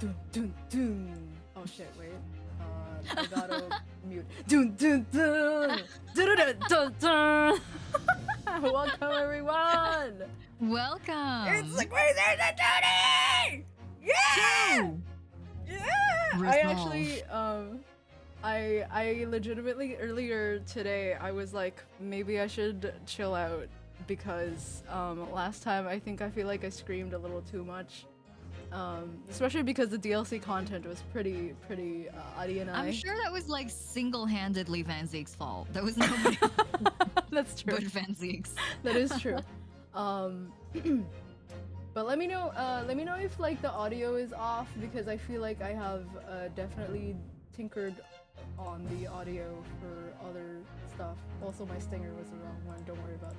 Dun, dun, dun. Oh shit, wait. I gotta mute. Dun, dun, dun. Dun, dun, dun, dun. Welcome, everyone. Welcome. It's the Crazy Tony. Yeah. Yeah. Resolve. I actually, I legitimately earlier today I was like, maybe I should chill out because last time I feel like I screamed a little too much. Especially because the DLC content was pretty Adi and I. I'm sure that was like single-handedly Van Zeek's fault. That was nobody That's true. but Van Zeek's. That is true. But let me know if like the audio is off because I feel like I have definitely tinkered on the audio for other stuff. Also, my stinger was the wrong one. Don't worry about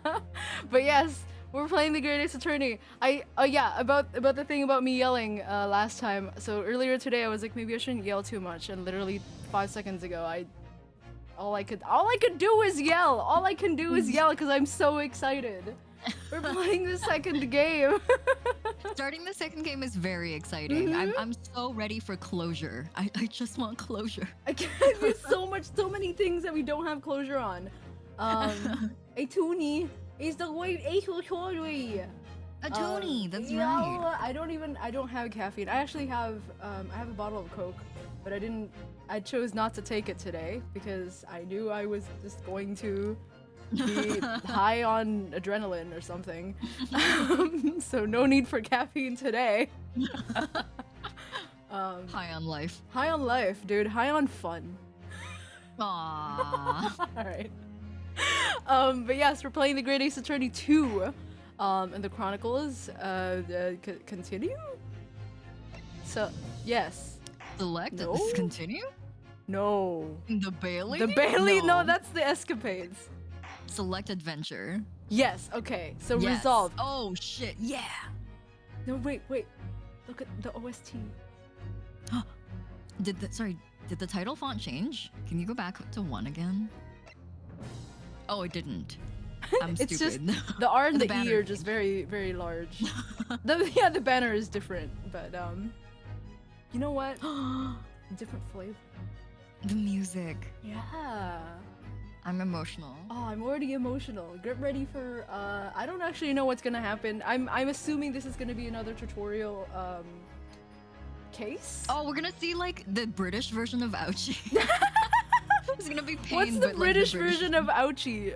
that. But yes. We're playing the Great Ace Attorney. Yeah, about the thing about me yelling last time. So earlier today I was like, maybe I shouldn't yell too much, and literally 5 seconds ago all I could do is yell. All I can do is yell because I'm so excited. We're playing the second game. Starting the second game is very exciting. I'm so ready for closure. I just want closure. There's so many things that we don't have closure on. A Toonie. It's the way A Tony, that's yeah, right. I don't have caffeine. I actually have I have a bottle of Coke, but I chose not to take it today because I knew I was just going to be high on adrenaline or something. So no need for caffeine today. High on life. High on life, dude. High on fun. Aww. Alright. But yes, we're playing the Great Ace Attorney 2, and the Chronicles, continue? So, yes. Select No? and continue? No. The Bailey? The Bailey? No, that's the Escapades. Select adventure. Yes, okay, so Yes. resolve. Oh shit, yeah! No, wait. Look at the OST. Did the title font change? Can you go back to 1 again? Oh, it didn't. I'm It's stupid. just, the R and the E banner are just very, very large. The banner is different, but, you know what? Different flavor. The music. Yeah. I'm emotional. Oh, I'm already emotional. Get ready for, I don't actually know what's gonna happen. I'm assuming this is gonna be another tutorial, case? Oh, we're gonna see like the British version of Ouchie. It's gonna be pain. What's the but, British like, the version of Ouchie?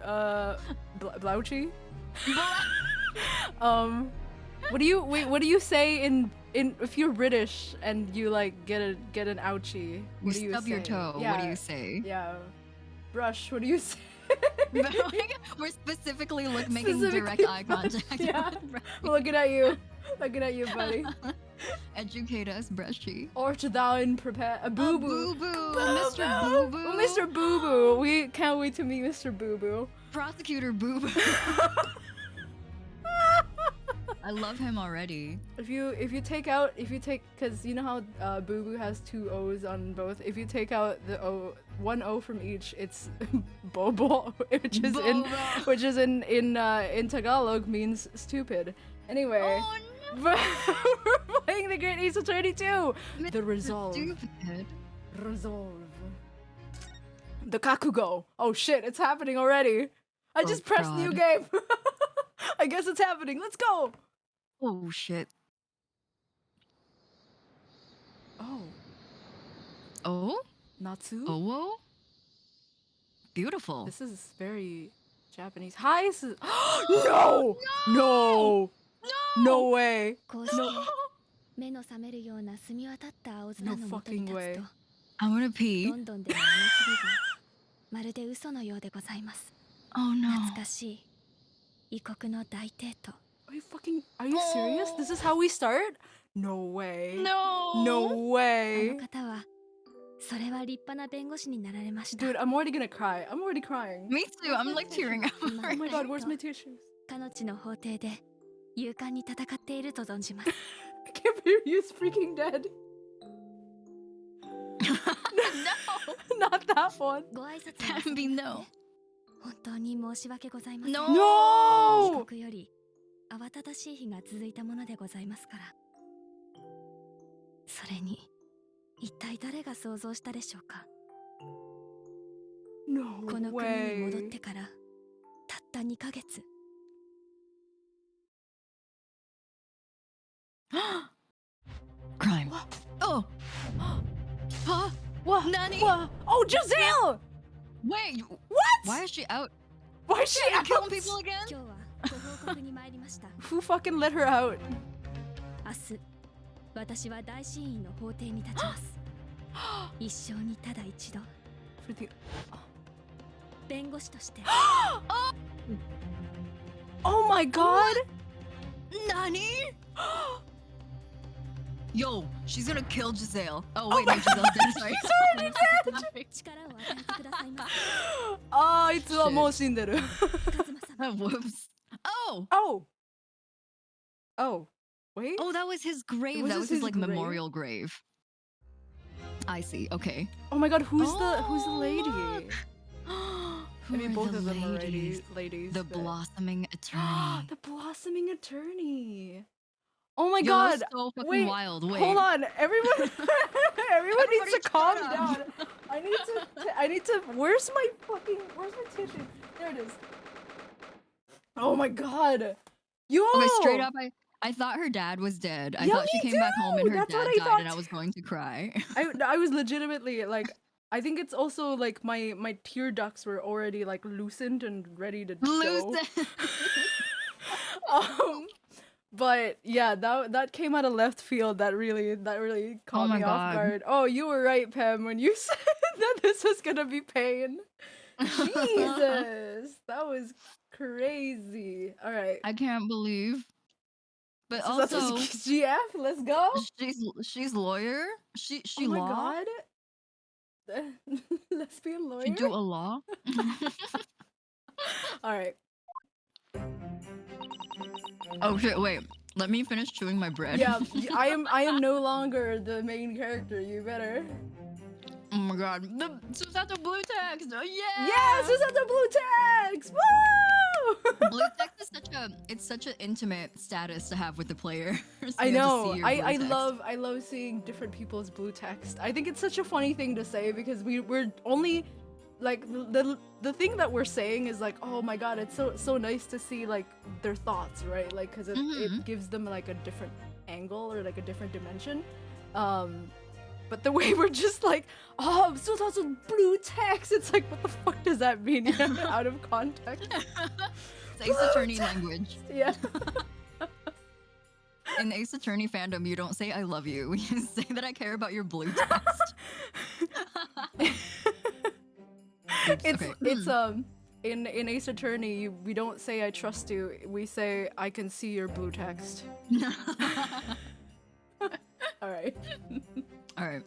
Blouchy? What do you say in if you're British and you like get an ouchie? What do you stub say? your toe. Yeah, What do you say? Yeah. Brush, what do you say? We're specifically making direct eye contact. Yeah. Looking at you, buddy. Educate us, Brushy. Or to thou in prepare a boo boo. Mr. Boo Boo. Oh, Mr. Boo Boo. We can't wait to meet Mr. Boo Boo. Prosecutor Boo Boo. I love him already. If you take because you know how Boo Boo has 2 O's on both. If you take out the O, 1 O from each, it's Bobo, which is in Tagalog means stupid. Anyway. Oh no. We're playing the Great Ace Attorney 2! The resolve. Stupid. Resolve. The Kakugo. Oh shit, it's happening already. I just pressed new game. I guess it's happening. Let's go! Oh shit. Oh. Oh? Natsu? Oh? Beautiful. This is very Japanese. Hi! No! No! No way! こうして目の覚めるような澄み渡った青空の下に立つと I wanna pee. ロンドンでのあの日々がまるで嘘のようでございます。 Oh no. 懐かしい異国の大帝都。 Are you serious? This is how we start? No way. No. No あの way. 方はそれは立派な弁護士になられました。 Dude, I'm already gonna cry. I'm already crying. Me too. I'm like tearing up. Oh my god, where's my tissues? 彼女の法廷で勇敢に戦っていると存じます。 I can't believe he's freaking dead. No. Not that one. ご挨拶 Can be no. 本当に申し訳ございません。 No. 帰 No! 国より慌ただしい日が続いたものでございますから。それに一体誰が想像したでしょうか。 No この国に戻っ way. てからたった2ヶ月。 Crime. Oh. Huh? What? Nani? What? Oh, Giselle! Wait. What? Why is she out? Why is she Are you killing out? people again? 今日はご報告に参りました。 Who fucking let her out? 明日私は大審院の法廷に立ちます。一生にただ一度 For the... 弁護士として。 Oh my god! Nani? Yo, she's gonna kill Giselle. Oh wait, no, Giselle's dead. Sorry. 力を与えてくださいます。 Ah, あいつはもう死んでる。カズマ様。 Whoops. Oh. Oh. Oh. Wait. Oh, that was his grave. Was That this was his his like grave? memorial grave. I see. Okay. Oh my god, who's the lady? Who I mean, are both the of them are ladies? ladies. The but- blossoming attorney. The blossoming attorney. Oh my Yo, god. that's so fucking Wait, wild. Wait. hold on. Everyone everyone needs to Everybody calm shut down. up. I need to where's my tissue? There it is. Oh my god. Yo. Okay, straight up, I thought her dad was dead. I Yeah, thought she me came back home and too. her That's what dad I died, thought and I was going to cry. I was legitimately like I think it's also like my tear ducts were already like loosened and ready to go. Loosen. But yeah, that came out of left field. That really caught my me off God. guard. Oh, you were right, Pam, when you said that this was gonna be pain. Jesus, that was crazy. All right, I can't believe. But so that's also, GF. Let's go. she's lawyer. She Oh my law. god, lesbian lawyer. She do a law. All right. Oh shit! Wait. Let me finish chewing my bread. Yeah, I am no longer the main character. You better. Oh my god. The Susato blue text. Oh yeah. Yes, this is the blue text. Woo! Blue text is such an intimate status to have with the player. So I you have to know. see your I blue text. I love seeing different people's blue text. I think it's such a funny thing to say because we're only like the thing that we're saying is like, oh my god, it's so nice to see like their thoughts, right? Like because it gives them like a different angle or like a different dimension. But the way we're just like, oh, so that's a blue text. It's like, what the fuck does that mean? Out of context. It's Ace Attorney language. Yeah. In Ace Attorney fandom, you don't say I love you. You say that I care about your blue text. It's okay. it's in Ace Attorney we don't say I trust you. We say I can see your blue text. All right. All right.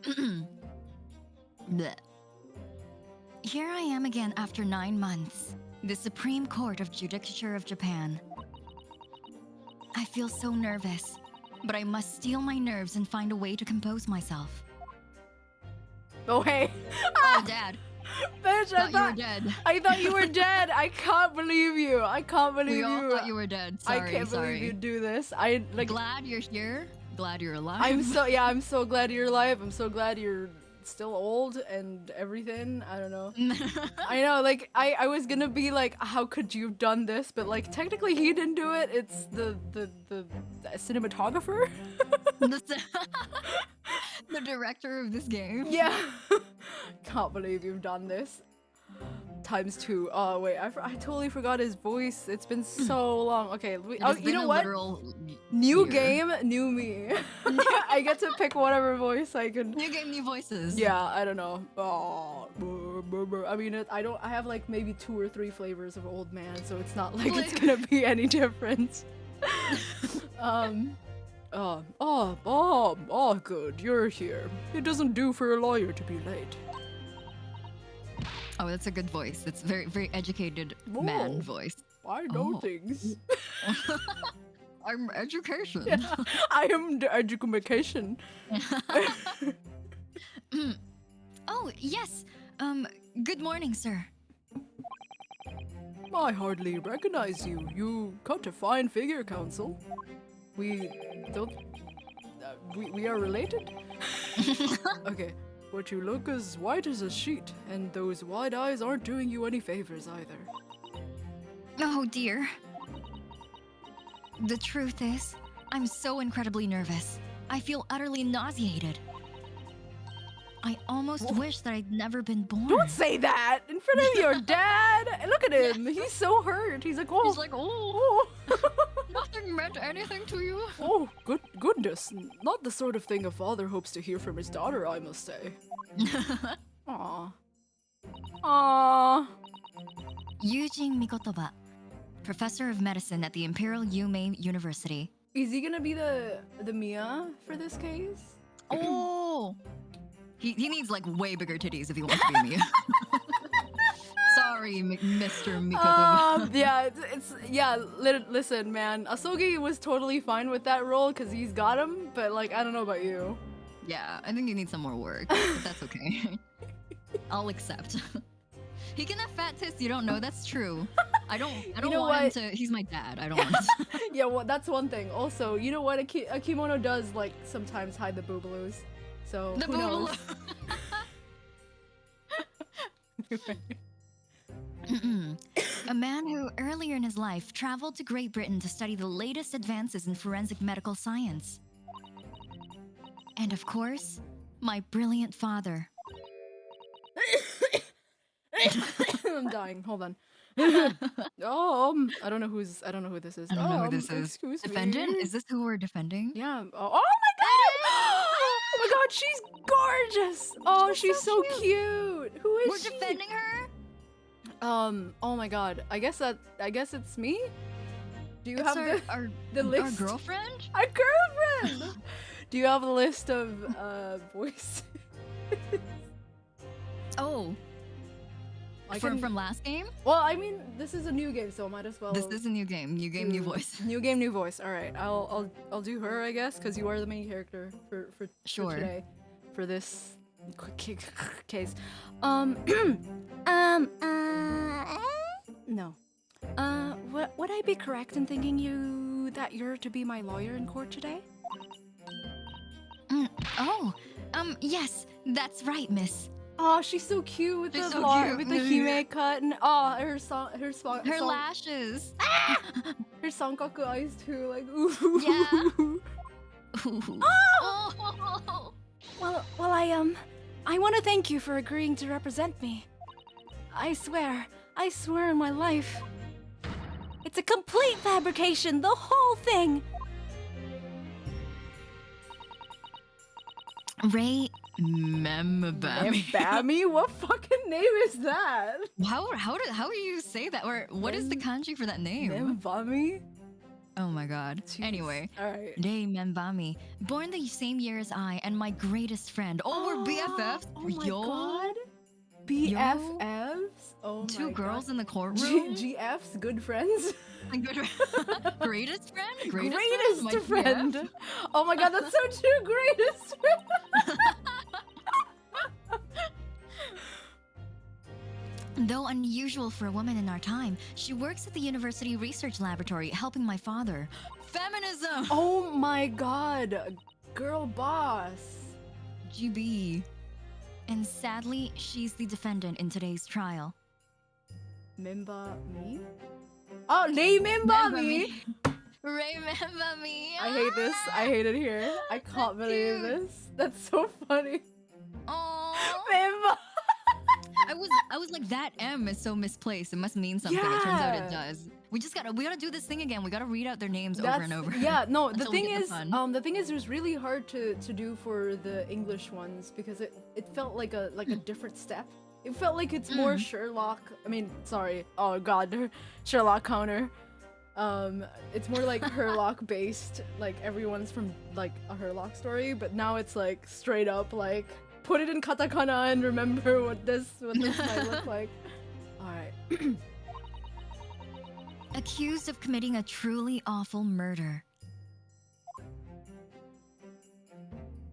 Bleh. Here I am again after 9 months. The Supreme Court of Judicature of Japan. I feel so nervous, but I must steel my nerves and find a way to compose myself. Oh hey. Oh, Dad. Bitch, I thought you were dead. I can't believe you. I can't believe We you. all thought you were dead. Sorry, I can't sorry. believe you do this. I like Glad you're here. Glad you're alive. I'm so glad you're alive. I'm so glad you're still old and everything. I don't know. I know, like I was gonna be like, how could you have done this? But like technically he didn't do it. It's the cinematographer. The director of this game. Yeah. Can't believe you've done this. ×2. Oh wait, I totally forgot his voice. It's been so long. Okay, you know what? New game, new me. I get to pick whatever voice I can. New game, new voices. Yeah, I don't know. Oh, I mean, I have like maybe 2 or 3 flavors of old man, so it's not like it's gonna be any different. Good, you're here. It doesn't do for a lawyer to be late. Oh, that's a good voice. That's very, very educated Whoa. man voice. I know things. I'm education. Yeah, I am the education. Oh, yes. Good morning, sir. I hardly recognize you. You cut a fine figure, Counsel. We don't... we are related? Okay. But you look as white as a sheet, and those wide eyes aren't doing you any favors either. Oh dear. The truth is, I'm so incredibly nervous. I feel utterly nauseated. I almost wish that I'd never been born. Don't say that in front of your dad. Look at him. He's so hurt. He's like, oh. He's like, oh. Nothing meant anything to you. Oh, goodness. Not the sort of thing a father hopes to hear from his daughter, I must say. Aww. Aww. Yujin Mikotoba, professor of medicine at the Imperial Yuu University. Is he gonna be the Mia for this case? Oh! He needs like way bigger titties if he wants to be Mia. Sorry, Mr. Mikotoba. Listen, man. Asogi was totally fine with that role because he's got him, but like, I don't know about you. Yeah, I think you need some more work, but that's okay. I'll accept. He can have fat tits, you don't know, that's true. I don't want him to, he's my dad, I don't want him to. Yeah, well, that's one thing. Also, you know what, a kimono does like sometimes hide the boobaloo. So, The who knows? A man who earlier in his life traveled to Great Britain to study the latest advances in forensic medical science. And of course, my brilliant father. I'm dying. Hold on. I don't know who this is. I don't know who this is. Excuse Defendant? me. Is this who we're defending? Yeah. Oh my god! Oh my god, she's gorgeous. Oh, she's so cute. Who is she? We're defending her? Oh my god. I guess it's me. Do you have our list? Our girlfriend? Our girlfriend. Do you have a list of voice? Oh. From last game? Well, I mean, this is a new game, so I might as well. This is a new game. New game, new voice. New game, new voice. All right, I'll do her, I guess, because you are the main character for today, for this case. No. Would I be correct in thinking that you're to be my lawyer in court today? Yes, that's right, miss. Oh, she's so cute with She's the so cute. with the hime cut and her lashes. Her sankaku eyes too, like ooh. Yeah. Oh! Well, I want to thank you for agreeing to represent me. I swear on my life. It's a complete fabrication, the whole thing. Ray Membami. Membami? What fucking name is that? How do you say that? Or what is the kanji for that name? Membami? Oh my god. Jeez. Anyway, Alright. Ray Membami, born the same year as I and my greatest friend. Oh, we're BFFs. Oh my Yo. god. BFFs? Oh Two my girls god. in the courtroom. GFs, good friends. Greatest friend? Greatest friend. Oh my god, that's so true. Greatest friend. Though unusual for a woman in our time, she works at the university research laboratory helping my father. Feminism! Oh my god. Girl boss. GB. And sadly, she's the defendant in today's trial. Memba me? Oh, Ray Membami. Ray Membami. I hate this. I hate it here. I can't believe this. That's so funny. Oh. Memba. I was like, that M is so misplaced. It must mean something. Yeah. It turns out it does. We gotta do this thing again. We gotta read out their names over and over. Yeah, no, the until we thing get is, the thing is, it was really hard to do for the English ones because it felt like a different step. It felt like it's more Sherlock. I mean, sorry. Oh god, Sherlock counter. It's more like Herlock based. Like everyone's from like a Herlock story, but now it's like straight up like put it in katakana and remember what this might look like. All right. Accused of committing a truly awful murder.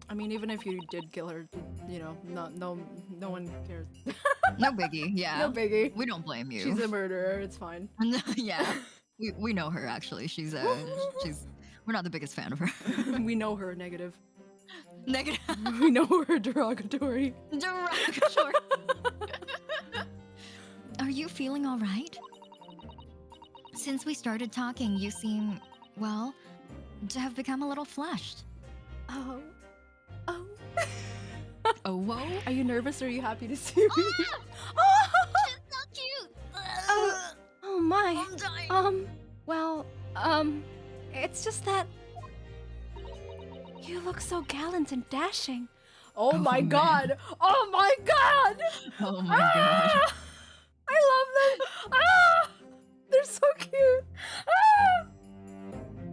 I mean, even if you did kill her, you know, no one cares. No biggie. Yeah. No biggie. We don't blame you. She's a murderer. It's fine. Yeah. We know her actually. She's we're not the biggest fan of her. We know her negative. Negative. We know we're derogatory. Derogatory. Are you feeling all right? Since we started talking, you seem, well, to have become a little flushed. Oh. Oh. Oh, whoa. Are you nervous or are you happy to see me? She's so cute. Oh my. I'm dying. Well, it's just that you look so gallant and dashing. Oh my man. god. Oh my god. Oh my god. I love them. Ah! They're so cute. Ah!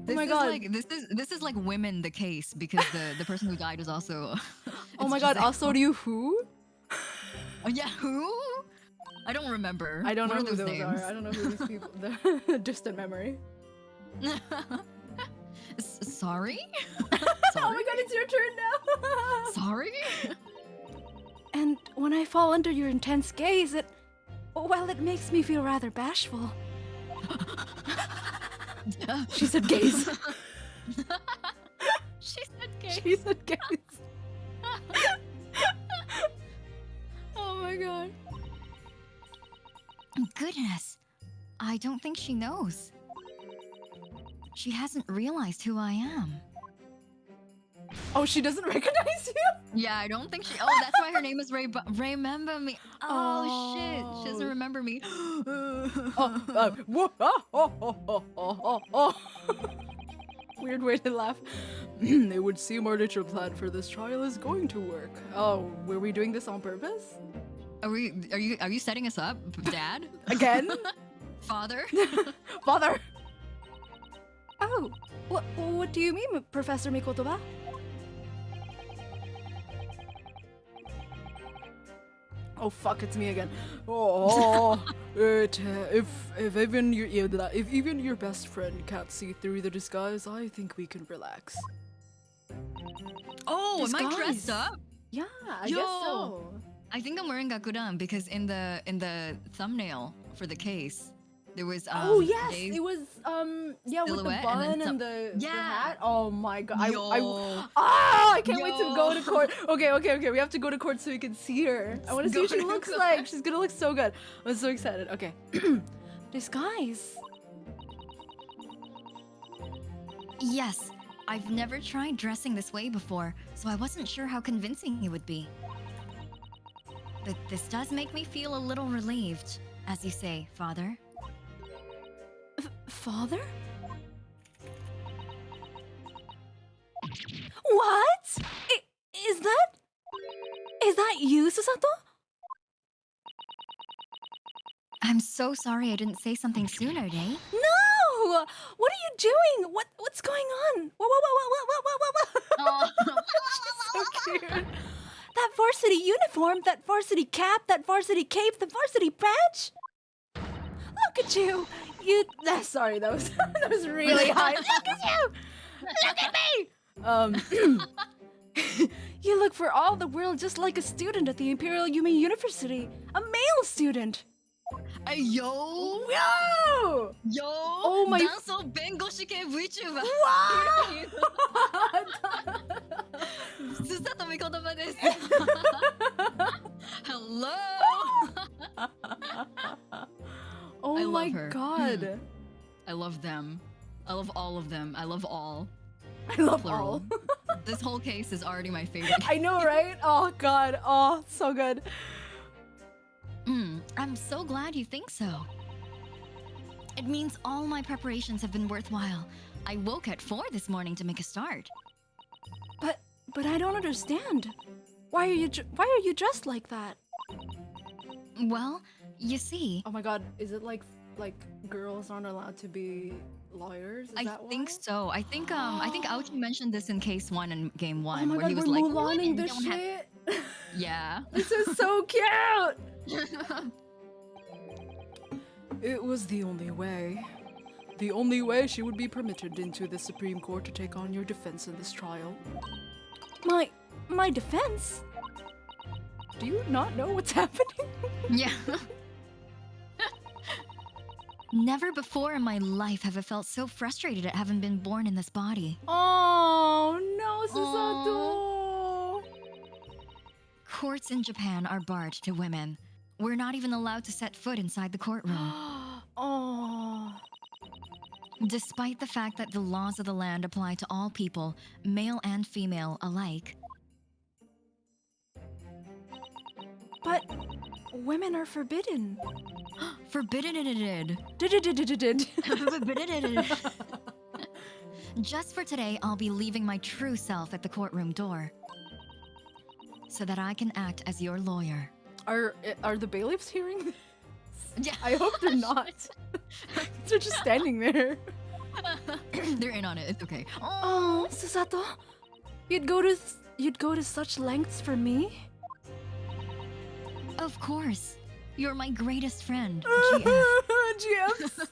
This my is god. Like, this is like women the case because the person who died is also. Oh my it's god, just like- also do you who? Oh, yeah, who? I don't remember. I don't What know who those names? are. I don't know who these people. The distant memory. Sorry? Oh my god, it's your turn now. Sorry? And when I fall under your intense gaze, it makes me feel rather bashful. She said gaze. She said gay. She said gaze. Oh my god. Goodness. I don't think she knows. She hasn't realized who I am. Oh, she doesn't recognize you? Yeah, I don't think she. Oh, that's why her name is Remember Me. Oh, shit. She doesn't remember me. Weird way to laugh. It would seem our initial plan for this trial is going to work. Oh, were we doing this on purpose? Are you setting us up, Dad? Again? Father? Father! Oh, what do you mean, Professor Mikotoba? Oh fuck, it's me again. Oh, if even your best friend can't see through the disguise, I think we can relax. Oh, am I Disguise. dressed up? Yeah, I Yo. guess so. I think I'm wearing gakudan because in the thumbnail for the case, there was Oh yes, Dave's it was yeah, with the silhouette bun and then and the Yeah. hat. Oh my god, Yo. I can't wait to go to Yo. court. Okay, we have to go to court so we can see her. I want to see Go what she to looks court. like. She's gonna look so good. I'm so excited. Okay, disguise. Yes, I've never tried dressing this way before, so I wasn't sure how convincing it would be. But this does make me feel a little relieved, as you say, Father. Father? What? Is that you, Susato? I'm so sorry I didn't say something sooner, Day. No! What are you doing? What's going on? What? So cute. That varsity uniform, that varsity cap, that varsity cape, the varsity badge. Look at you. Sorry, that was that was really high. Look at you. Look at me. You look for all the world just like a student at the Imperial Yumi University. A male student. Yo! Whoa! Yo! Oh my- Danso Bengoshike VTuber! Susato Mikotoba desu! Hello! Oh I love my her. god. I love them. I love all of them. I love all. I love Plural. all. This whole case is already my favorite. I know, right? Oh god. Oh, so good. I'm so glad you think so. It means all my preparations have been worthwhile. I woke at 4 this morning to make a start. But I don't understand. Why are you dressed like that? Well, you see, Oh my god, is it like girls aren't allowed to be lawyers? Is I that think why? so. I think Aochi mentioned this in case 1 and game 1 Oh my where god, he was we're like, Mulaning "Women this don't have-" shit. Yeah. This is so cute. It was the only way. The only way she would be permitted into the Supreme Court to take on your defense in this trial. My defense? Do you not know what's happening? Yeah. Never before in my life have I felt so frustrated at having been born in this body. Oh no, Susato! Courts in Japan are barred to women. We're not even allowed to set foot inside the courtroom. Oh. Despite the fact that the laws of the land apply to all people, male and female alike. But women are forbidden. Forbidden it. Just for today, I'll be leaving my true self at the courtroom door, so that I can act as your lawyer. Are the bailiffs hearing this? Yeah. I hope they're not. They're just standing there. They're in on it. It's okay. Oh, Susato, you'd go to such lengths for me? Of course. You're my greatest friend, GF. GFs.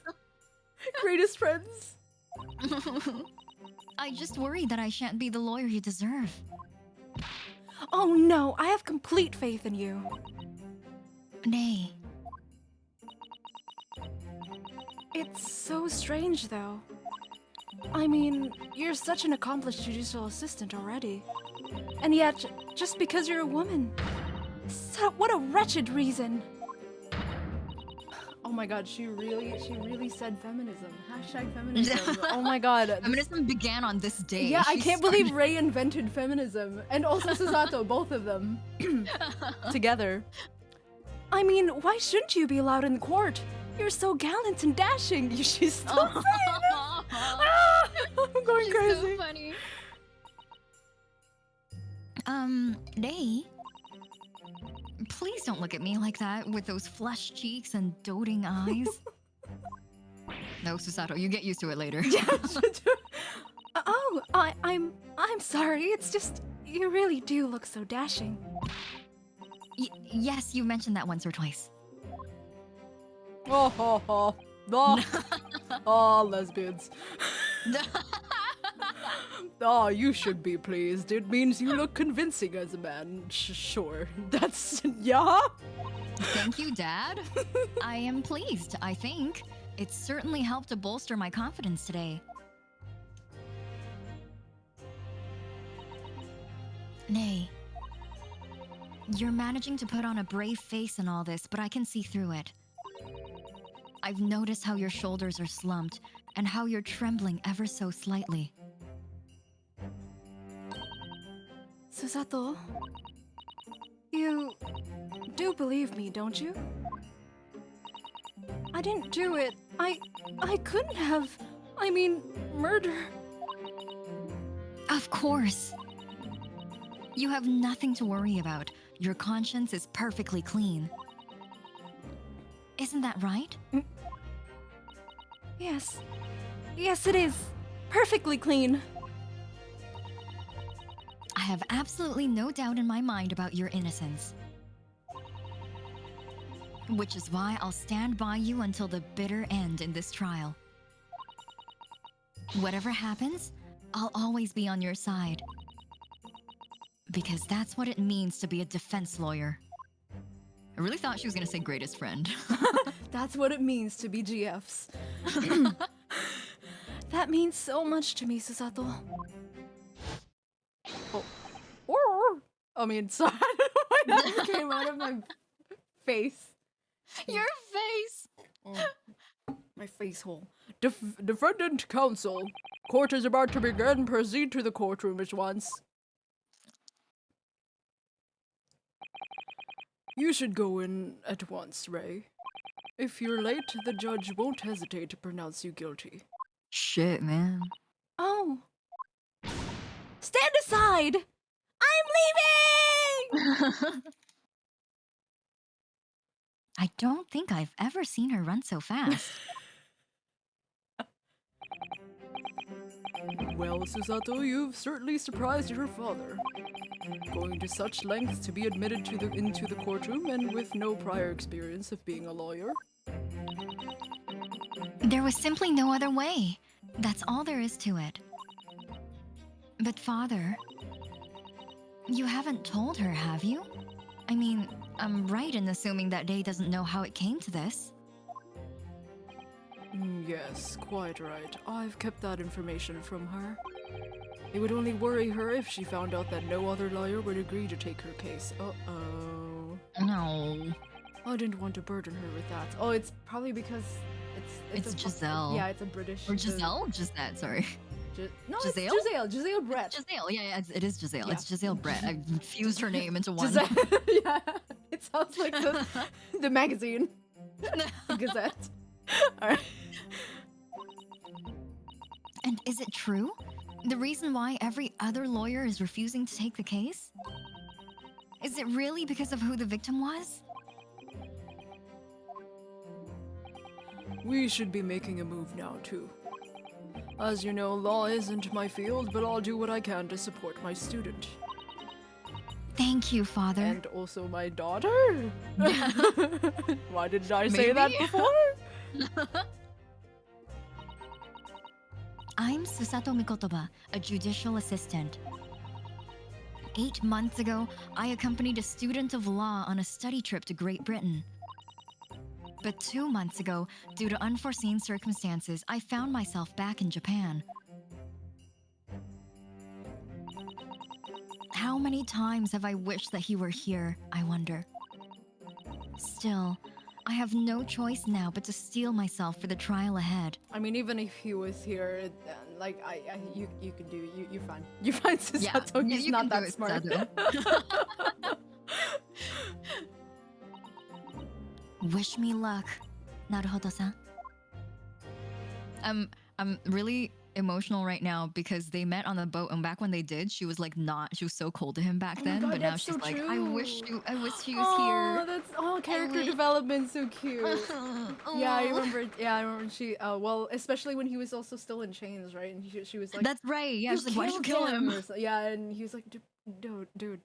Greatest friends. I just worry that I shan't be the lawyer you deserve. Oh no, I have complete faith in you. Nay. It's so strange though. I mean, you're such an accomplished judicial assistant already. And yet, just because you're a woman. So, what a wretched reason. Oh my god, she really said feminism. Hashtag feminism. Oh my god. Feminism began on this day. Yeah, I She can't started- believe Rei invented feminism. And also Susato, both of them. Together. I mean, why shouldn't you be allowed in court? You're so gallant and dashing. She's still saying this. Ah, I'm going She's crazy. so funny. Nay. Please don't look at me like that with those flushed cheeks and doting eyes. No, Susato, you get used to it later. Yeah. Oh, I'm sorry. It's just you really do look so dashing. Yes, you mentioned that once or twice. Oh, ho, ho. Oh, oh, lesbians. Oh, you should be pleased. It means you look convincing as a man. Sure. That's... yeah? Thank you, Dad. I am pleased, I think. It certainly helped to bolster my confidence today. Nay. You're managing to put on a brave face in all this, but I can see through it. I've noticed how your shoulders are slumped, and how you're trembling ever so slightly. Susato, you do believe me, don't you? I didn't do it. I couldn't have. I mean, murder. Of course. You have nothing to worry about. Your conscience is perfectly clean. Isn't that right? Yes. Yes, it is. Perfectly clean. I have absolutely no doubt in my mind about your innocence. Which is why I'll stand by you until the bitter end in this trial. Whatever happens, I'll always be on your side. Because that's what it means to be a defense lawyer. I really thought she was gonna say greatest friend. That's what it means to be GFs. That means so much to me, Susato. Oh. I mean, sorry. I don't know why that came out of my face. Your face! Oh, my face hole. Defendant counsel. Court is about to begin. Proceed to the courtroom at once. You should go in at once, Rei. If you're late, the judge won't hesitate to pronounce you guilty. Shit, man. Oh. Stand aside! I'm leaving! I don't think I've ever seen her run so fast. Well, Susato, you've certainly surprised your father. Going to such lengths to be admitted into the courtroom and with no prior experience of being a lawyer. There was simply no other way. That's all there is to it. But father, you haven't told her, have you? I mean, I'm right in assuming that Day doesn't know how it came to this. Yes, quite right. I've kept that information from her. It would only worry her if she found out that no other lawyer would agree to take her case. Uh-oh. No. I didn't want to burden her with that. Oh, it's probably because It's Giselle. Yeah, it's a British. Or Giselle? Gisette, sorry. No, Giselle? it's Giselle. Giselle Brett. Giselle, yeah, it is Giselle. Yeah. It's Giselle Brett. I fused her name into one. Giselle. Yeah, it sounds like the magazine. The Gazette. Alright. And is it true? The reason why every other lawyer is refusing to take the case? Is it really because of who the victim was? We should be making a move now, too. As you know, law isn't my field, but I'll do what I can to support my student. Thank you, Father. And also my daughter? Why didn't I say that Maybe. before? I'm Susato Mikotoba, a judicial assistant. 8 months ago, I accompanied a student of law on a study trip to Great Britain. But 2 months ago, due to unforeseen circumstances, I found myself back in Japan. How many times have I wished that he were here, I wonder. Still, I have no choice now but to steel myself for the trial ahead. I mean, even if he was here, like, you can do it. You're fine. You're fine, Susato. He's you not can do that it, smart. Susato. Wish me luck, Naruhodo-san. I'm really emotional right now because they met on the boat, and back when they did, she was like she was so cold to him back Oh my then, God, but now that's she's so like, true. I wish he was Oh, here. that's character wish- development, so cute. Yeah, I Aw. remember. Yeah, I remember she. Well, especially when he was also still in chains, right? And she was like, That's right. Yeah, she's like, why did you kill him? or yeah, and he was like, dude.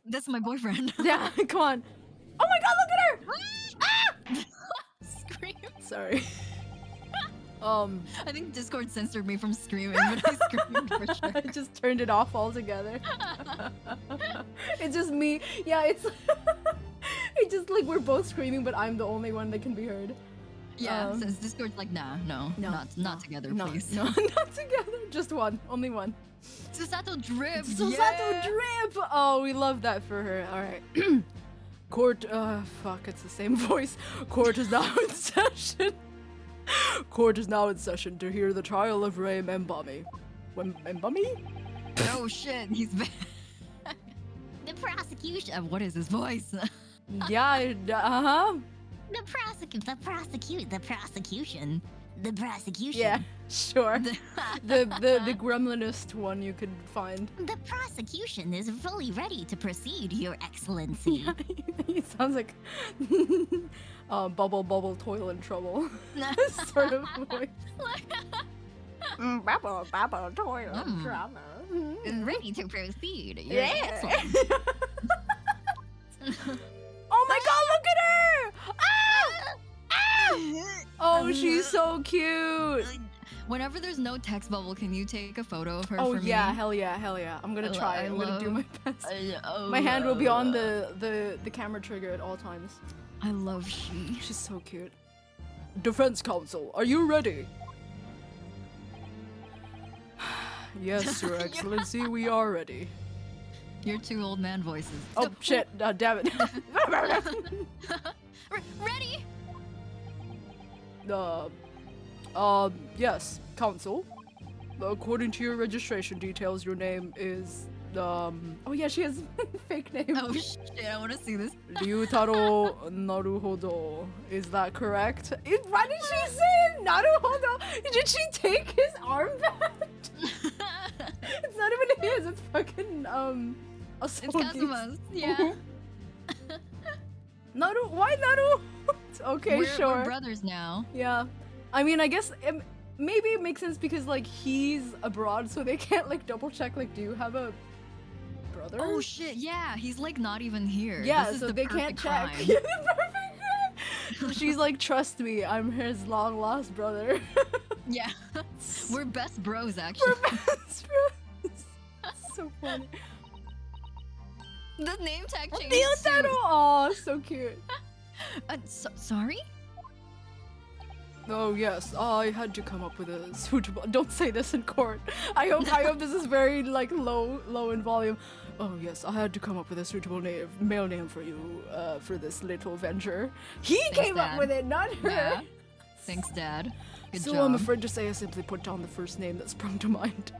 That's my boyfriend. Yeah, come on. Oh my God, look at her! Scream. Sorry. I think Discord censored me from screaming, but I screamed for sure. I just turned it off altogether. It's just me. Yeah, it's it's just like we're both screaming, but I'm the only one that can be heard. Yeah, since Discord's like, nah, no, not together, No, please. no, not together. Just one, only one. Susato drip. Susato drip. Oh, we love that for her. All right. Court. Fuck, it's the same voice. Court is now in session. Court is now in session to hear the trial of Ray Mbami. Mbami? Oh shit, he's back. The prosecution. What is his voice? Yeah. Uh huh. The prosecution. Yeah. Sure. The gremlinest one you could find. The prosecution is fully ready to proceed, Your Excellency. He sounds like bubble toil and trouble sort of voice. Bubble toil and trouble. Ready to proceed, Your Yeah. Excellency. Oh my God! Look at her! Ah! Ah! Oh, she's so cute. Whenever there's no text bubble, can you take a photo of her Oh for me? yeah, hell yeah. I'm gonna try. I'm gonna do my best. My hand will be on the camera trigger at all times. I love she. She's so cute. Defense counsel, are you ready? Yes, Your Excellency, we are ready. Your two old man voices. Oh shit! Damn it. Ready? Yes, counsel. According to your registration details, your name is oh yeah, she has fake name. Oh shit! I want to see this. Ryutaro Naruhodo. Is that correct? Why did she say Naruhodo? Did she take his armband? It's not even his. It's fucking It's Asogi's. Kazuma's. Yeah. Naru. Why Naru? Okay, sure. We're brothers now. Yeah. I mean, I guess maybe it makes sense because like he's abroad, so they can't like double check. Like, do you have a brother? Oh shit! Yeah, he's like not even here. Yeah, This is so the they can't perfect check. crime. Yeah, the perfect crime. She's like, trust me, I'm his long lost brother. Yeah, we're best bros actually. We're best friends. So funny. The name tag changed. Ryutaro! too. Aw, so cute. Sorry? Oh yes, I had to come up with a suitable. Don't say this in court. I hope this is very like low in volume. Oh yes, I had to come up with a suitable male name for you for this little venture. He came up with it, not her. Yeah. Thanks, Dad. Good so job. I'm afraid to say I simply put down the first name that sprung to mind.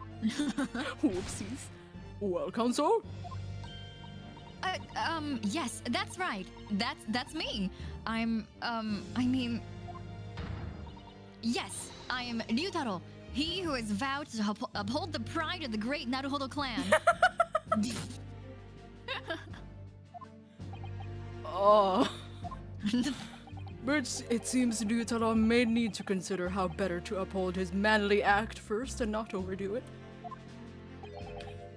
Whoopsies. Well, counsel. Yes, that's right. That's me. I mean, yes, I am Ryutaro, he who has vowed to uphold the pride of the great Naruhodo clan. Oh. But it seems Ryutaro may need to consider how better to uphold his manly act first and not overdo it.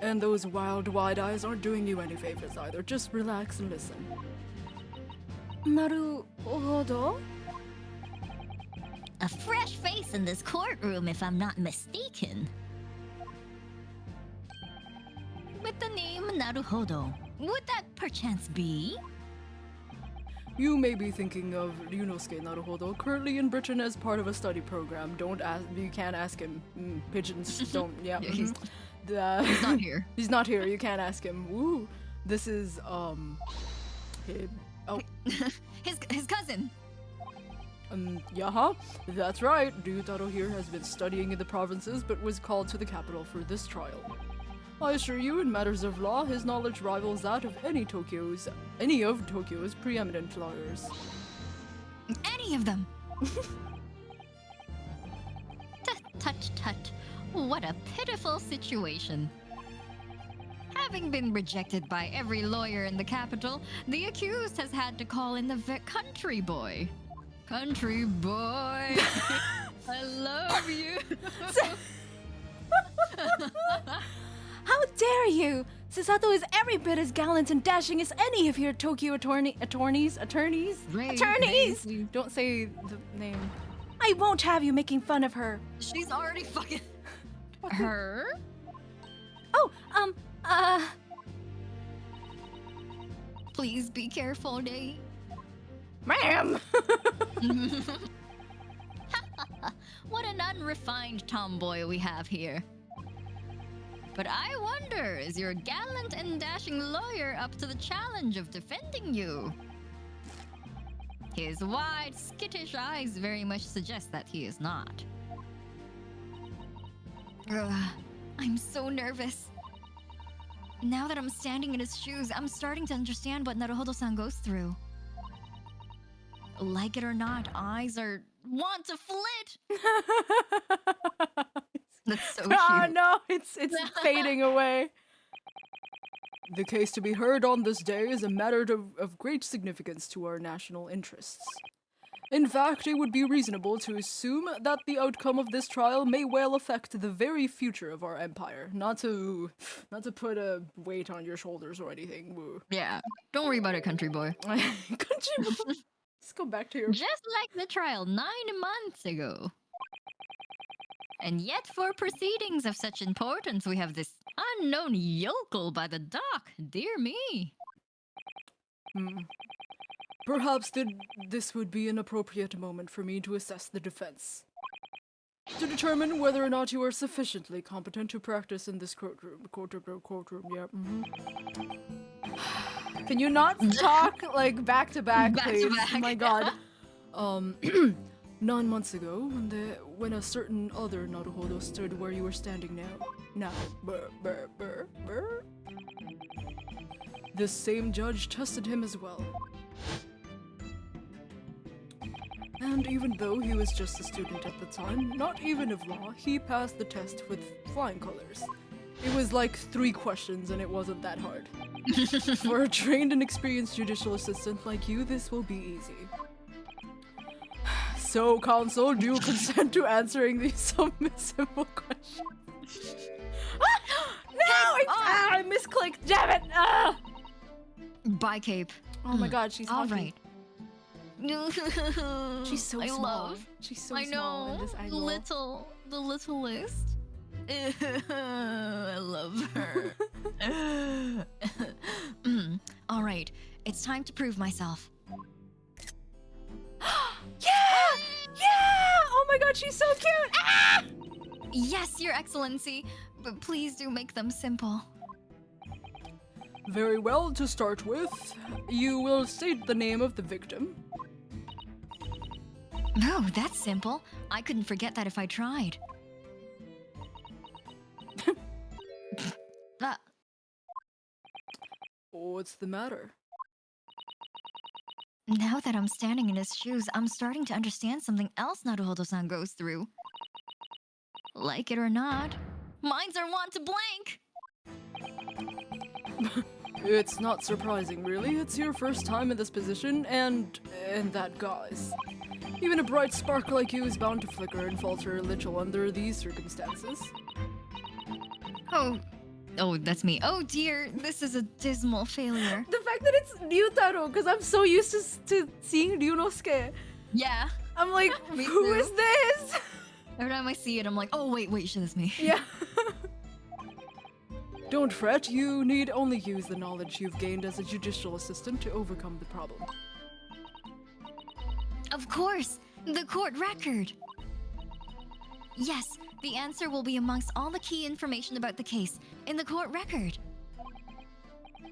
And those wild, wide eyes aren't doing you any favors either. Just relax and listen. Naruhodo? A fresh face in this courtroom, if I'm not mistaken. With the name Naruhodo, would that perchance be? You may be thinking of Ryunosuke Naruhodo, currently in Britain as part of a study program. Don't ask, you can't ask him. Pigeons don't, yeah. He's not here. He's not here, you can't ask him. Woo! This is, his cousin. Yeah, that's right. Ryutaro here has been studying in the provinces, but was called to the capital for this trial. I assure you, in matters of law, his knowledge rivals that of any of Tokyo's preeminent lawyers. Any of them. Tut. What a pitiful situation. Having been rejected by every lawyer in the capital, the accused has had to call in the country boy. Country boy, I love you. How dare you! Susato is every bit as gallant and dashing as any of your Tokyo attorneys. Don't say the name. I won't have you making fun of her. She's already fucking... Her? Oh, Please be careful, Nate. Ma'am! What an unrefined tomboy we have here. But I wonder, is your gallant and dashing lawyer up to the challenge of defending you? His wide, skittish eyes very much suggest that he is not. Ugh, I'm so nervous. Now that I'm standing in his shoes, I'm starting to understand what Naruhodo-san goes through. Like it or not, eyes want to flit. That's so cute. Oh no, it's fading away. The case to be heard on this day is a matter of great significance to our national interests. In fact, it would be reasonable to assume that the outcome of this trial may well affect the very future of our empire. Not to put a weight on your shoulders or anything. Woo. Yeah, don't worry about it, country boy. Country boy. Let's go back to your... Just like the trial 9 months ago. And yet for proceedings of such importance, we have this unknown yokel by the dock. Dear me. Perhaps this would be an appropriate moment for me to assess the defense. To determine whether or not you are sufficiently competent to practice in this courtroom, yeah. Can you not talk like back to back, please? Oh my god. 9 months ago, when a certain other Naruhodo stood where you were standing now. This same judge tested him as well. And even though he was just a student at the time, not even of law, he passed the test with flying colors. It was like 3 questions and it wasn't that hard. For a trained and experienced judicial assistant like you, this will be easy. So, counsel, do you consent to answering these submissible questions? No! I misclicked, damn it! Bye, Cape. Oh my god, she's all hockey. right. She's so small. She's so small in this angle. The littlest. I love her. All right, it's time to prove myself. Yeah! god, she's so cute! Ah! Yes, Your Excellency, but please do make them simple. Very well, to start with, you will state the name of the victim. Oh, that's simple. I couldn't forget that if I tried. uh, What's the matter? Now that I'm standing in his shoes, I'm starting to understand something else Naruhodo-san goes through. Like it or not, minds are wont to blank! It's not surprising, really. It's your first time in this position, and that guise. Even a bright spark like you is bound to flicker and falter a little under these circumstances. Oh, that's me. Oh dear, this is a dismal failure. The fact that it's Ryutaro, because I'm so used to seeing Ryunosuke. Yeah. I'm like, Me who too. is this? Every time I see it, I'm like, oh wait, shit, that's me. Yeah. Don't fret, you need only use the knowledge you've gained as a judicial assistant to overcome the problem. Of course, the court record. Yes, the answer will be amongst all the key information about the case in the court record.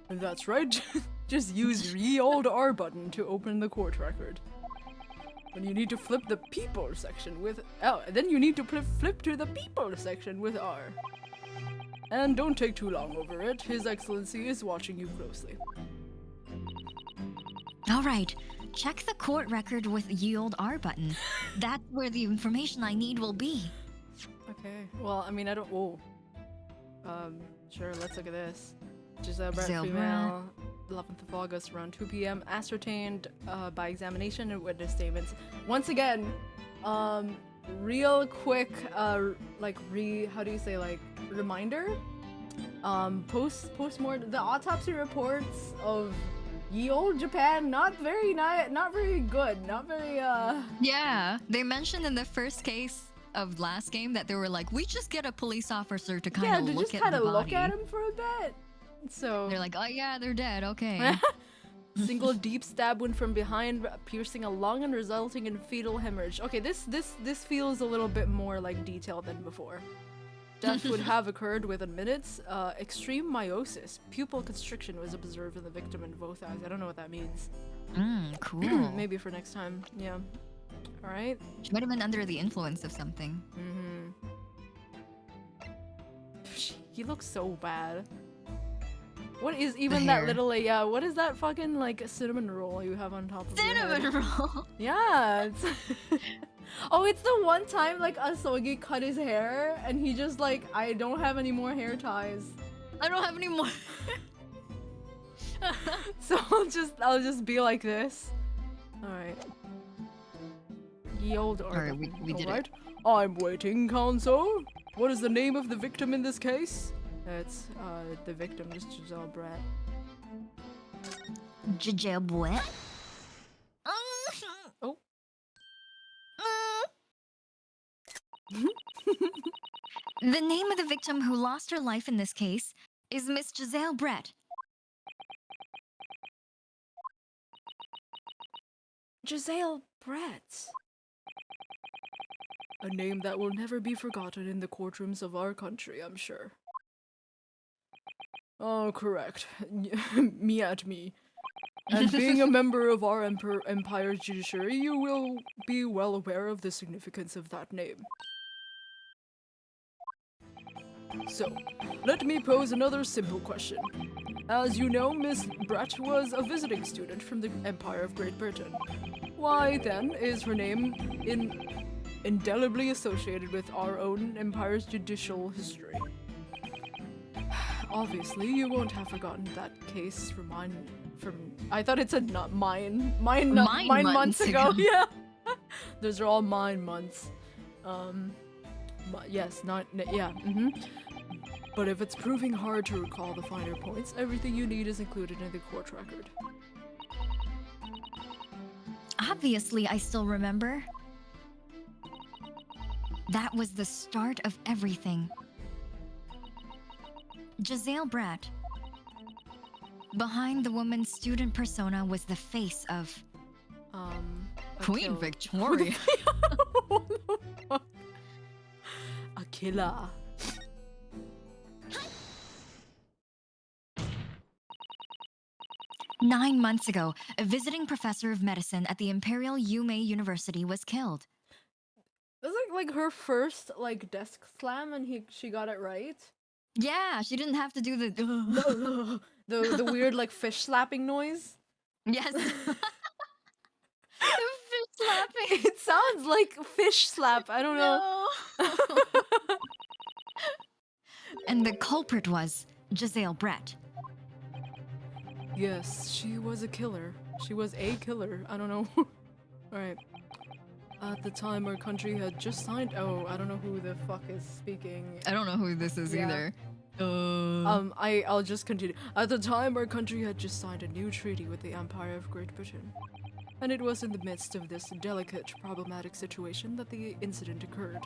That's right. Just use ye old R button to open the court record. When you need to flip the people section with then you need to flip to the people section with R. And don't take too long over it. His Excellency is watching you closely. All right, check the court record with ye old R button. That's where the information I need will be. Okay. Well, I mean, I don't. Whoa. Sure. Let's look at this. Giselle Brett, Giselle female, 11th of August, around 2 p.m. Ascertained by examination and witness statements. Once again, real quick, how do you say, like, reminder? Post-mortem, the autopsy reports of ye old Japan, not very good, not very, Yeah, they mentioned in the first case of last game that they were like, we just get a police officer to kind of look at the body. look at him for a bit. So they're like, oh yeah, they're dead, okay. Single deep stab wound from behind, piercing a lung and resulting in fetal hemorrhage. Okay, this feels a little bit more like detailed than before. Death would have occurred within minutes. Extreme meiosis, pupil constriction was observed in the victim in both eyes. I don't know what that means. Cool. Maybe for next time. Yeah. All right. She might have been under the influence of something. He looks so bad. What is even The that hair. little, what is that fucking, like, cinnamon roll you have on top of your head? Cinnamon roll. Yeah. It's oh, it's the one time, like, Asogi cut his hair and he just, like, I don't have any more hair ties. I don't have any more. So I'll just be like this. Alright. Ye old Alright, we did it. I'm waiting, counsel. What is the name of the victim in this case? It's, the victim is Giselle Brett. Giselle Brett. Oh. The name of the victim who lost her life in this case is Miss Giselle Brett. Giselle Brett. A name that will never be forgotten in the courtrooms of our country, I'm sure. Oh, correct. Me at me. And being a member of our empire's judiciary, you will be well aware of the significance of that name. So, let me pose another simple question. As you know, Miss Brett was a visiting student from the Empire of Great Britain. Why, then, is her name indelibly associated with our own empire's judicial history? Obviously, you won't have forgotten that case from I thought it said not mine months ago. Yeah. Those are all mine months. Yes, But if it's proving hard to recall the finer points, everything you need is included in the court record. Obviously, I still remember. That was the start of everything. Giselle Brett. Behind the woman's student persona was the face of Queen Attila. Victoria. What the fuck? killer. Nine months ago, a visiting professor of medicine at the Imperial Yuu University was killed. It was like her first like desk slam, and she got it right. Yeah, she didn't have to do the the weird like fish slapping noise. Yes. The fish slapping. It sounds like fish slap. I don't know. No. And the culprit was Giselle Brett. Yes, she was a killer. She was a killer. I don't know. Alright. At the time, our country had just signed. Oh, I don't know who the fuck is speaking. I don't know who this is either. I'll just continue. At the time, our country had just signed a new treaty with the Empire of Great Britain. And it was in the midst of this delicate, problematic situation that the incident occurred.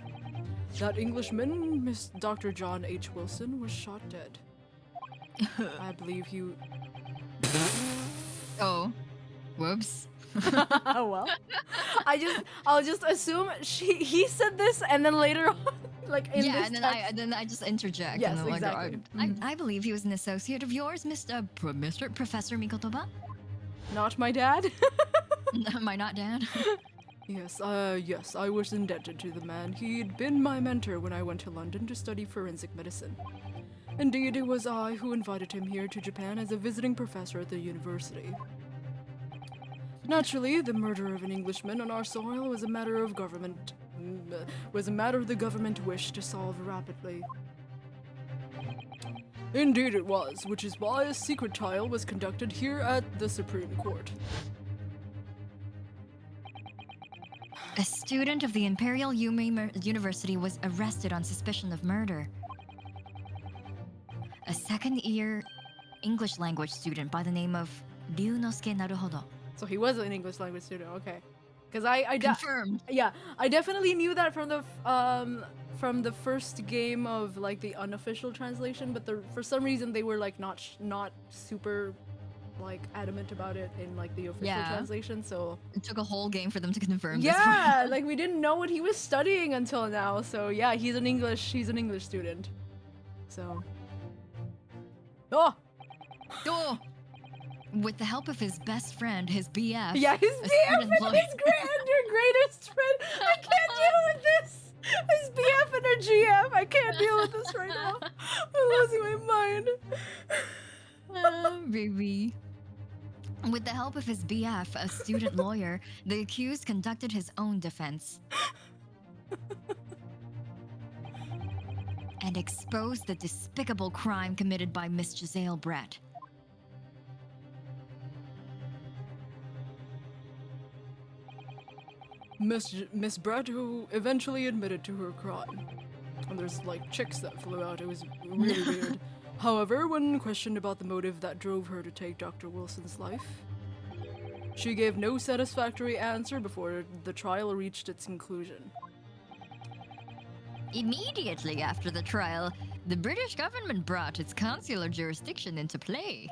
That Englishman, Miss Dr. John H. Wilson, was shot dead. I believe you... Oh. Whoops. Oh well. I'll just assume he said this, and then later on, like in this and text, then I just interject. Yes, and I'm exactly. I believe he was an associate of yours, Mr. Professor Mikotoba. not my dad. Am I not dad? Yes, I was indebted to the man. He'd been my mentor when I went to London to study forensic medicine. Indeed, it was I who invited him here to Japan as a visiting professor at the university. Naturally, the murder of an Englishman on our soil was a matter of the government wished to solve rapidly. Indeed it was, which is why a secret trial was conducted here at the Supreme Court. A student of the Imperial Yuu University was arrested on suspicion of murder. A second-year English language student by the name of Ryunosuke Naruhodo. So he was an English language student, okay. Because Confirmed. Yeah, I definitely knew that from the first game of like the unofficial translation, but for some reason they were like not super like adamant about it in like the official translation. So it took a whole game for them to confirm. Yeah, like we didn't know what he was studying until now. So yeah, he's an English student. So oh. With the help of his best friend, his BF. Yeah, his BF and his your greatest friend. I can't deal with this. His BF and her GF. I can't deal with this right now. I'm losing my mind. Baby. With the help of his BF, a student lawyer, the accused conducted his own defense. And exposed the despicable crime committed by Miss Giselle Brett. Miss Brett, who eventually admitted to her crime. And there's like chicks that flew out. It was really weird. However, when questioned about the motive that drove her to take Dr. Wilson's life, she gave no satisfactory answer before the trial reached its conclusion. Immediately after the trial, the British government brought its consular jurisdiction into play.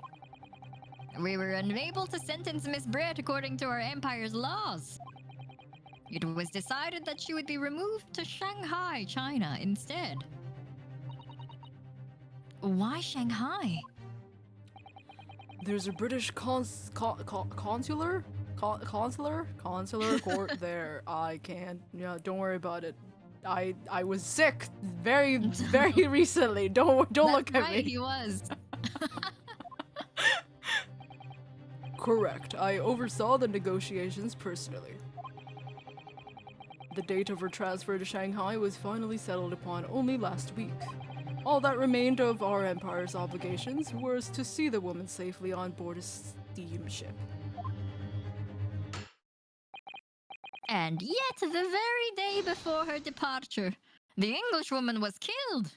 We were unable to sentence Miss Brett according to our empire's laws. It was decided that she would be removed to Shanghai, China, instead. Why Shanghai? There's a British consular court there. I can't. Yeah, don't worry about it. I was sick very recently. Don't look at me. He was. Correct. I oversaw the negotiations personally. The date of her transfer to Shanghai was finally settled upon only last week. All that remained of our empire's obligations was to see the woman safely on board a steamship. And yet, the very day before her departure, the Englishwoman was killed.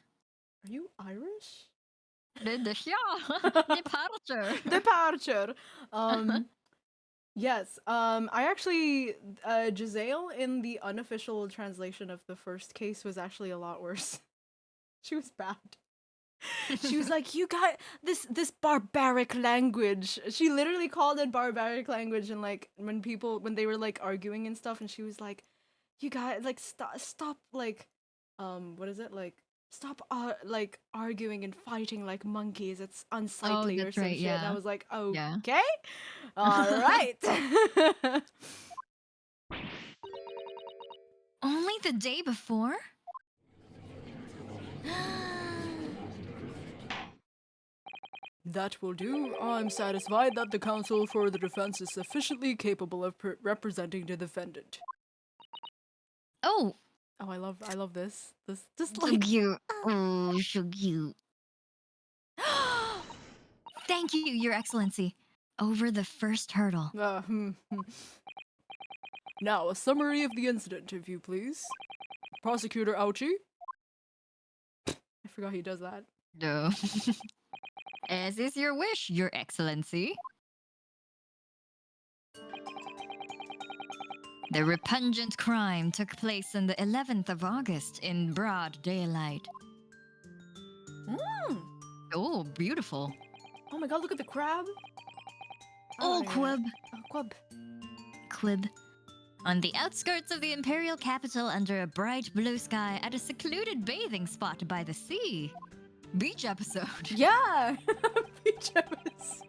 Are you Irish? Departure. Departure. Yes. I actually, Giselle in the unofficial translation of the first case was actually a lot worse. She was bad. She was like, you got this barbaric language. She literally called it barbaric language, and like when they were like arguing and stuff, and she was like, you got like stop like what is it like? Stop like arguing and fighting like monkeys. It's unsightly or that's some right, shit. yeah. I was like, Yeah. okay, all right. Only the day before? That will do. I'm satisfied that the counsel for the defense is sufficiently capable of representing the defendant. Oh, Oh, I love this. This just so like cute. Oh, so cute. Thank you, Your Excellency. Over the first hurdle. Now, a summary of the incident, if you please. Prosecutor Ouchie. I forgot he does that. No. As is your wish, Your Excellency. The repugnant crime took place on the 11th of August in broad daylight. Mm. Oh, beautiful. Oh my god, look at the crab. Oh, yeah. Quib. Oh, Quib. Quib. On the outskirts of the imperial capital under a bright blue sky at a secluded bathing spot by the sea. Beach episode. Yeah! Beach episode.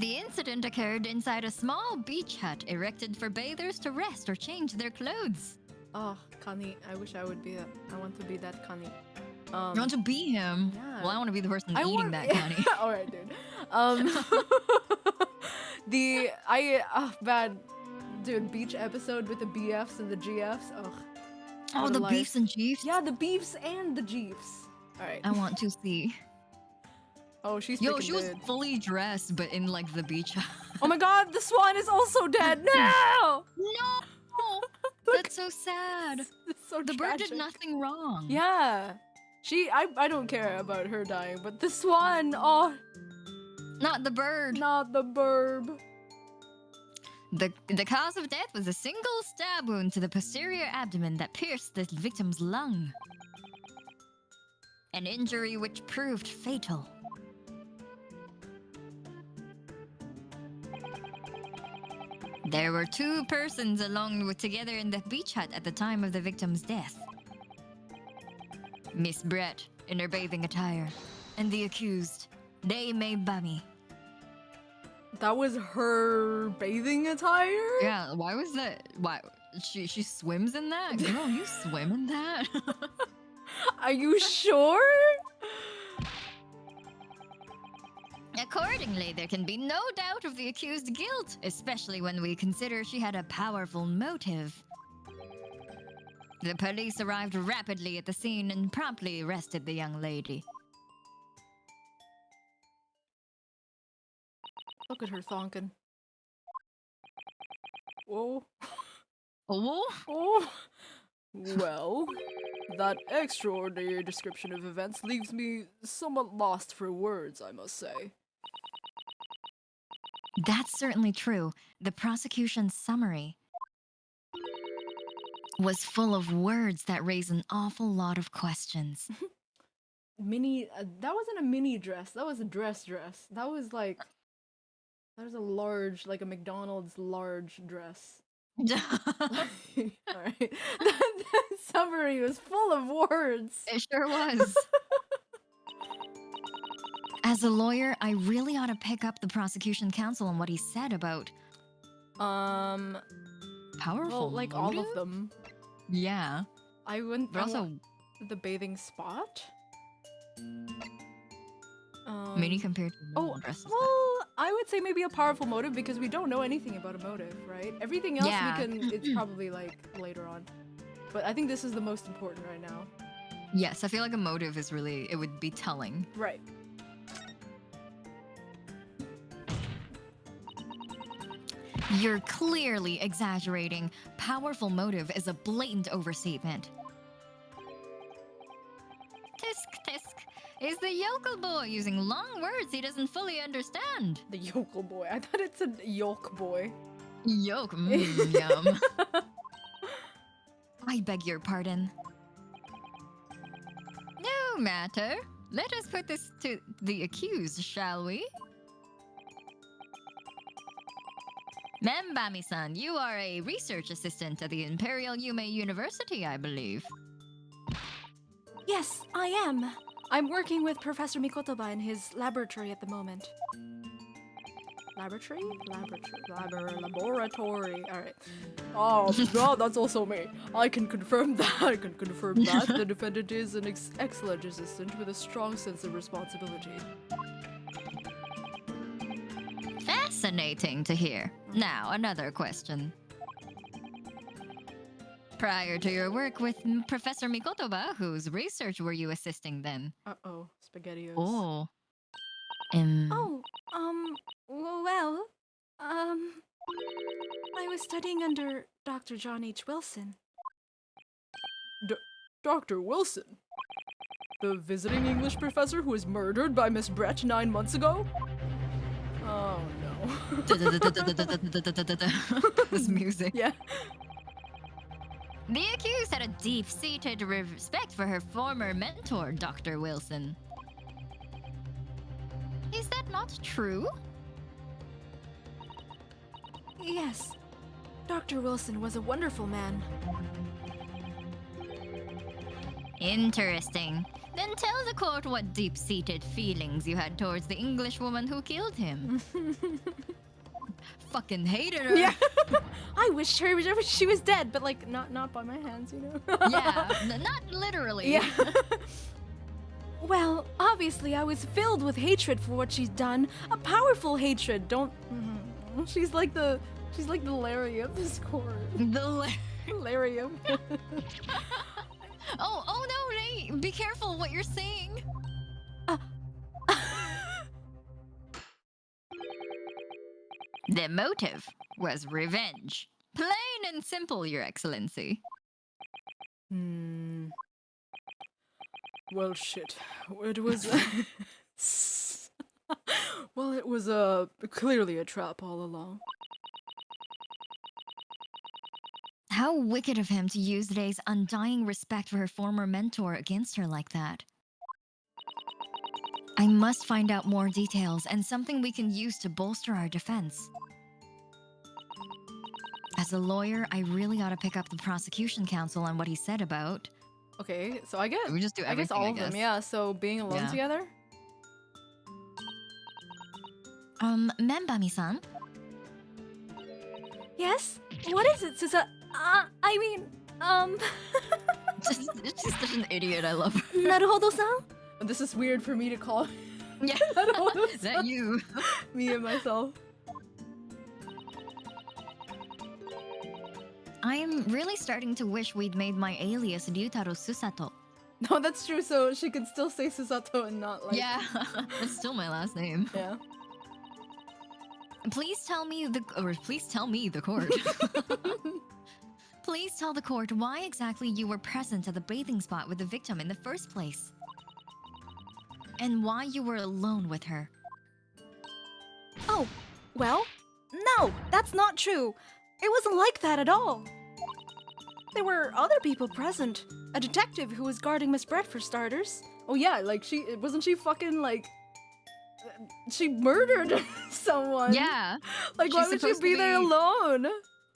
The incident occurred inside a small beach hut erected for bathers to rest or change their clothes. Oh, Kani. I wish I would be that. I want to be that Kani. You want to be him? Yeah. Well, I want to be the person eating that, Connie. Alright, dude. Bad. Dude, beach episode with the BFs and the GFs. Ugh. Oh, What a the life. beefs and chiefs? Yeah, the beefs and the Jeeps. Alright. I want to see. Oh, she's Yo, picking she was mid. fully dressed, but in like the beach hut. Oh my god, the swan is also dead. No! No! That's so sad. It's so The bird tragic. did nothing wrong. Yeah. I don't care about her dying, but the swan, oh, Not the bird. not the burb. The cause of death was a single stab wound to the posterior abdomen that pierced the victim's lung. An injury which proved fatal. There were two persons together in the beach hut at the time of the victim's death. Miss Brett in her bathing attire, and the accused, May Bummy. That was her bathing attire? Yeah, why was that? Why she swims in that? Girl, you swim in that? Are you sure? Accordingly, there can be no doubt of the accused's guilt, especially when we consider she had a powerful motive. The police arrived rapidly at the scene and promptly arrested the young lady. Look at her thonkin. Whoa. Oh? Oh. Well, that extraordinary description of events leaves me somewhat lost for words, I must say. That's certainly true. The prosecution's summary was full of words that raise an awful lot of questions. That wasn't a mini dress, that was a dress. That was like, that was a large, like a McDonald's large dress. Alright. That summary was full of words. It sure was. As a lawyer, I really ought to pick up the prosecution counsel on what he said about powerful. Well, like all of motive? them. Yeah. I wouldn't. But also, the bathing spot. many compared to normal Oh, dresses. well, I would say maybe a powerful motive because we don't know anything about a motive, right? Everything else Yeah. we can. It's probably like later on. But I think this is the most important right now. Yes, I feel like a motive is really, it would be telling. Right. You're clearly exaggerating. Powerful motive is a blatant overstatement. Tisk tisk. Is the yokel boy using long words he doesn't fully understand? The yokel boy. I thought it's a yolk boy. Yoke, yum. I beg your pardon. No matter. Let us put this to the accused, shall we? Membami-san, you are a research assistant at the Imperial Yume University, I believe. Yes, I am. I'm working with Professor Mikotoba in his laboratory at the moment. Laboratory? Laboratory. Alright. Oh, no, that's also me. I can confirm that. The defendant is an excellent assistant with a strong sense of responsibility. Fascinating to hear. Now, another question. Prior to your work with Professor Mikotoba, whose research were you assisting then? Uh-oh, SpaghettiOs. Oh. Well, I was studying under Dr. John H. Wilson. Dr. Wilson? The visiting English professor who was murdered by Miss Brett 9 months ago? Oh no. This music. Yeah. The accused had a deep-seated respect for her former mentor, Dr. Wilson. Is that not true? Yes. Dr. Wilson was a wonderful man. Interesting. Then tell the court what deep-seated feelings you had towards the English woman who killed him. Fucking hated her. Yeah. I wished she was dead, but like not by my hands, you know. Yeah, not literally. Yeah. Well, obviously I was filled with hatred for what she's done. A powerful hatred. Don't. She's like the Larry of this court. Larry of. Oh no, Nate! Be careful what you're saying. The motive was revenge. Plain and simple, Your Excellency. Well, shit. It was. Well, it was clearly a trap all along. How wicked of him to use Rei's undying respect for her former mentor against her like that. I must find out more details and something we can use to bolster our defense. As a lawyer, I really ought to pick up the prosecution counsel on what he said about... Okay, so I guess we just do I guess everything, all of them, yeah. So being alone together. Membami-san? Yes. What is it, Susa? I mean, She's such an idiot. I love her. Naruhodo-san. This is weird for me to call. Yeah, is that you? Me and myself. I'm really starting to wish we'd made my alias Ryutaro Susato. No, that's true. So she could still say Susato and not like. Yeah, it's still my last name. Yeah. Please tell me the court. Please tell the court why exactly you were present at the bathing spot with the victim in the first place. And why you were alone with her. Oh, well, no, that's not true. It wasn't like that at all. There were other people present. A detective who was guarding Miss Brett for starters. Oh yeah, like wasn't she fucking like... She murdered someone. Yeah. Like why would she be there alone?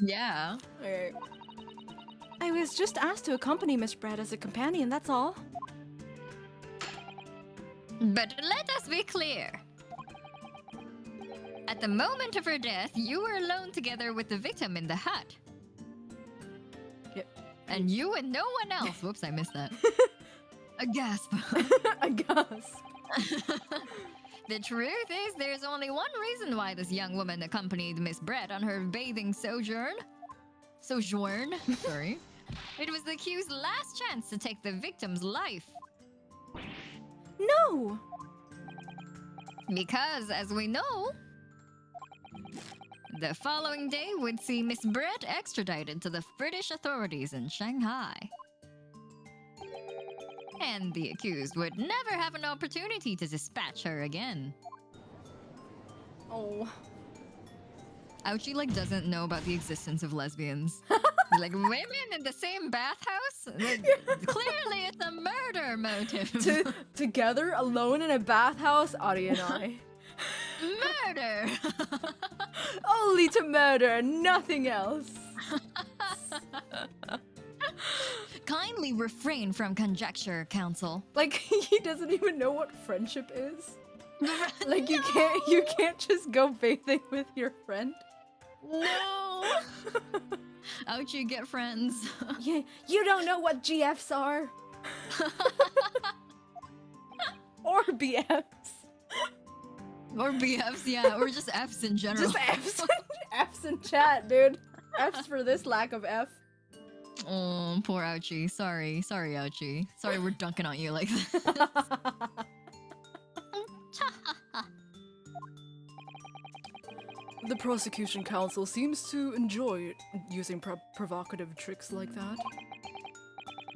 Yeah. Okay. I was just asked to accompany Miss Brett as a companion, that's all. But let us be clear. At the moment of her death, you were alone together with the victim in the hut. Yep. And you and no one else. Whoops, I missed that. A gasp. A gasp. The truth is, there's only one reason why this young woman accompanied Miss Brett on her bathing sojourn. Sorry. It was the accused's last chance to take the victim's life. No! Because, as we know, the following day would see Miss Brett extradited to the British authorities in Shanghai. And the accused would never have an opportunity to dispatch her again. Oh. Ouchie, like, doesn't know about the existence of lesbians. Like, women in the same bathhouse? Clearly it's a murder motive. Together, alone in a bathhouse, Ari and I. Murder! Only to murder, nothing else. Kindly refrain from conjecture, Council. Like he doesn't even know what friendship is. Like you can't just go bathing with your friend. No! Ouchie, get friends. Yeah, you don't know what GFs are. Or BFs. Or BFs, yeah, or just Fs in general. Just Fs. Fs in chat, dude. Fs for this lack of F. Oh, poor Ouchie. Sorry, Ouchie. Sorry we're dunking on you like this. The prosecution council seems to enjoy using provocative tricks like that.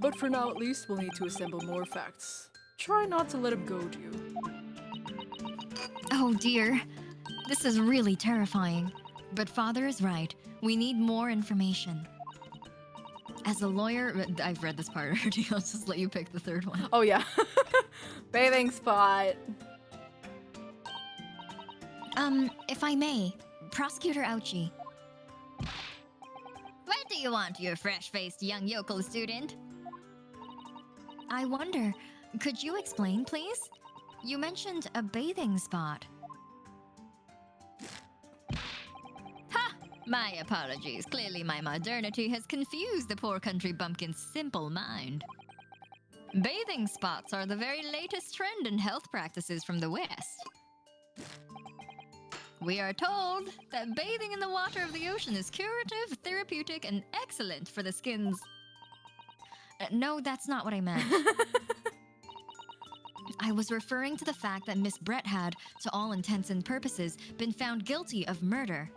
But for now at least, we'll need to assemble more facts. Try not to let him goad you. Oh dear. This is really terrifying. But Father is right. We need more information. As a lawyer, I've read this part already. I'll just let you pick the third one. Oh yeah. Bathing spot. If I may, Prosecutor Ouchie. What do you want, you fresh-faced young yokel student? I wonder, could you explain, please? You mentioned a bathing spot. Ha! My apologies. Clearly my modernity has confused the poor country bumpkin's simple mind. Bathing spots are the very latest trend in health practices from the West. We are told that bathing in the water of the ocean is curative, therapeutic, and excellent for the skin's... no, that's not what I meant. I was referring to the fact that Miss Brett had, to all intents and purposes, been found guilty of murder.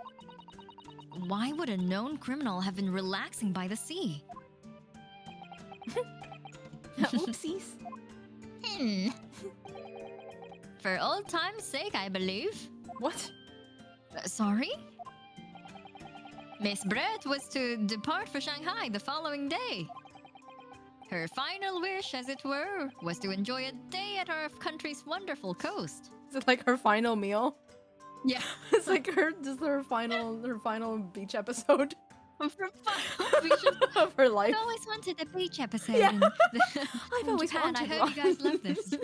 Why would a known criminal have been relaxing by the sea? Oopsies. For old time's sake, I believe. What? Sorry? Miss Brett was to depart for Shanghai the following day. Her final wish, as it were, was to enjoy a day at our country's wonderful coast. Is it like her final meal? Yeah. It's like her final beach episode Her final beach of her life. I've always wanted a beach episode. Yeah. In I've always Japan. wanted I heard one. you guys love this.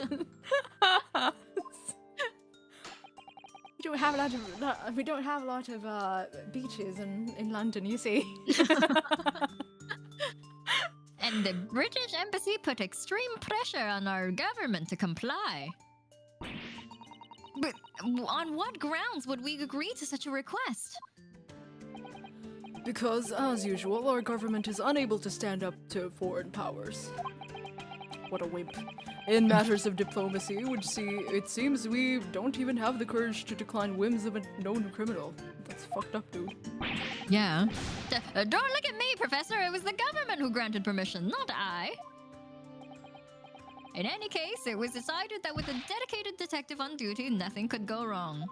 We don't have a lot of beaches in London, you see. And the British embassy put extreme pressure on our government to comply. But on what grounds would we agree to such a request? Because, as usual, our government is unable to stand up to foreign powers. What a wimp. In matters of diplomacy, it seems we don't even have the courage to decline whims of a known criminal. That's fucked up, dude. Yeah. Don't look at me, Professor. It was the government who granted permission, not I. In any case, it was decided that with a dedicated detective on duty, nothing could go wrong.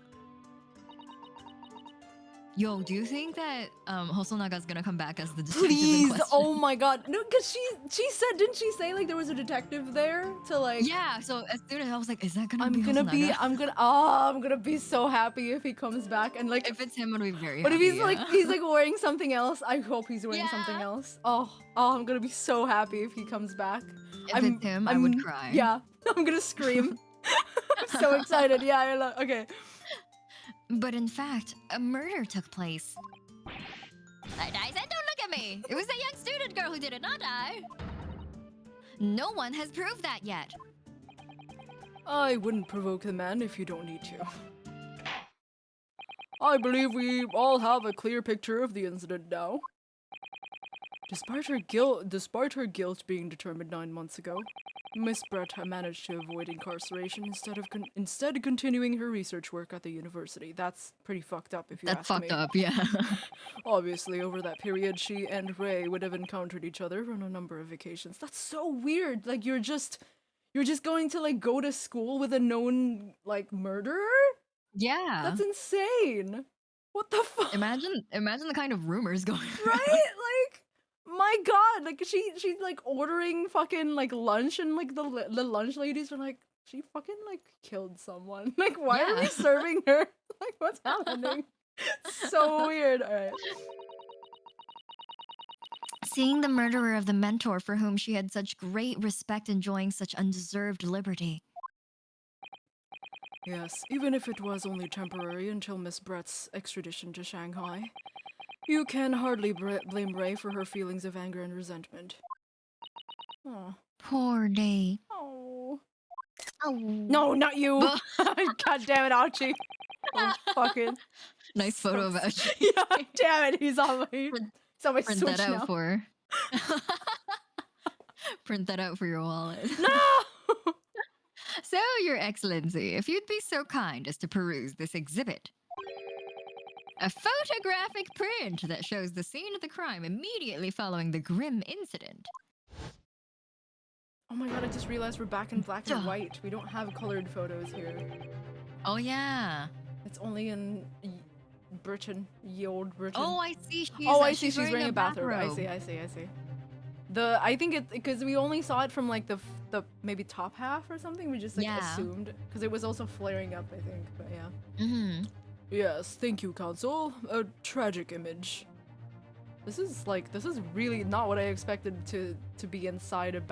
Yo, do you think that Hosonaga's gonna come back as the detective in Please! question? Oh my god. No, because she said, didn't she say like there was a detective there to like... Yeah, so as soon as I was like, is that gonna be Hosonaga? I'm gonna be so happy if he comes back and like... If it's him, I'm gonna be very But happy, if he's like wearing something else, I hope he's wearing Yeah. something else. Oh, I'm gonna be so happy if he comes back. If it's him, I would cry. Yeah, I'm gonna scream. I'm so excited. Yeah, okay. But in fact, a murder took place. I said, don't look at me! It was the young student girl who did it, not I! No one has proved that yet. I wouldn't provoke the man if you don't need to. I believe we all have a clear picture of the incident now. Despite her guilt being determined 9 months ago, Miss Brett managed to avoid incarceration instead continuing her research work at the university. That's pretty fucked up if you ask me. That's fucked up, yeah. Obviously, over that period, she and Ray would have encountered each other on a number of vacations. That's so weird. Like, you're just going to, like, go to school with a known, like, murderer? Yeah. That's insane. What the fuck? Imagine the kind of rumors going Right? Like, my god, like she's like ordering fucking like lunch and like the lunch ladies are like, she fucking like killed someone. Like, why are we serving her? Like, what's happening? So weird. All right. Seeing the murderer of the mentor for whom she had such great respect enjoying such undeserved liberty. Yes, even if it was only temporary until Miss Brett's extradition to Shanghai. You can hardly blame Ray for her feelings of anger and resentment. Oh. Poor Day. Oh. Oh. No, not you! God damn it, Archie! Oh, fucking... Nice photo of Ouchie. Yeah, damn it, he's on my Print Switch that out now. for Print that out for your wallet. No! So, Your Excellency, if you'd be so kind as to peruse this exhibit. A photographic print that shows the scene of the crime immediately following the grim incident. Oh my god, I just realized we're back in black and white. We don't have colored photos here. Oh yeah. It's only in Britain, ye old Britain. Oh, I see. She's wearing a bathrobe. I see. I think it because we only saw it from like the maybe top half or something. We just like assumed because it was also flaring up. I think, but yeah. Mm-hmm. Yes, thank you, Council. A tragic image. This is really not what I expected to be inside a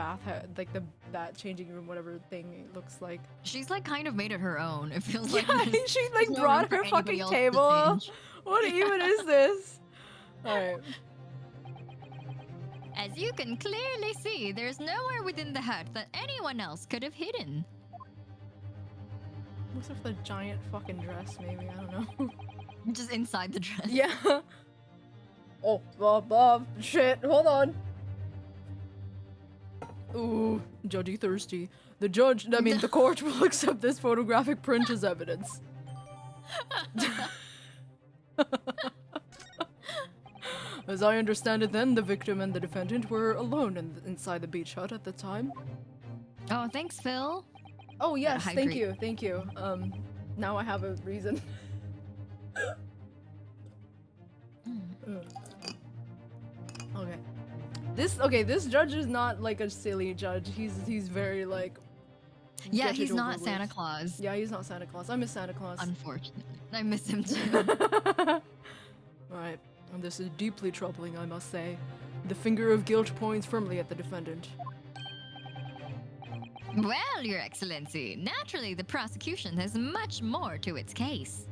like the bat changing room, whatever thing it looks like. She's like kind of made it her own. It feels like she like brought her fucking table. What even is this? Alright. As you can clearly see, there's nowhere within the hut that anyone else could have hidden. What's with the giant fucking dress, maybe? I don't know. Just inside the dress. Yeah. Oh, shit, hold on. Ooh, judgy thirsty. The court will accept this photographic print as evidence. As I understand it then, the victim and the defendant were alone inside the beach hut at the time. Oh, thanks, Phil. Oh yes, thank you. Now I have a reason. This judge is not like a silly judge. He's very like... Yeah, he's not Santa Claus. Yeah, he's not Santa Claus. I miss Santa Claus. Unfortunately. I miss him too. Right. And this is deeply troubling, I must say. The finger of guilt points firmly at the defendant. Well, Your Excellency, naturally the prosecution has much more to its case.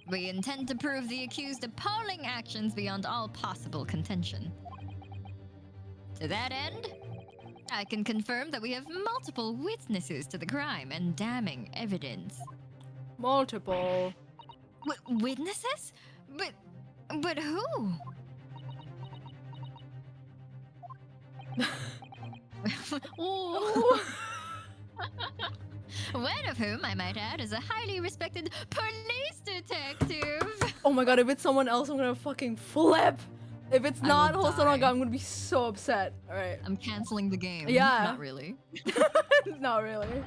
We intend to prove the accused appalling actions beyond all possible contention. To that end, I can confirm that we have multiple witnesses to the crime and damning evidence. Multiple. Witnesses? But who? One of whom, I might add, is a highly respected police detective. Oh my god, if it's someone else, I'm gonna fucking flip. If it's not Hosonaga, I'm gonna be so upset. Alright. I'm canceling the game. Yeah. Not really. Not really.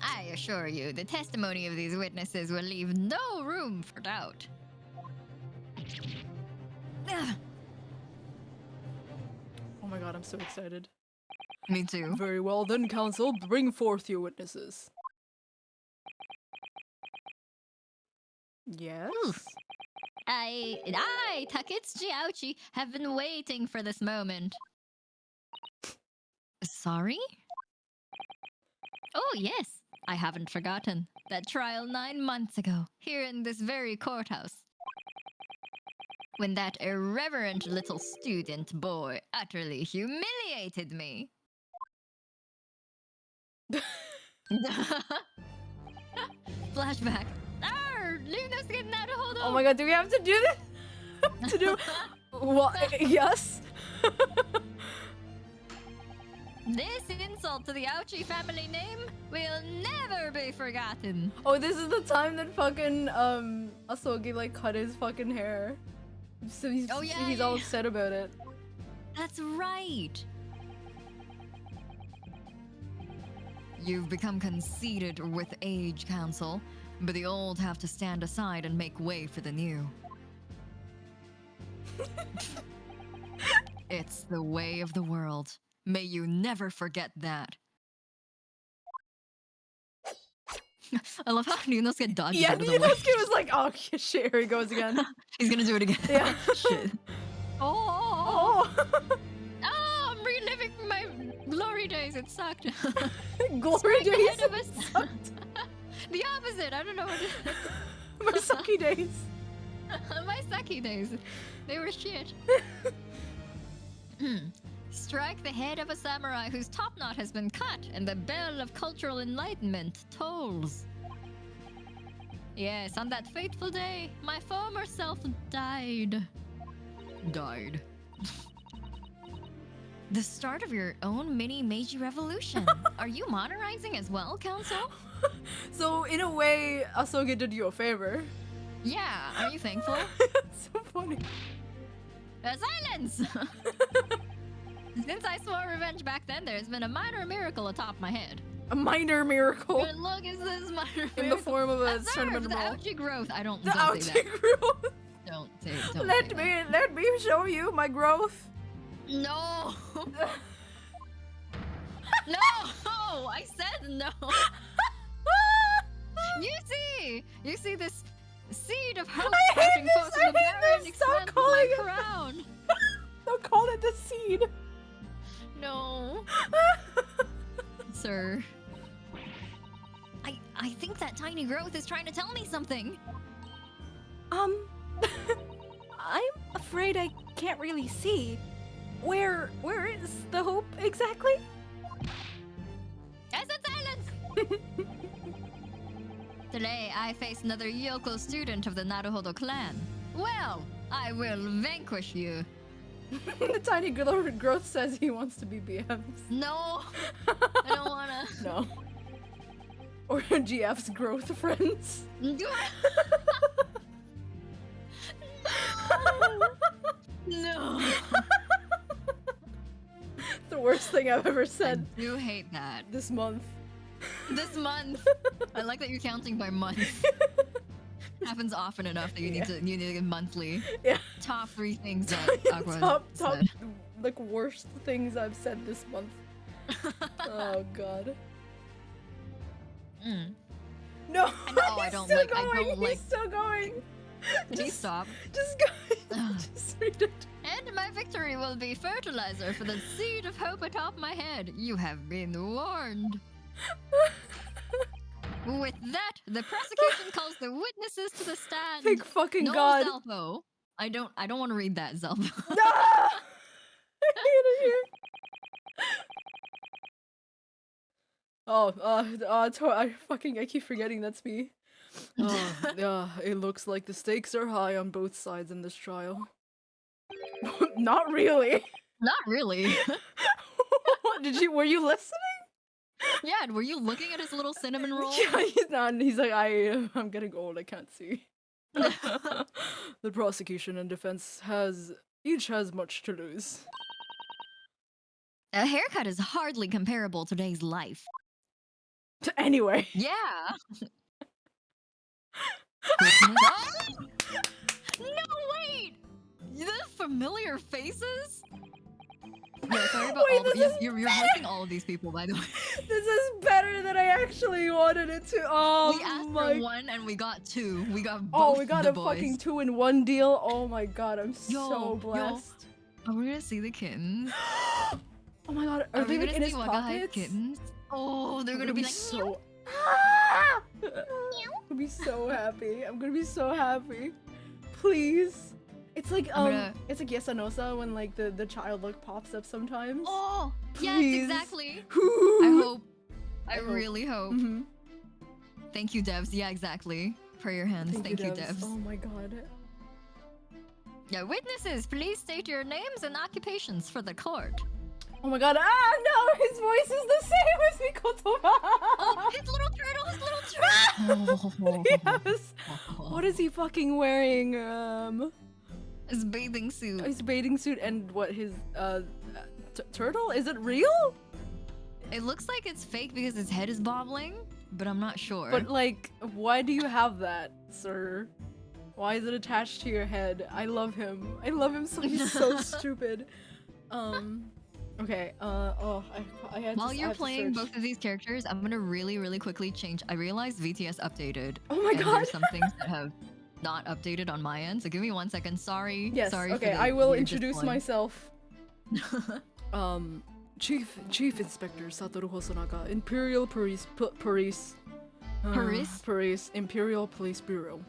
I assure you, the testimony of these witnesses will leave no room for doubt. Oh my god, I'm so excited. Me too. Very well then, counsel. Bring forth your witnesses. Yes? I, Taketsuchi Ouchi, have been waiting for this moment. Sorry? Oh, yes. I haven't forgotten. That trial 9 months ago, here in this very courthouse. When that irreverent little student boy utterly humiliated me. Flashback. Oh my god, do we have to do this? To do what? Yes? This insult to the Ouchi family name will never be forgotten. Oh, this is the time that fucking Asogi like cut his fucking hair. So he's all upset about it. That's right. You've become conceited with age, Council, but the old have to stand aside and make way for the new. It's the way of the world. May you never forget that. I love how Ryunosuke dodges Yeah, out of the way. Ryunosuke was like, oh shit, here he goes again. He's gonna do it again. Yeah. Shit. Oh. Oh, I'm reliving my glory days. It sucked. Glory Strike days. ahead of us. The opposite. I don't know what. My sucky days. My sucky days. They were shit. Strike the head of a samurai whose top knot has been cut and the bell of cultural enlightenment tolls. Yes, on that fateful day, my former self died. The start of your own mini Meiji revolution. Are you modernizing as well, Council? So in a way, Asoge did you a favor. Yeah, are you thankful? That's so funny. Silence! Since I swore revenge back then, there's been a minor miracle atop my head. A minor miracle. Good look is this minor miracle. In the form of a Observe tournament the ball. ouchie growth. I don't The don't say ouchie growth. that. Don't say Let that. me show you my growth. No. No! I said no. You see this seed of hope I hate sprouting this, forth from the I hate barren this. Stop expanse of calling my it- crown. Don't call it the seed. No, sir. I think that tiny growth is trying to tell me something. I'm afraid I can't really see. Where is the hope exactly? I said silence! Today, I face another Yoko student of the Naruhodo clan. Well, I will vanquish you. The tiny growth says he wants to be BFs. No, I don't wanna. No. Or GF's growth friends. No. The worst thing I've ever I said do hate that. this month. This month. I like that you're counting by month. Happens often enough that you need to get monthly. Yeah. Top 3 things that Aqua top said. like worst things I've said this month. Oh god. Mm. No. know, I he's don't still like- I going. don't He's like- still going. Did he stop? Just go. Ugh. Just read it. And my victory will be fertilizer for the seed of hope atop my head. You have been warned. With that, the prosecution calls the witnesses to the stand. Thank fucking No, god. Zelfo. I don't want to read that, Zelfo. No! I hate it here. I keep forgetting that's me. Yeah, it looks like the stakes are high on both sides in this trial. Not really. Not really. Were you listening? Yeah, were you looking at his little cinnamon roll? Yeah, he's not. He's like, I'm getting old. I can't see. The prosecution and defense each has much to lose. A haircut is hardly comparable to today's life. Anyway. Yeah. No, wait! The familiar faces? No, sorry about Wait, all the, this yes, is you're better. voicing all of these people, by the way. This is better than I actually wanted it to. Oh We asked my. for 1 and we got 2. We got both Oh, we got the a boys. fucking 2-in-1 deal. Oh my god, I'm Yo, so yo. blessed. Are we gonna see the kittens? Oh my god, are they we like gonna in see his Wagaha's pockets? kittens? Oh, they're gonna be like, so. I'm gonna be so happy. I'm gonna be so happy. Please. It's like gonna- it's like Yesanosa when like the child look pops up sometimes. oh, yes, Please. exactly. I I hope. I hope. really hope. Mm-hmm. Thank you, Devs. Yeah, exactly. For your hands. Thank you, Devs. Oh my god. Yeah, witnesses, please state your names and occupations for the court. Oh my god. Ah no, his voice is the same as Mikoto. Oh, his little turtle, Yes. What is he fucking wearing? His bathing suit. His bathing suit and what his turtle? Is it real? It looks like it's fake because his head is bobbling, but I'm not sure. But like, why do you have that, sir? Why is it attached to your head? I love him. I love him so he's so stupid. Okay. I had While to, I you're have to playing search. both of these characters, I'm gonna really quickly change. I realized VTS updated. Oh my and god. There's some things that have not updated on my end. So give me 1 second. Sorry. Yes. Sorry. Okay. For the I will weird introduce display. myself. Chief Inspector Satoru Hosonaga, Imperial Police Paris? Imperial Police Bureau.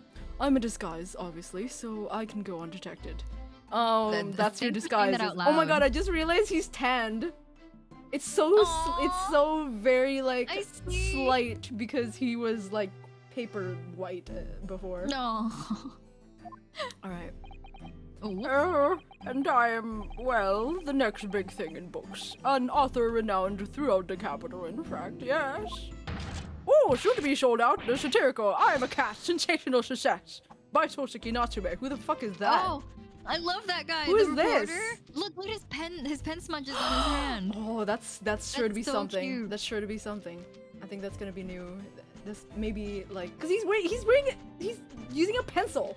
I'm a disguise, obviously, so I can go undetected. That's your thanks for saying disguise. that out Oh my loud. god, I just realized he's tanned. It's so it's so very like I see. slight because he was like paper white before. No. All right. Oh. And I am, well, the next big thing in books. An author renowned throughout the capital, in fact, yes. Oh, soon to be sold out, the satirical I Am a Cat, Sensational Success by Toshiki Natsume. Who the fuck is that? Oh, I love that guy. Who the is this? reporter. Look at his pen smudges on his hand. Oh, that's sure to be That's so something. cute. That's sure to be something. I think that's gonna be new. This maybe like, cause he's using a pencil.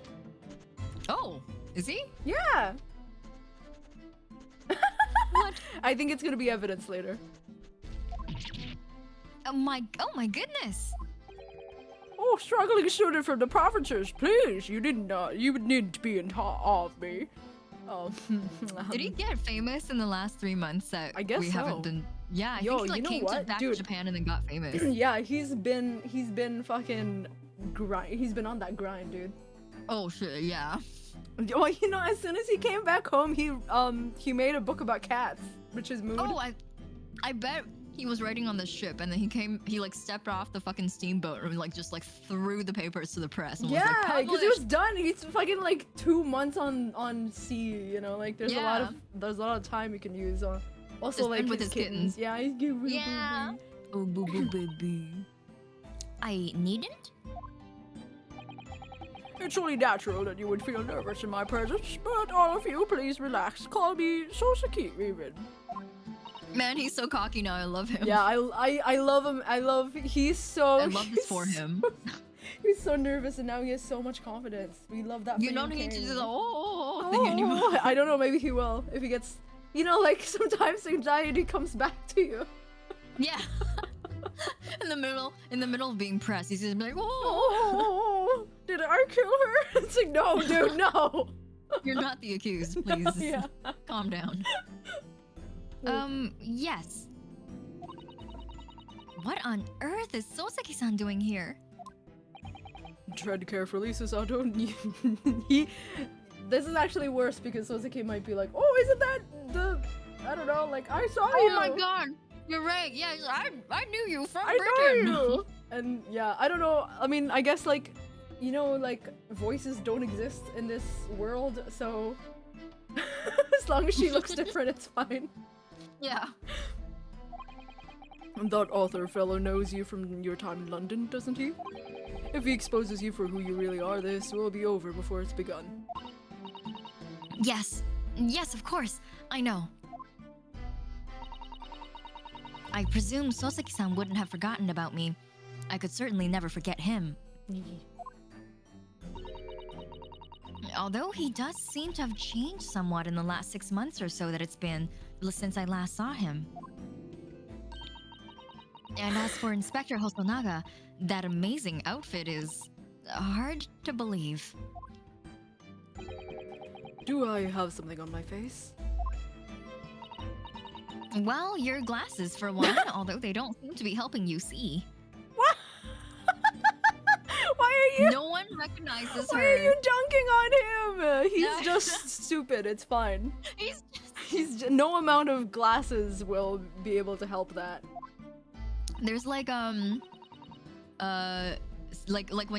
Oh, is he? Yeah. What? I think it's gonna be evidence later. Oh my goodness. Oh, struggling student from the provinces, please. You needn't be in awe of me. Did he get famous in the last 3 months that I guess we so. haven't been? Yeah, I Yo, think he like you know came what? back Dude. to Japan and then got famous. Yeah, he's been fucking grind. He's been on that grind, dude. Oh shit, yeah. Well, you know, as soon as he came back home, he made a book about cats, which is mood. Oh, I bet he was writing on the ship and then he like stepped off the fucking steamboat and like just like threw the papers to the press and was yeah, like, because it was "Published!" done. He's fucking like 2 months on sea. You know, like there's a Yeah. lot of time you can use. Also, To like spend with his his kittens. kittens. Yeah, he's cute. Yeah. Oh, boo boo baby. I needn't? It's only natural that you would feel nervous in my presence, but all of you, please relax. Call me Sosaki, even. Man, he's so cocky now. I love him. Yeah, I love him. He's so. I love this for him. He's so nervous, and now he has so much confidence. We love that. You for don't need to Kane. do the thing anymore. I don't know. Maybe he will if he gets. You know, like sometimes anxiety comes back to you. Yeah. in the middle of being pressed, he's just like, Oh, did I kill her? It's like, no, dude, no. You're not the accused, please. Yeah. Calm down. Yes. What on earth is Soseki-san doing here? Tread carefully, Susato. This is actually worse because Soseki might be like, oh, isn't that the... I don't know, like, I saw you. Oh my god. You're right. Yeah, I knew you from I Britain. know you. And yeah, I don't know. I mean, I guess like, you know, like voices don't exist in this world, so as long as she looks different, it's fine. Yeah. That author fellow knows you from your time in London, doesn't he? If he exposes you for who you really are, this will be over before it's begun. Yes. Yes, of course. I know. I presume Soseki-san wouldn't have forgotten about me. I could certainly never forget him. Although he does seem to have changed somewhat in the last 6 months or so that it's been since I last saw him. And as for Inspector Hosonaga, that amazing outfit is hard to believe. Do I have something on my face? Well, your glasses for one, although they don't seem to be helping you see. What? Why are you? No one recognizes Why her. are you dunking on him? He's No. just stupid. It's fine. He's just... No amount of glasses will be able to help that. There's like when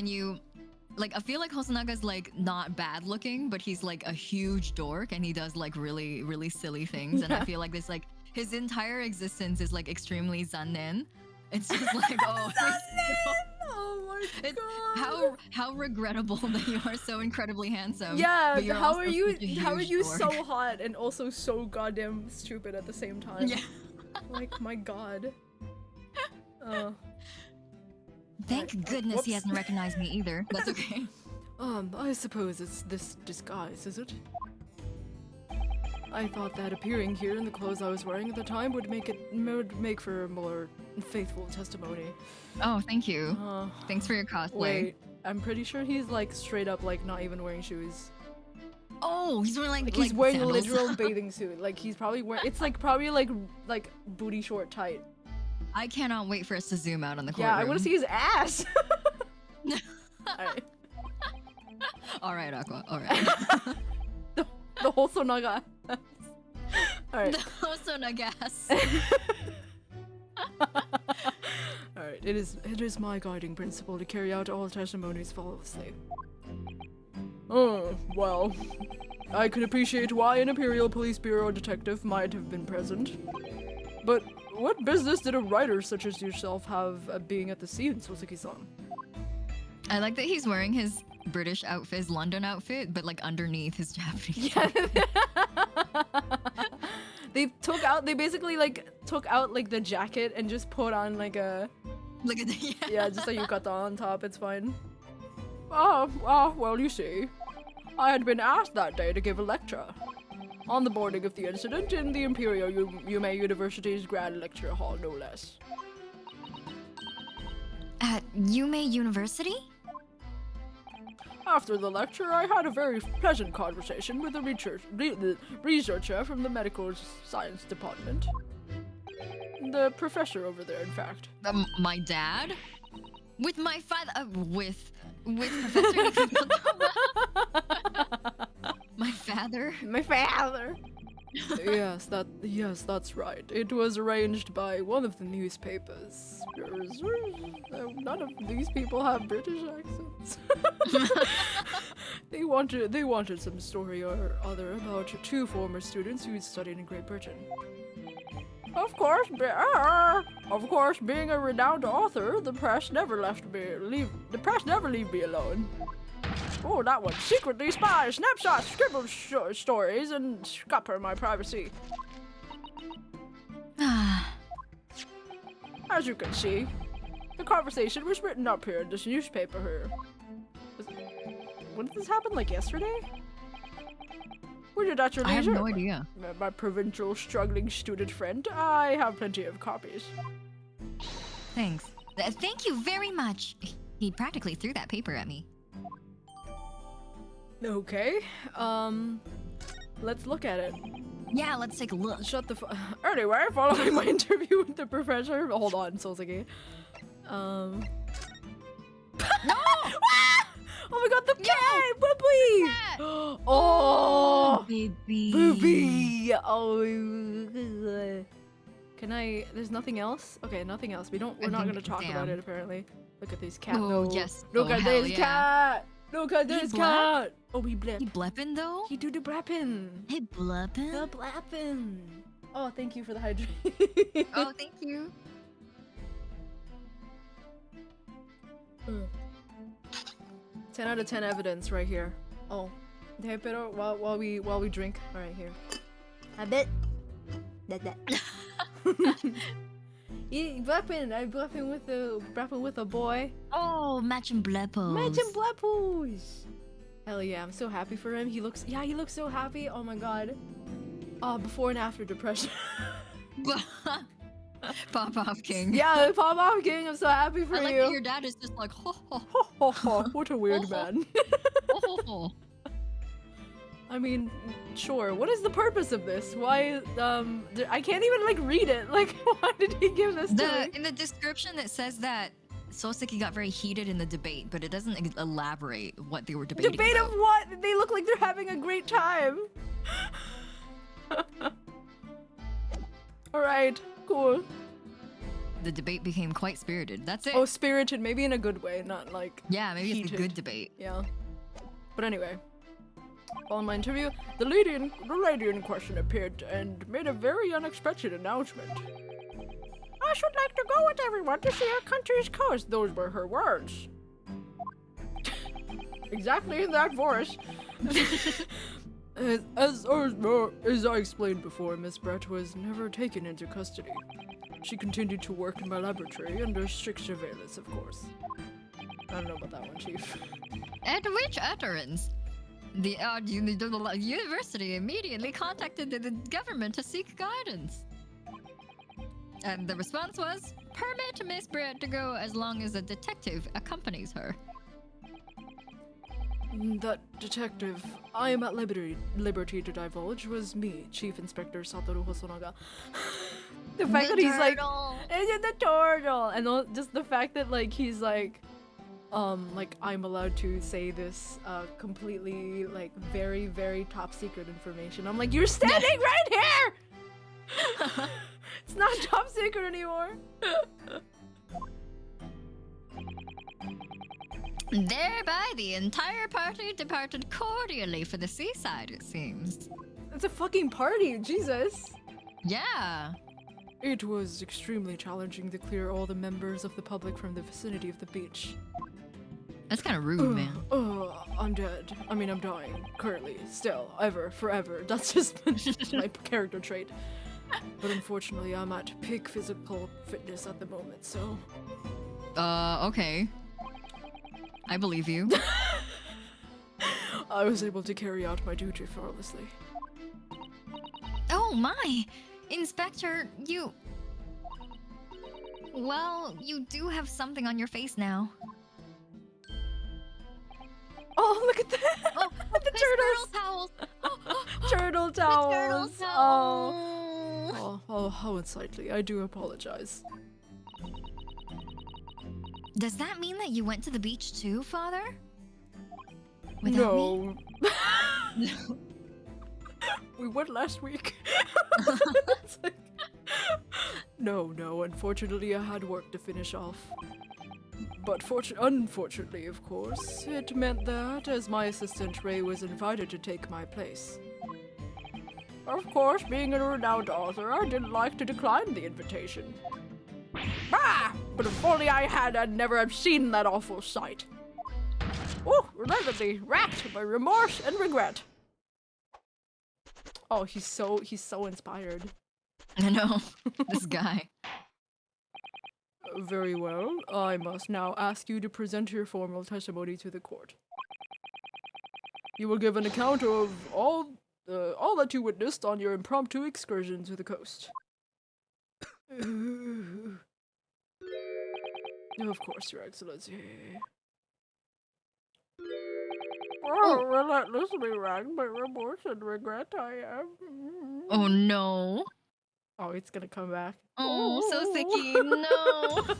you I feel like Hosanaga's like not bad looking, but he's like a huge dork and he does like really, really silly things. And I Yeah. feel like this like his entire existence is like extremely zannen. It's just like oh Oh my it's god. how regrettable that you are so incredibly handsome. Yeah, but you're how also are you such a how are huge you dork. so hot and also so goddamn stupid at the same time? Yeah. Like my god. Oh. Thank Alright, goodness he whoops. hasn't recognized me either. That's okay. I suppose it's this disguise, is it? I thought that appearing here in the clothes I was wearing at the time would make for a more faithful testimony. Oh, thank you. Thanks for your cosplay. Wait, I'm pretty sure he's like straight up like not even wearing shoes. Oh, he's wearing Like he's wearing sandals. a literal bathing suit. Like he's probably wearing. It's like probably like booty short tight. I cannot wait for us to zoom out on the courtroom. Yeah, I want to see his ass. Alright. All right, Aqua. All right. The whole sonaga. Alright. The Hosono gas. Alright, it is my guiding principle to carry out all testimonies flawlessly. Oh, well. I can appreciate why an Imperial Police Bureau detective might have been present. But what business did a writer such as yourself have at being at the scene, Soseki-san? I like that he's wearing his British outfit, his London outfit, but like underneath his Japanese. Yeah. They basically like took out like the jacket and just put on like a Look at the yeah, just a yukata on top. It's fine. Well, you see, I had been asked that day to give a lecture on the morning of the incident in the Imperial Yume University's Grand Lecture Hall, no less. At Yume University? After the lecture, I had a very pleasant conversation with a researcher from the medical science department. The professor over there, in fact. My dad? With my father? With Professor? My father? My father! Yes, that's right. It was arranged by one of the newspapers. None of these people have British accents. They wanted some story or other about two former students who studied in Great Britain. Of course, being a renowned author, the press never leave me alone. Oh, that one. Secretly spies, snapshots, scribbled stories, and scupper my privacy. As you can see, the conversation was written up here in this newspaper here. When did this happen? Like yesterday? Read it at your leisure. I have no idea. My provincial struggling student friend. I have plenty of copies. Thanks. Thank you very much. He practically threw that paper at me. Okay, let's look at it. Yeah, let's take a look. Shut the Anyway, following my interview with the professor. Hold on, Soseki. No! Oh my god, the cat! Boopy! Cat! Oh! Baby. Boopy! Oh. Can I? There's nothing else? Okay, nothing else. We're not gonna talk about it apparently. Look at this cat. Oh, No. yes. Look Oh, at hell this yeah. cat! Look at this blep? cat! Oh, he blep. He bleppin' though? He do the bleppin'. He bleppin'? The bleppin'. Oh, thank you for the hydrate. Oh, thank you. 10 out of 10 evidence right here. Oh. Hey, pero while we drink. Alright, here. A bit. That. I'm blepping with a boy. Oh, matching bleppos. Imagine bleppos. Hell yeah, I'm so happy for him. He looks so happy. Oh my god. Oh, before and after depression. Pop off king. Yeah, pop off king. I'm so happy for I like you. that your dad is just like, ho ho Ho, ho, ho. What a weird Ho, ho. man. ho ho ho. I mean, sure. What is the purpose of this? Why? I can't even like read it. Like, why did he give this to me? In the description it says that Soseki got very heated in the debate, but it doesn't elaborate what they were debating. Debate about. of what? They look like they're having a great time. All right, cool. The debate became quite spirited. That's it. Oh, spirited, maybe in a good way, not like yeah, maybe it's a heated. good debate. Yeah. But anyway, following my interview, the lady in question appeared and made a very unexpected announcement. I should like to go with everyone to see our country's coast. Those were her words. Exactly in that voice. As I explained before, Miss Brett was never taken into custody. She continued to work in my laboratory under strict surveillance, of course. I don't know about that one, Chief. At which utterance? The university immediately contacted the government to seek guidance. And the response was, permit Miss Brett to go as long as a detective accompanies her. That detective I am at liberty to divulge was me, Chief Inspector Satoru Hosonaga. The fact that he's like, it's the turtle, and just the fact that like he's like I'm allowed to say this completely like very very top secret information. I'm like, you're standing right here. It's not top secret anymore. Thereby, the entire party departed cordially for the seaside, it seems. It's a fucking party, Jesus. Yeah. It was extremely challenging to clear all the members of the public from the vicinity of the beach. That's kind of rude, man. I'm dead. I mean, I'm dying. Currently. Still. Ever. Forever. That's just my character trait. But unfortunately, I'm at peak physical fitness at the moment, so... Okay. I believe you. I was able to carry out my duty flawlessly. Oh my! Inspector, you... Well, you do have something on your face now. Oh, look at that! Oh, the turtles! Turtle towels! Turtle towels! Turtle towels! Oh, how unsightly. I do apologize. Does that mean that you went to the beach too, Father? Without me? No. We went last week. It's like... No, unfortunately I had work to finish off. But unfortunately, of course, it meant that, as my assistant Ray was invited to take my place. Of course, being a renowned author, I didn't like to decline the invitation. Bah! But if only I had, I'd never have seen that awful sight. Oh, relentlessly racked by remorse and regret. Oh, he's so inspired. I know. This guy. Very well. I must now ask you to present your formal testimony to the court. You will give an account of all that you witnessed on your impromptu excursion to the coast. Of course, Your Excellency. Oh, relentlessly racked by remorse and regret, I am. Oh no. Oh, it's gonna come back. Oh, so sicky. No.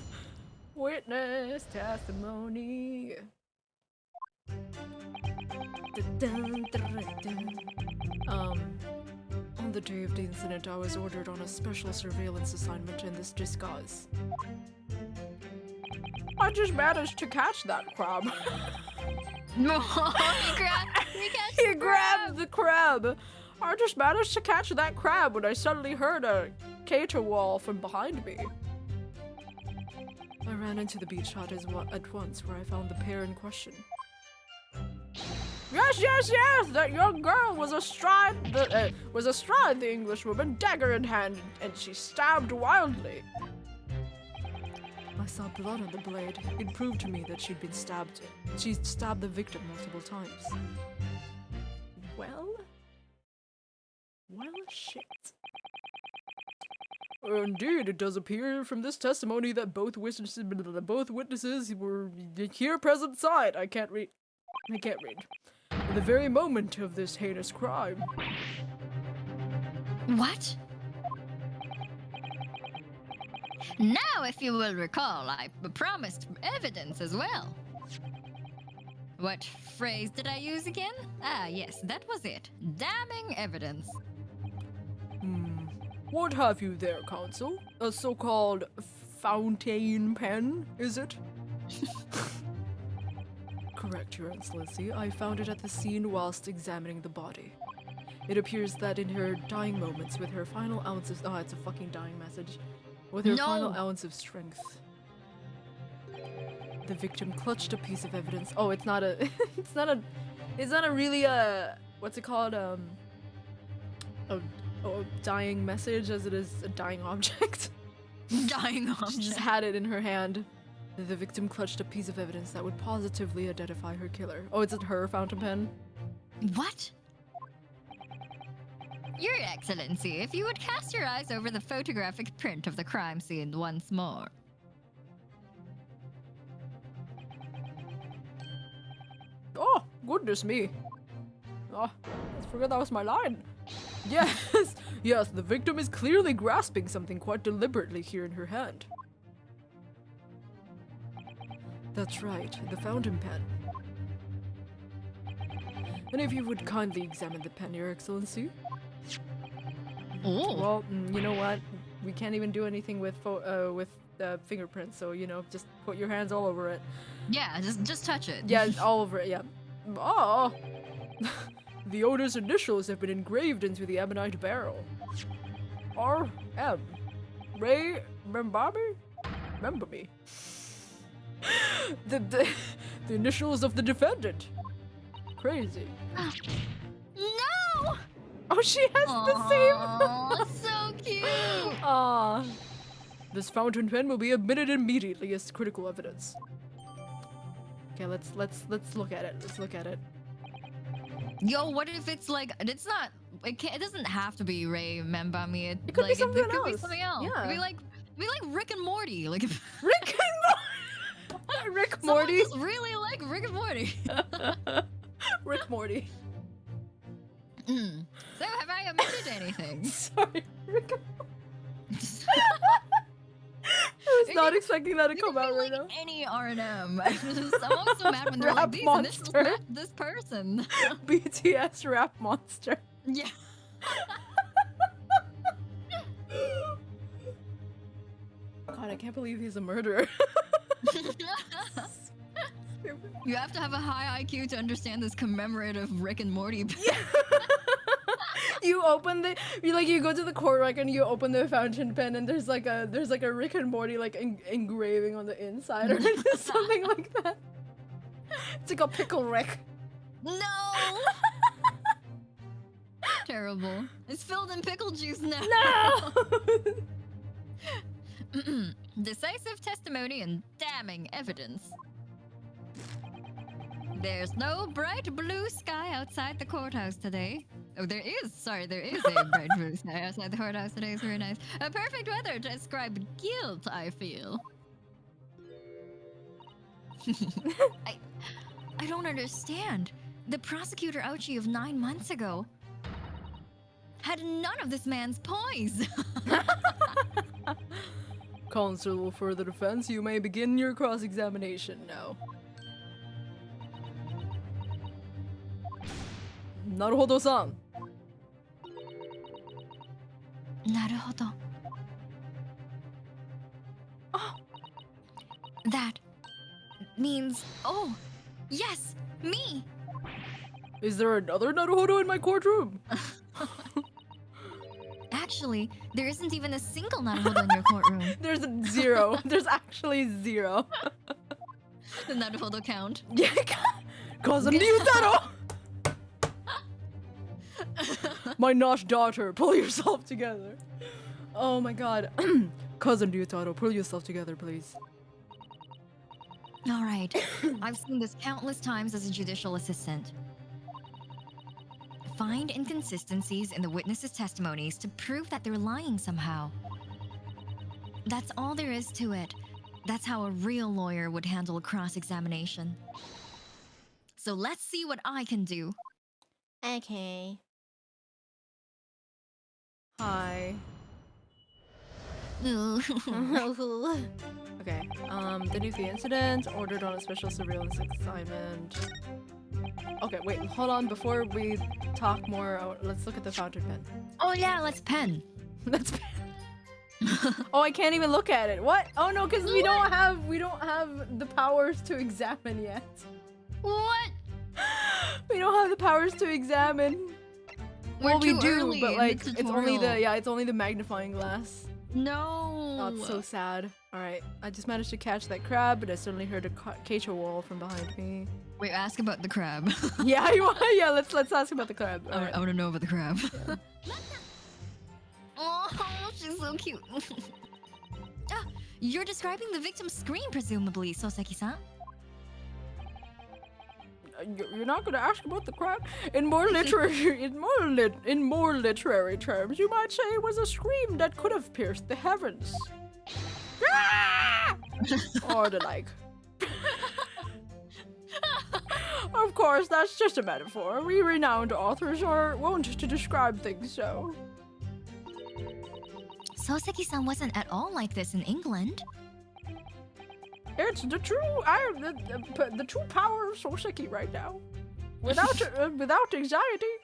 Witness testimony. On the day of the incident, I was ordered on a special surveillance assignment in this disguise. I just managed to catch that crab. No, he grabbed the crab. I just managed to catch that crab when I suddenly heard a caterwaul from behind me. I ran into the beach hut at once, where I found the pair in question. Yes! That young girl was astride the Englishwoman, dagger in hand, and she stabbed wildly. I saw blood on the blade. It proved to me that she'd been stabbed. She'd stabbed the victim multiple times. Well, shit. Indeed, it does appear from this testimony that both witnesses were here present side. I can't read. At the very moment of this heinous crime. What? Now, if you will recall, I promised evidence as well. What phrase did I use again? Ah, yes, that was it. Damning evidence. What have you there, Counsel? A so-called fountain pen, is it? Correct, Your Excellency. I found it at the scene whilst examining the body. It appears that in her dying moments, with her final ounce of— oh, it's a fucking dying message. With her final ounce of strength, the victim clutched a piece of evidence. Oh, it's not a it's not a really what's it called, a dying message as it is a dying object. Dying object. She just had it in her hand. The victim clutched a piece of evidence that would positively identify her killer. Oh, it's her fountain pen? What? Your Excellency, if you would cast your eyes over the photographic print of the crime scene once more. Oh, goodness me. Oh, I forgot that was my line. Yes, yes, the victim is clearly grasping something quite deliberately here in her hand. That's right, the fountain pen. And if you would kindly examine the pen, Your Excellency. Oh. Well, you know what? We can't even do anything with fingerprints, so you know, just put your hands all over it. Yeah, just touch it. Yeah, all over it. Yeah. Oh. The owner's initials have been engraved into the ebonite barrel. R.M. Ray Rembabi? Remember me. The initials of the defendant. Crazy. No! Oh, she has the same. Aw, so cute. Aww. This fountain pen will be admitted immediately as critical evidence. Okay, let's look at it. Let's look at it. Yo, what if it's like it's not? It doesn't have to be Ray Membami. It could be something it could be else. something else. Yeah. It'd be like Rick and Morty. Like Rick and Morty. Rick someone Morty. just really like Rick and Morty. Rick Morty. So have I omitted anything? Sorry, Rick and Morty. I was not expecting that to come out right like now. any R&M. I'm always so mad when they're Rap like these initials monster. match this person. BTS rap monster. Yeah. God, I can't believe he's a murderer. You have to have a high IQ to understand this commemorative Rick and Morty. You open the you go to the court rack and you open the fountain pen and there's like a Rick and Morty like engraving on the inside or something like that. It's like a pickle Rick. No! Terrible. It's filled in pickle juice now. No. Decisive testimony and damning evidence. There's no bright blue sky outside the courthouse today. Oh, there is. Sorry, there is a bright blue sky outside the courthouse today. It's very nice. A perfect weather to ascribe guilt, I feel. I don't understand. The prosecutor OSHI of 9 months ago had none of this man's poise. Counsel for the defense, you may begin your cross-examination now. Naruhodo-san. Naruhodo. Oh, that means, oh, yes, me. Is there another Naruhodo in my courtroom? Actually, there isn't even a single Naruhodo in your courtroom. There's zero. There's actually zero. The Naruhodo count. Yeah, Cousin Ryutaro! My not daughter, pull yourself together. Oh my god. Cousin Ryutaro, pull yourself together, please. All right. I've seen this countless times as a judicial assistant. Find inconsistencies in the witnesses' testimonies to prove that they're lying somehow. That's all there is to it. That's how a real lawyer would handle a cross-examination. So let's see what I can do. Okay. Hi. Okay, beneath the incident, ordered on a special surveillance assignment. Okay, wait, hold on, before we talk more, let's look at the fountain pen. Oh yeah, let's pen. Let's pen. Oh, I can't even look at it. What? Oh no, because we don't have the powers to examine yet. What? We don't have the powers to examine. Well, we do, but like it's only the magnifying glass. No. Oh, it's so sad. All right, I just managed to catch that crab, but I suddenly heard a Keicho wall from behind me. Wait, ask about the crab. Yeah, yeah. Let's ask about the crab. All right. I want to know about the crab. Oh, she's so cute. Ah, you're describing the victim's scream, presumably, Soseki-san. You're not gonna ask about the crab? In more literary terms, you might say it was a scream that could have pierced the heavens. Ah! Or the like. Of course, that's just a metaphor. We renowned authors are wont to describe things so. Soseki-san wasn't at all like this in England. It's the true power of Soseki right now. Without anxiety.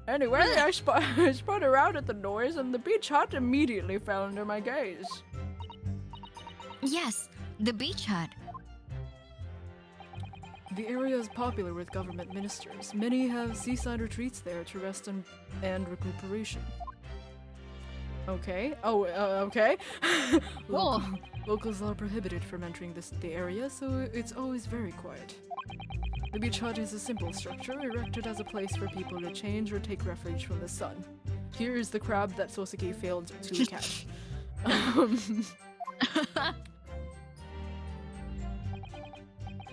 Anyway, I spun around at the noise and the beach hut immediately fell under my gaze. Yes, the beach hut. The area is popular with government ministers. Many have seaside retreats there to rest and recuperation. Okay. Okay. Locals are prohibited from entering the area, so it's always very quiet. The beach hut is a simple structure erected as a place for people to change or take refuge from the sun. Here is the crab that Soseki failed to catch.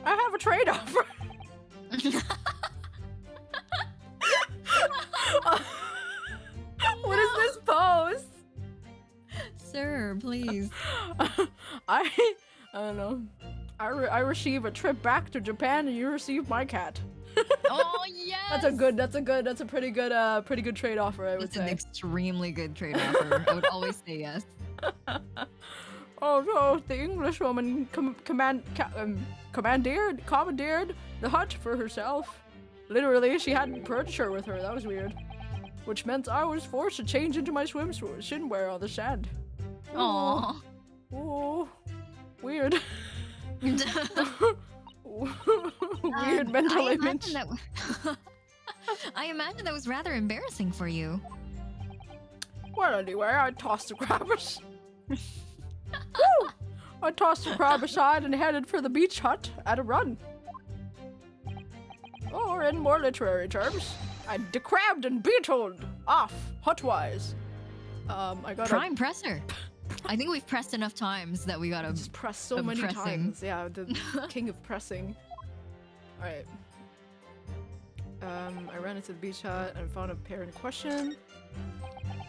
I have a trade offer. What is this pose? Sir, please. I don't know. I receive a trip back to Japan, and you receive my cat. Oh yes. That's a pretty good trade offer, I would say. It's an extremely good trade offer. I would always say yes. Oh no, the Englishwoman commandeered the hut for herself. Literally, she had furniture with her. That was weird. Which meant I was forced to change into my swimwear on the sand. Aww. Oh, weird. Weird mental image. I imagine that was rather embarrassing for you. Well, anyway, I tossed the crab Woo! I tossed the crab aside and headed for the beach hut at a run. Or in more literary terms, I decrabbed and beetled off hutwise. I got prime presser. I think we've pressed enough times that we gotta just press so many times. Yeah, the king of pressing. All right. I ran into the beach hut and found a pair in question.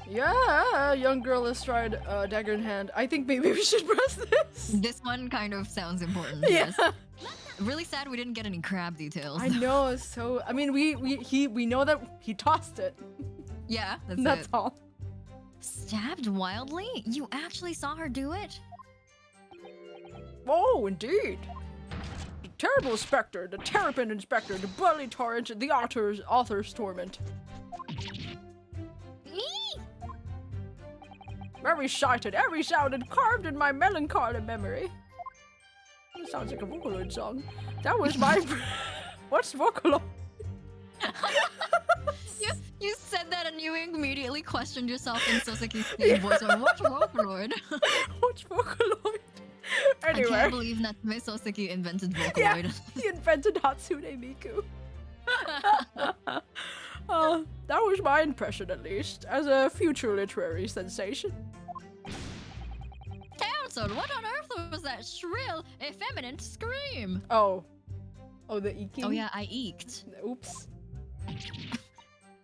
Yeah, young girl astride dagger in hand. I think maybe we should press this. This one kind of sounds important. Yeah. Yes. Really sad we didn't get any crab details. I know. So I mean, we know that he tossed it. Yeah, that's all. Stabbed wildly? You actually saw her do it? Oh, indeed. The terrible spectre, the terrapin inspector, the bloody torrent, the author's torment. Every sighted, every sounded, carved in my melancholy memory. That sounds like a Vocaloid song. That was my... What's Vocaloid? You said that and you immediately questioned yourself in Soseki's voice. What's Vocaloid? What's Vocaloid? Anyway. I can't believe Natsume Soseki invented Vocaloid. Yeah, he invented Hatsune Miku. That was my impression, at least, as a future literary sensation. Counsel, what on earth was that shrill, effeminate scream? Oh, the eeking? Oh yeah, I eeked. Oops.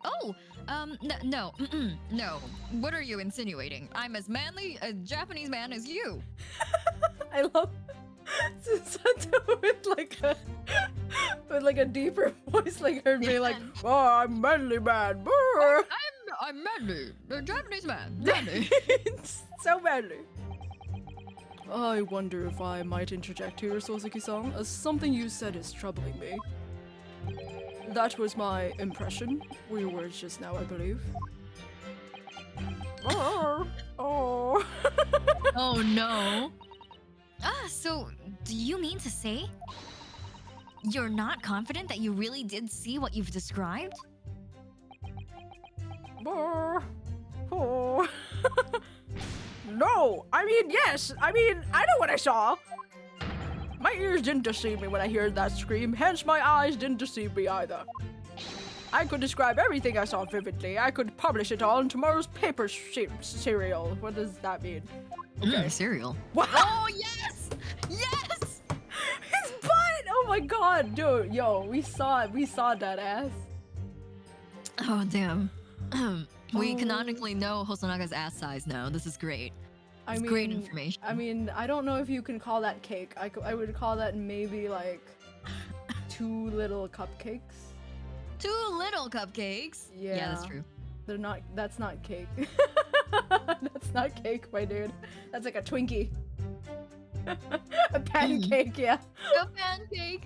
Oh, no. What are you insinuating? I'm as manly a Japanese man as you. I love Susanto with like a deeper voice, like her being like, "Oh, I'm manly man." I'm manly, a Japanese man. Manly. It's so manly. I wonder if I might interject here, Soseki-san, as something you said is troubling me. That was my impression. Were your words just now, I believe. Oh. Oh no. So do you mean to say you're not confident that you really did see what you've described? Oh. No, I mean, yes. I mean, I know what I saw. My ears didn't deceive me when I heard that scream, hence my eyes didn't deceive me either. I could describe everything I saw vividly. I could publish it all in tomorrow's paper serial. What does that mean? Okay. Cereal. What? Oh, yes! Yes! His butt! Oh my god, dude, yo, we saw that ass. Oh damn. We canonically know Hosanaga's ass size now. This is great. It's great information. I mean, I don't know if you can call that cake. I would call that maybe like 2 little cupcakes. 2 little cupcakes? Yeah, that's true. They're not, that's not cake. That's not cake, my dude. That's like a Twinkie. A pancake, yeah. A pancake.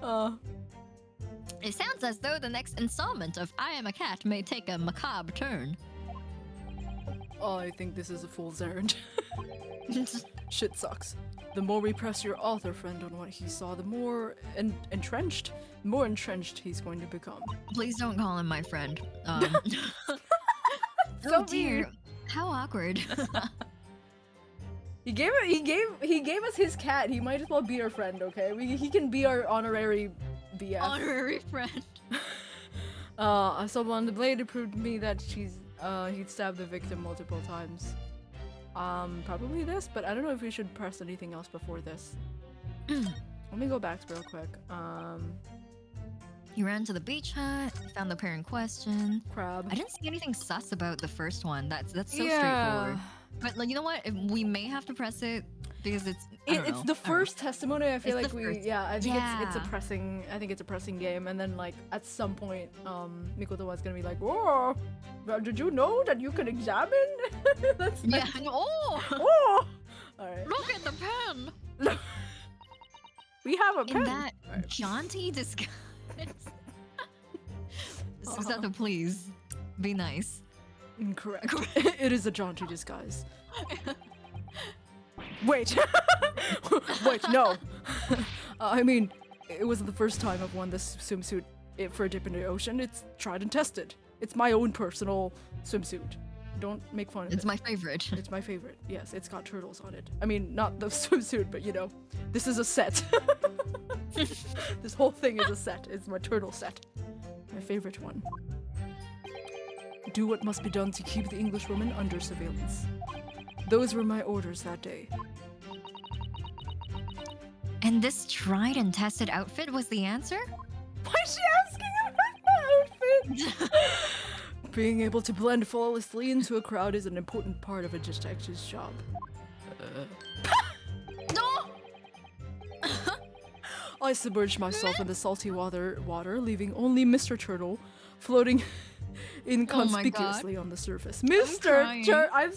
Oh. It sounds as though the next installment of I Am a Cat may take a macabre turn. Oh, I think this is a fool's errand. Shit sucks. The more we press your author friend on what he saw, the more entrenched he's going to become. Please don't call him my friend. So Oh dear, weird. how awkward. He gave us his cat. He might as well be our friend, okay? He can be our honorary BF. Honorary friend. Someone on the blade proved to me that he'd stabbed the victim multiple times. Probably this, but I don't know if we should press anything else before this. Let me go back real quick. He ran to the beach hut, found the pair in question. Crab. I didn't see anything sus about the first one. That's so straightforward. But like, you know what? We may have to press it because it's It's the first testimony. I feel It's like the first. I think it's a Yeah. pressing. I think it's a pressing game, and then like at some point, Mikoto was gonna be like, "Whoa, but did you know that you can examine?" That's Yeah. like, Oh, oh, all right. look at the pen. We have a pen. In that Alright. jaunty disguise. Susato, please be nice. Incorrect. It is a jaunty disguise. Wait. Wait, no. I mean, it wasn't the first time I've worn this swimsuit for a dip in the ocean. It's tried and tested. It's my own personal swimsuit. Don't make fun of it. It's my favorite. It's my favorite. Yes, it's got turtles on it. I mean, not the swimsuit, but you know, this is a set. This whole thing is a set. It's my turtle set. My favorite one. Do what must be done to keep the Englishwoman under surveillance. Those were my orders that day. And this tried and tested outfit was the answer? Why is she asking about the outfit? Being able to blend flawlessly into a crowd is an important part of a detective's job. No! I submerged myself in the salty water, leaving only Mr. Turtle floating inconspicuously on the surface. Mr. crying. Turtle, I'm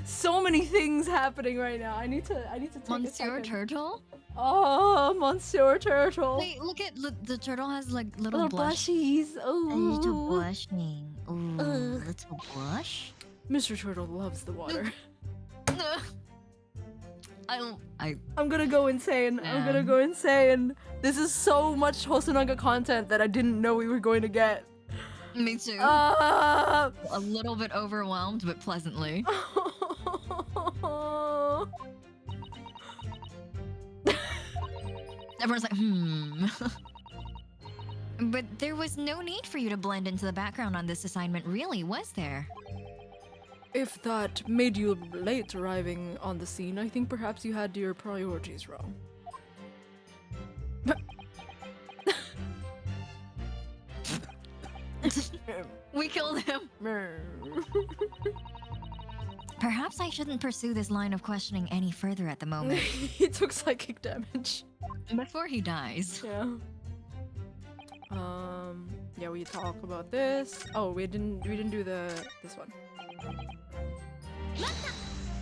so many things happening right now. I need to take a Monsieur second. Turtle? Oh, Monsieur Turtle. Wait, look at the turtle has like Little blushies. Oh. blushing. Ooh, little blush. Mr. Turtle loves the water. I'm gonna go insane. I'm gonna go insane. This is so much Hosonaga content that I didn't know we were going to get. Me too. Ah. A little bit overwhelmed, but pleasantly. Everyone's like, But there was no need for you to blend into the background on this assignment, really, was there? If that made you late arriving on the scene, I think perhaps you had your priorities wrong. We killed him. Perhaps I shouldn't pursue this line of questioning any further at the moment. He took psychic damage. Before he dies. Yeah. Yeah, we talk about this. Oh, we didn't do this one.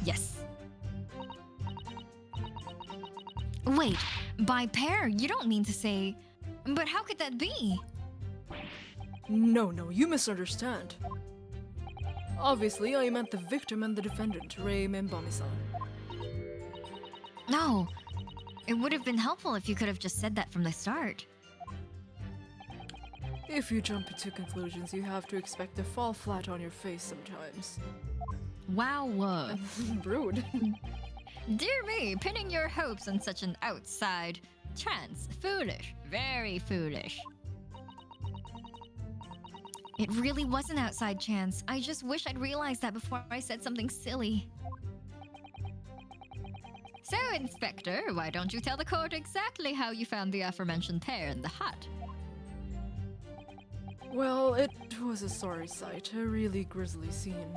Yes. Wait, by pair, you don't mean to say... But how could that be? No, you misunderstand. Obviously, I meant the victim and the defendant, Rei Membami-san. No. It would have been helpful if you could have just said that from the start. If you jump into conclusions, you have to expect to fall flat on your face sometimes. Wow. Rude. Dear me, pinning your hopes on such an outside chance. Foolish. Very foolish. It really was an outside chance. I just wish I'd realized that before I said something silly. So, Inspector, why don't you tell the court exactly how you found the aforementioned pair in the hut? Well, it was a sorry sight, a really grisly scene.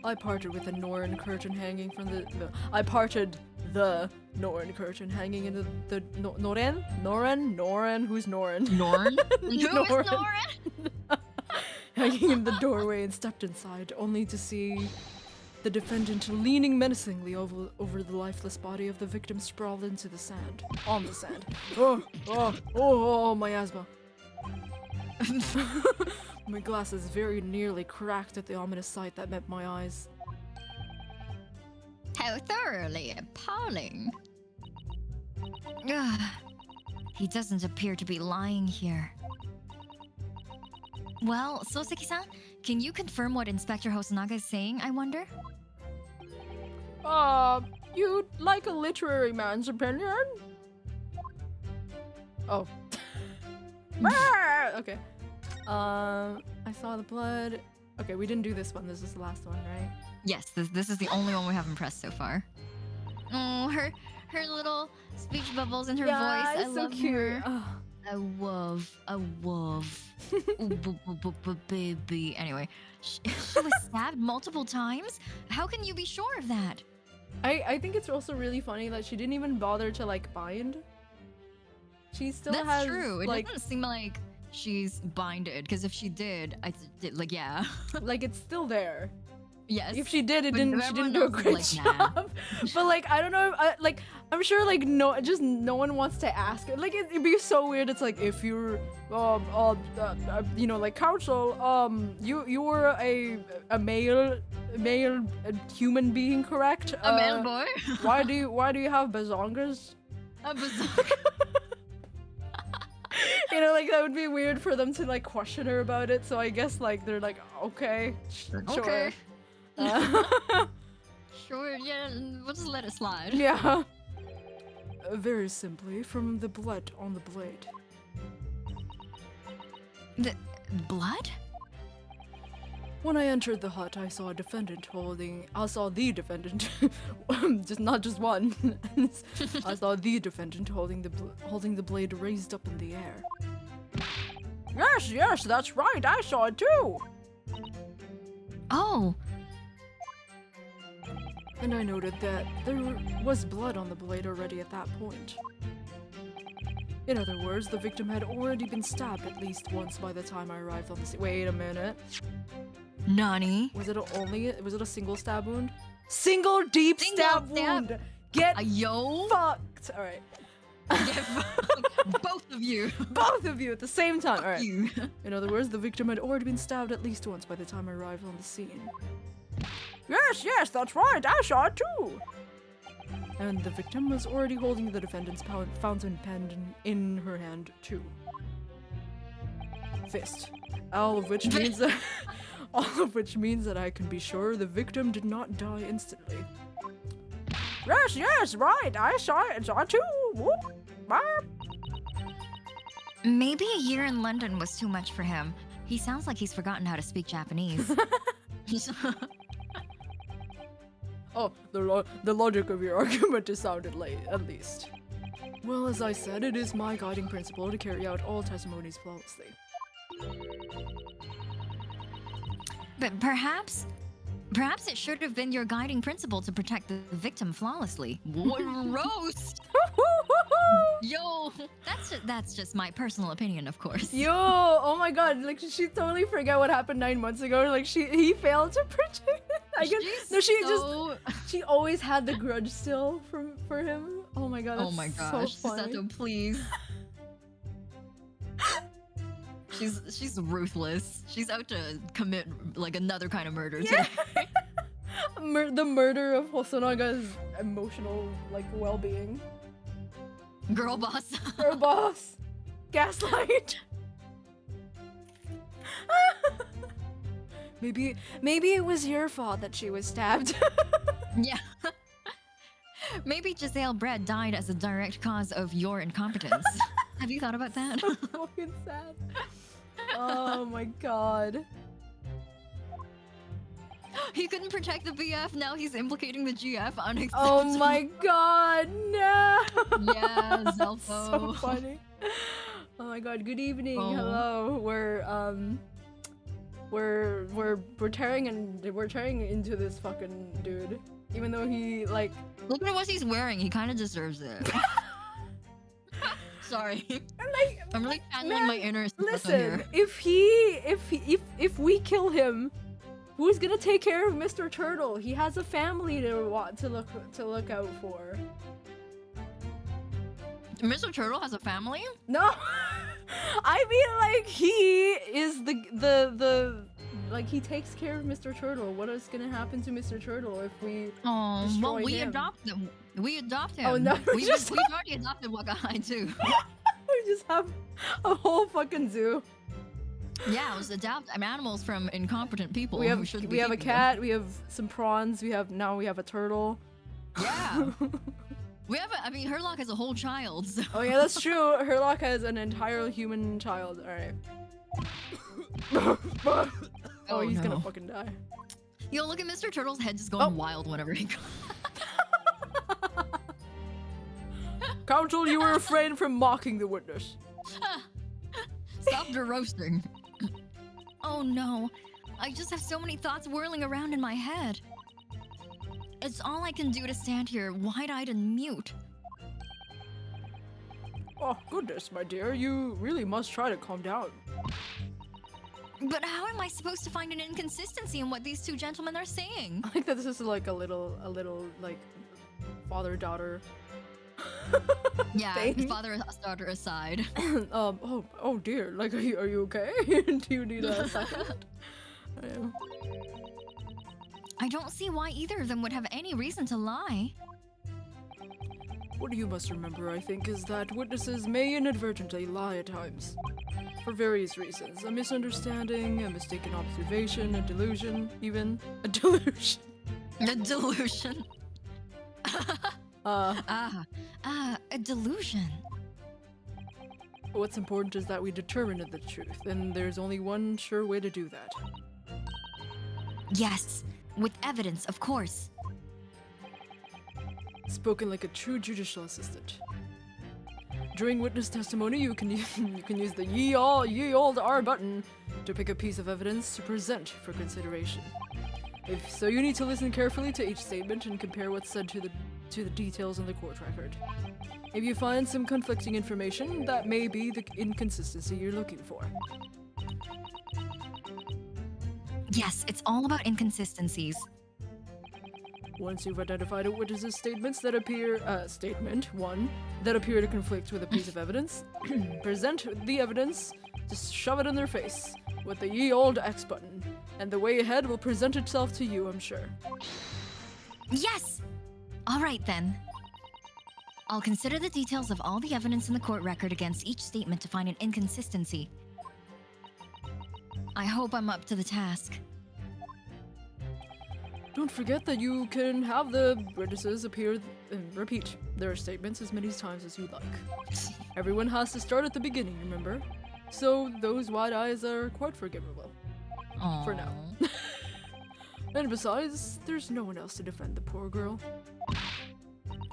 I parted with the Norn curtain hanging from I parted the Norn curtain hanging in the Noren? Noren? Who's Noren? Norn? Who is Norn? Hanging in the doorway and stepped inside, only to see the defendant leaning menacingly over the lifeless body of the victim sprawled into the sand. On the sand. Oh, my asthma. My glasses very nearly cracked at the ominous sight that met my eyes. How thoroughly appalling. Ugh. He doesn't appear to be lying here. Well, Soseki-san, can you confirm what Inspector Hosonaga is saying, I wonder? You'd like a literary man's opinion? Oh. Okay. I saw the blood. Okay, we didn't do this one. This is the last one, right? Yes, this is the only one we haven't pressed so far. Oh, her little speech bubbles in her voice. I so love cute. her. Oh. I love. Baby. Anyway, she was stabbed multiple times? How can you be sure of that? I think it's also really funny that she didn't even bother to like bind. She still has. That's true. It like, doesn't seem like she's binded, because if she did, yeah. like it's still there. Yes. If she did, But she didn't do a everyone great else is like, nah. job. But like, I don't know. I'm sure like no one wants to ask it. Like it'd be so weird. It's like if you're, like counsel, you were a male human being, correct? A male boy. why do you have bazongas? A bazonga. Like that would be weird for them to like question her about it. So I guess like they're like, okay, sure. Okay. Sure, yeah, we'll just let it slide. Yeah. Very simply, from the blood on the blade. The blood? When I entered the hut, I saw the defendant, not just one. I saw the defendant holding the blade raised up in the air. Yes, that's right. I saw it too. Oh. And I noted that there was blood on the blade already at that point. In other words, the victim had already been stabbed at least once by the time I arrived on the scene. Wait a minute. Nani? Was it a single stab wound? Single deep stab wound! Get yo fucked! Alright. Both of you. Both of you at the same time. Alright. You. In other words, the victim had already been stabbed at least once by the time I arrived on the scene. Yes, that's right. I saw it too. And the victim was already holding the defendant's fountain pen in her hand too. Fist. All of which means that I can be sure the victim did not die instantly. Yes, right. I saw it too. Whoop. Barp. Maybe a year in London was too much for him. He sounds like he's forgotten how to speak Japanese. Oh, the logic of your argument is sounded late, at least. Well, as I said, it is my guiding principle to carry out all testimonies flawlessly. But perhaps it should have been your guiding principle to protect the victim flawlessly. What roast! Yo, that's just my personal opinion, of course. Yo, oh my god, like she totally forgot what happened 9 months ago. Like he failed to protect. I guess she always had the grudge still for him. Oh my god, that's oh my gosh, so funny. Sato, please. She's ruthless. She's out to commit like another kind of murder today. The murder of Hosonaga's emotional like well-being. Girl boss. Girl boss. Gaslight. Maybe it was your fault that she was stabbed. Yeah. Maybe Giselle Brett died as a direct cause of your incompetence. Have you thought about that? So fucking sad. Oh my god. He couldn't protect the BF. Now he's implicating the GF. Unacceptable. Oh my god, no! Yeah, Zelfo. So funny. Oh my god, good evening. Oh. Hello. We're tearing into this fucking dude. Even though he like Look at what he's wearing. He kind of deserves it. Sorry. like I'm really channeling man, my inner Sparta listen, here. if we kill him, who's gonna take care of Mr. Turtle? He has a family to look out for. Mr. Turtle has a family? No, I mean like he is the like he takes care of Mr. Turtle. What is gonna happen to Mr. Turtle if we Oh, well, destroy we him? adopt him. We adopt him. Oh, no, we've already adopted Wakahai too. We just have a whole fucking zoo. Yeah, it was adopt animals from incompetent people. We have who shouldn't we be have a keeping them. cat. We have some prawns. We have a turtle. Yeah. We have I mean, Herlock has a whole child. So. Oh yeah, that's true. Herlock has an entire human child. All right. Oh, he's gonna no. fucking die. Yo, look at Mr. Turtle's head just going wild whenever he. Counsel, you were refrained from mocking the witness. Stop the roasting. Oh no, I just have so many thoughts whirling around in my head. It's all I can do to stand here, wide-eyed and mute. Oh goodness, my dear, you really must try to calm down. But how am I supposed to find an inconsistency in what these two gentlemen are saying? I think that this is like a little like father-daughter. Yeah, thing. father-daughter aside. Oh dear, like are you okay? Do you need a second? I don't see why either of them would have any reason to lie. What you must remember, I think, is that witnesses may inadvertently lie at times. For various reasons. A misunderstanding, a mistaken observation, a delusion, even. A delusion. A delusion. Uh, A delusion. What's important is that we determine the truth, and there's only one sure way to do that. Yes, with evidence, of course. Spoken like a true judicial assistant. During witness testimony, you can use the ye old R button to pick a piece of evidence to present for consideration. If so, you need to listen carefully to each statement and compare what's said to the details in the court record. If you find some conflicting information, that may be the inconsistency you're looking for. Yes, it's all about inconsistencies. Once you've identified a witness's statements that appear, statement 1, that appear to conflict with a piece of evidence, present the evidence, just shove it in their face, with the ye old X button, and the way ahead will present itself to you, I'm sure. Yes! Alright then. I'll consider the details of all the evidence in the court record against each statement to find an inconsistency. I hope I'm up to the task. Don't forget that you can have the witnesses appear and repeat their statements as many times as you like. Everyone has to start at the beginning, remember? So those wide eyes are quite forgivable. Aww. For now. And besides, there's no one else to defend the poor girl.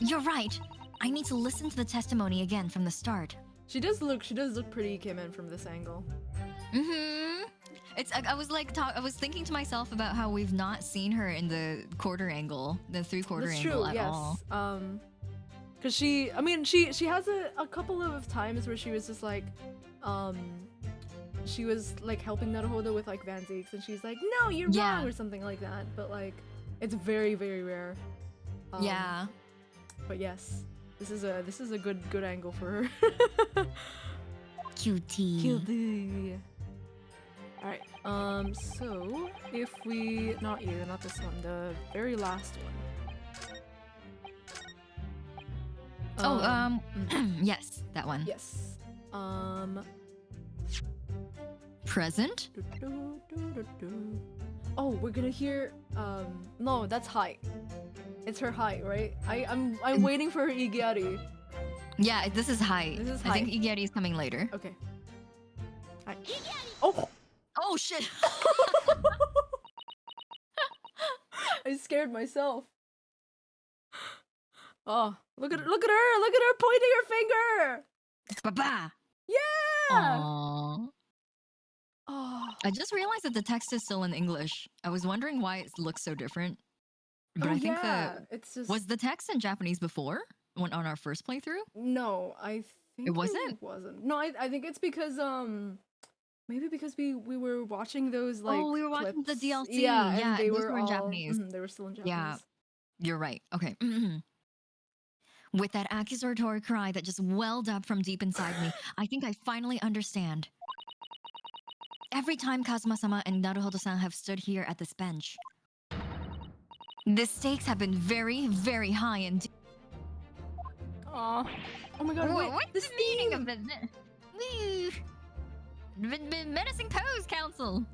You're right. I need to listen to the testimony again from the start. She does look pretty Kim-en from this angle. Mm-hmm. I was thinking to myself about how we've not seen her in the quarter angle, the three-quarter angle at all. Cause she has a couple of times where she was just like, she was like helping Naruhodo with like Van Zeeks, and she's like, no, you're wrong, or something like that. But like, it's very, very rare. Yeah. But yes, this is a good angle for her. Cutie. Cutie. Alright, so if we not this one, the very last one. Yes, that one. Yes. Present? Oh, we're gonna hear no, that's height. It's her height, right? I'm waiting for her Igiari. Yeah, this is high. This is I think Igiari is coming later. Okay. Oh! Oh shit! I scared myself. Oh, look at her! Look at her pointing her finger. Baba. Yeah. Aww. Oh. I just realized that the text is still in English. I was wondering why it looks so different. But I think it's just was the text in Japanese before when on our first playthrough? no. I think It wasn't? It wasn't. No, I think it's because maybe because we were watching those like we were watching the clips. DLC. Yeah, Yeah, and they those were were in all, Japanese. They were still in Japanese. Yeah. You're right. Okay. With that accusatory cry that just welled up from deep inside me, I think I finally understand. Every time Kazuma-sama and Naruhodo-san have stood here at this bench, the stakes have been very, very high and deep. Aw. Oh my god, wait, What's this the meaning theme! of it? Menacing Pose Council.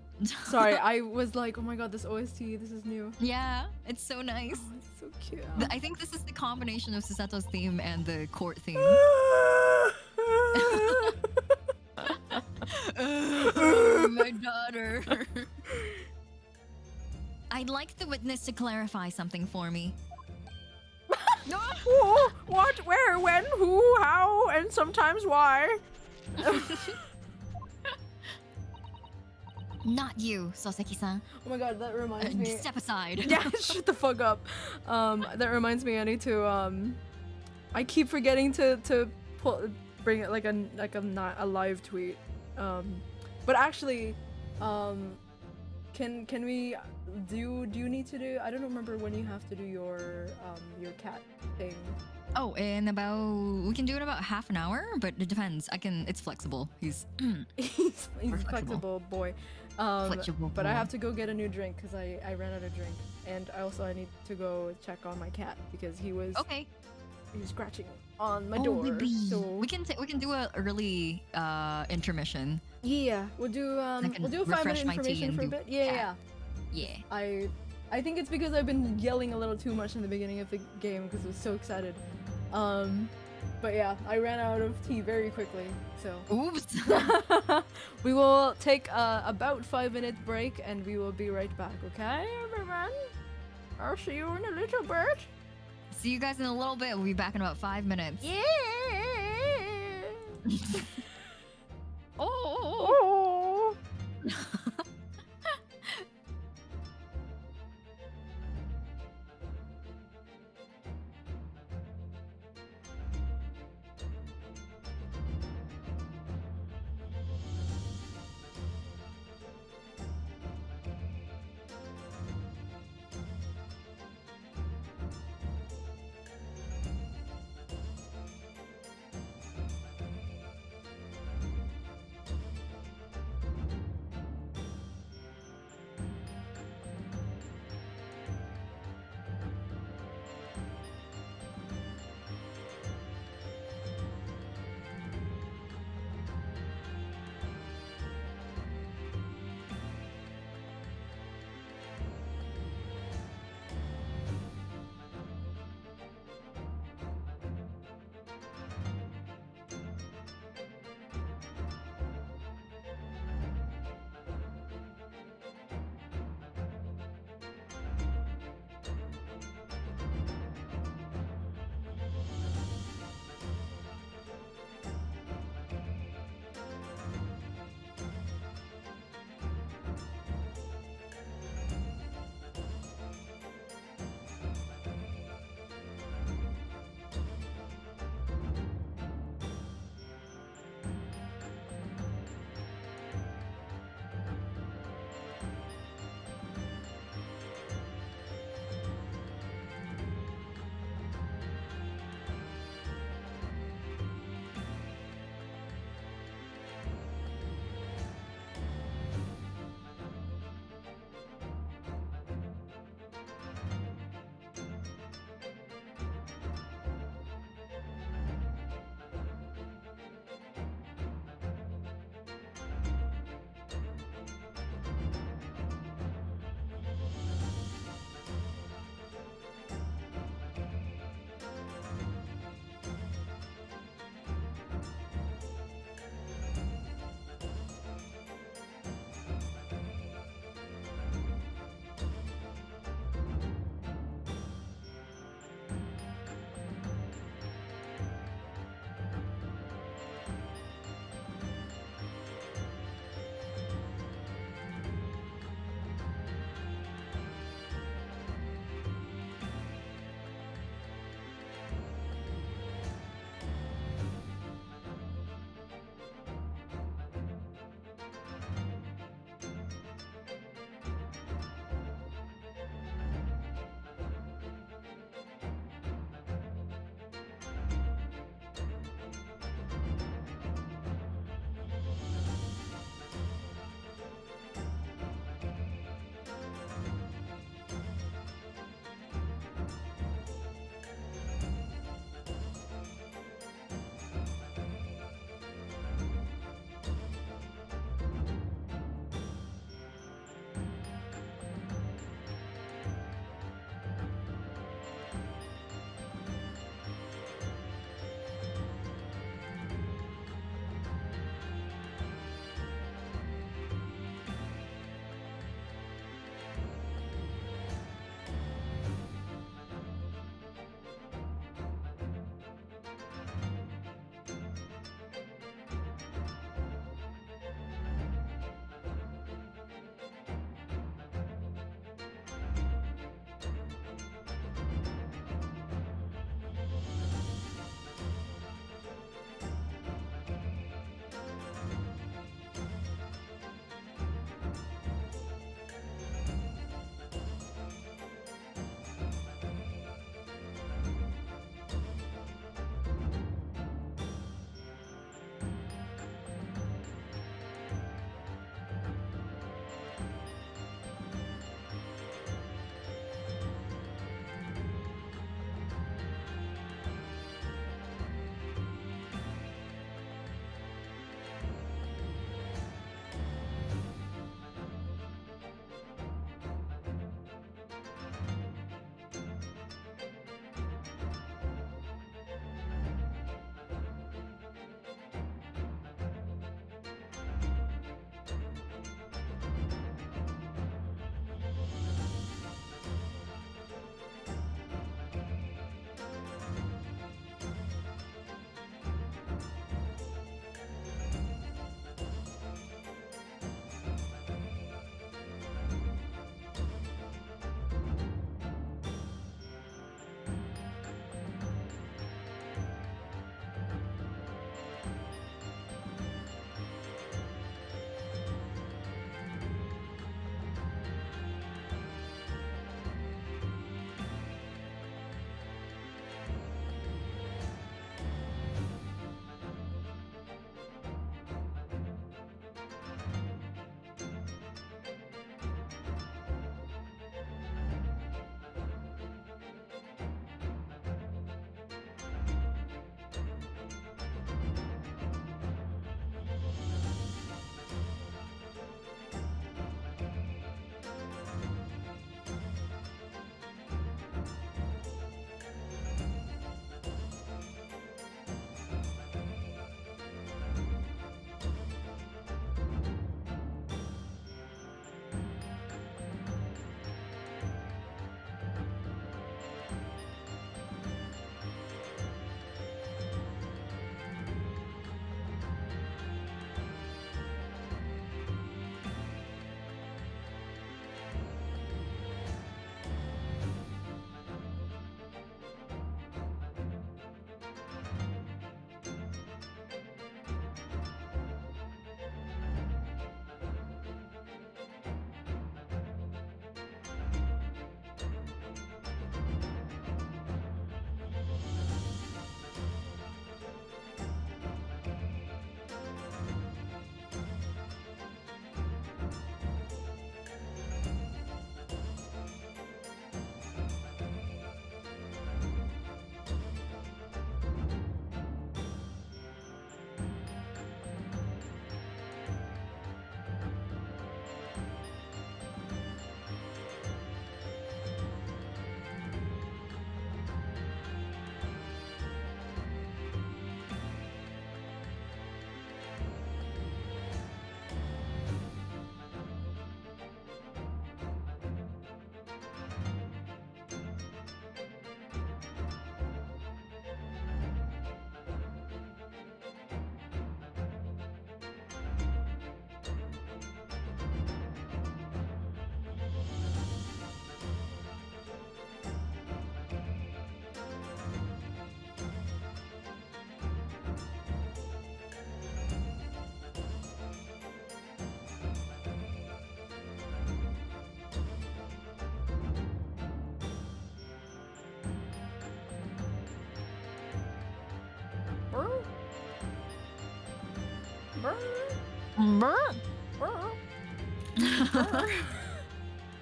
Sorry, I was like, oh my god, this OST, this is new. Yeah, it's so nice. Oh, it's so cute. I think this is the combination of Susato's theme and the court theme. My daughter. I'd like the witness to clarify something for me. Who, what, where, when, who, how, and sometimes why. Not you, Soseki-san. Oh my god, that reminds me. Step aside. Yeah, shut the fuck up. That reminds me, I need to I keep forgetting to bring it like a not a live tweet. But actually, can we do you need to do? I don't remember when you have to do your cat thing. Oh, we can do it in about half an hour, but it depends. It's flexible. He's he's flexible. flexible boy. Flexible but I boy. have to go get a new drink because I ran out of drink, and I need to go check on my cat because he was scratching on my door. Baby. So We can do a early intermission. yeah, we'll do a 5-minute my tea information and for a do- bit. Yeah. Yeah. I think it's because I've been yelling a little too much in the beginning of the game because I was so excited. But yeah, I ran out of tea very quickly, so Oops. we will take about 5-minute break and we will be right back. Okay, everyone? I'll see you in a little bit. See you guys in a little bit. We'll be back in about 5 minutes. Yeah. Oh. Oh.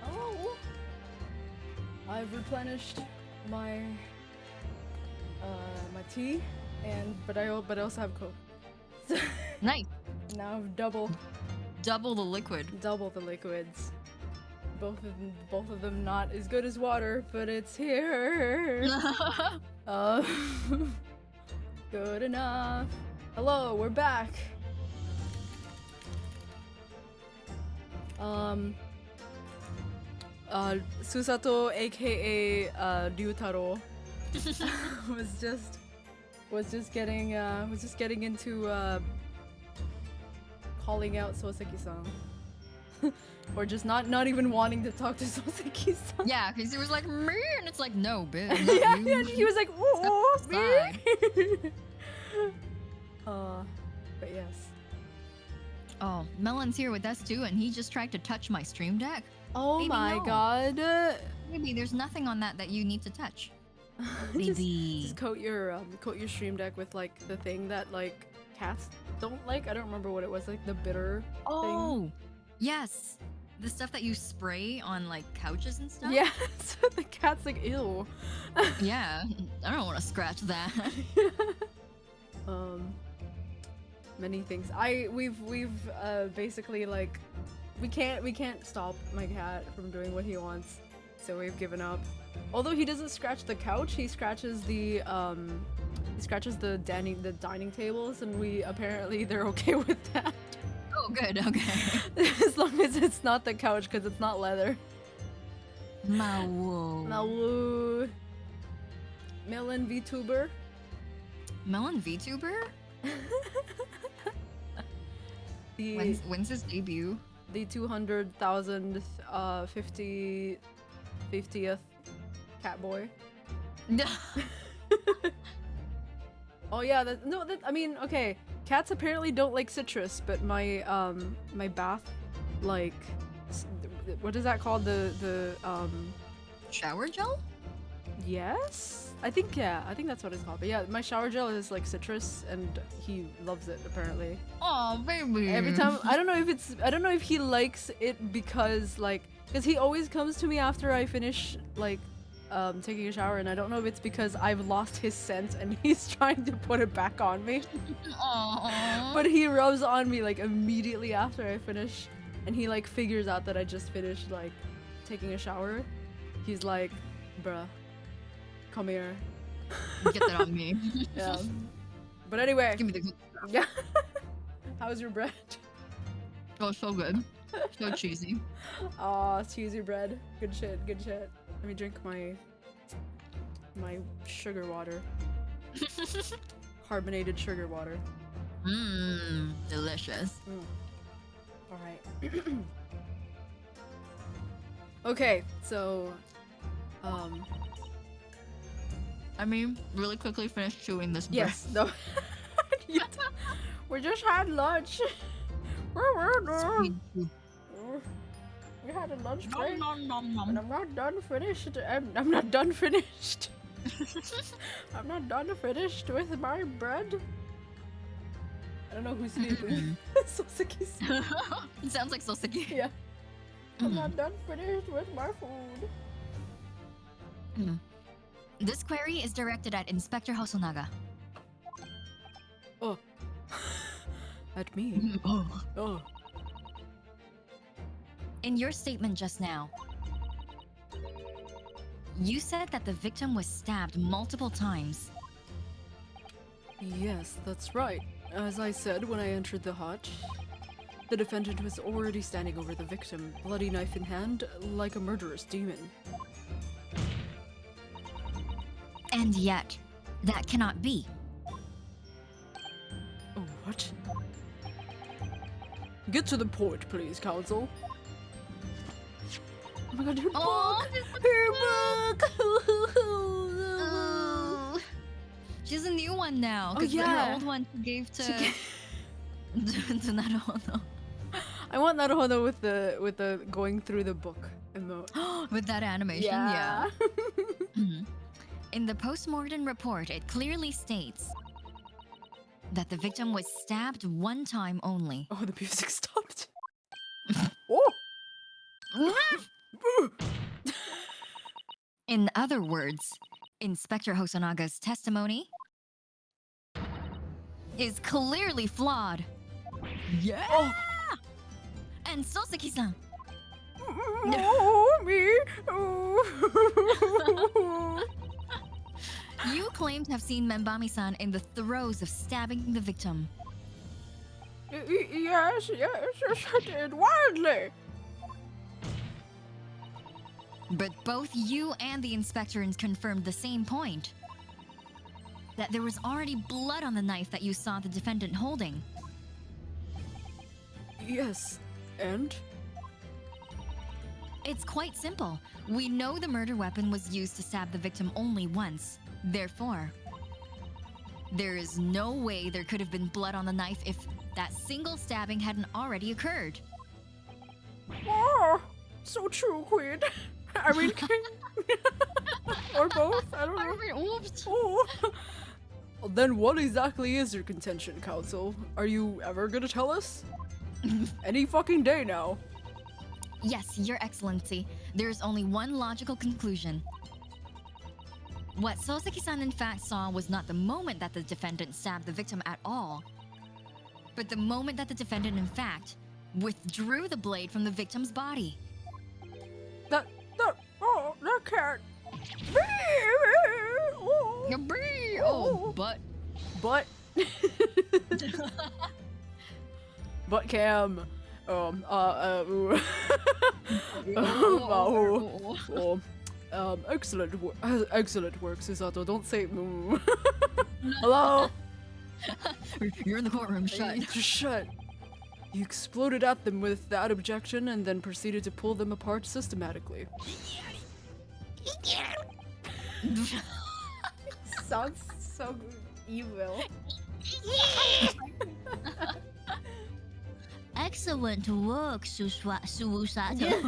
Oh, I've replenished my my tea, but I also have Coke. Nice. Now I've double The liquid. the liquids. Both of them not as good as water, but it's here. Good enough. Hello, we're back. Susato, aka Ryutaro, was just getting into calling out Soseki-san. Or just not even wanting to talk to Soseki-san. Yeah, because he was like, me, and it's like, no, bitch. Yeah, yeah, he was like, ooh, Step me. aside. But yes. Oh, Melon's here with us too, and he just tried to touch my stream deck. Oh Baby, my no. god. Maybe there's nothing on that you need to touch. just, Baby. just coat your stream deck with like the thing that like cats don't like. I don't remember what it was, like the bitter thing. Oh, yes. The stuff that you spray on like couches and stuff? Yeah, so the cat's like, ew. Yeah, I don't want to scratch that. Many things. We've basically like we can't stop my cat from doing what he wants, so we've given up. Although he doesn't scratch the couch, he scratches the dining tables, and they're okay with that. Oh, good, okay. As long as it's not the couch, because it's not leather. Mawo. Mawu. Melon VTuber. Melon VTuber? When's his debut? The 200,000th 50th cat boy. Oh yeah, I mean, okay. Cats apparently don't like citrus, but my my bath, like, what is that called? The Shower gel? Yes, I think that's what it's called. But yeah, my shower gel is like citrus, and he loves it apparently. Oh, baby. Every time, I don't know if he likes it because he always comes to me after I finish like taking a shower, and I don't know if it's because I've lost his scent and he's trying to put it back on me. Aww. But he rubs on me like immediately after I finish, and he like figures out that I just finished like taking a shower. He's like, bruh, come here. Get that on me. Yeah. But anyway. Give me the good stuff. Yeah. How's your bread? Oh, so good. So cheesy. Aw, cheesy bread. Good shit, good shit. Let me drink my sugar water. Carbonated sugar water. Mmm, delicious. Alright. Okay, so I mean, really quickly finish chewing this bread. yes, no. We just had lunch. Sweet. We had a lunch break, Nom, nom, nom, and nom. I'm not done finished. I'm not done finished. I'm not done finished with my bread. I don't know who's sleeping. Soseki-san. It sounds like Soseki. Yeah. I'm not done finished with my food. This query is directed at Inspector Hosonaga. Oh. At me. Oh. In your statement just now, you said that the victim was stabbed multiple times. Yes, that's right. As I said when I entered the hut, the defendant was already standing over the victim, bloody knife in hand, like a murderous demon. And yet, that cannot be. Oh, what? Get to the point, please, counsel. Oh my god, her Oh, book! Her book! Oh. She's a new one now. Oh, 'Cause yeah. her old one she gave to She to Naruhodo. I want Naruhodo with the going through the book emote. With that animation, Yeah. Mhm. In the postmortem report, it clearly states that the victim was stabbed one time only. Oh, the music stopped. Oh! In other words, Inspector Hosanaga's testimony is clearly flawed. Yeah! Oh. And Soseki-san, Oh, me. Oh. you claim to have seen Membami-san in the throes of stabbing the victim. Yes, I did. Wildly. But both you and the inspector confirmed the same point. That there was already blood on the knife that you saw the defendant holding. Yes, and? It's quite simple. We know the murder weapon was used to stab the victim only once. Therefore, there is no way there could have been blood on the knife if that single stabbing hadn't already occurred. Oh, so true, Queen. I mean, or both. I don't know. Oops. Oh. Well, then what exactly is your contention, Counsel? Are you ever gonna tell us? Any fucking day now. Yes, Your Excellency. There's only one logical conclusion. What Soseki-san in fact saw was not the moment that the defendant stabbed the victim at all, but the moment that the defendant in fact withdrew the blade from the victim's body. That can't be. Oh. Oh, but But Cam, excellent work, Susato. Don't say Hello. You're in the courtroom. Shut. Shut. You exploded at them with that objection and then proceeded to pull them apart systematically. Sounds so evil. Excellent work, Susato.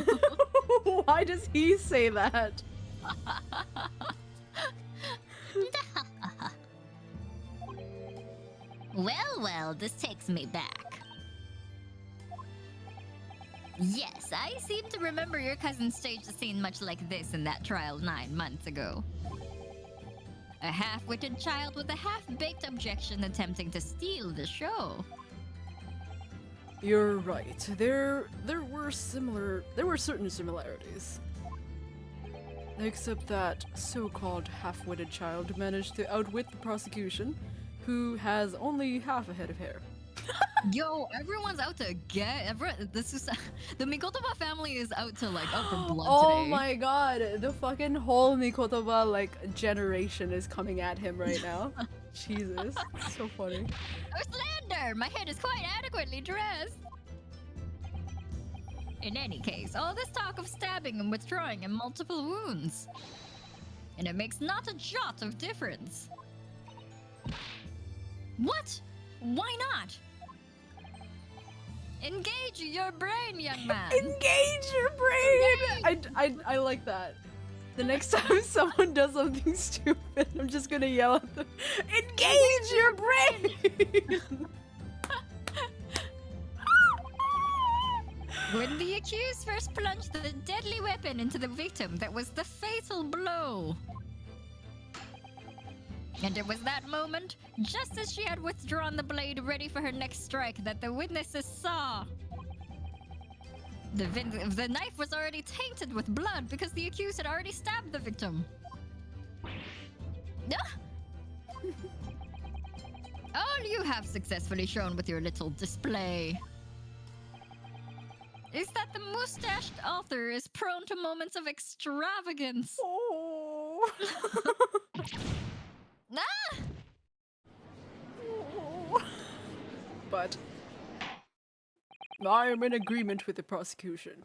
Why does he say that? Well, this takes me back. Yes, I seem to remember your cousin staged a scene much like this in that trial 9 months ago. A half-witted child with a half-baked objection attempting to steal the show. You're right. There were certain similarities. Except that so-called half-witted child managed to outwit the prosecution, who has only half a head of hair. Yo, everyone's out to get the Mikotoba family is out to out for blood Oh today. my god, the fucking whole Mikotoba generation is coming at him right now. Jesus, so funny. Oh, slander! My head is quite adequately dressed. In any case, all this talk of stabbing and withdrawing and multiple wounds. And it makes not a jot of difference. What? Why not? Engage your brain, young man. Engage your brain! I like that. The next time someone does something stupid, I'm just gonna yell at them, engage your brain! When the accused first plunged the deadly weapon into the victim, that was the fatal blow. And it was that moment, just as she had withdrawn the blade ready for her next strike, that the witnesses saw. The knife was already tainted with blood because the accused had already stabbed the victim. All you have successfully shown with your little display is that the mustached author is prone to moments of extravagance. Oh. Ah! But I am in agreement with the prosecution.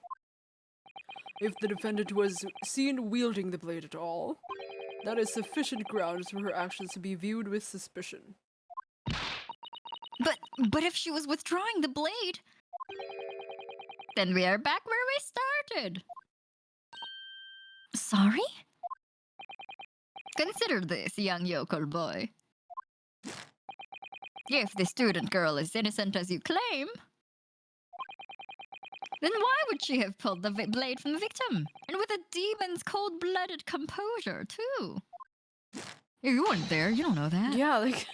If the defendant was seen wielding the blade at all, that is sufficient grounds for her actions to be viewed with suspicion. But if she was withdrawing the blade, then we are back where we started. Sorry? Consider this, young yokel boy. If the student girl is innocent as you claim, then why would she have pulled the blade from the victim? And with a demon's cold-blooded composure, too. You weren't there, you don't know that. Yeah, like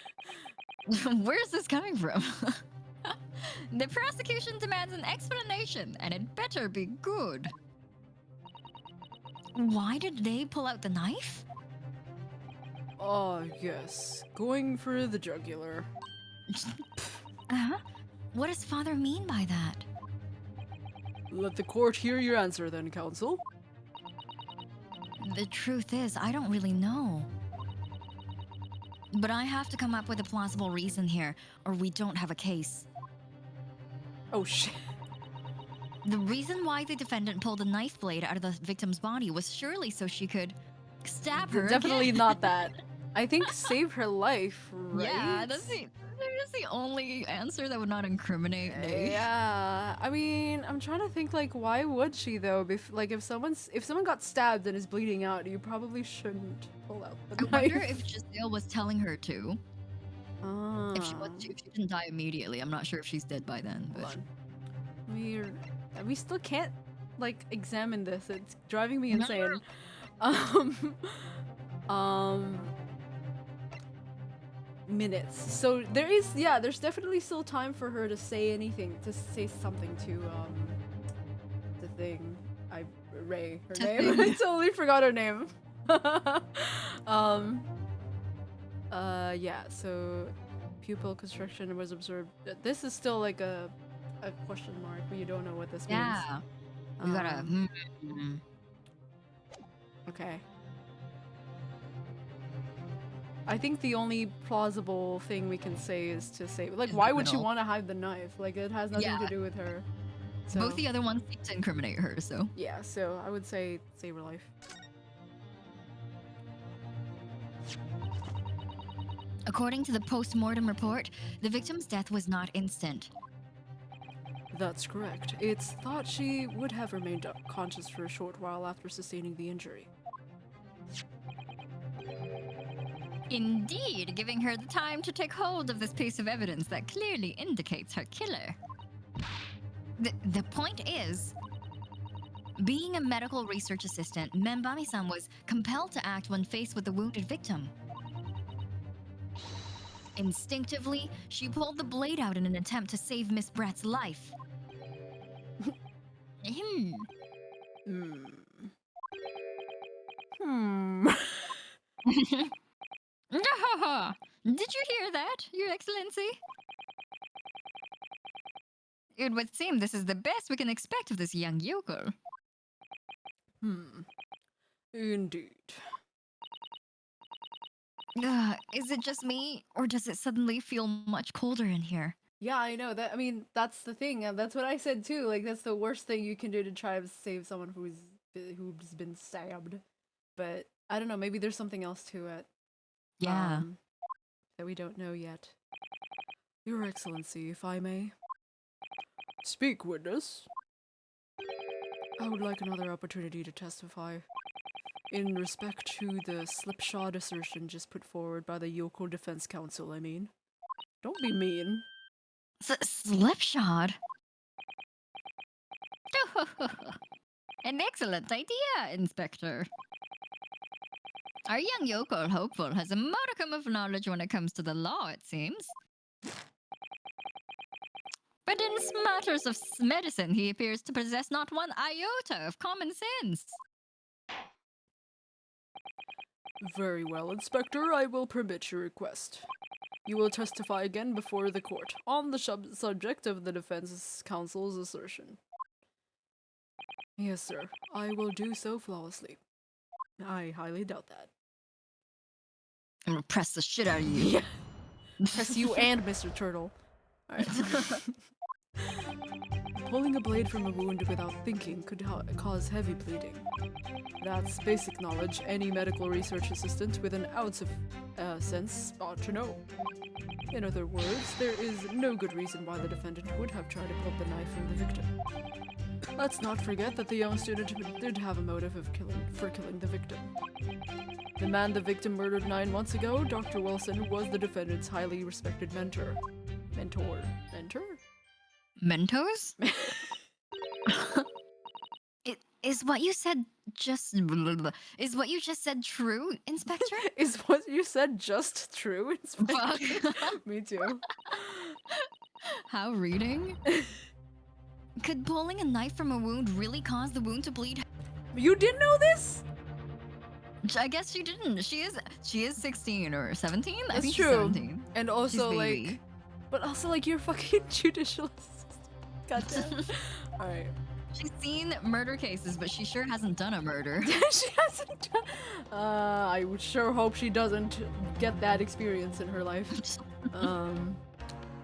Where's this coming from? The prosecution demands an explanation, and it better be good. Why did they pull out the knife? oh yes, going for the jugular. Uh-huh. What does father mean by that? Let the court hear your answer then, counsel. The truth is, I don't really know. But I have to come up with a plausible reason here, or we don't have a case. Oh shit. The reason why the defendant pulled a knife blade out of the victim's body was surely so she could stab her. Definitely again. not that. I think save her life, right? Yeah, that's the only answer that would not incriminate me. Yeah, I mean, I'm trying to think like, why would she though? If someone got stabbed and is bleeding out, you probably shouldn't pull out the I knife. wonder if Giselle was telling her to. Ah, If she didn't die immediately, I'm not sure if she's dead by then. hold But on. We still can't like examine this. It's driving me No. insane. Minutes. So there's definitely still time for her to say something to the thing. Ray, her To name. thing. I totally forgot her name. Yeah, so pupil construction was observed. This is still like a question mark, but you don't know what this yeah, we gotta. means. Okay. I think the only plausible thing we can say is to say, like, Is why the would she middle. want to hide the knife? Like, it has nothing to Yeah. do with her. So, Both the other ones seem to incriminate her, so. yeah, so I would say save her life. According to the post-mortem report, the victim's death was not instant. That's correct. It's thought she would have remained conscious for a short while after sustaining the injury. Indeed, giving her the time to take hold of this piece of evidence that clearly indicates her killer. The point is, being a medical research assistant, Membami-san was compelled to act when faced with the wounded victim. Instinctively, she pulled the blade out in an attempt to save Miss Brett's life. Hmm. Did you hear that, Your Excellency? It would seem this is the best we can expect of this young yokel. Indeed. Is it just me, or does it suddenly feel much colder in here? Yeah, I know that. I mean, that's the thing. That's what I said too. Like, that's the worst thing you can do to try to save someone who's been stabbed. But I don't know. Maybe there's something else to it. Yeah. That we don't know yet. Your Excellency, if I may. Speak, witness. I would like another opportunity to testify. In respect to the slipshod assertion just put forward by the Yokel Defense Council, I mean. Don't be mean. Slipshod? An excellent idea, Inspector. Our young yokel hopeful has a modicum of knowledge when it comes to the law, it seems. But in matters of medicine, he appears to possess not one iota of common sense. Very well, Inspector. I will permit your request. You will testify again before the court on the subject of the Defense Counsel's assertion. Yes, sir. I will do so flawlessly. I highly doubt that. I'm gonna press the shit out of you. Yeah. Press you and Mr. Turtle. Alright. Pulling a blade from a wound without thinking could cause heavy bleeding. That's basic knowledge any medical research assistant with an ounce of sense ought to know. In other words, there is no good reason why the defendant would have tried to pull the knife from the victim. Let's not forget that the young student did have a motive for killing the victim. The man the victim murdered 9 months ago, Dr. Wilson, was the defendant's highly respected mentor. Mentor? Mentos? Is what you said just is what you just said true, Inspector? Is what you said just true, Inspector? Fuck. Me too. How reading? Could pulling a knife from a wound really cause the wound to bleed? You didn't know this? I guess she didn't. She is 16 or 17. I That's think true. she's 17. And also, She's like, baby. but also, like, you're fucking judicial assistant. Goddamn. Alright. She's seen murder cases, but she sure hasn't done a murder. She hasn't done. I would sure hope she doesn't get that experience in her life.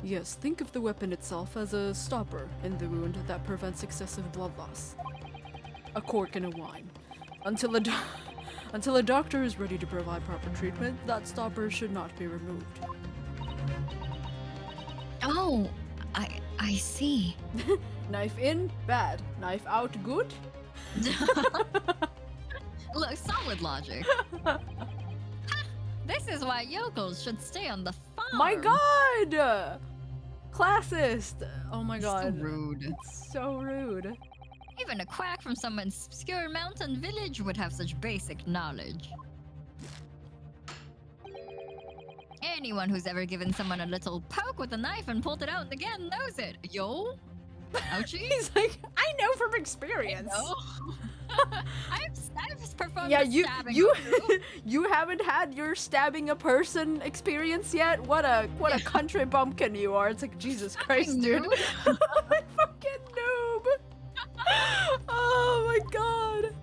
Yes, think of the weapon itself as a stopper in the wound that prevents excessive blood loss. A cork in a wine. Until a doctor is ready to provide proper treatment, that stopper should not be removed. Oh, I see. Knife in, bad. Knife out, good? Look, solid logic. This is why yokels should stay on the farm. My god! Classist! Oh my god. So rude. It's so rude. Even a quack from some obscure mountain village would have such basic knowledge. Anyone who's ever given someone a little poke with a knife and pulled it out again knows it. Yo? Ouchie? He's like, I know from experience. No. I've performed Yeah, a stabbing you before. you haven't had your stabbing a person experience yet? What a country bumpkin you are. It's like, Jesus Christ, dude. Fucking noob. Oh my god.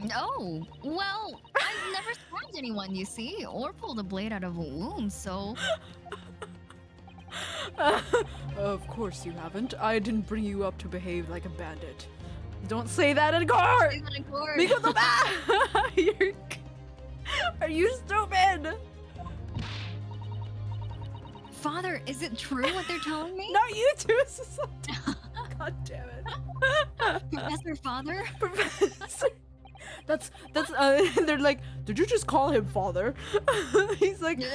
No. Well, I've never stabbed anyone, you see, or pulled a blade out of a wound, so... Of course you haven't. I didn't bring you up to behave like a bandit. Don't say that in court! Say that in court. Because Are you stupid? Father, is it true what they're telling me? Not you two, God damn it. Professor Father? Professor. That's they're like, did you just call him father? He's like, No,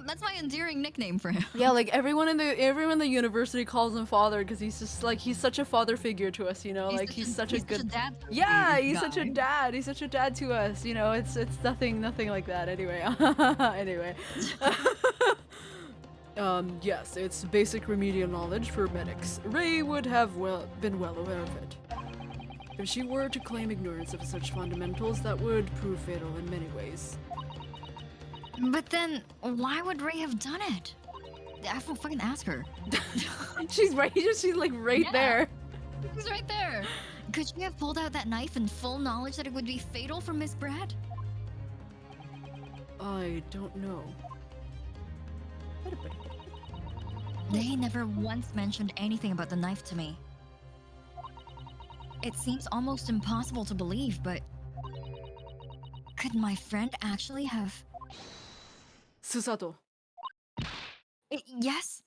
that's my endearing nickname for him. yeah, like everyone in the university calls him father because he's just like, he's such a father figure to us, you know, like he's such a good dad. yeah, he's guy. such a dad. He's such a dad to us, you know. It's nothing like that. Anyway, anyway. Yes, it's basic remedial knowledge for medics. Ray would have been well aware of it. If she were to claim ignorance of such fundamentals, that would prove fatal in many ways. But then, why would Ray have done it? I will fucking ask her. She's right. She's like right Yeah. there. She's right there. Could she have pulled out that knife in full knowledge that it would be fatal for Miss Brad? I don't know. They never once mentioned anything about the knife to me. It seems almost impossible to believe, but could my friend actually have... Susato, Yes?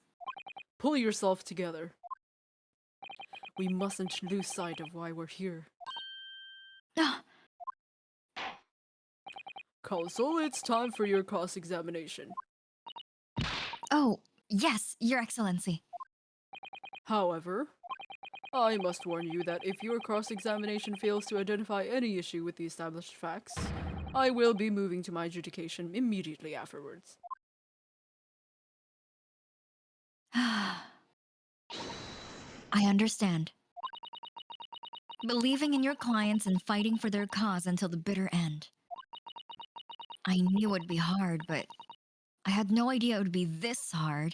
pull yourself together. We mustn't lose sight of why we're here. Counsel, it's time for your cross-examination. Oh, yes, Your Excellency. However, I must warn you that if your cross-examination fails to identify any issue with the established facts, I will be moving to my adjudication immediately afterwards. I understand. Believing in your clients and fighting for their cause until the bitter end. I knew it would be hard, but I had no idea it would be this hard.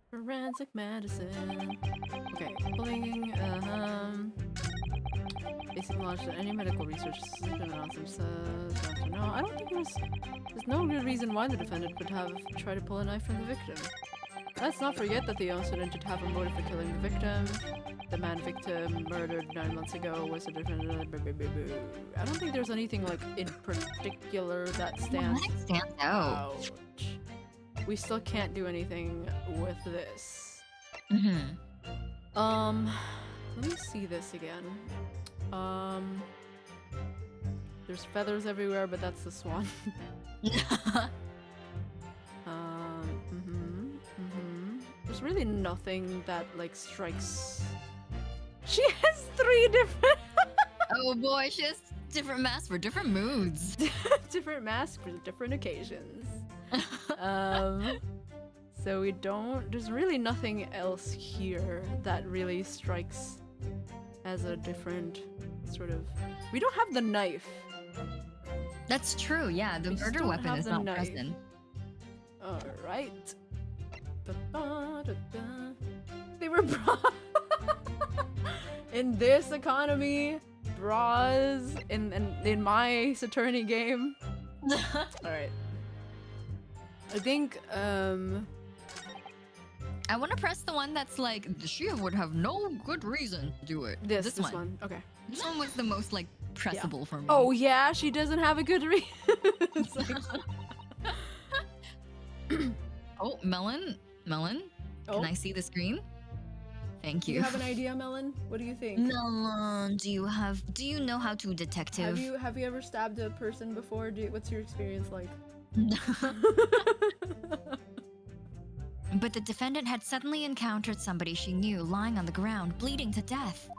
Forensic medicine. Okay, pulling, basic knowledge that any medical research says, no, I don't think there's no good reason why the defendant would have tried to pull a knife from the victim. Let's not forget that the incident did have a motive for killing the victim. The man victim murdered 9 months ago was a defendant. I don't think there's anything like in particular that stands out. Ouch. We still can't do anything with this. Let me see this again. There's feathers everywhere, but that's the swan. There's really nothing that like strikes. She has 3 different. Oh boy, she has different masks for different moods. Different masks for different occasions. So we don't. There's really nothing else here that really strikes as a different sort of. We don't have the knife. That's true, yeah, the We just murder don't weapon have is the not knife. present. Alright. Da-da-da-da. They were bras. In this economy, bras in my Saturni game. Alright. I think I want to press the one that's like, she would have no good reason to do it. this one. Okay. This one was the most like pressable for me. Oh yeah, she doesn't have a good reason. Oh, Melon? Melon? Oh. Can I see the screen? Thank Do you. you have an idea, Melon? What do you think? Melon, do you know how to detective? Have you ever stabbed a person before? What's your experience like? But the defendant had suddenly encountered somebody she knew lying on the ground, bleeding to death.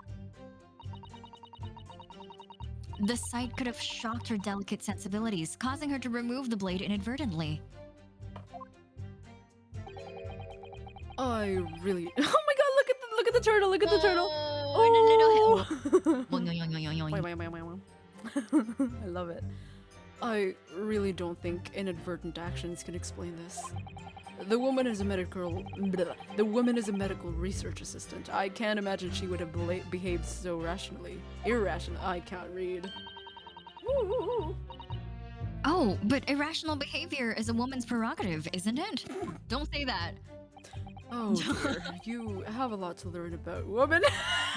The sight could have shocked her delicate sensibilities, causing her to remove the blade inadvertently. I really. Oh my god! Look at the turtle! Look at the turtle! Oh, I love it. I really don't think inadvertent actions can explain this. The woman is a medical research assistant. I can't imagine she would have behaved so irrational. I can't read. Woo. Oh, but irrational behavior is a woman's prerogative, isn't it? Don't say that. Oh dear, you have a lot to learn about women.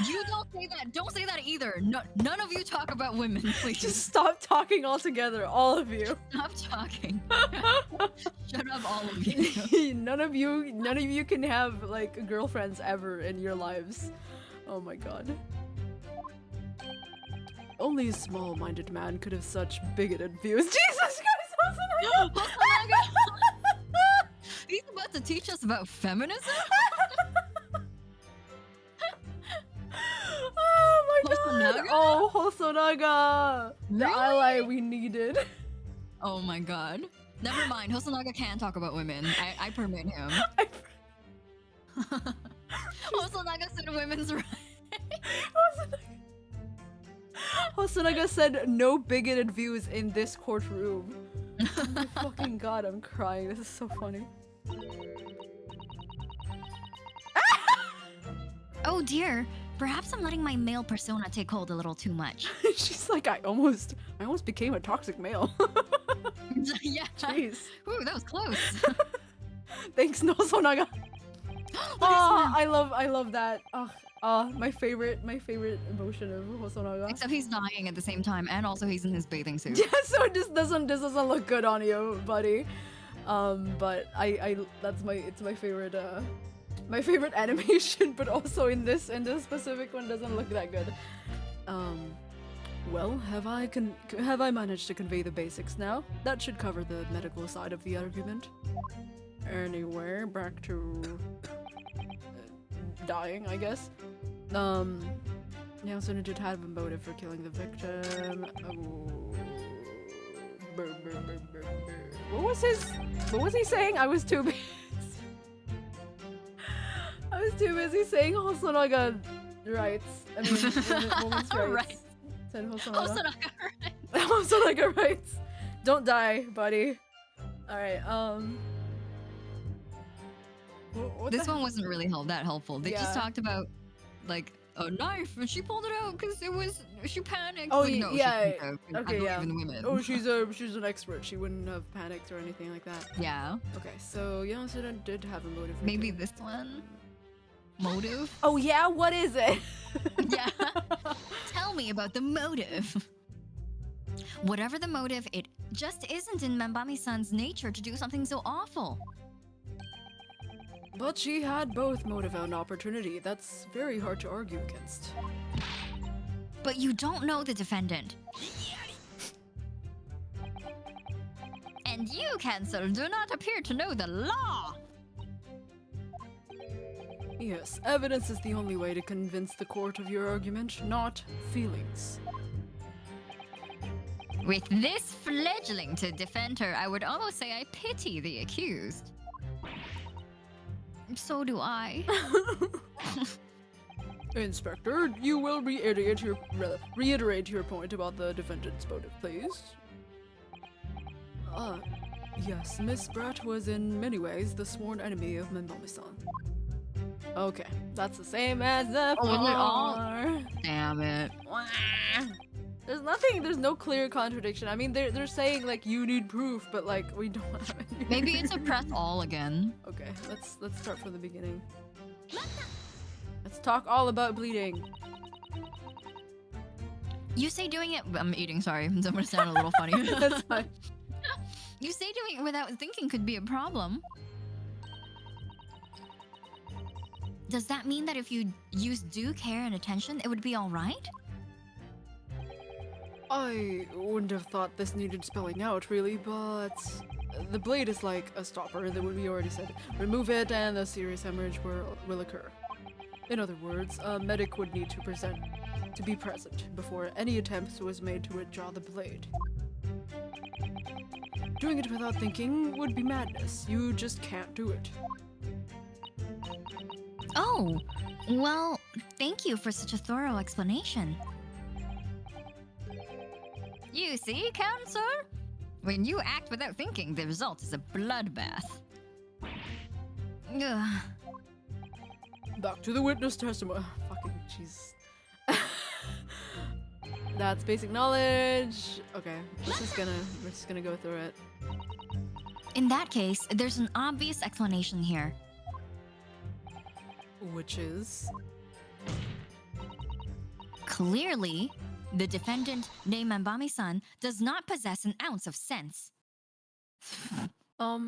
You don't say that. Don't say that either. No, none of you talk about women, please. Just stop talking altogether, all of you. Stop talking. Shut up, all of you. None of you can have like girlfriends ever in your lives. Oh my god. Only a small-minded man could have such bigoted views. Jesus Christ, Hosonaga! He's about to teach us about feminism? Oh my god! Hosonaga? Oh, Hosonaga! The Really? ally we needed. Oh my god. Never mind, Hosonaga can talk about women. I permit him. Hosonaga said women's rights. Hosonaga said no bigoted views in this courtroom. Oh my fucking god, I'm crying. This is so funny. Oh dear, perhaps I'm letting my male persona take hold a little too much. She's like, I almost became a toxic male. Yeah. Jeez. Ooh, that was close. Thanks, Hosonaga. What Oh, is I love that. My favorite emotion of Hosonaga. Except he's dying at the same time, and also he's in his bathing suit. Yeah, so it just doesn't look good on you, buddy. But it's my favorite animation, but also in this specific one doesn't look that good. Well, have I managed to convey the basics now? That should cover the medical side of the argument. Anyway, back to dying, I guess. Yeah, so did have a motive for killing the victim. Oh. What was he saying? I was too busy. I was too busy saying Hosonaga rights. I mean, woman's rights. Right. Said Hosonaga. Hosonaga, right? Hosonaga rights. Don't die, buddy. Alright, what This the- one wasn't really that helpful. They just Yeah. talked about, like, a knife, and she pulled it out because she panicked. Oh, Wait, no, yeah, she couldn't have. okay, I believe yeah. in women. Oh, she's an expert. She wouldn't have panicked or anything like that. Yeah, Okay, so Yamasuda did have a motive. for maybe killing- this one? Motive? Oh yeah, what is it? Yeah. Tell me about the motive. Whatever the motive, it just isn't in Membami-san's nature to do something so awful. But she had both motive and opportunity. That's very hard to argue against. But you don't know the defendant. And you, Cancel, do not appear to know the law. Yes, evidence is the only way to convince the court of your argument, not feelings. With this fledgling to defend her, I would almost say I pity the accused. So do I. Inspector, you will reiterate your point about the defendant's motive, please. Yes, Miss Bratt was in many ways the sworn enemy of Menbami-san. Okay, that's the same as the Damn it. There's no clear contradiction. I mean, they're saying like you need proof, but like we don't have any. Maybe it's a press all again. Okay, let's start from the beginning. Let's talk all about bleeding. You say doing it. I'm eating. Sorry, I'm gonna sound a little funny. That's fine. You say doing it without thinking could be a problem. Does that mean that if you use due care and attention, it would be all right? I wouldn't have thought this needed spelling out, really, but the blade is like a stopper that we already said. Remove it and a serious hemorrhage will occur. In other words, a medic would need to be present before any attempt was made to withdraw the blade. Doing it without thinking would be madness. You just can't do it. Oh, well, thank you for such a thorough explanation. You see, Counselor? When you act without thinking, the result is a bloodbath. Ugh. Back to the witness testimony. Fucking jeez. That's basic knowledge. Okay, we're just gonna go through it. In that case, there's an obvious explanation here. Which is? Clearly, the defendant, named Menbami-san, does not possess an ounce of sense. That's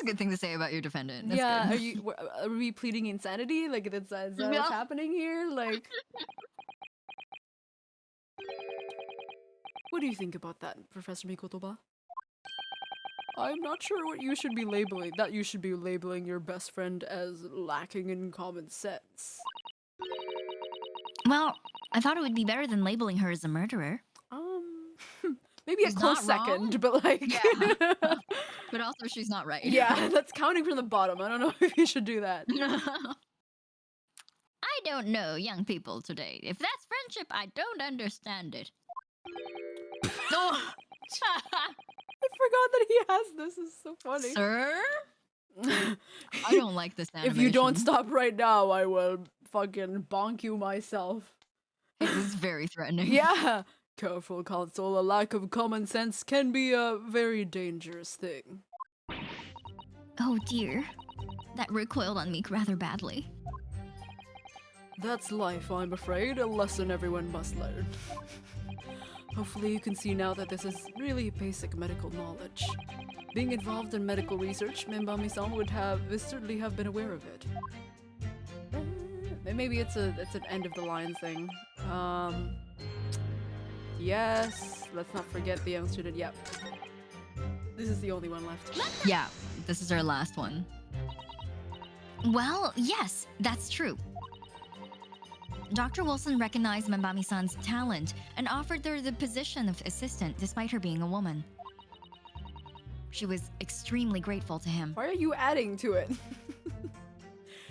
a good thing to say about your defendant. That's yeah, good. are we pleading insanity? Like, is that what's happening here? Like, what do you think about that, Professor Mikotoba? I'm not sure what you should be labeling. That you should be labeling your best friend as lacking in common sense. Well, I thought it would be better than labeling her as a murderer. Maybe a She's close not wrong. second, but like... Yeah. But also, she's not right. Yeah, that's counting from the bottom. I don't know if you should do that. I don't know young people today. If that's friendship, I don't understand it. Oh. I forgot that he has this. Is so funny. Sir? I don't like this animation. If you don't stop right now, I will fucking bonk you myself. It is very threatening. Yeah. Careful, Console. A lack of common sense can be a very dangerous thing. Oh dear. That recoiled on me rather badly. That's life, I'm afraid. A lesson everyone must learn. Hopefully you can see now that this is really basic medical knowledge. Being involved in medical research, Menbami-san would certainly have been aware of it. Maybe it's an end of the line thing. Yes, let's not forget the young student. Yep. This is the only one left. Yeah, this is our last one. Well, yes, that's true. Dr. Wilson recognized Menbami-san's talent and offered her the position of assistant despite her being a woman. She was extremely grateful to him. Why are you adding to it?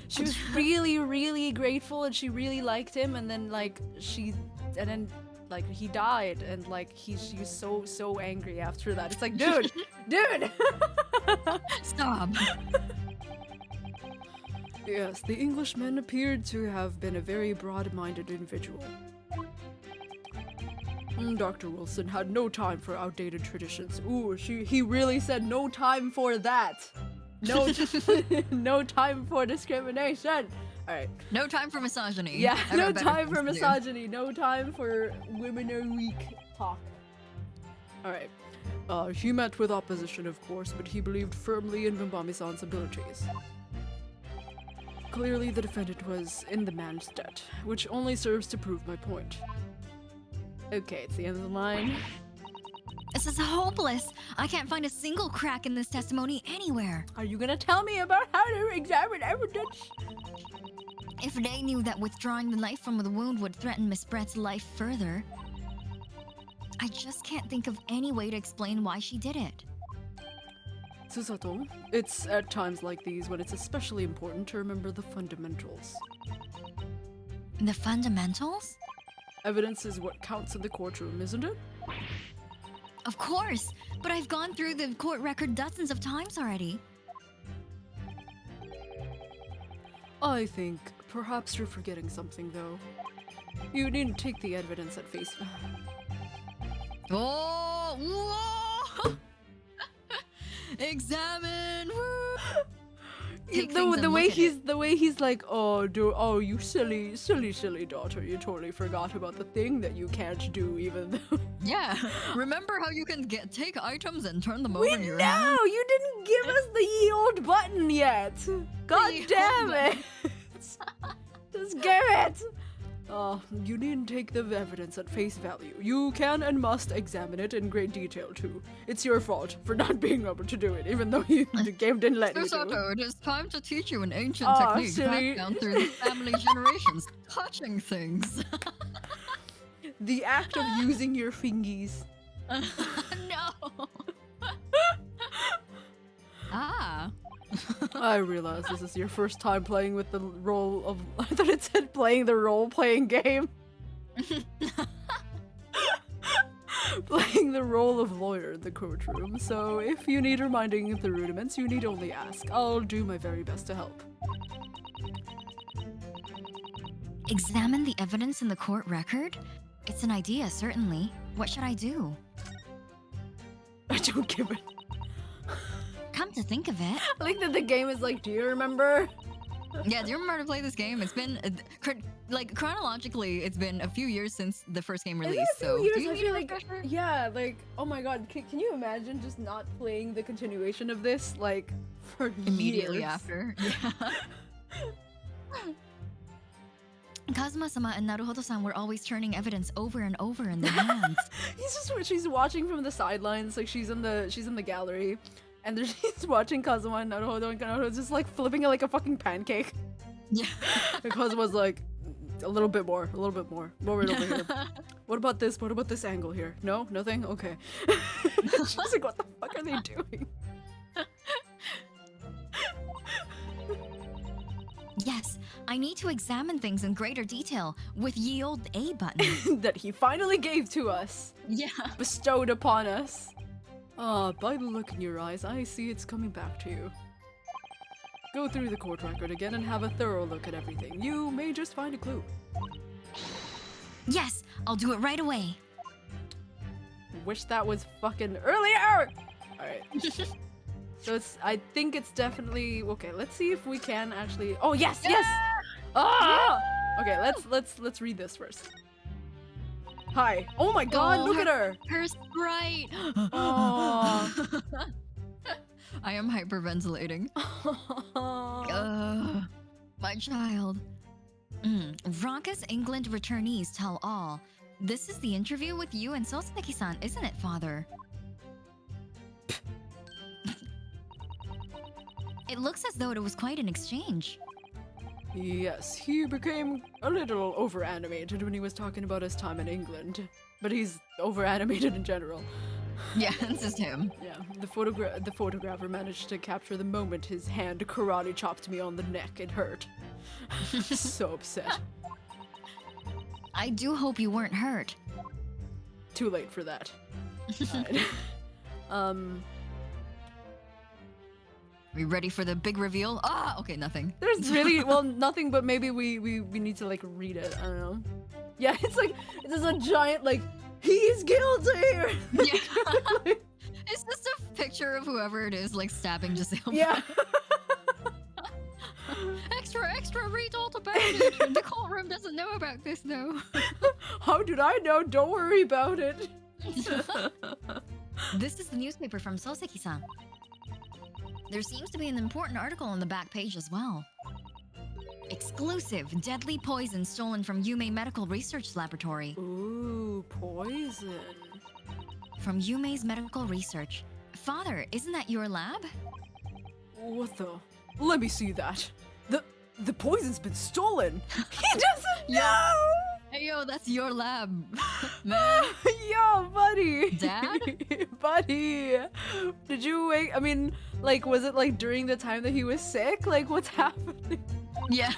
She was really, really grateful and she really liked him, and then he died, and like she was so angry after that. It's like, dude, dude, stop. Yes, the Englishman appeared to have been a very broad-minded individual. Dr. Wilson had no time for outdated traditions. Ooh, he really said no time for that. No, no time for discrimination. All right. No time for misogyny. Yeah, no time for misogyny. No time for women are weak talk. All right. He met with opposition, of course, but he believed firmly in Bombami-san's abilities. Clearly, the defendant was in the man's debt, which only serves to prove my point. Okay, it's the end of the line. This is hopeless. I can't find a single crack in this testimony anywhere. Are you gonna tell me about how to examine evidence? If they knew that withdrawing the knife from the wound would threaten Miss Brett's life further, I just can't think of any way to explain why she did it. Susato, it's at times like these when it's especially important to remember the fundamentals. The fundamentals? Evidence is what counts in the courtroom, isn't it? Of course, but I've gone through the court record dozens of times already. I think perhaps you're forgetting something, though. You needn't take the evidence at face value. Oh, whoa! Examine. Woo! The way he's like, oh, you silly daughter, you totally forgot about the thing that you can't do, even though. Yeah, remember how you can take items and turn them We over in your hand? know you didn't give us the ye old button yet. God damn it! Just give it. You needn't take the evidence at face value. You can and must examine it in great detail too. It's your fault for not being able to do it, even though the game didn't let you do it. Susato, it is time to teach you an ancient technique silly. passed down through the family generations. Touching things. The act of using your fingies. No. Ah. I realize this is your first time playing with the role of. I thought it said playing the role-playing game. Playing the role of lawyer in the courtroom, so if you need reminding of the rudiments, you need only ask. I'll do my very best to help. Examine the evidence in the court record? It's an idea, certainly. What should I do? I don't give it. Come to think of it. I like that the game is like, do you remember? Yeah, do you remember to play this game? It's been, chronologically, it's been a few years since the first game released, so... Years, do you I need feel a like, refresher? yeah, like, oh my god, can you imagine just not playing the continuation of this, like, for Immediately years? after, yeah. Kazuma-sama and Naruhodo-san were always turning evidence over and over in their hands. She's watching from the sidelines, like she's in the gallery, and then she's watching Kazuma and Naruhodo, and Naruhodo's just like flipping it like a fucking pancake. Yeah. And Kazuma's like, a little bit more, move it over here. What about this? What about this angle here? No, nothing. Okay. She's like, what the fuck are they doing? Yes, I need to examine things in greater detail with ye old A button. That he finally gave to us. Yeah. Bestowed upon us. By the look in your eyes, I see it's coming back to you. Go through the court record again and have a thorough look at everything. You may just find a clue. Yes, I'll do it right away. Wish that was fucking earlier! Alright. So I think it's definitely, okay, let's see if we can actually, oh yes, yes! Ah! Okay, let's read this first. Hi. Oh my god, look at her! Her sprite! Aww. I am hyperventilating. My child. Raka's England returnees tell all. This is the interview with you and Soseki-san, isn't it, father? It looks as though it was quite an exchange. Yes, he became a little over-animated when he was talking about his time in England. But he's over-animated in general. Yeah, it's just him. Yeah, the photographer managed to capture the moment his hand karate chopped me on the neck. It hurt. So upset. I do hope you weren't hurt. Too late for that. We ready for the big reveal? Ah, okay, nothing. There's really, well, nothing, but maybe we need to, like, read it. I don't know. Yeah, it's like, it's just a giant, like, he's guilty! Yeah. It's just a picture of whoever it is, like, stabbing Giselle. Yeah. Extra, read all about it. The courtroom doesn't know about this, though. How did I know? Don't worry about it. This is the newspaper from Soseki-san. There seems to be an important article on the back page as well. Exclusive deadly poison stolen from Yume Medical Research Laboratory. Ooh, poison. From Yume's Medical Research. Father, isn't that your lab? What the? Let me see that. The poison's been stolen. He doesn't know. Hey, yo, that's your lab, man. Yo, buddy. Dad? Buddy. Did you wake? I mean, like, was it like during the time that he was sick? Like, what's happening? Yeah.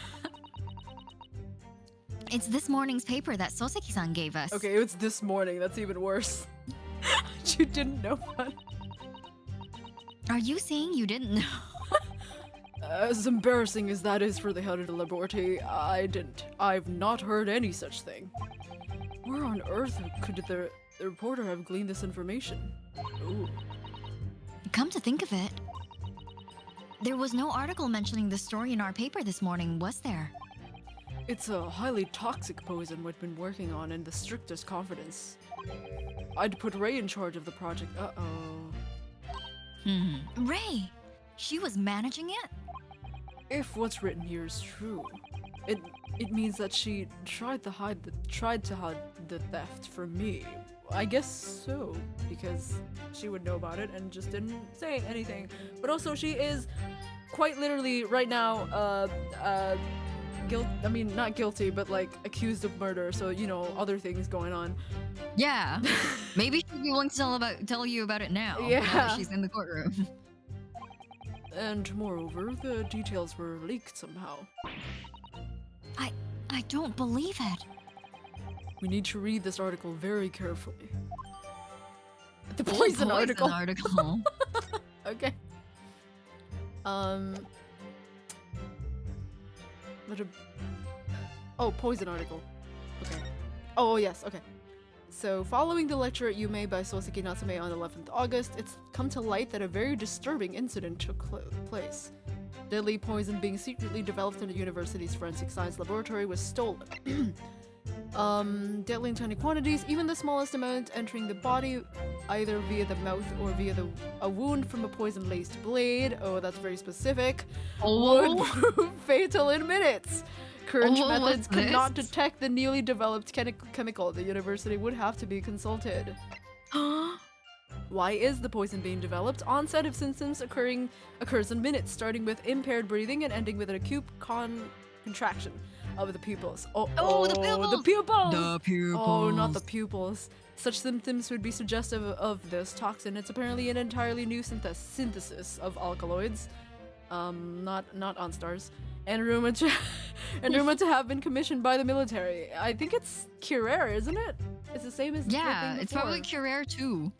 It's this morning's paper that Soseki-san gave us. Okay, it's this morning. That's even worse. You didn't know that. Are you saying you didn't know? As embarrassing as that is for the head of the laboratory, I've not heard any such thing. Where on earth could the reporter have gleaned this information? Ooh. Come to think of it, there was no article mentioning the story in our paper this morning, was there? It's a highly toxic poison we've been working on in the strictest confidence. I'd put Ray in charge of the project. Ray! She was managing it? If what's written here is true, it means that she tried to hide the theft from me. I guess so, because she would know about it and just didn't say anything. But also, she is quite literally right now, I mean, not guilty, but like accused of murder. So you know, other things going on. Yeah. Maybe she'd be willing to tell you about it now. Yeah. Now that she's in the courtroom. And moreover, the details were leaked somehow. I don't believe it. We need to read this article very carefully. The What poison article. article. Okay. Oh, poison article. Okay. Oh, yes, okay. So, following the lecture at Yume by Soseki Natsume on 11th August, it's come to light that a very disturbing incident took place. Deadly poison being secretly developed in the university's forensic science laboratory was stolen. Deadly in tiny quantities, even the smallest amount entering the body, either via the mouth or via a wound from a poison-laced blade, oh, that's very specific, would prove fatal in minutes. Current methods could not detect the newly developed chemical. The university would have to be consulted. Why is the poison being developed? Onset of symptoms occurs in minutes, starting with impaired breathing and ending with an acute contraction of the pupils. The pupils! The pupils! Oh, not the pupils. Such symptoms would be suggestive of this toxin. It's apparently an entirely new synthesis of alkaloids, not OnStars, and rumored to have been commissioned by the military. I think it's Curer, isn't it? It's the same as yeah, it's probably Curer too.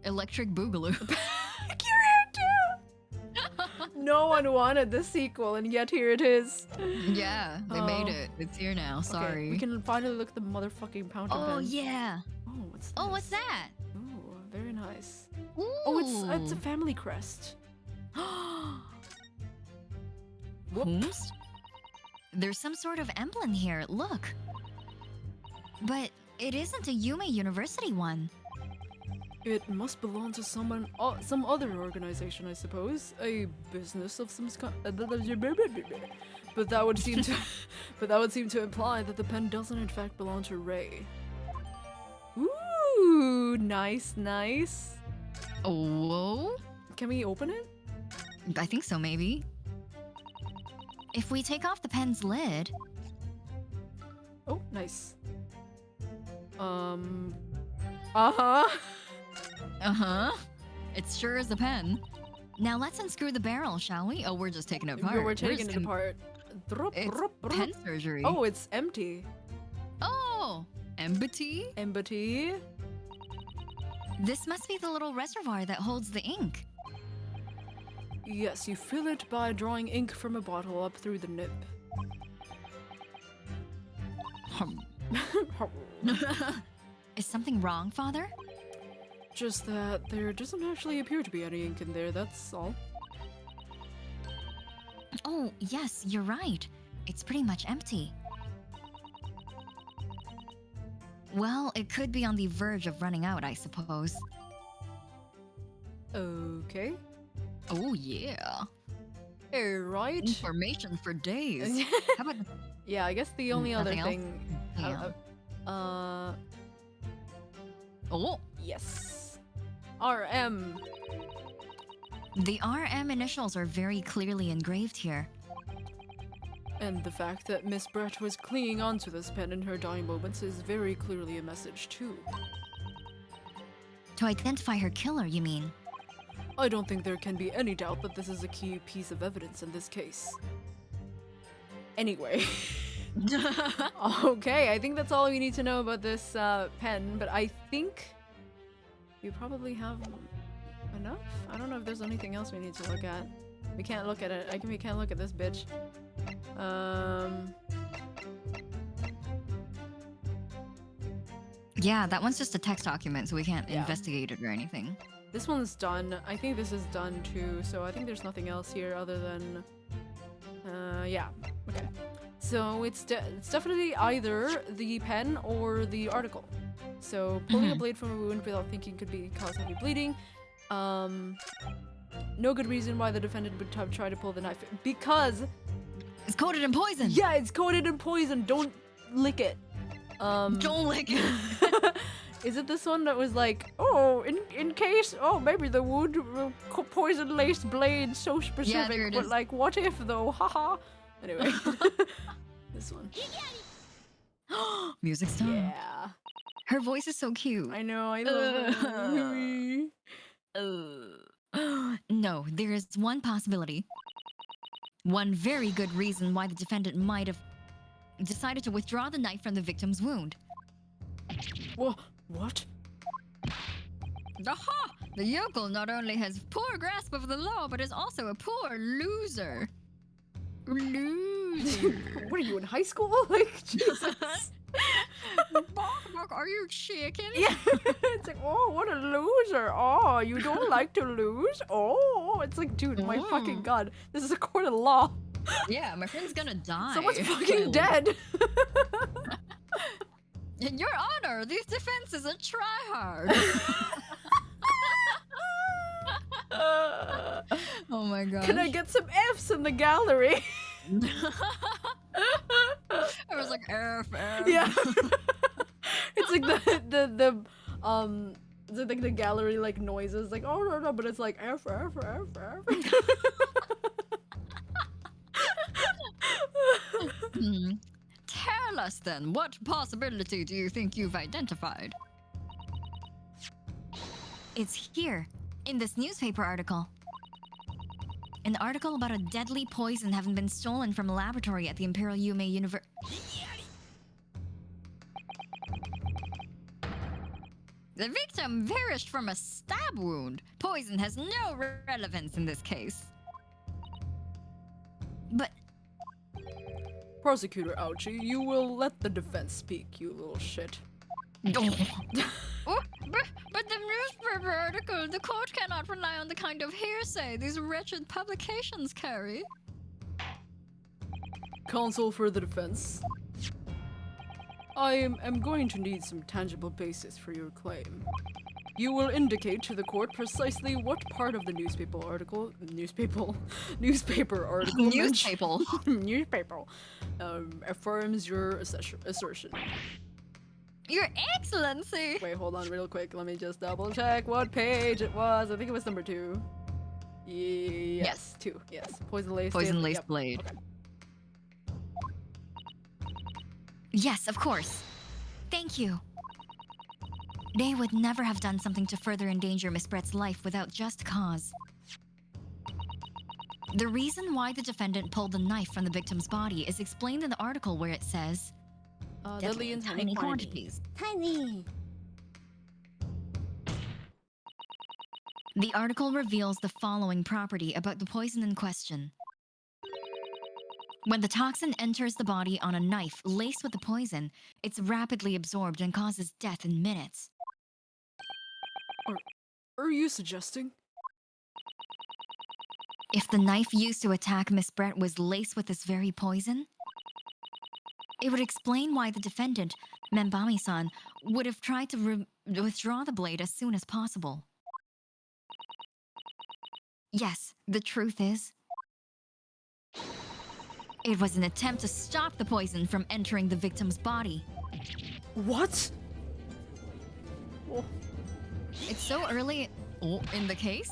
Electric Boogaloo. Curer too. No one wanted the sequel, and yet here it is. Yeah, they made it. It's here now. Sorry. Okay, we can finally look at the motherfucking fountain pen. Oh yeah. Oh, what's this? Oh, what's that? Ooh, very nice. Ooh. Oh, it's a family crest. Whoops. There's some sort of emblem here. Look. But it isn't a Yume University one. It must belong to some other organization, I suppose. A business of some kind. But that would seem to imply that the pen doesn't in fact belong to Ray. Ooh, nice. Oh. Can we open it? I think so, maybe. If we take off the pen's lid. Oh, nice. It sure is a pen. Now let's unscrew the barrel, shall we? Oh, we're just taking it apart. We're taking it apart. It's pen surgery. Oh, it's empty. Oh, empty? Empty. This must be the little reservoir that holds the ink. Yes, you fill it by drawing ink from a bottle up through the nib. Is something wrong, Father? Just that there doesn't actually appear to be any ink in there, that's all. Oh, yes, you're right. It's pretty much empty. Well, it could be on the verge of running out, I suppose. Okay. Oh yeah. Alright. Information for days. How about Yeah, I guess the only other Nothing else? thing. Oh, Yes. RM. the RM initials are very clearly engraved here. And the fact that Miss Brett was clinging onto this pen in her dying moments is very clearly a message too. To identify her killer, you mean? I don't think there can be any doubt that this is a key piece of evidence in this case. Anyway. Okay, I think that's all we need to know about this pen, but I think you probably have enough? I don't know if there's anything else we need to look at. We can't look at it. We can't look at this bitch. Yeah, that one's just a text document, so we can't Yeah. investigate it or anything. This one's done. I think this is done too, so I think there's nothing else here other than... yeah. Okay. So it's definitely either the pen or the article. So pulling a blade from a wound without thinking could cause heavy bleeding. No good reason why the defendant would have tried to pull the knife. Because... It's coated in poison! Yeah, it's coated in poison! Don't lick it. Don't lick it! Is it this one that was like, oh, in case, oh, maybe the wound poison-laced blade so specific, there it but is. like, what if though, haha. Anyway, this one. Music star. Yeah, Her voice is so cute. I know, I love it. No, there is one possibility. One very good reason why the defendant might have decided to withdraw the knife from the victim's wound. What? Aha! The yokel not only has poor grasp of the law, but is also a poor loser. Loser. What are you, in high school? Like, Jesus. Bark, are you chicken? Yeah, it's like, oh, what a loser. Oh, you don't like to lose? Oh, it's like, dude, my fucking god. This is a court of law. Yeah, my friend's gonna die. Someone's fucking dead. In your honor, this defense is a tryhard. Oh my god. Can I get some F's in the gallery? I was like, F. Yeah. It's like it's like the gallery like noises like, oh no, but it's like F. Tell us then, what possibility do you think you've identified? It's here, in this newspaper article. An article about a deadly poison having been stolen from a laboratory at the Imperial Yume University. The victim perished from a stab wound. Poison has no relevance in this case. But Prosecutor Ouchie, you will let the defense speak, you little shit. Oh, but the newspaper article, the court cannot rely on the kind of hearsay these wretched publications carry. Counsel for the defense. I am going to need some tangible basis for your claim. You will indicate to the court precisely what part of the newspaper article affirms your assertion. Your Excellency! Wait, hold on real quick. Let me just double check what page it was. I think it was number 2. Yes, 2. Yes. Poison-laced Poison-laced blade. Okay. Yes, of course. Thank you. They would never have done something to further endanger Miss Brett's life without just cause. The reason why the defendant pulled the knife from the victim's body is explained in the article where it says, Deadly in tiny quantities. Tiny! The article reveals the following property about the poison in question. When the toxin enters the body on a knife laced with the poison, it's rapidly absorbed and causes death in minutes. Are you suggesting? If the knife used to attack Miss Brett was laced with this very poison, it would explain why the defendant, Membami-san, would have tried to withdraw the blade as soon as possible. Yes, the truth is, it was an attempt to stop the poison from entering the victim's body. What? Oh. It's so early in the case,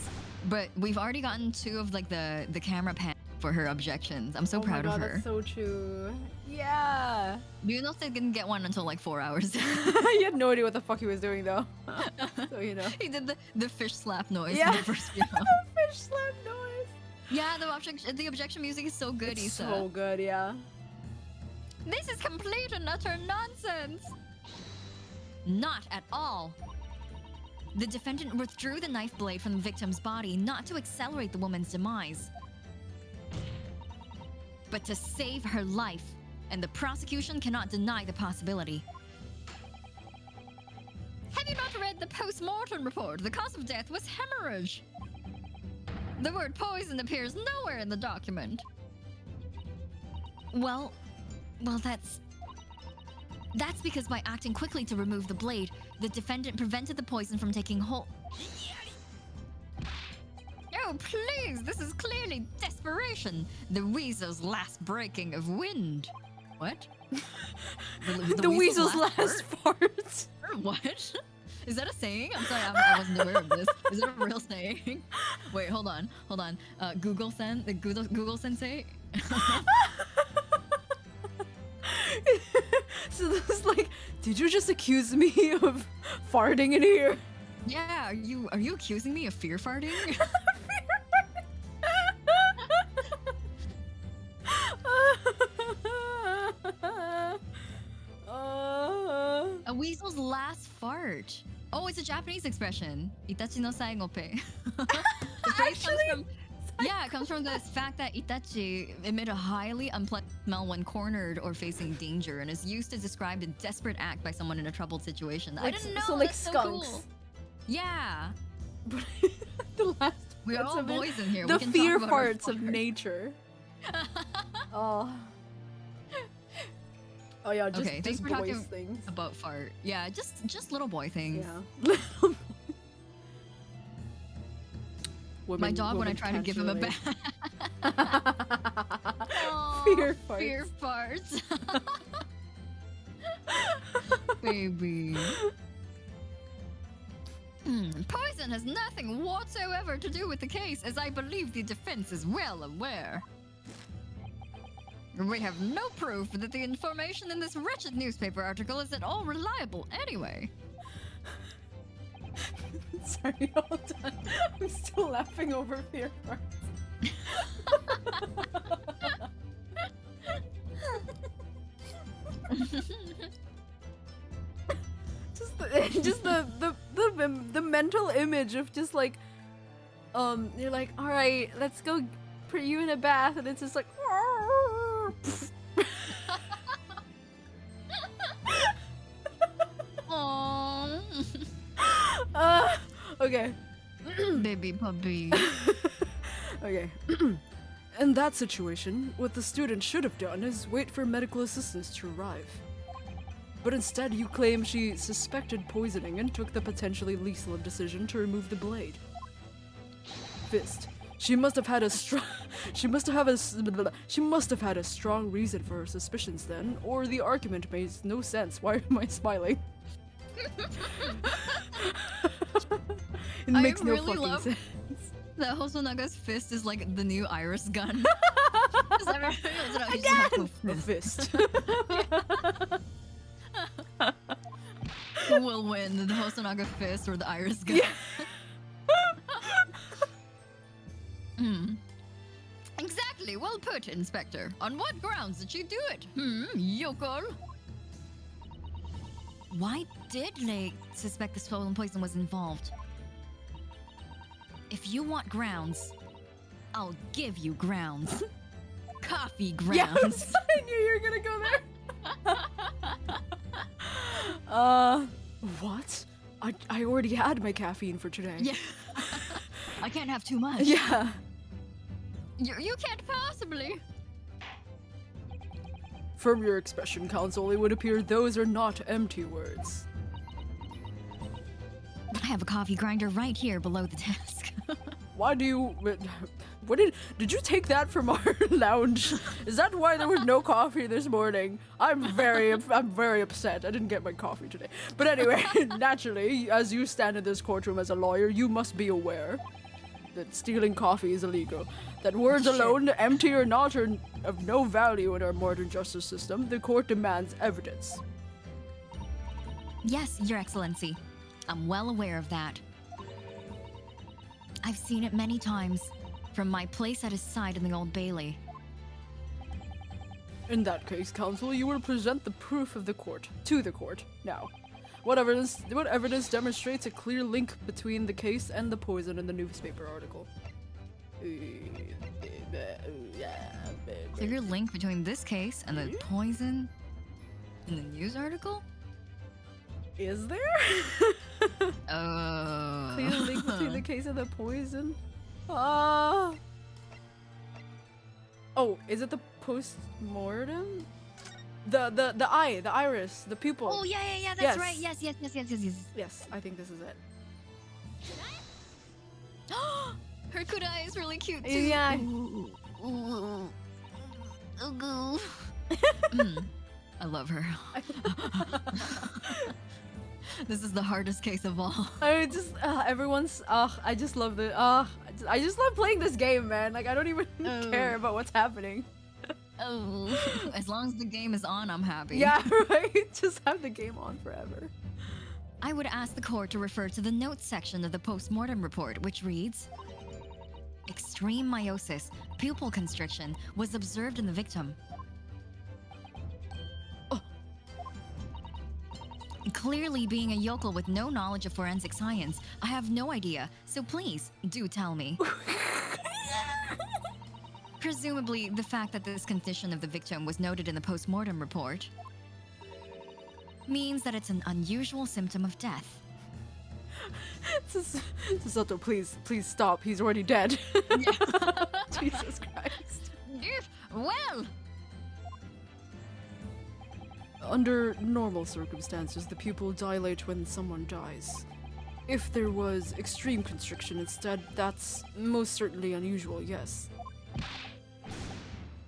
but we've already gotten 2 of like the camera pan for her objections. I'm so proud my God, of her. That's so true. Yeah. Do you know they didn't get one until like 4 hours? He had no idea what the fuck he was doing though. So you know. He did the fish slap noise Yeah. in the first video. Fish slap noise. Yeah, the objection music is so good, It's Issa. so good, yeah. This is complete and utter nonsense. Not at all. The defendant withdrew the knife blade from the victim's body not to accelerate the woman's demise, but to save her life, and the prosecution cannot deny the possibility. Have you not read the post-mortem report? The cause of death was hemorrhage. The word poison appears nowhere in the document. Well, that's because by acting quickly to remove the blade, the defendant prevented the poison from taking hold. Oh, please, this is clearly desperation. The weasel's last breaking of wind. What? The weasel's last fart. What? Is that a saying? I'm sorry, I wasn't aware of this. Is it a real saying? Wait, hold on. Google Sensei? So this is like, did you just accuse me of farting in here? Yeah, are you accusing me of fear farting? A weasel's last fart. Oh, it's a Japanese expression. Itachi no saigope. The phrase comes from, yeah, it comes from the fact that Itachi emit a highly unpleasant smell when cornered or facing danger, and is used to describe a desperate act by someone in a troubled situation. Like, I didn't know. so like That's skunks. So cool. Yeah. But the last We're parts all of it, boys in here. the We can fear talk about our farts of farts. nature. Oh. Oh yeah, just, Okay, thanks just for boys talking things. about fart. Yeah, just little boy things. Yeah. My dog, when I try to give him a relate. bath. Fear farts. Fear farts. Baby. Poison has nothing whatsoever to do with the case, as I believe the defense is well aware. We have no proof that the information in this wretched newspaper article is at all reliable anyway. Sorry, hold on. I'm still laughing over fear farts. just the mental image of just like you're like, all right, let's go put you in a bath, and it's just like Aww. Okay. Baby puppy. Okay. In that situation, what the student should have done is wait for medical assistance to arrive. But instead, you claim she suspected poisoning and took the potentially lethal decision to remove the blade. Fist. She must have had a strong reason for her suspicions then, or the argument makes no sense. Why am I smiling? It makes no really fucking love sense. that Hosonaga's fist is like the new Iris gun. Again! A fist. Who will win, the Hosonaga fist or the Iris gun? Yeah. Exactly, well put, Inspector. On what grounds did she do it? Yoko? Why did Lei suspect the stolen poison was involved? If you want grounds, I'll give you grounds. Coffee grounds. Yes, I knew you were gonna go there. What? I already had my caffeine for today. Yeah. I can't have too much. Yeah. You can't possibly. From your expression, Counsel, it would appear those are not empty words. But I have a coffee grinder right here below the desk. why do you? What did you take that from our lounge? Is that why there was no coffee this morning? I'm very upset. I didn't get my coffee today. But anyway, naturally, as you stand in this courtroom as a lawyer, you must be aware that stealing coffee is illegal. That words alone, empty or not, are of no value in our modern justice system. The court demands evidence. Yes, Your Excellency. I'm well aware of that. I've seen it many times, from my place at his side in the Old Bailey. In that case, counsel, you will present the proof of the court to the court. Now, what evidence demonstrates a clear link between the case and the poison in the newspaper article? Clear link between this case and the poison in the news article? Is there? Clear Clear link between the case and the poison? Oh, is it the post-mortem? The eye, the iris, the pupil. Oh yeah, that's Yes. right. Yes. Yes, I think this is it. Her kudai is really cute too. Yeah. I love her. This is the hardest case of all. I just everyone's I just love the I just love playing this game, man. Like I don't even care about what's happening. As long as the game is on, I'm happy. Yeah, right. Just have the game on forever. I would ask the court to refer to the notes section of the post-mortem report, which reads, extreme meiosis, pupil constriction, was observed in the victim. Clearly, being a yokel with no knowledge of forensic science, I have no idea, so please, do tell me. Presumably, the fact that this condition of the victim was noted in the post-mortem report means that it's an unusual symptom of death. Sasato, please stop. He's already dead. Jesus Christ. Well, Under normal circumstances, the pupil dilate when someone dies. If there was extreme constriction instead, that's most certainly unusual, yes.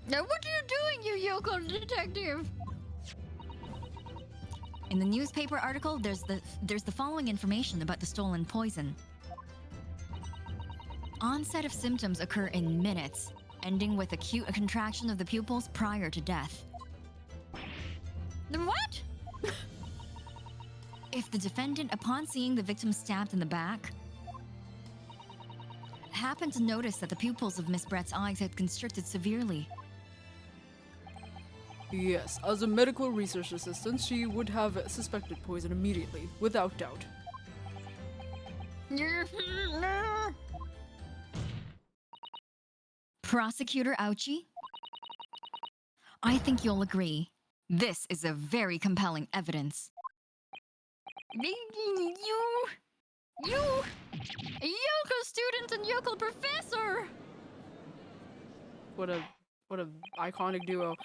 now what are you doing, you yokel detective? In the newspaper article, there's the following information about the stolen poison. Onset of symptoms occur in minutes, ending with acute contraction of the pupils prior to death. The what? If the defendant, upon seeing the victim stabbed in the back, happened to notice that the pupils of Miss Brett's eyes had constricted severely. Yes, as a medical research assistant, she would have suspected poison immediately, without doubt. Prosecutor Ouchie? I think you'll agree. This is a very compelling evidence. You, a yokel student and yokel professor! What a iconic duo.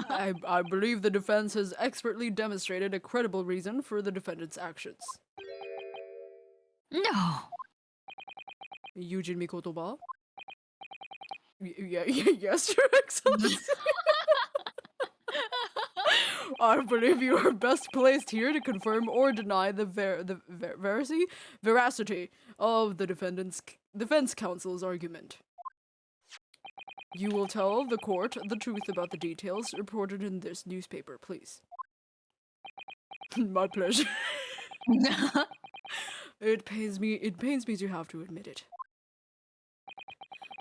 I believe the defense has expertly demonstrated a credible reason for the defendant's actions. No. Yujin Mikotoba? Yes, Your Excellency. I believe you are best placed here to confirm or deny the veracity of the defense counsel's argument. You will tell the court the truth about the details reported in this newspaper, please. My pleasure. It pains me to have to admit it.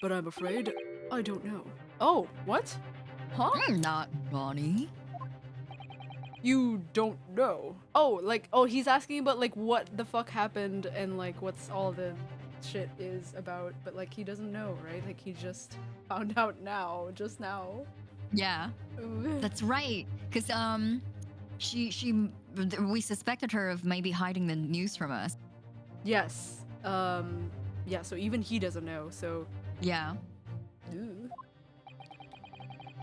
But I'm afraid I don't know. Oh, what? Huh? Not Ronnie. You don't know. Oh, he's asking about, like, what the fuck happened and, like, what's all the shit is about, but, like, he doesn't know, right? Like, he just found out just now. Yeah. Ooh. That's right. Because, we suspected her of maybe hiding the news from us. Yes. Yeah, so even he doesn't know, so... Yeah. Ooh.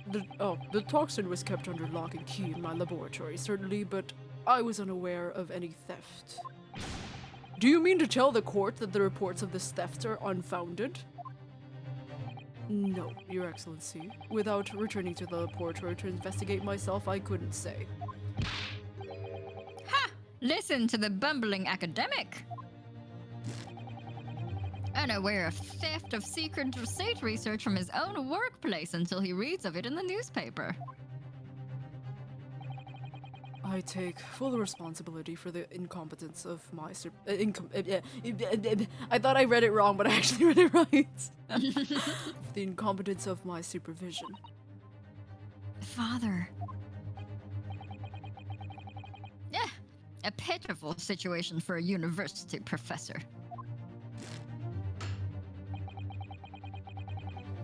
The toxin was kept under lock and key in my laboratory, certainly, but I was unaware of any theft. Do you mean to tell the court that the reports of this theft are unfounded? No, Your Excellency. Without returning to the laboratory to investigate myself, I couldn't say. Ha! Listen to the bumbling academic! Unaware of theft of secret state research from his own workplace until he reads of it in the newspaper. I take full responsibility for the incompetence of my I thought I read it wrong, but I actually read it right. The incompetence of my supervision. Father. A pitiful situation for a university professor.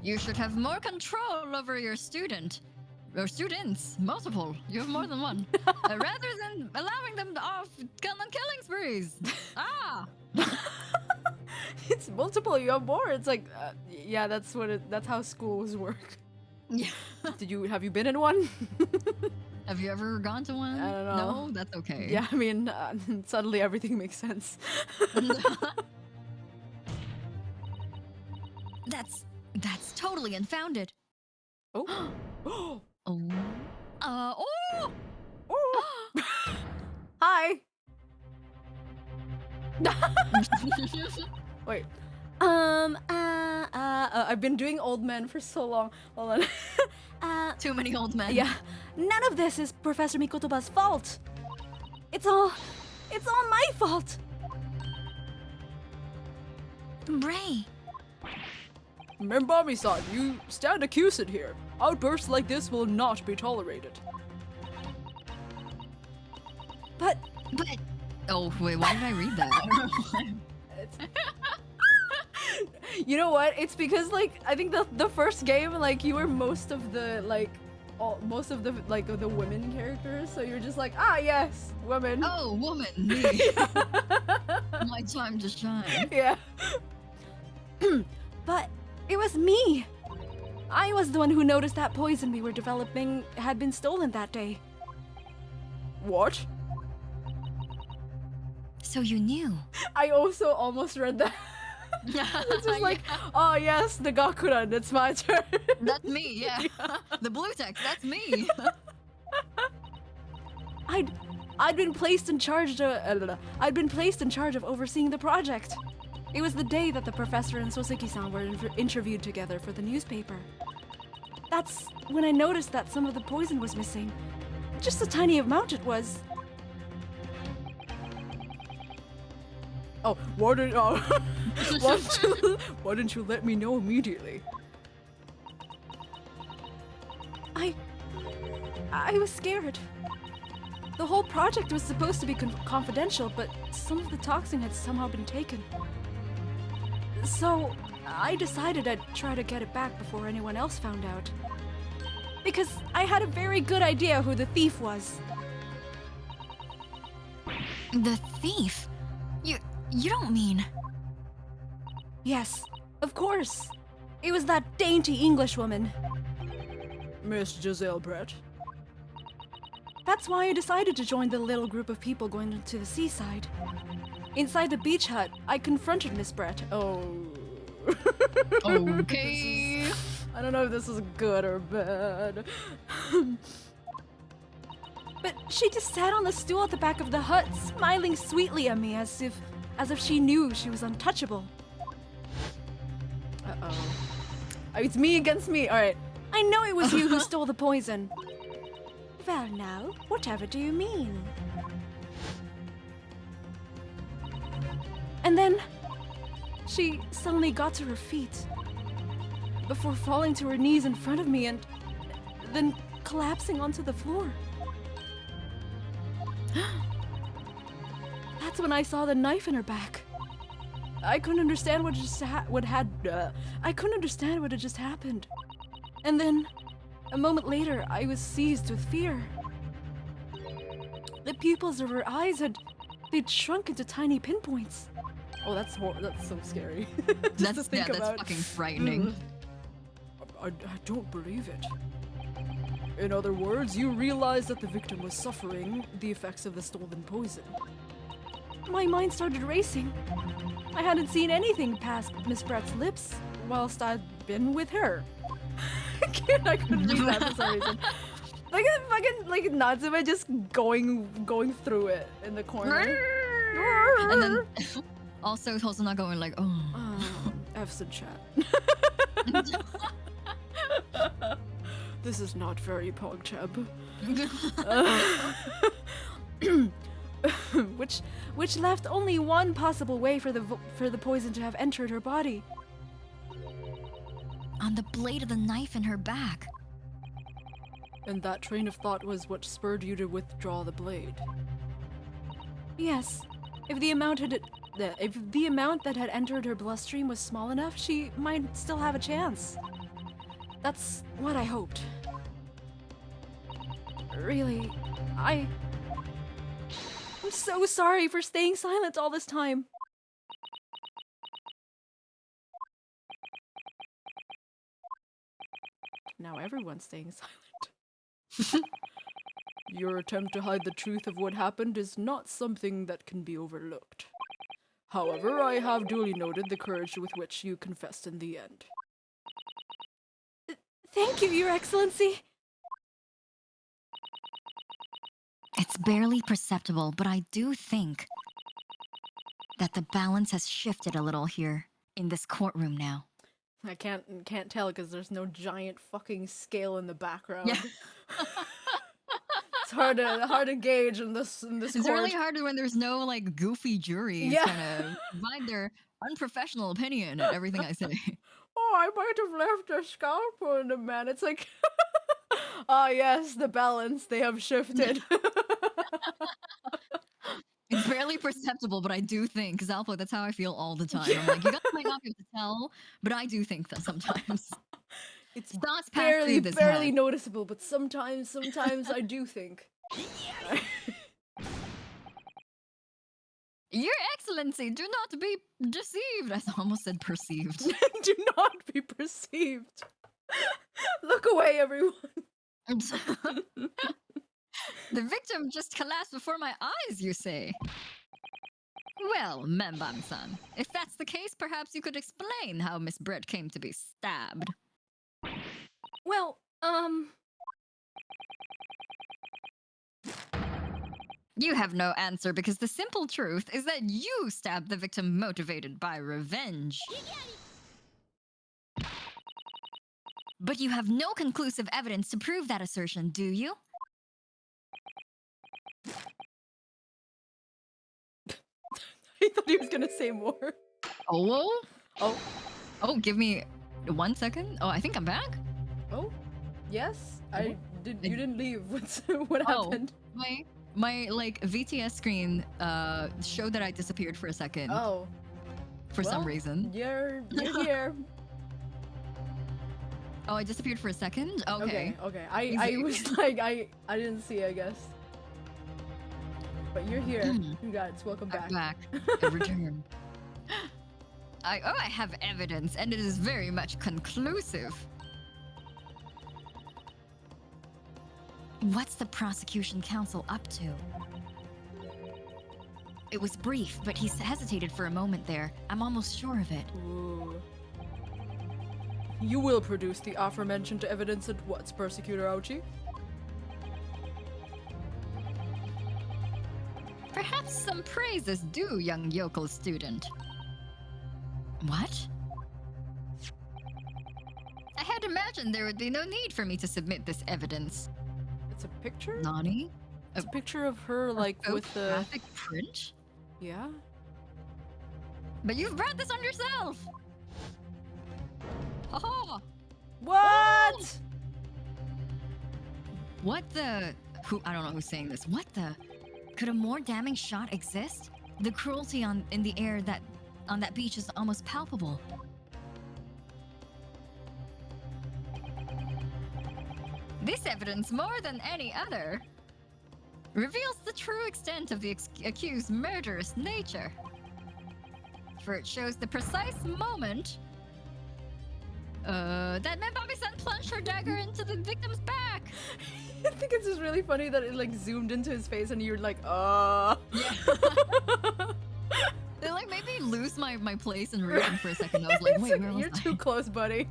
You should have more control over your student. Or students, multiple. You have more than one. Rather than allowing them off on killing sprees. Ah! It's multiple, you have more. It's like, yeah, that's how schools work. Yeah. Have you been in one? Have you ever gone to one? I don't know. No, that's okay. Yeah, I mean, suddenly everything makes sense. That's totally unfounded. Oh. Oh. Hi. Wait. I've been doing old men for so long. Hold on. Too many old men. Yeah. None of this is Professor Mikotoba's fault. It's all my fault. Ray. Membami-san, you stand accused here. Outbursts like this will not be tolerated. But... Oh, wait, why did I read that? You know what? It's because, like, I think the first game, like, you were most of the, like, the women characters, so you're just like, ah, yes, women. Oh, woman, me. My time to shine. Yeah. But it was me. I was the one who noticed that poison we were developing had been stolen that day. What? So you knew? I also almost read that. It's just like, oh yes, the Gakuran, it's my turn. That's me, yeah. The blue text, that's me. I'd been placed in charge of overseeing the project. It was the day that the professor and Soseki-san were interviewed together for the newspaper. That's when I noticed that some of the poison was missing. Just a tiny amount it was. Oh, why didn't you let me know immediately? I was scared. The whole project was supposed to be confidential, but some of the toxin had somehow been taken. So, I decided I'd try to get it back before anyone else found out. Because I had a very good idea who the thief was. The thief? You don't mean... Yes, of course. It was that dainty English woman. Miss Giselle Brett. That's why I decided to join the little group of people going to the seaside. Inside the beach hut, I confronted Miss Brett. Oh. Okay. I don't know if this is good or bad. But she just sat on the stool at the back of the hut, smiling sweetly at me as if she knew she was untouchable. Uh-oh. It's me against me. Alright. I know it was you who stole the poison. Well now, whatever do you mean? And then, she suddenly got to her feet, before falling to her knees in front of me and then collapsing onto the floor. That's when I saw the knife in her back. I couldn't understand what had just happened. And then, a moment later, I was seized with fear. The pupils of her eyes they'd shrunk into tiny pinpoints. Oh, that's so scary. That's fucking frightening. I don't believe it. In other words, you realized that the victim was suffering the effects of the stolen poison. my mind started racing. I hadn't seen anything past Miss Brett's lips whilst I'd been with her. I couldn't read that for some reason. Like a fucking like Natsume just going through it in the corner. And then also Hosono going like, F's in chat. This is not very PogChub. Which left only one possible way for the poison to have entered her body. On the blade of the knife in her back. And that train of thought was what spurred you to withdraw the blade. Yes, if the amount that had entered her bloodstream was small enough, she might still have a chance. That's what I hoped. Really, I'm so sorry for staying silent all this time. Now everyone's staying silent. Your attempt to hide the truth of what happened is not something that can be overlooked. However, I have duly noted the courage with which you confessed in the end. Thank you, Your Excellency! It's barely perceptible, but I do think that the balance has shifted a little here in this courtroom now. I can't tell because there's no giant fucking scale in the background. Yeah. It's hard to gauge in this It's court. really hard when there's no like goofy juries Yeah. kind of provide their unprofessional opinion at everything I say. Oh, I might have left a scalpel in the man. It's like, ah, yes, the balance, they have shifted. It's barely perceptible, but I do think, Zalpo, that's how I feel all the time. I'm like, you guys might not be able to tell, but I do think that sometimes. It's Thoughts pass through this barely head. noticeable, but sometimes I do think. Your Excellency, do not be deceived. I almost said perceived. Do not be perceived. Look away, everyone. The victim just collapsed before my eyes, you say? Well, Membam-san, if that's the case, perhaps you could explain how Miss Brett came to be stabbed. Well, You have no answer because the simple truth is that you stabbed the victim motivated by revenge. But you have no conclusive evidence to prove that assertion, do you? I thought he was gonna say more. Oh? Oh, Oh, give me 1 second. Oh, I think I'm back. oh, yes. You didn't leave. What Oh. happened? My like VTS screen showed that I disappeared for a second Oh, for some well, reason. You're here. Oh, I disappeared for a second? Okay. Okay. I Easy. was like, I didn't see, I guess. But you're here. Hmm. Congrats. Welcome I'm back. back. A return. I have evidence, and it is very much conclusive. What's the prosecution counsel up to? It was brief, but he hesitated for a moment there. I'm almost sure of it. Ooh. You will produce the aforementioned evidence at once, Persecutor Aochi. Perhaps some praise is due, young yokel student. What? I had imagined there would be no need for me to submit this evidence. It's a picture? Nani? It's a picture of her, like, with the... Photographic print? Yeah? But you've brought this on yourself! Ha What? What the... I don't know who's saying this. What the... Could a more damning shot exist? The cruelty in the air on that beach is almost palpable. This evidence, more than any other, reveals the true extent of the accused's murderous nature. For it shows the precise moment that Membami-san plunged her dagger into the victim's back. think it's just really funny that it like zoomed into his face and you're like, Yeah. They like made me lose my place and reading for a second. I was like, wait, where was You're too close, buddy.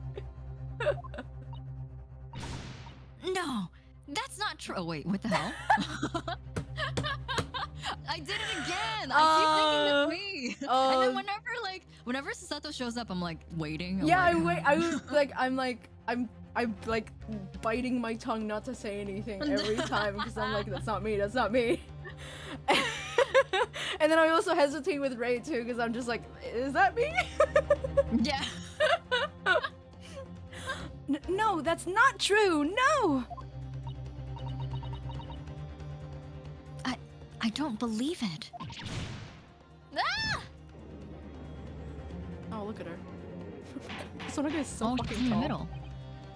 No, that's not true. Oh, wait, what the hell? I did it again. I keep thinking that's me. And then whenever Sasato shows up, I'm like waiting. I'm like biting my tongue not to say anything every time because I'm like, that's not me, that's not me. And then I also hesitate with Ray too because I'm just like, is that me? Yeah. No, that's not true. No. I don't believe it. Ah! Oh, look at her. Sonic is so She's fucking in the tall. middle.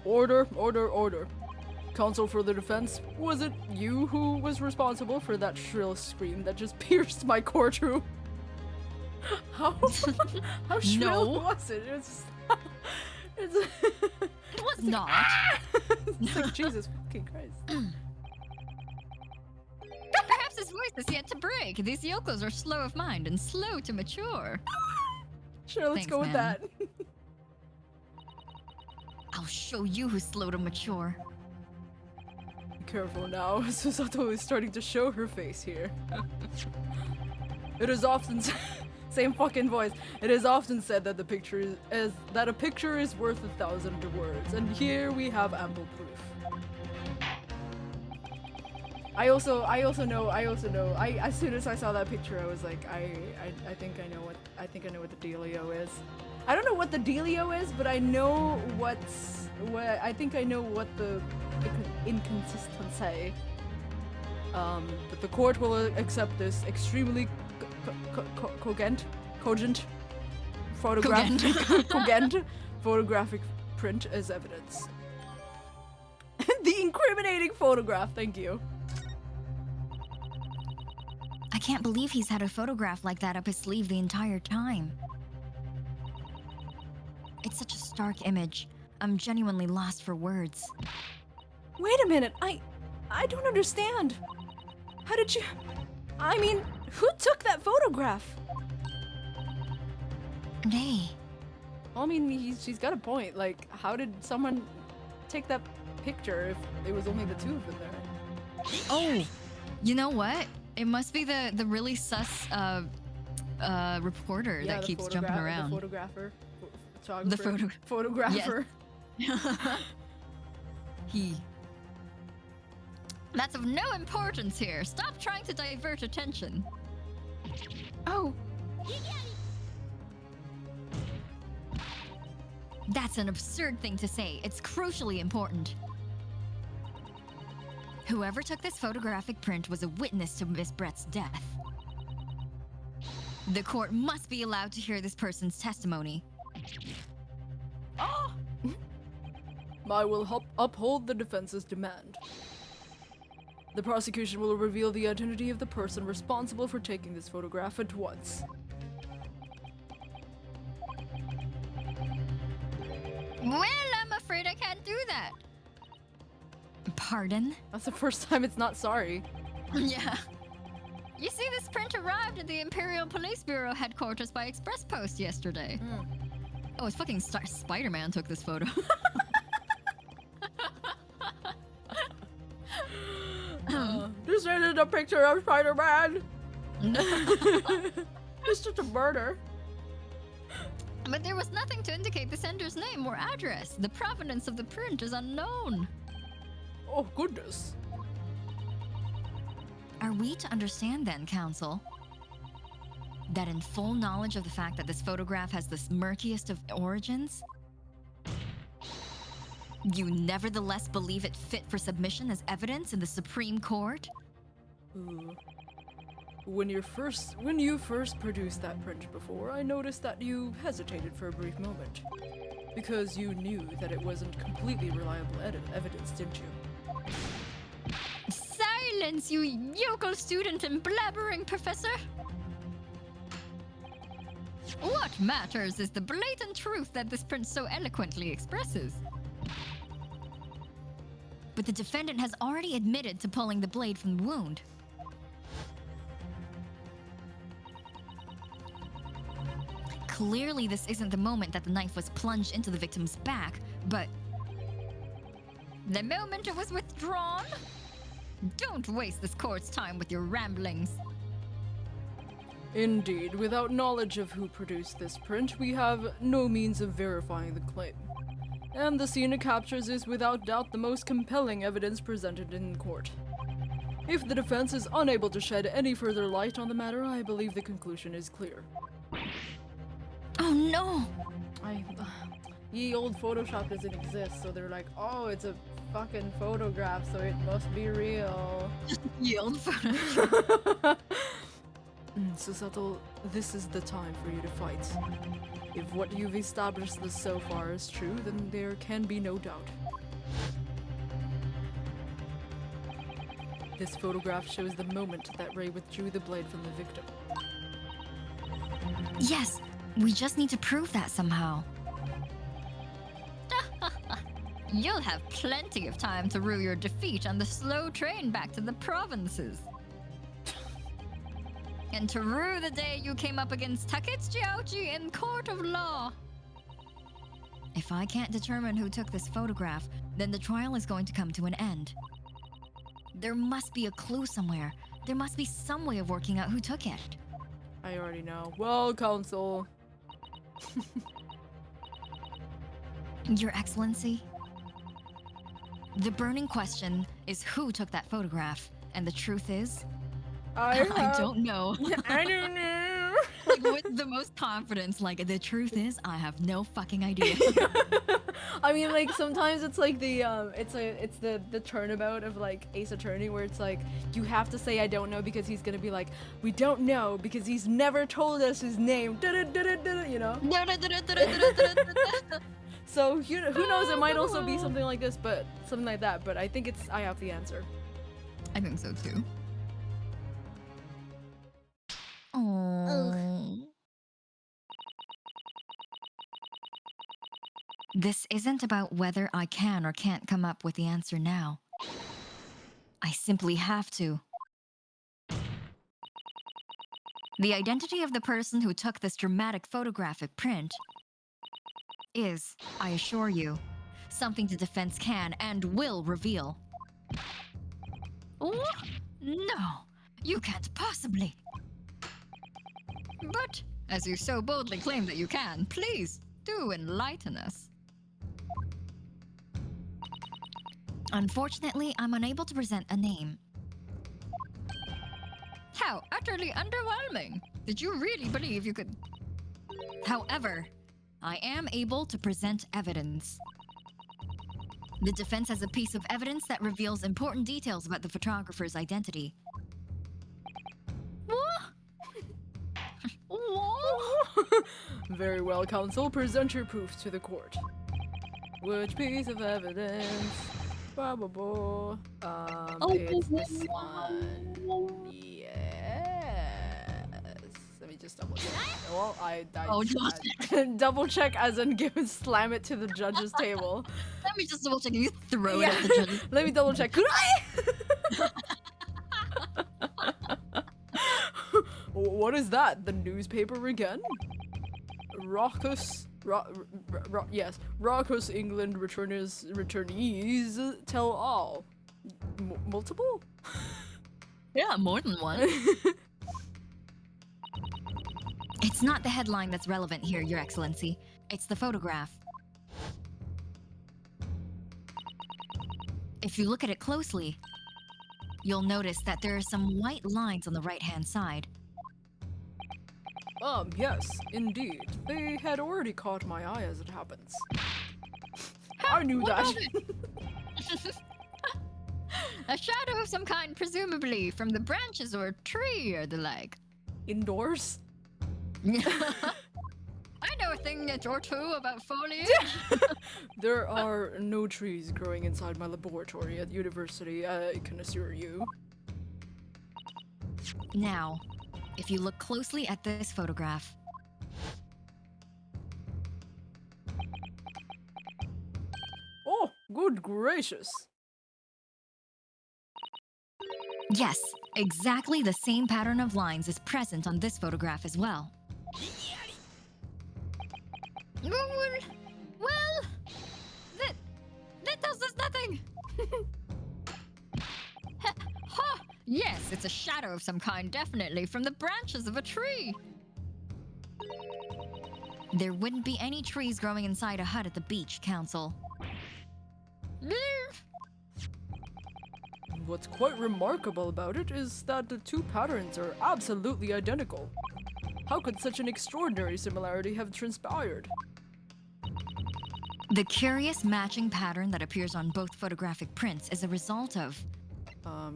Order, order, order. Counsel for the defense, was it you who was responsible for that shrill scream that just pierced my courtroom? How shrill was it? It was not. It's like, Jesus fucking Christ. Perhaps his voice is yet to break. These yokels are slow of mind and slow to mature. Sure, let's go with that. I'll show you who's slow to mature. Be careful now. Susato is starting to show her face here. It is often same fucking voice. It is often said that a picture is worth 1,000 words, and here we have ample proof. I also know. As soon as I saw that picture, I was like, I think I know what the dealio is. I don't know what the dealio is, but I know I think I know what the inconsistency. But the court will accept this extremely cogent photographic print as evidence. The incriminating photograph. Thank you. I can't believe he's had a photograph like that up his sleeve the entire time. It's such a stark image. I'm genuinely lost for words. Wait a minute, I don't understand. How did you... I mean, who took that photograph? Nay. Well, I mean, she's got a point. Like, how did someone take that picture if it was only the two of them there? Oh, you know what? It must be the really sus reporter that keeps jumping around. The photographer. The photographer. Yes. That's of no importance here. Stop trying to divert attention. Oh. That's an absurd thing to say. It's crucially important. Whoever took this photographic print was a witness to Miss Brett's death. The court must be allowed to hear this person's testimony. Oh! I will uphold the defense's demand. The prosecution will reveal the identity of the person responsible for taking this photograph at once. Well, I'm afraid I can't do that. Pardon? That's the first time it's not sorry. Yeah. You see, this print arrived at the Imperial Police Bureau headquarters by express post yesterday. Oh, it's fucking Spider-Man took this photo. This isn't a picture of Spider-Man! It's just a murder. But there was nothing to indicate the sender's name or address. The provenance of the print is unknown. Oh, goodness. Are we to understand then, Counsel, that in full knowledge of the fact that this photograph has the murkiest of origins, you nevertheless believe it fit for submission as evidence in the Supreme Court? Ooh. When you first produced that print before, I noticed that you hesitated for a brief moment. Because you knew that it wasn't completely reliable evidence, didn't you? Silence, you yokel student and blabbering professor! What matters is the blatant truth that this print so eloquently expresses. but the defendant has already admitted to pulling the blade from the wound. Clearly, this isn't the moment that the knife was plunged into the victim's back, but the moment it was withdrawn? Don't waste this court's time with your ramblings. Indeed, without knowledge of who produced this print, we have no means of verifying the claim. And the scene it captures is without doubt the most compelling evidence presented in court. If the defense is unable to shed any further light on the matter, I believe the conclusion is clear. Oh no! Ye old Photoshop doesn't exist, so they're like, oh, it's a fucking photograph, so it must be real. Ye old Photoshop. Susato, this is the time for you to fight. If what you've established so far is true, then there can be no doubt. This photograph shows the moment that Ray withdrew the blade from the victim. Yes, we just need to prove that somehow. You'll have plenty of time to rue your defeat on the slow train back to the provinces. And to rue the day you came up against Taketsuchi Aochi in court of law. If I can't determine who took this photograph, then the trial is going to come to an end. There must be a clue somewhere. There must be some way of working out who took it. I already know. Well, counsel. Your Excellency, the burning question is who took that photograph, and the truth is, I don't know. I don't know. Like with the most confidence, like the truth is, I have no fucking idea. I mean, like sometimes it's like the it's the turnabout of like Ace Attorney, where it's like you have to say I don't know because he's gonna be like, we don't know because he's never told us his name. You know. So who knows? It might also be something like this, but something like that. But I think I have the answer. I think so too. Oh. This isn't about whether I can or can't come up with the answer now. I simply have to. The identity of the person who took this dramatic photographic print is, I assure you, something the defense can and will reveal. What? No, you can't possibly. But, as you so boldly claim that you can, please do enlighten us. Unfortunately, I'm unable to present a name. How utterly underwhelming! Did you really believe you could... However, I am able to present evidence. The defense has a piece of evidence that reveals important details about the photographer's identity. What? Very well, counsel. Present your proof to the court. Which piece of evidence? Probable. It's this one. Yes. Let me just double check. Well, I double check as in slam it to the judge's table. Let me just double check. You throw it at the judge's. Let me double check. What is that? The newspaper again? Yes, Raucous England returnees tell all. Multiple? Yeah, more than one. It's not the headline that's relevant here, Your Excellency. It's the photograph. If you look at it closely, you'll notice that there are some white lines on the right-hand side. Yes, indeed. They had already caught my eye as it happens. I knew that. A shadow of some kind, presumably, from the branches or a tree or the like. Indoors? I know a thing or two about foliage. There are no trees growing inside my laboratory at university, I can assure you. Now, if you look closely at this photograph. Oh, good gracious. Yes, exactly the same pattern of lines is present on this photograph as well. Well, that tells us nothing. Ha! Yes, it's a shadow of some kind, definitely, from the branches of a tree. There wouldn't be any trees growing inside a hut at the beach, Council. What's quite remarkable about it is that the two patterns are absolutely identical. How could such an extraordinary similarity have transpired? The curious matching pattern that appears on both photographic prints is a result of...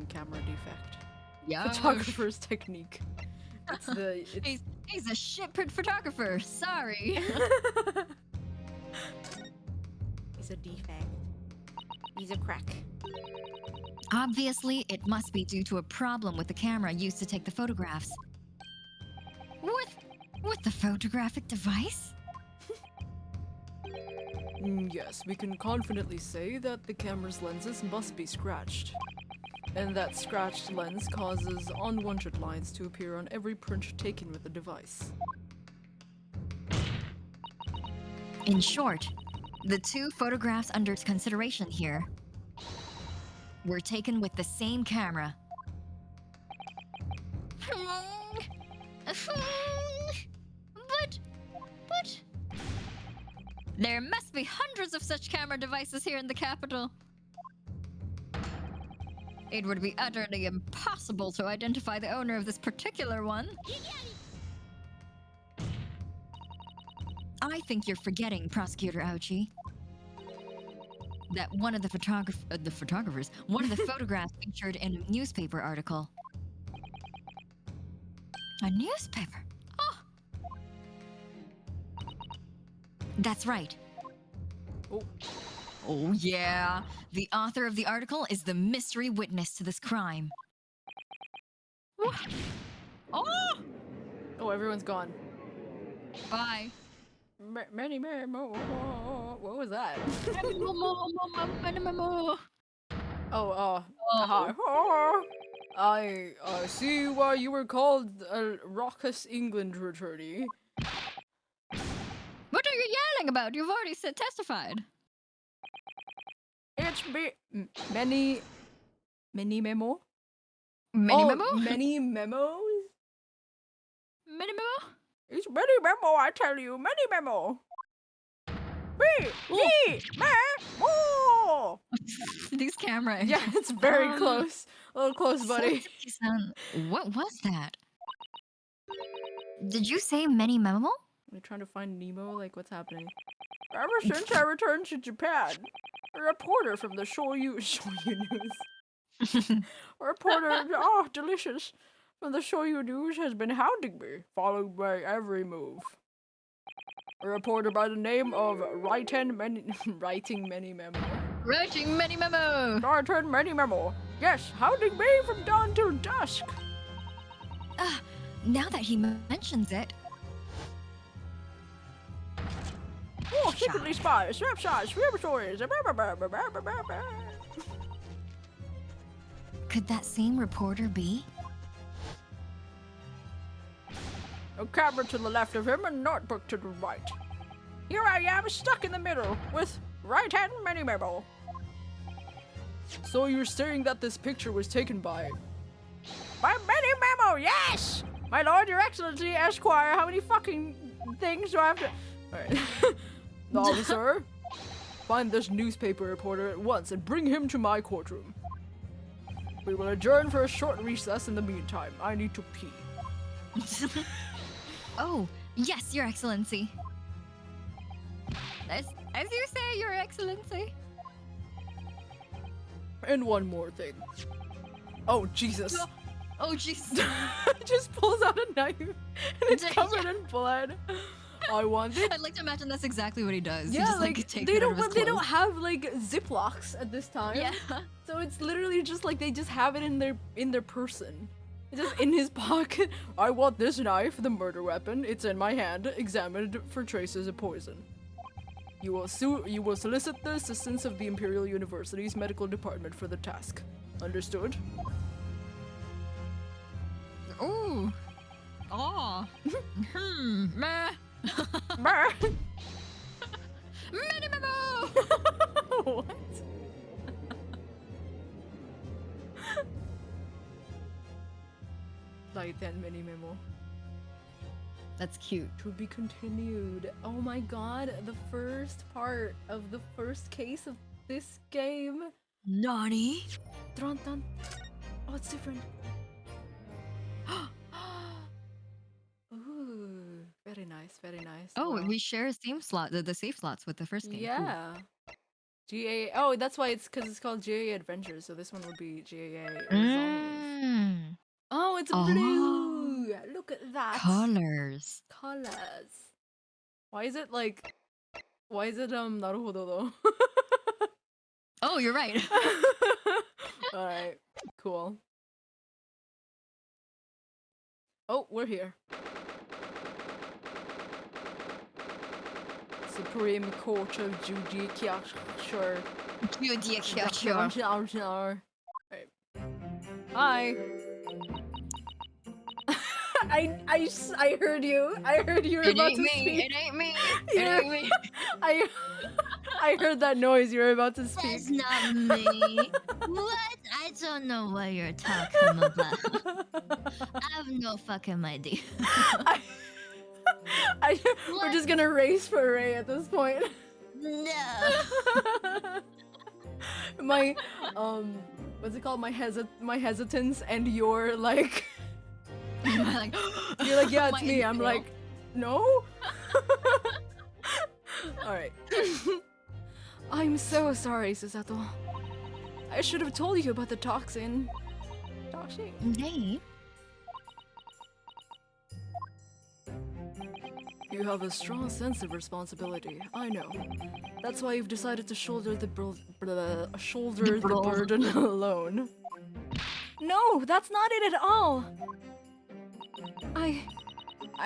camera defect. Yeah. Photographer's technique. He's a shit photographer, sorry. He's a defect. He's a crack. Obviously, it must be due to a problem with the camera used to take the photographs. With the photographic device? Yes, we can confidently say that the camera's lenses must be scratched. And that scratched lens causes unwanted lines to appear on every print taken with the device. In short, the two photographs under consideration here were taken with the same camera. But... There must be hundreds of such camera devices here in the capital. It would be utterly impossible to identify the owner of this particular one. I think you're forgetting, Prosecutor Ouchi, that one of the photographs featured in a newspaper article. A newspaper? Oh! That's right. Oh. Oh, yeah. The author of the article is the mystery witness to this crime. Oh! Oh, everyone's gone. Bye. Many more. What was that? Hi. I see why you were called a raucous England attorney. What are you yelling about? You've already testified. It's many memo? Many memo? Many memos? Many memo? It's many memo, I tell you, many memo. Memo! These cameras. Yeah, it's very close. A little close, buddy. What was that? Did you say many memo? Are you trying to find Nemo? Like, what's happening? Ever since I returned to Japan, a reporter from the Shoyu News. A reporter, delicious, from the Shoyu News has been hounding me, following my every move. A reporter by the name of Writing Many Memo. Yes, hounding me from dawn till dusk. Now that he mentions it. Oh, secretly spies, swap shots, swim stories. Could that same reporter be? A camera to the left of him and a notebook to the right. Here I am, stuck in the middle, with right hand many memo. So you're saying that this picture was taken by many memo, yes! My lord, your excellency, Esquire, how many fucking things do I have to... Alright. Officer, find this newspaper reporter at once and bring him to my courtroom. We will adjourn for a short recess in the meantime. I need to pee. Oh, yes, your excellency. As you say, your excellency. And one more thing. Oh, Jesus. Oh, Jesus. He just pulls out a knife and it's covered in blood. I want it. I'd like to imagine that's exactly what he does. Yeah, he just, like takes they it out of his don't. They don't clothes. have like Ziplocs at this time. Yeah. So it's literally just like they just have it in their person. It's just in his pocket. I want this knife, the murder weapon. It's in my hand. Examined for traces of poison. You will solicit the assistance of the Imperial University's medical department for the task. Understood? Ooh. Oh. Meh. Brr. Mini memo. What? Light and mini memo. That's cute. To be continued. Oh my god, the first part of the first case of this game. Nani? Dun, dun. Oh, it's different. Ooh, very nice, very nice. Oh, Wow. we share a same slot, the save slots with the first game. Cool. Yeah. GA. Oh, that's why because it's called GA Adventures. So this one would be GA. Mm. Oh, it's Oh. blue. Look at that. Colors. Colors. Why is it like? Why is it naruhodo though? Oh, you're right. All right. Cool. Oh, we're here. Supreme Court of Judicature. Right. Hi. I heard you. I heard you were It about ain't to me. speak. It ain't me. It You're- ain't me. I heard that noise. You were about to speak. That's not me. What? I don't know what you're talking about. I have no fucking idea. We're just gonna race for Ray at this point. No. My what's it called? My hesitance and your like Like, you're like, yeah, it's my me. I'm intro. like, no. All right. I'm so sorry, Susato. I should have told you about the toxin. Toxin. Hey. You have a strong sense of responsibility. I know. That's why you've decided to shoulder the burden alone. No, that's not it at all. I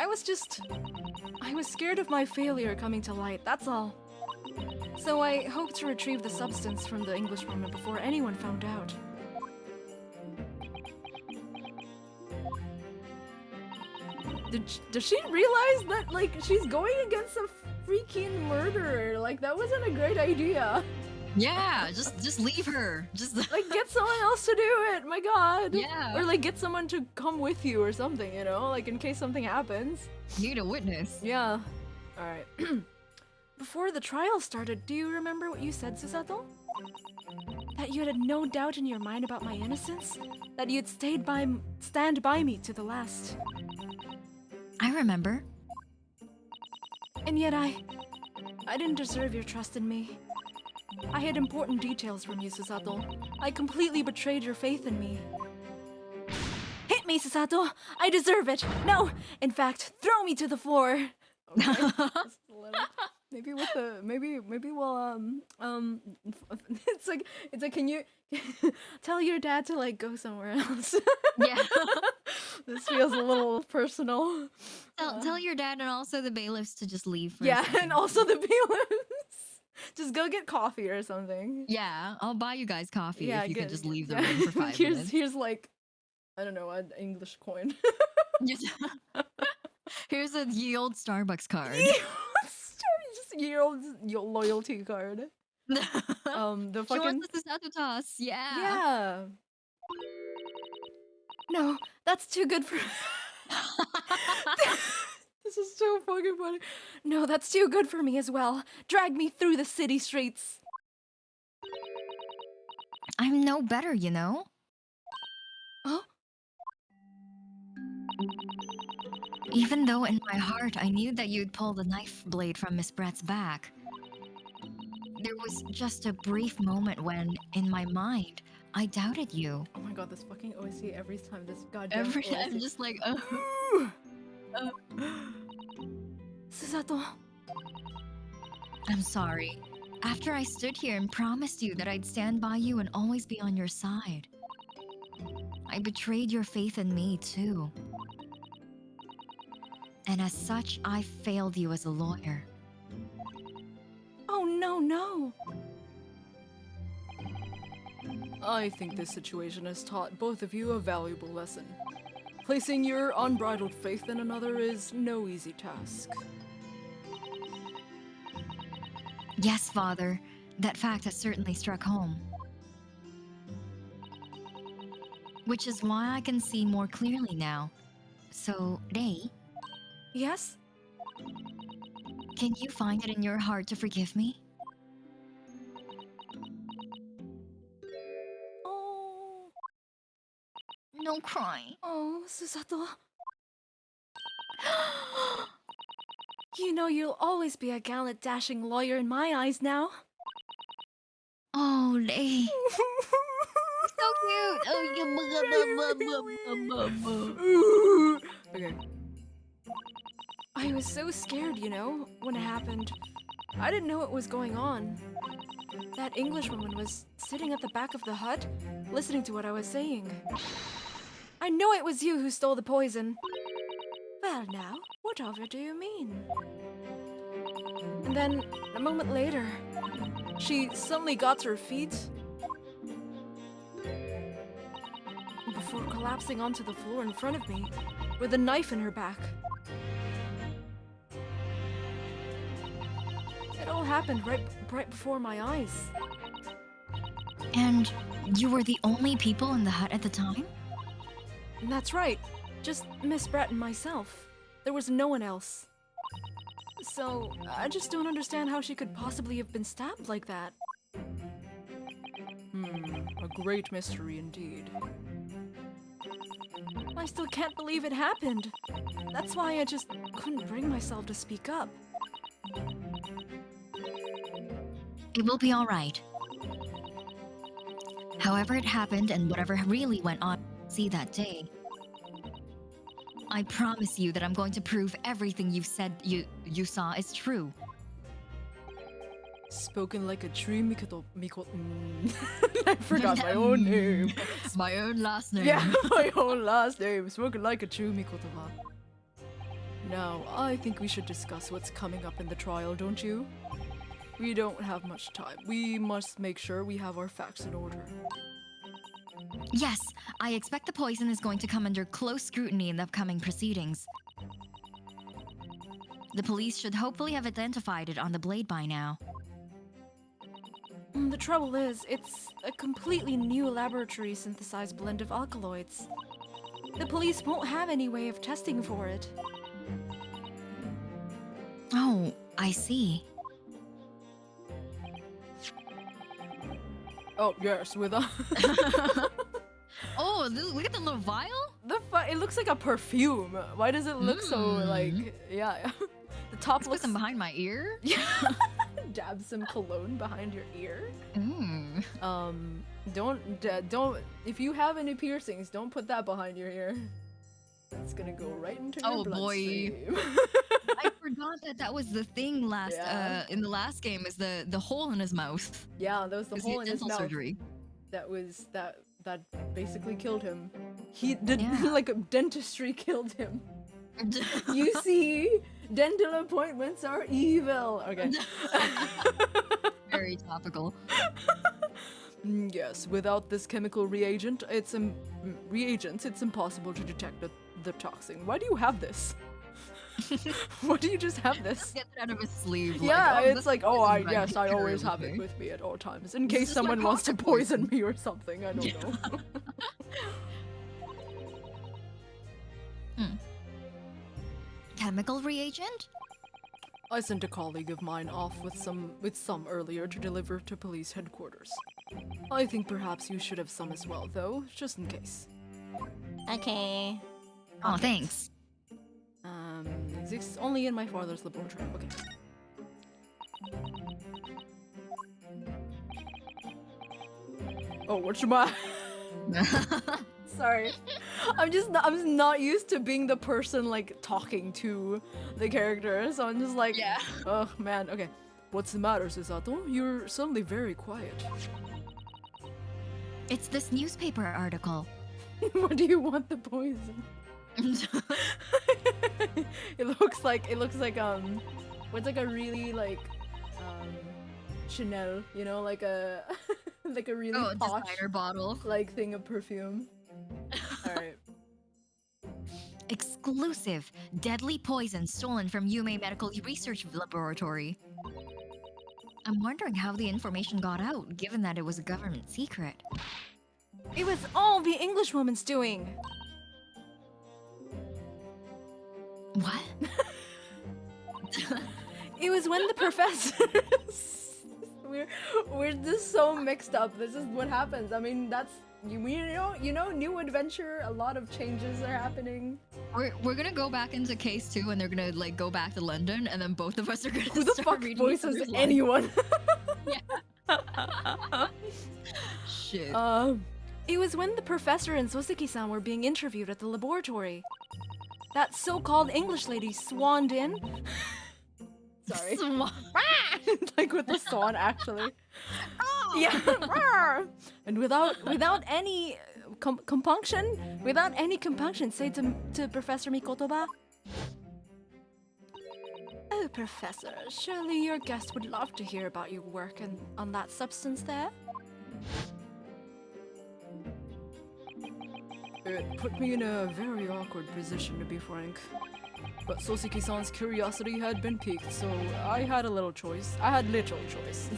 was scared of my failure coming to light. That's all. So I hoped to retrieve the substance from the Englishwoman before anyone found out. Does she realize that, like, she's going against a freaking murderer? Like, that wasn't a great idea. Yeah, just leave her. Just Like, get someone else to do it, my god. Yeah. Or, like, get someone to come with you or something, you know? Like, in case something happens. need a witness. Yeah. Alright. Before the trial started, do you remember what you said, Susato? That you had no doubt in your mind about my innocence? That you'd stand by me to the last. I remember. And yet I didn't deserve your trust in me. I had important details from you, Susato. I completely betrayed your faith in me. Hit me, Susato! I deserve it! No! In fact, throw me to the floor! Okay. Just a little- maybe with the maybe we'll it's like can you tell your dad to like go somewhere else? Yeah. This feels a little personal. Tell your dad and also the bailiffs to just leave for a Yeah, second. and also the bailiffs. Just go get coffee or something. Yeah, I'll buy you guys coffee if you get- can just leave the yeah. room for 5 minutes. Here's like, I don't know, an English coin. Just- Here's a ye old Starbucks card. Just year old loyalty card. The She fucking wants us to Sato toss. Yeah. yeah. No, that's too good for. This is so fucking funny. No, that's too good for me as well. Drag me through the city streets. I'm no better, you know? Huh? Even though in my heart I knew that you'd pull the knife blade from Miss Brett's back, there was just a brief moment when, in my mind, I doubted you. Oh my god, this fucking OSC every time this goddamn I'm OSC. just like, Susato. I'm sorry. After I stood here and promised you that I'd stand by you and always be on your side, I betrayed your faith in me, too. And as such, I failed you as a lawyer. Oh no. I think this situation has taught both of you a valuable lesson. Placing your unbridled faith in another is no easy task. Yes, Father. That fact has certainly struck home. Which is why I can see more clearly now. So, Rei, Yes? can you find it in your heart to forgive me? Oh, No crying. oh, Susato. You know you'll always be a gallant, dashing lawyer in my eyes now. Oh, Rei. So cute. Oh, Okay. I was so scared, you know, when it happened. I didn't know what was going on. That Englishwoman was sitting at the back of the hut, listening to what I was saying. I know it was you who stole the poison. Well now, whatever do you mean? And then, a moment later, she suddenly got to her feet before collapsing onto the floor in front of me with a knife in her back. It all happened right before my eyes. and you were the only people in the hut at the time? And that's right. Just Miss Brett and myself. There was no one else. So, I just don't understand how she could possibly have been stabbed like that. A great mystery indeed. I still can't believe it happened. That's why I just couldn't bring myself to speak up. It will be all right. However it happened and whatever really went on see that day, I promise you that I'm going to prove everything you've said you saw is true. Spoken like a true I forgot my own name. My own last name. Yeah, my own last name. Spoken like a true Mikotoha. Now, I think we should discuss what's coming up in the trial, don't you? We don't have much time. We must make sure we have our facts in order. Yes, I expect the poison is going to come under close scrutiny in the upcoming proceedings. The police should hopefully have identified it on the blade by now. The trouble is, it's a completely new laboratory synthesized blend of alkaloids. The police won't have any way of testing for it. Oh, I see. Oh, yes, with a... Oh, look at the little vial? It looks like a perfume. Why does it look so, like... Yeah. The top Let's looks... put them behind my ear? Yeah. Dab some cologne behind your ear. Don't... If you have any piercings, don't put that behind your ear. It's gonna go right into your bloodstream. I forgot that was the thing in the last game is the hole in his mouth. Yeah, that was the hole in his mouth. Surgery. That basically killed him. He did like dentistry killed him. You see, dental appointments are evil. Okay. Very topical. Yes, without this chemical reagent, it's impossible to detect the toxin. Why do you have this? Why do you just have this? Get it out of his sleeve. Yeah, like, it's like, oh, I always have it with me at all times in case someone wants to poison me or something. I don't know. Chemical reagent? I sent a colleague of mine off with some earlier to deliver to police headquarters. I think perhaps you should have some as well, though, just in case. Okay. Oh, thanks. Exists only in my father's laboratory. Okay. Oh, what's your mind? Sorry. I'm not used to being the person like talking to the character, so I'm just like, Yeah. Oh man, okay. What's the matter, Susato? You're suddenly very quiet. It's this newspaper article. What do you want the poison? It looks like what's like a really like Chanel, you know, like a like a really posh designer bottle. like thing of perfume. All right. Exclusive deadly poison stolen from Yume Medical Research Laboratory. I'm wondering how the information got out, given that it was a government secret. It was all the Englishwoman's doing. What? It was when the professors. we're just so mixed up. This is what happens. I mean, that's you know, new adventure. A lot of changes are happening. We're gonna go back into case 2, and they're gonna like go back to London, and then both of us are gonna. Who the start fuck reading voices each other's anyone? lines. Shit. It was when the professor and Soseki-san were being interviewed at the laboratory. That so-called English lady swanned in. Sorry. Like with the swan, actually. Oh. Yeah. And without any compunction, say to Professor Mikotoba. Oh, Professor, surely your guest would love to hear about your work on that substance there. It put me in a very awkward position, to be frank. But Soseki-san's curiosity had been piqued, so I had a little choice. I had little choice.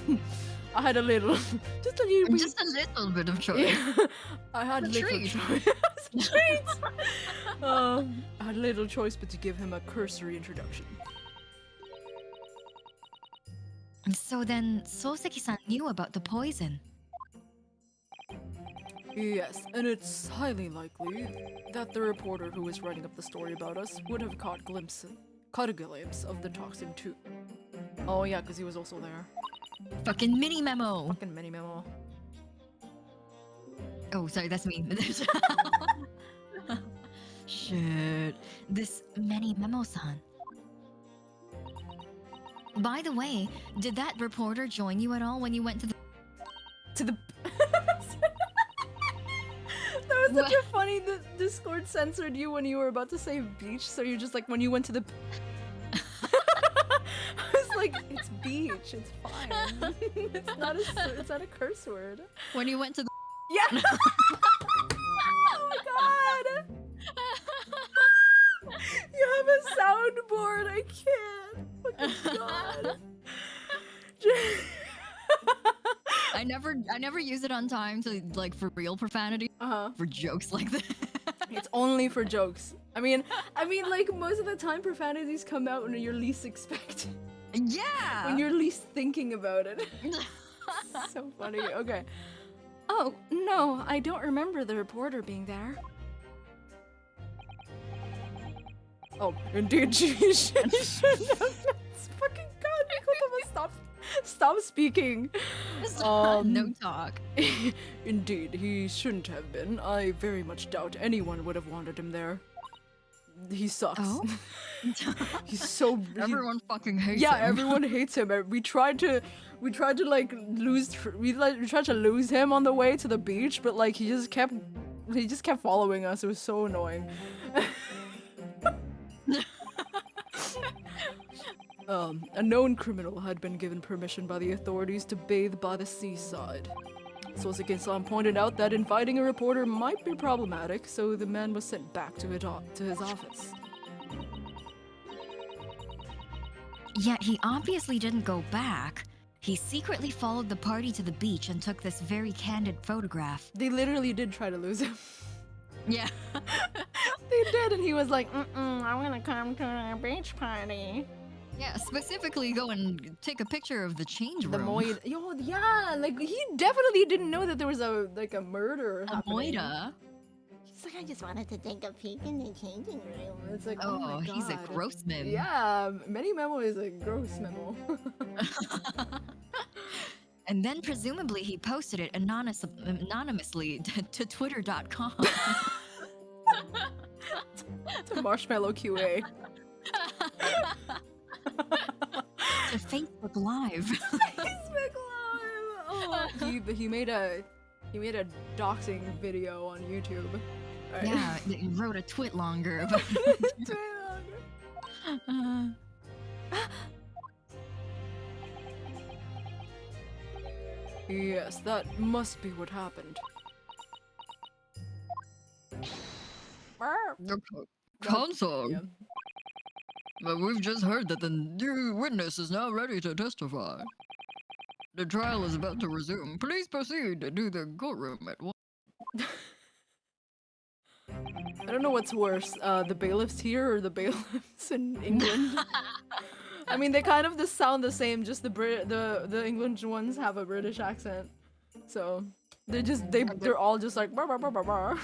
I had a little, just a little bit of choice. Yeah. I had A little treat. choice. Treat. I had little choice but to give him a cursory introduction. So then, Soseki-san knew about the poison. Yes, and it's highly likely that the reporter who was writing up the story about us would have caught a glimpse of the toxin too. Oh yeah, because he was also there. Fucking mini memo. Fucking mini memo. Oh, sorry, that's me. Shit. This mini memo-san. By the way, did that reporter join you at all when you went to the... That was such a funny. The Discord censored you when you were about to say beach, so you're just like when you went to the. I was like, it's beach. It's fine. It's not a curse word. When you went to the... Yeah. Oh my god. You have a soundboard. I can't. Fucking god. I never use it on time to like for real profanity. For jokes like that. It's only for jokes. I mean, like most of the time, profanities come out when you're least expecting. Yeah. When you're least thinking about it. So funny. Okay. Oh no, I don't remember the reporter being there. Oh, indeed, she shouldn't have. Fucking god, Mikotoba, stop speaking. No talk. Indeed, he shouldn't have been. I very much doubt anyone would have wanted him there. He sucks. Oh? He's so. Everyone fucking hates him. Yeah, everyone hates him. We tried to like we tried to lose him on the way to the beach, but like he just kept following us. It was so annoying. A known criminal had been given permission by the authorities to bathe by the seaside. Soseki-san pointed out that inviting a reporter might be problematic, so the man was sent back to his office. Yet he obviously didn't go back. He secretly followed the party to the beach and took this very candid photograph. They literally did try to lose him. Yeah. They did, and he was like, I'm gonna come to a beach party. Yeah, specifically go and take a picture of the change room. The Moida. Yo, yeah, like he definitely didn't know that there was a murder A happening. Moida? He's like, I just wanted to take a peek in the changing room. It's like, oh my god. He's a gross man. Yeah, many memo is a gross memo. And then presumably he posted it anonymously to twitter.com. To Marshmallow QA. To Facebook Live. Facebook Live. Oh, he made a doxing video on YouTube. Right. Yeah, he wrote a twit longer about Yes, that must be what happened. Counsel, Yeah. but we've just heard that the new witness is now ready to testify. The trial is about to resume. Please proceed to the courtroom at once. I don't know what's worse, the bailiffs here or the bailiffs in England. I mean, they kind of just sound the same. Just the England ones have a British accent, so they're all just like bar bar bar bar bar.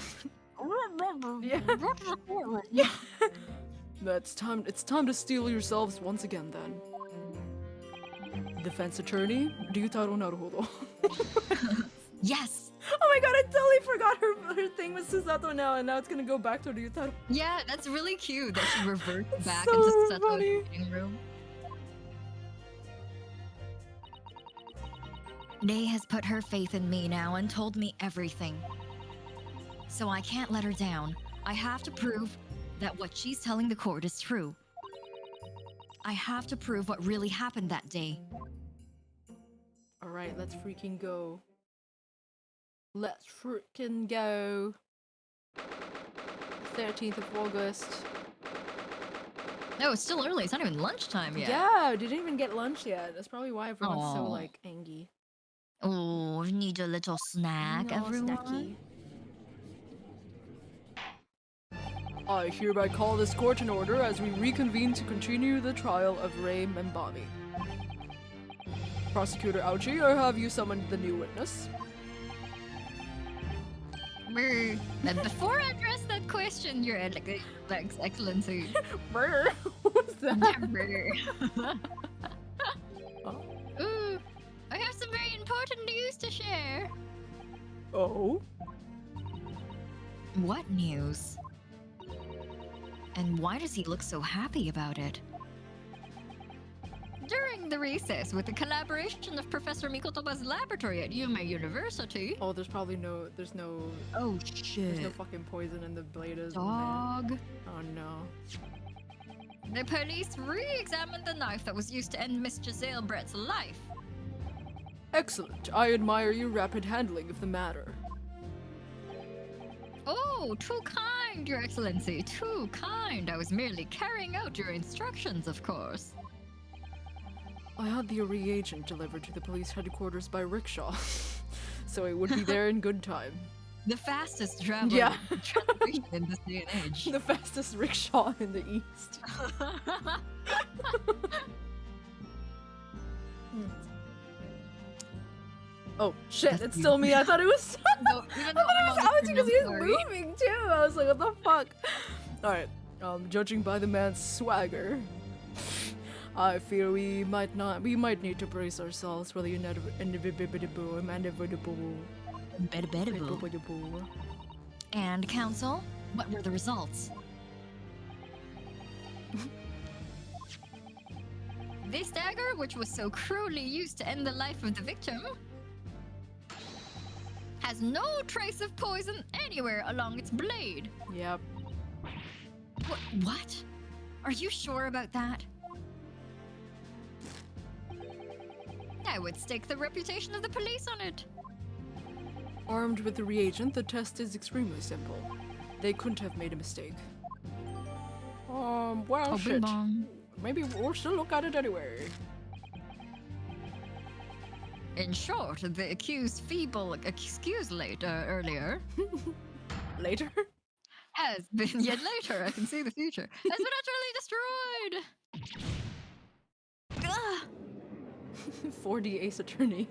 Yeah. Yeah. It's time to steel yourselves once again then. Defense attorney, Ryutaro Naruhodo. Yes! Oh my god, I totally forgot her thing with Susato now, and now it's gonna go back to Ryutaro. Yeah, that's really cute that she reverts back so into Sato's funny. meeting room. Nay has put her faith in me now and told me everything. So I can't let her down. I have to prove that what she's telling the court is true. I have to prove what really happened that day. Alright, let's freaking go. Let's freaking go. 13th of August. No, it's still early. It's not even lunchtime yet. Yeah, didn't even get lunch yet. That's probably why everyone's so Aw. like angry. Oh, need a little snack, No, everyone. snacky. I hereby call this court in order as we reconvene to continue the trial of Ray Membami. Prosecutor Auchi, or have you summoned the new witness? Brr. But before I address that question, Your Excellency. Brr. What's that? Brr. Oh. Ooh, I have some very important news to share. Oh? What news? And why does he look so happy about it? During the recess, with the collaboration of Professor Mikotoba's laboratory at Yuma University. Oh, there's no Oh there's shit. no fucking poison in the bladers. Dog. Oh no. The police re-examined the knife that was used to end Miss Giselle Brett's life. Excellent. I admire your rapid handling of the matter. Oh, too kind, Your Excellency, too kind. I was merely carrying out your instructions, of course. I had the reagent delivered to the police headquarters by rickshaw, so it would be there in good time. The fastest travel Yeah. transportation in this day and age. The fastest rickshaw in the east. Oh shit, That's it's still me. I thought it was No, even though I'm on the Ouchie screen, because I'm he's sorry. moving too. I was like, what the fuck? Alright, judging by the man's swagger, I feel we might need to brace ourselves for the inevitable. And counsel, what were the results? This dagger, which was so cruelly used to end the life of the victim, has no trace of poison anywhere along its blade. Yep. What? Are you sure about that? I would stake the reputation of the police on it. Armed with the reagent, the test is extremely simple. They couldn't have made a mistake. Well, Oh, shit. bing-bong. Maybe we'll still look at it anyway. In short, the accused feeble excuse earlier Later? has been yet later. I can see the future. Has been utterly destroyed. Ugh. 4D Ace Attorney.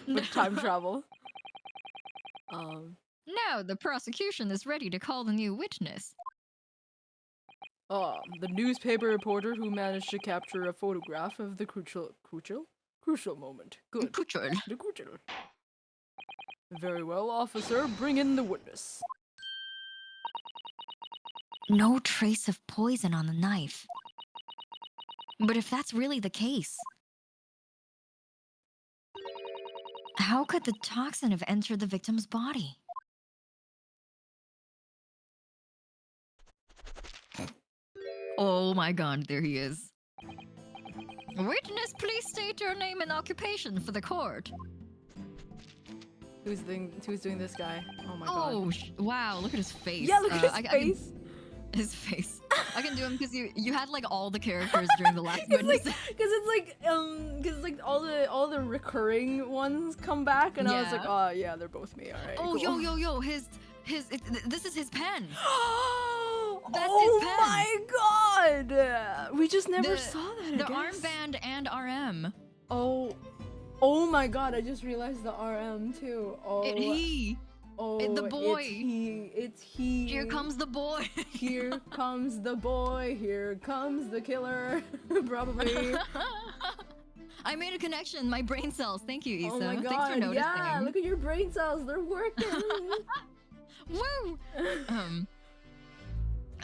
With time travel. Now the prosecution is ready to call the new witness. The newspaper reporter who managed to capture a photograph of the crucial moment. Good. Kuchel. The crucial. Very well, officer. Bring in the witness. No trace of poison on the knife. But if that's really the case, how could the toxin have entered the victim's body? Oh my god, there he is. Witness, please state your name and occupation for the court. Who's doing this guy? Oh my god. Oh, wow, look at his face. Yeah, look at his I can- face. his face. I can do him because you had like all the characters during the last one. Because it's like all the recurring ones come back, and I was like, Yeah. oh yeah, they're both me. All right. Oh, cool. yo, this is his pen. That's Oh his pen. my god! We just never The- saw that. I The guess. armband and RM. Oh my god! I just realized the RM too. Oh, The boy. It's he. Here comes the boy. Here comes the boy. Here comes the killer. Probably. I made a connection. My brain cells. Thank you, Issa. Oh my god! Thanks for noticing. Yeah, look at your brain cells. They're working. Woo!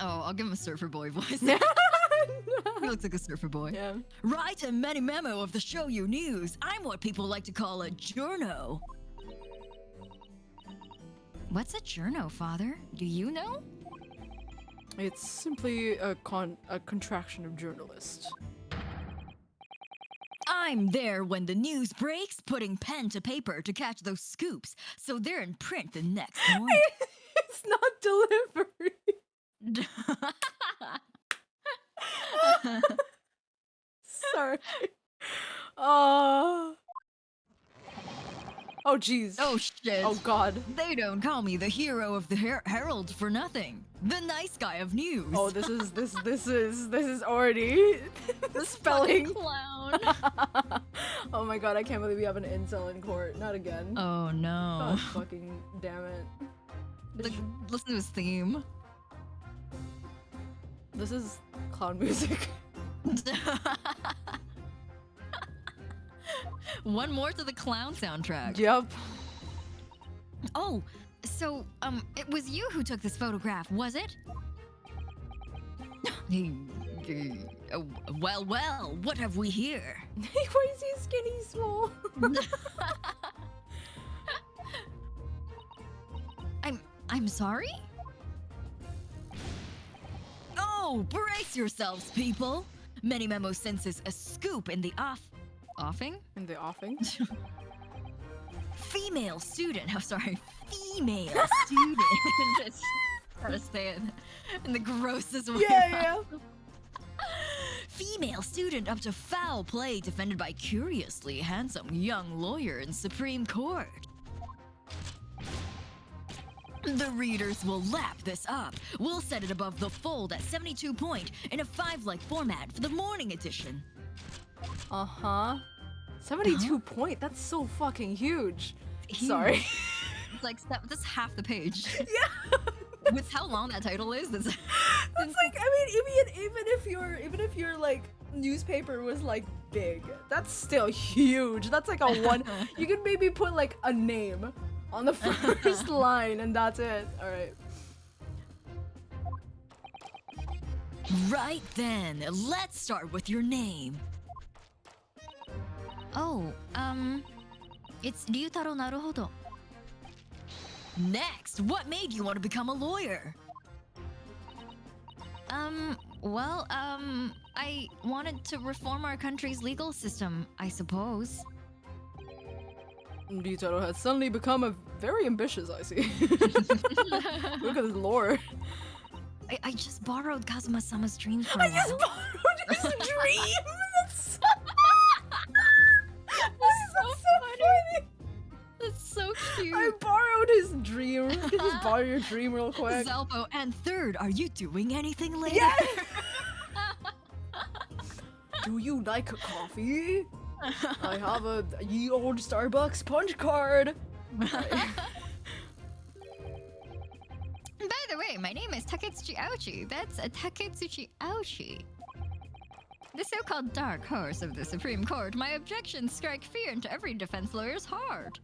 Oh, I'll give him a surfer boy voice. He looks like a surfer boy. Yeah. Write a mini memo of the show you news. I'm what people like to call a journo. What's a journo, Father? Do you know? It's simply a contraction of journalist. I'm there when the news breaks, putting pen to paper to catch those scoops, so they're in print the next morning. It's not delivery. Sorry. Oh jeez. Oh shit. Oh god. They don't call me the hero of the Herald for nothing. The nice guy of news. Oh, this is already the spelling. Clown. Oh my god, I can't believe we have an incel in court. Not again. Oh no. God fucking damn it. Listen to his theme. This is clown music. One more to the clown soundtrack. Yep. Oh, so it was you who took this photograph, was it? Oh, well, what have we here? Why is he skinny small? I'm sorry? Oh, brace yourselves, people! Many Memo senses a scoop in the offing? In the offing? Female student. Oh, sorry. Female student. Just gotta say it in the grossest way. Yeah. Female student up to foul play defended by curiously handsome young lawyer in Supreme Court. The readers will lap this up. We'll set it above the fold at 72 point in a 5-like format for the morning edition. 72 point? That's so fucking huge. Sorry. It's like that's half the page. Yeah. With how long that title is, that's like, I mean, even if your like newspaper was like big, that's still huge. That's like a one. You could maybe put like a name on the first line, and that's it. All right. Right then, let's start with your name. Oh, it's Ryutaro Naruhodo. Next, what made you want to become a lawyer? Well, I wanted to reform our country's legal system, I suppose. Ryutaro has suddenly become very ambitious, I see. Look at his lore. I just borrowed Kazuma-sama's dreams for a I while. just borrowed his dream! That's so funny! That's so cute. I borrowed his dream. Can you just borrow your dream real quick? Zalpo, and third, are you doing anything later? Yes! Do you like coffee? I have a ye old Starbucks punch card. By the way, my name is Taketsuchi Aoshi. That's a Taketsuchi Aoshi. The so-called dark horse of the Supreme Court, my objections strike fear into every defense lawyer's heart.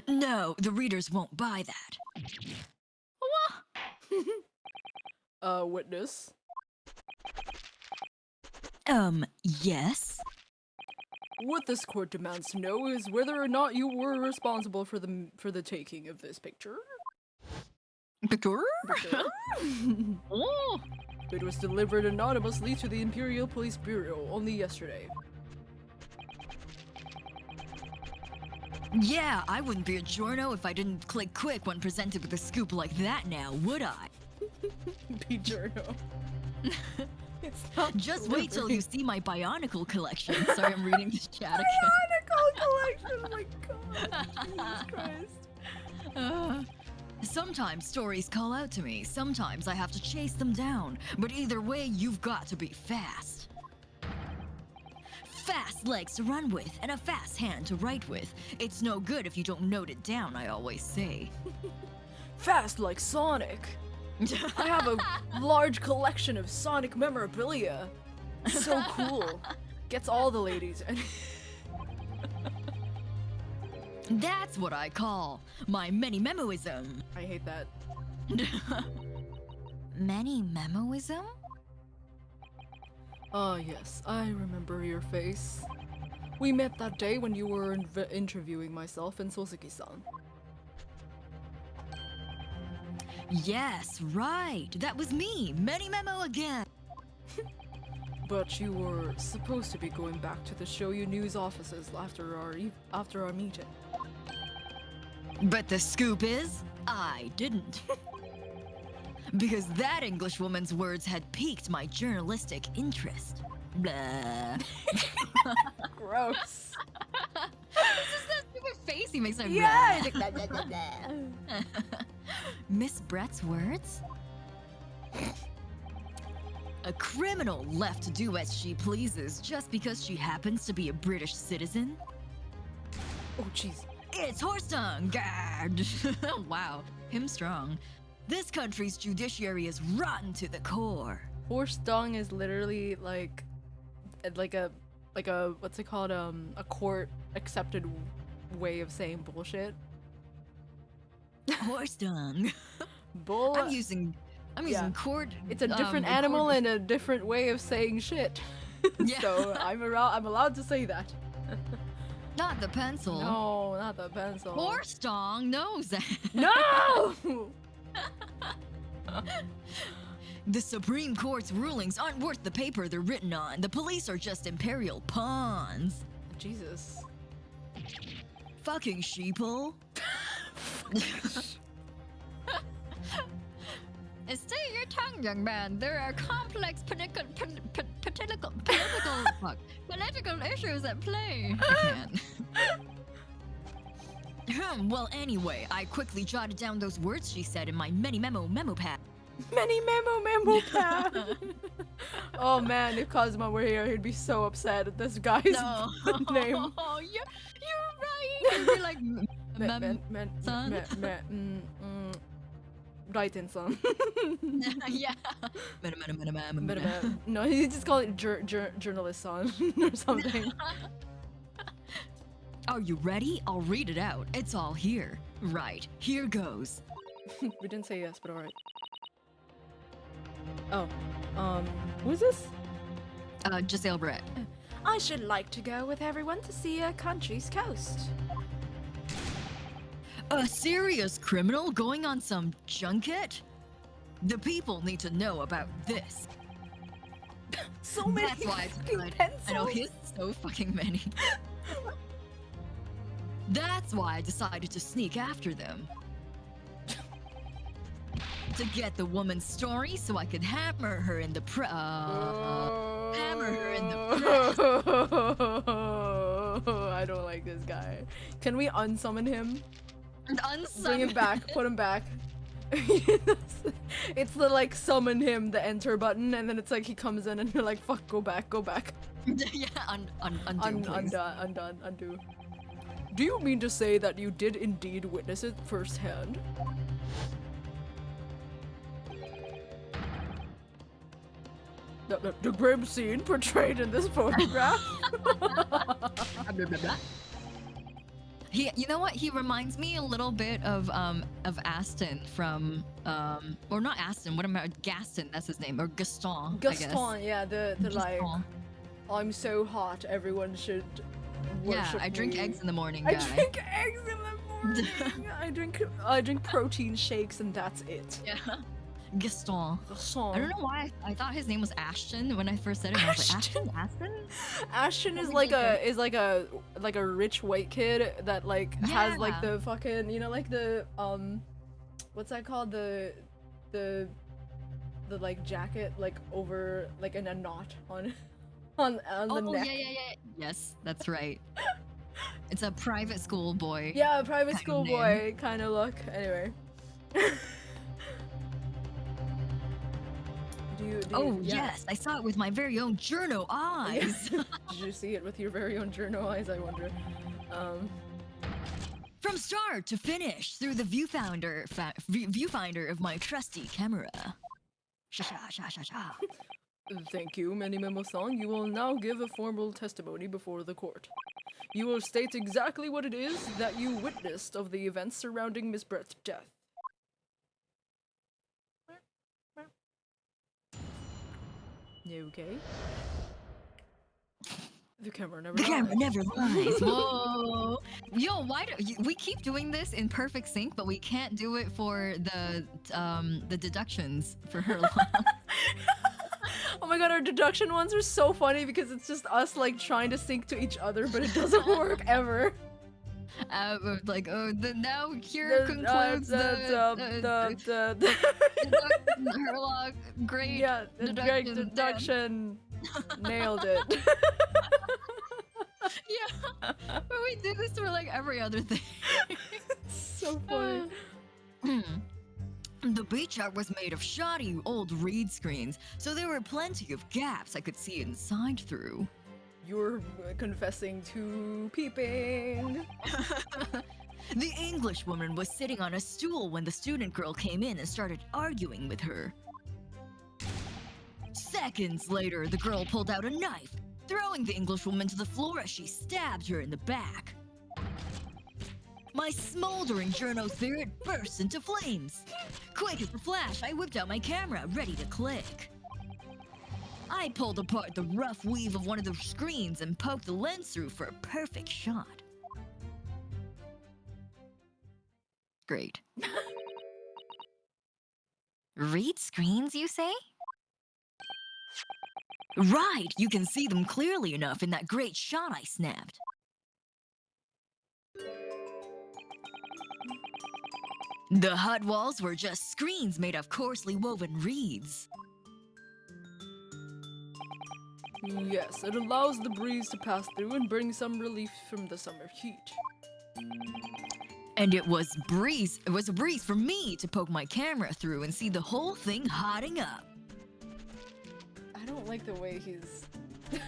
No, the readers won't buy that. Witness. Yes? What this court demands to know is whether or not you were responsible for the taking of this picture. Picture? Oh. It was delivered anonymously to the Imperial Police Bureau only yesterday. Yeah, I wouldn't be a journo if I didn't click quick when presented with a scoop like that now, would I? Be journal. It's not Just wait till you see my Bionicle collection. Sorry, I'm reading this chat Bionicle collection. Oh my god. Jesus Christ. again. Sometimes stories call out to me, sometimes I have to chase them down. But either way, you've got to be fast. Fast legs to run with, and a fast hand to write with. It's no good if you don't note it down, I always say. Fast like Sonic. I have a large collection of Sonic memorabilia. So cool. Gets all the ladies. That's what I call my many memoism. I hate that. Many memoism? Ah, yes, I remember your face. We met that day when you were interviewing myself and Suzuki-san. Yes, right. That was me. Many memo again. But you were supposed to be going back to the Shoyu News offices after our meeting. But the scoop is, I didn't. Because that Englishwoman's words had piqued my journalistic interest. Blah. Gross. It's just that stupid face he makes. Like, Yeah. blah. Miss Brett's words? A criminal left to do as she pleases just because she happens to be a British citizen? Oh, jeez. It's horse dung! Gad! Wow, him strong. This country's judiciary is rotten to the core. Horse dung is literally like a what's it called? A court accepted way of saying bullshit. Horse dung. Bull. I'm using court. It's a different animal and a different way of saying shit. Yeah. So I'm allowed to say that. Not the pencil. No, not the pencil. Horse dung knows that. No! The Supreme Court's rulings aren't worth the paper they're written on. The police are just imperial pawns. Jesus. Fucking sheeple. Stay your tongue, young man. There are complex political issues at play. I can't. Well, anyway, I quickly jotted down those words she said in my many memo pad. Many memo pad. Oh man, if Cosmo were here, he'd be so upset at this guy's name. Oh, you're right. He'd be like, son? Writing son. Yeah. No, he just call it journalist son or something. Are you ready? I'll read it out. It's all here. Right, here goes. We didn't say yes, but alright. Oh, who is this? Giselle Brett. I should like to go with everyone to see a country's coast. A serious criminal going on some junket? The people need to know about this. So many That's why I fucking decided. pencils. I know, he has so fucking many. That's why I decided to sneak after them. To get the woman's story so I could hammer her in the hammer her in the press. I don't like this guy. Can we unsummon him? Unsummon. Bring him back. Put him back. It's the like summon him, the enter button, and then it's like he comes in and you're like, fuck, go back. Yeah, undo, please. Undo. Do you mean to say that you did indeed witness it firsthand? The grim scene portrayed in this photograph? You know what? He reminds me a little bit of Aston from or not Aston. What am I? Gaston. That's his name, or Gaston. Gaston, yeah, the like, Gaston. I'm so hot, everyone should worship Yeah, I drink me. eggs in the morning, guy. I drink eggs in the morning. I drink protein shakes and that's it. Yeah. Gaston. Gaston. I don't know why I thought his name was Ashton when I first said it. I was like, Ashton? Ashton is like a rich white kid that like has like the fucking, you know, like the what's that called, the like jacket like over like in a knot on the neck. Yeah. Yes, that's right. It's a private school boy. Yeah, a private school boy kind of look. Anyway. Yes, I saw it with my very own journo eyes. Did you see it with your very own journo eyes, I wonder? From start to finish through the viewfinder of my trusty camera. Thank you, Memo-san. You will now give a formal testimony before the court. You will state exactly what it is that you witnessed of the events surrounding Miss Brett's death. You okay? The camera never lies. Whoa. Yo, why do we keep doing this in perfect sync, but we can't do it for the deductions for her? Oh my god, our deduction ones are so funny because it's just us like trying to sync to each other, but it doesn't work ever. Like, now here concludes the Herlock. Great. Yeah, great deduction. Nailed it. Yeah, but we do this for like every other thing. So funny. The beach art was made of shoddy old reed screens, so there were plenty of gaps I could see inside through. You're confessing to peeping. The English woman was sitting on a stool when the student girl came in and started arguing with her. Seconds later, the girl pulled out a knife, throwing the English woman to the floor as she stabbed her in the back. My smoldering journo spirit burst into flames. Quick as a flash, I whipped out my camera, ready to click. I pulled apart the rough weave of one of the screens and poked the lens through for a perfect shot. Great. Reed screens, you say? Right, you can see them clearly enough in that great shot I snapped. The hut walls were just screens made of coarsely woven reeds. Yes, it allows the breeze to pass through and bring some relief from the summer heat. And it was a breeze for me to poke my camera through and see the whole thing hotting up. I don't like the way he's...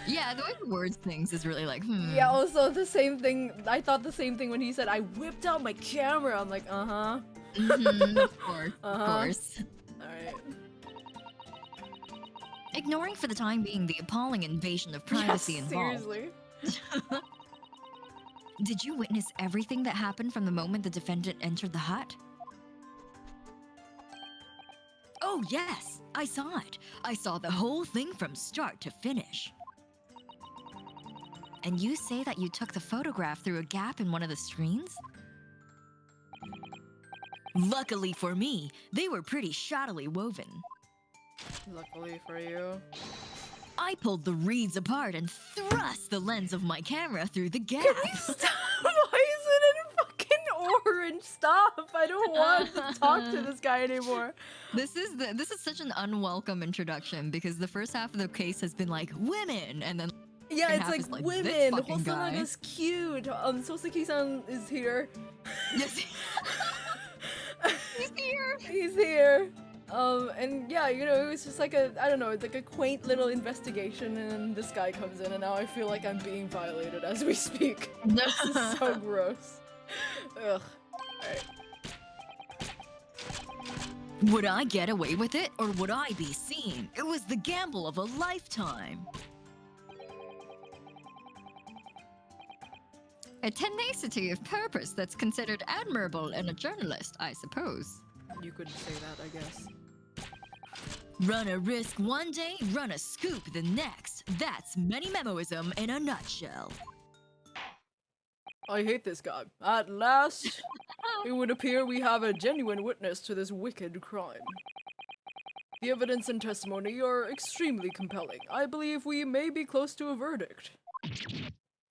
Yeah, the way he words things is really like, Yeah, also the same thing, I thought the same thing when he said, I whipped out my camera. I'm like, uh-huh. Of course, of course. Alright. Ignoring for the time being the appalling invasion of privacy involved. Seriously. Did you witness everything that happened from the moment the defendant entered the hut? Oh yes, I saw it. I saw the whole thing from start to finish. And you say that you took the photograph through a gap in one of the screens? Luckily for me, they were pretty shoddily woven. Luckily for you. I pulled the reeds apart and thrust the lens of my camera through the gap. Stop! Why is it in fucking orange? Stop! I don't want to talk to this guy anymore. This is such an unwelcome introduction because the first half of the case has been like women, and then yeah, it's like women. Hosanaga's cute. Soseki-san is here. Yes, he's here. He's here. And yeah, you know, it was just like I don't know, it's like a quaint little investigation, and this guy comes in, and now I feel like I'm being violated as we speak. This is so gross. Ugh. Alright. Would I get away with it, or would I be seen? It was the gamble of a lifetime. A tenacity of purpose that's considered admirable in a journalist, I suppose. You could say that, I guess. Run a risk one day, run a scoop the next. That's many-memoism in a nutshell. I hate this guy. At last, it would appear we have a genuine witness to this wicked crime. The evidence and testimony are extremely compelling. I believe we may be close to a verdict.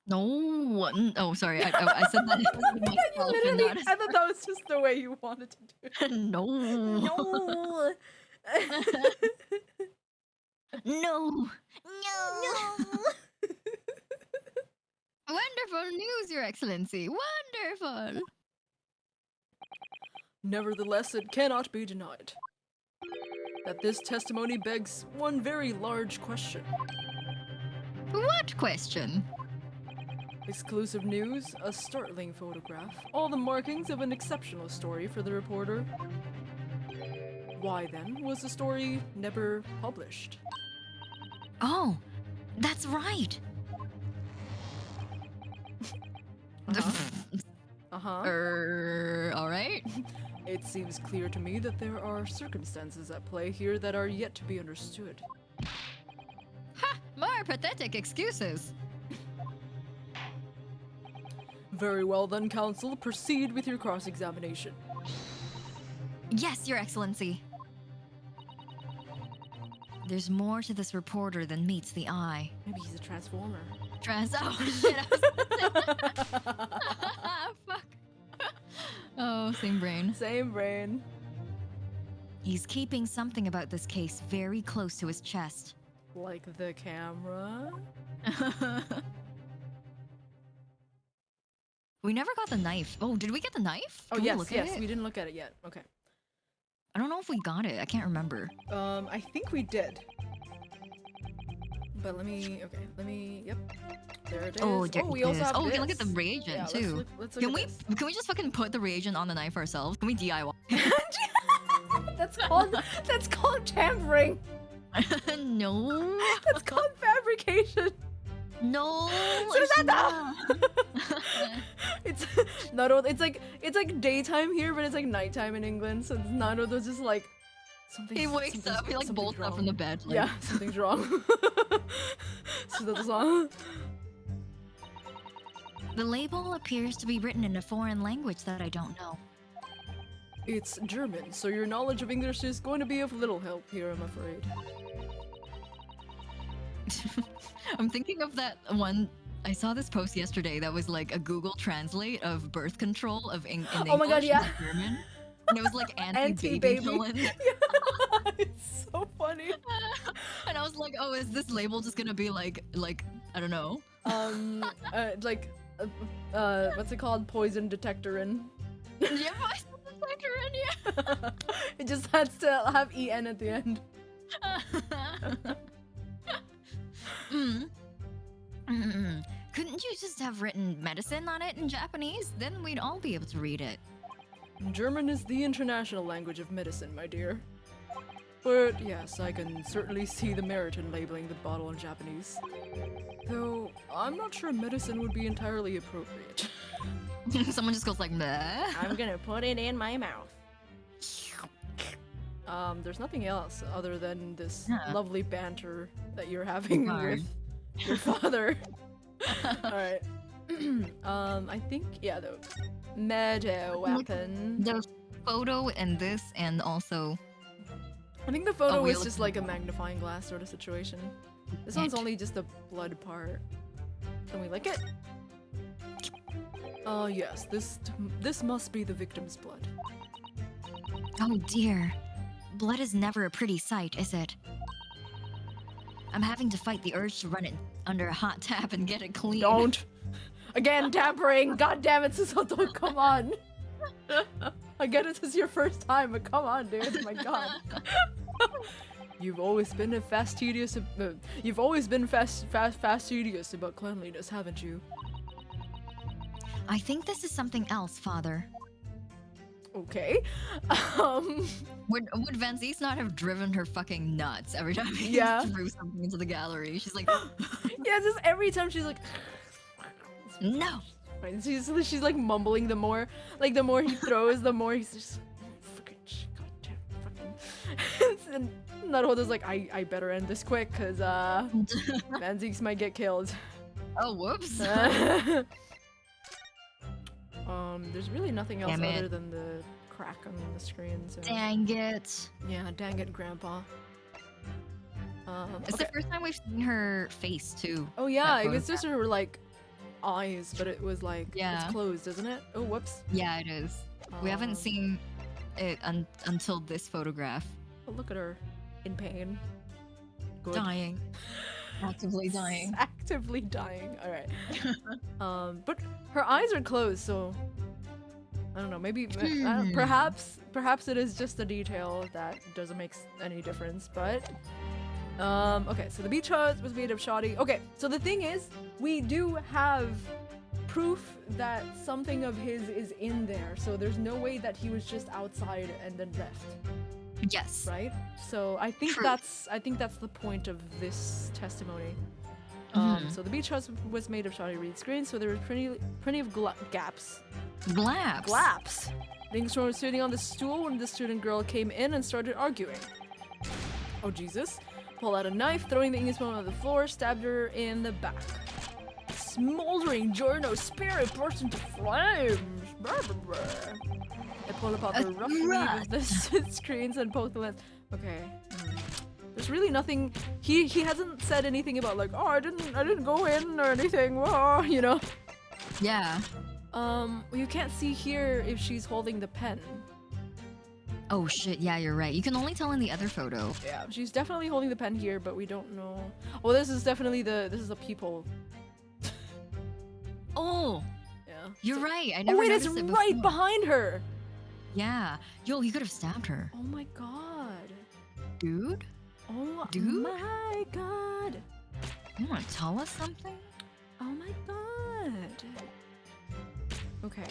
No. Oh, sorry. I said that. Myself and not I thought that was just the way you wanted to do it. No. No. No. No. Wonderful news, Your Excellency. Wonderful. Nevertheless, it cannot be denied that this testimony begs one very large question. What question? Exclusive news, a startling photograph, all the markings of an exceptional story for the reporter. Why then was the story never published? Oh, that's right. All right. It seems clear to me that there are circumstances at play here that are yet to be understood. Ha! More pathetic excuses. Very well then, counsel, proceed with your cross-examination. Yes, Your Excellency. There's more to this reporter than meets the eye. Maybe he's a transformer. Oh shit! Fuck. Oh, same brain. Same brain. He's keeping something about this case very close to his chest. Like the camera? We never got the knife. Oh, did we get the knife? Oh Can we yes, look at yes, it? we didn't look at it yet. Okay. I don't know if we got it. I can't remember. I think we did. But let me, yep. There it is. Oh, there we it also is. have Oh, we can look this. at the reagent Yeah, too. Let's look Can at we? this. Can we just fucking put the reagent on the knife ourselves? Can we DIY? That's called tampering. No. That's called fabrication. No. Susanna! It's like daytime here, but it's like nighttime in England. So Naruto's just like something. He wakes up. He like bolts up from the bed. Like, Yeah, something's wrong. So that's all. The label appears to be written in a foreign language that I don't know. It's German, so your knowledge of English is going to be of little help here, I'm afraid. I'm thinking of that one. I saw this post yesterday that was like a Google Translate of birth control of in English Oh my God, yeah. and German. And it was like anti-baby Anti-baby. killing. Yeah, it's so funny. And I was like, oh, is this label just gonna be like I don't know. What's it called? Poison detectorin. Yeah, yeah. It just has to have EN at the end. Couldn't you just have written medicine on it in Japanese? Then we'd all be able to read it. German is the international language of medicine, my dear. But yes, I can certainly see the merit in labeling the bottle in Japanese. Though, I'm not sure medicine would be entirely appropriate. Someone just goes like, meh. I'm gonna put it in my mouth. There's nothing else other than this lovely banter that you're having with your father. Alright. I think, yeah, the meta weapon. The photo and this, and also. I think the photo we was just like a magnifying glass sort of situation. This one's only just the blood part. Can we lick it? Oh yes, this must be the victim's blood. Oh dear. Blood is never a pretty sight, is it? I'm having to fight the urge to run it under a hot tap and get it clean. Don't! Again, tampering! God damn it, Susato, come on! I get it, this is your first time, but come on, dude, my god. You've always been fastidious about cleanliness, haven't you? I think this is something else, Father. Okay. Would Van Zees not have driven her fucking nuts every time he threw something into the gallery? She's like, yeah, just every time she's like, no. Right, she's like mumbling the more he throws, the more he's just fucking goddamn fucking. And Naruto's like, I better end this quick, cause Van Zeeks might get killed. Oh whoops. There's really nothing else Damn it. other than the crack on the screen. So. Dang it. Yeah, dang it, Grandpa. It's the first time we've seen her face too. Oh yeah, That it was photograph. just her like eyes, but it was like Yeah. it's closed, isn't it? Oh, whoops. Yeah, it is. We haven't Um, seen it until this photograph. Oh, look at her, in pain. Good. Dying. Actively dying. Actively dying. All right. But her eyes are closed, so I don't know. Maybe perhaps it is just a detail that doesn't make any difference. But okay. So the beach hut was made of shoddy. Okay. So the thing is, we do have proof that something of his is in there. So there's no way that he was just outside and then left. Yes. Right? So I think True. that's the point of this testimony. So the beach house was made of shoddy reed screen, so there were plenty of gaps. Glaps. Glaps. The English woman was sitting on the stool when the student girl came in and started arguing. Oh Jesus! Pulled out a knife, throwing the English woman on the floor, stabbed her in the back. Smoldering Giorno's spirit burst into flames. Brr, brr, brr. I pulled apart the rough weave of the screens and poked the lens. Okay. There's really nothing. He hasn't said anything about like, oh, I didn't go in or anything. Oh, you know. Yeah. You can't see here if she's holding the pen. Oh shit, yeah, you're right. You can only tell in the other photo. Yeah, she's definitely holding the pen here, but we don't know. Oh, this is definitely this is a peephole. Oh, Yeah. you're right. I Oh never wait, it's noticed it right before. behind her. Yeah. Yo, he could have stabbed her. Oh my god. Dude? Oh Dude? my god. You want to tell us something? Oh my god. Okay.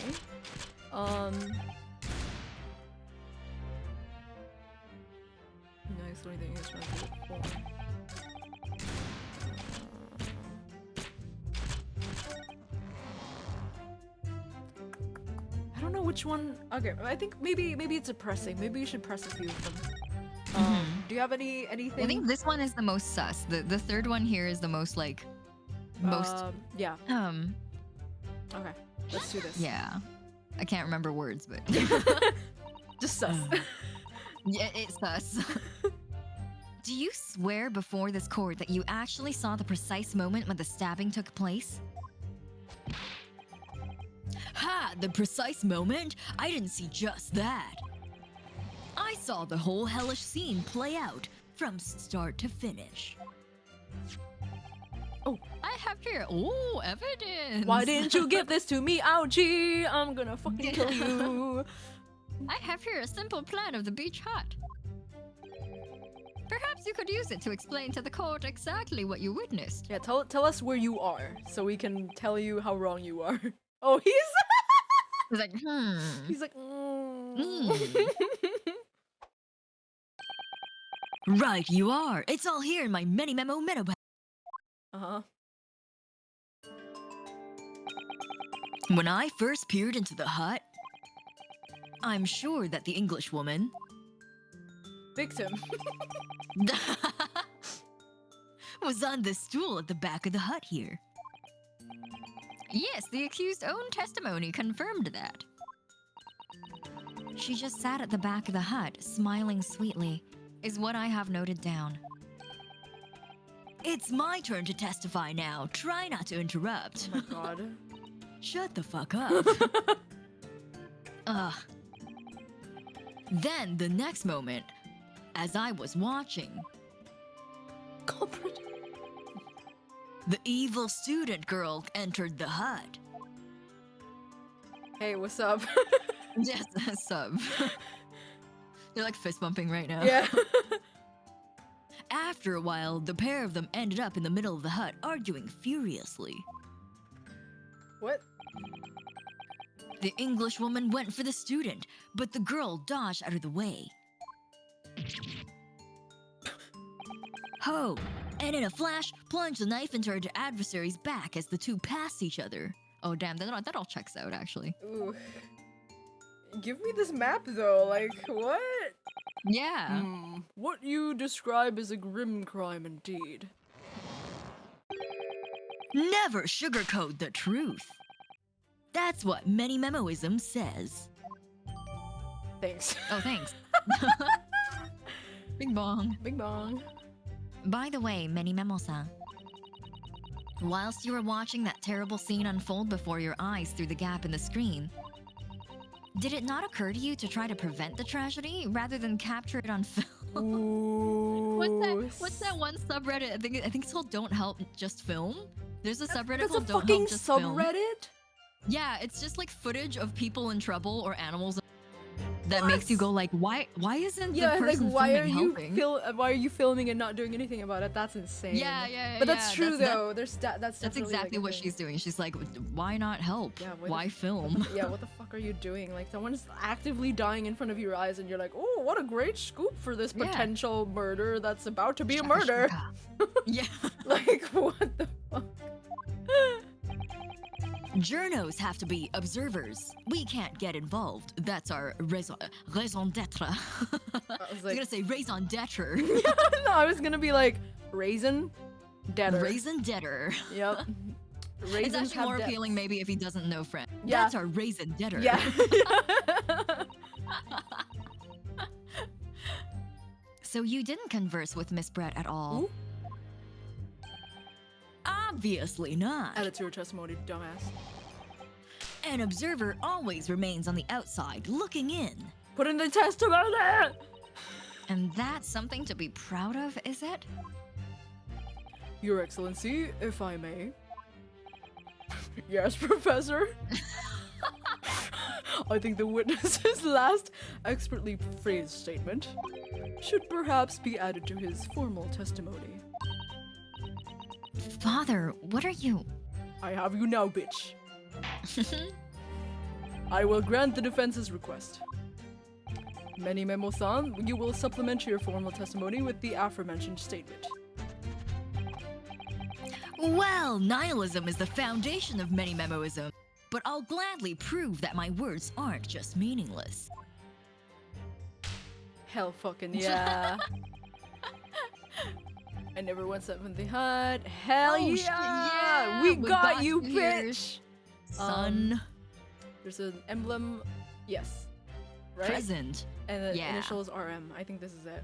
Nice only thing is right to the floor. I don't know which one. Okay, I think maybe it's a pressing. Maybe you should press a few of them. Do you have anything? I think this one is the most sus. The third one here is the most like most Yeah. Okay. Let's do this. yeah. I can't remember words, but Just sus. yeah, it's sus. Do you swear before this court that you actually saw the precise moment when the stabbing took place? Ha! The precise moment? I didn't see just that. I saw the whole hellish scene play out from start to finish. Oh. I have here. Oh, evidence. Why didn't you give this to me? Ouchie! I'm gonna fucking kill you. I have here a simple plan of the beach hut. Perhaps you could use it to explain to the court exactly what you witnessed. Yeah, tell us where you are so we can tell you how wrong you are. Oh, he's He's like, he's like. Right, you are. It's all here in my mini memo. Uh-huh. When I first peered into the hut, I'm sure that the English woman Victim. was on the stool at the back of the hut here. yes, the accused's own testimony confirmed that. She just sat at the back of the hut, smiling sweetly, is what I have noted down. It's my turn to testify now. Try not to interrupt. Oh my god. Shut the fuck up. Ugh. Then the next moment, as I was watching, Culprit. the evil student girl entered the hut. Hey, what's up? Yes, sub. They're like fist bumping right now. Yeah. After a while, the pair of them ended up in the middle of the hut, arguing furiously. What? The English woman went for the student, but the girl dodged out of the way. Ho! And in a flash, plunged the knife into her adversary's back as the two passed each other. Oh, damn, that all checks out, actually. Ooh. Give me this map though. Like what? Yeah. What you describe as a grim crime indeed. Never sugarcoat the truth. That's what many memoism says. thanks. Oh, thanks. Bing bong. Bing bong. By the way, Many Memo-san, whilst you were watching that terrible scene unfold before your eyes through the gap in the screen, did it not occur to you to try to prevent the tragedy rather than capture it on film? Ooh. What's that one subreddit? I think it's called Don't Help Just Film. There's a subreddit That's a called Don't fucking Help Just Film. subreddit? Yeah, it's just like footage of people in trouble or animals that What? makes you go like, why isn't the Yeah, like person why are filming you helping? why are you filming and not doing anything about it? That's insane. Yeah, But that's yeah, true that's- though. That's That's definitely, exactly like, a what thing. she's doing. She's like, why not help? Yeah, Why film? Yeah, what the fuck are you doing? Like someone's actively dying in front of your eyes and you're like, oh, what a great scoop for this Yeah. potential murder that's about to be a Shaka murder. shaka. Yeah. Like what the fuck? Journos have to be observers. We can't get involved. That's our raison d'etre. I was I was like, gonna say raison d'etre. no, I was gonna be like, raisin, deader. Raison d'etre. Yep. It's Raisins actually have more depths. appealing maybe if he doesn't know French. Yeah. That's our raison d'etre. Yeah. So you didn't converse with Miss Brett at all? Ooh. Obviously not. Add it to your testimony, dumbass. An observer always remains on the outside, looking in. Put in the testimony! And that's something to be proud of, is it? Your Excellency, if I may. Yes, Professor. I think the witness's last expertly phrased statement should perhaps be added to his formal testimony. Father, what are you? I have you now, bitch. I will grant the defense's request. Many Memo-san, you will supplement your formal testimony with the aforementioned statement. Well, nihilism is the foundation of many memoism, but I'll gladly prove that my words aren't just meaningless. Hell fucking yeah. I never once slept in the hut. Hell Oh, shit, yeah! yeah! We We got got you, you here. bitch! Son, There's an emblem. Yes. Right? present. And the Yeah. initials RM. I think this is it.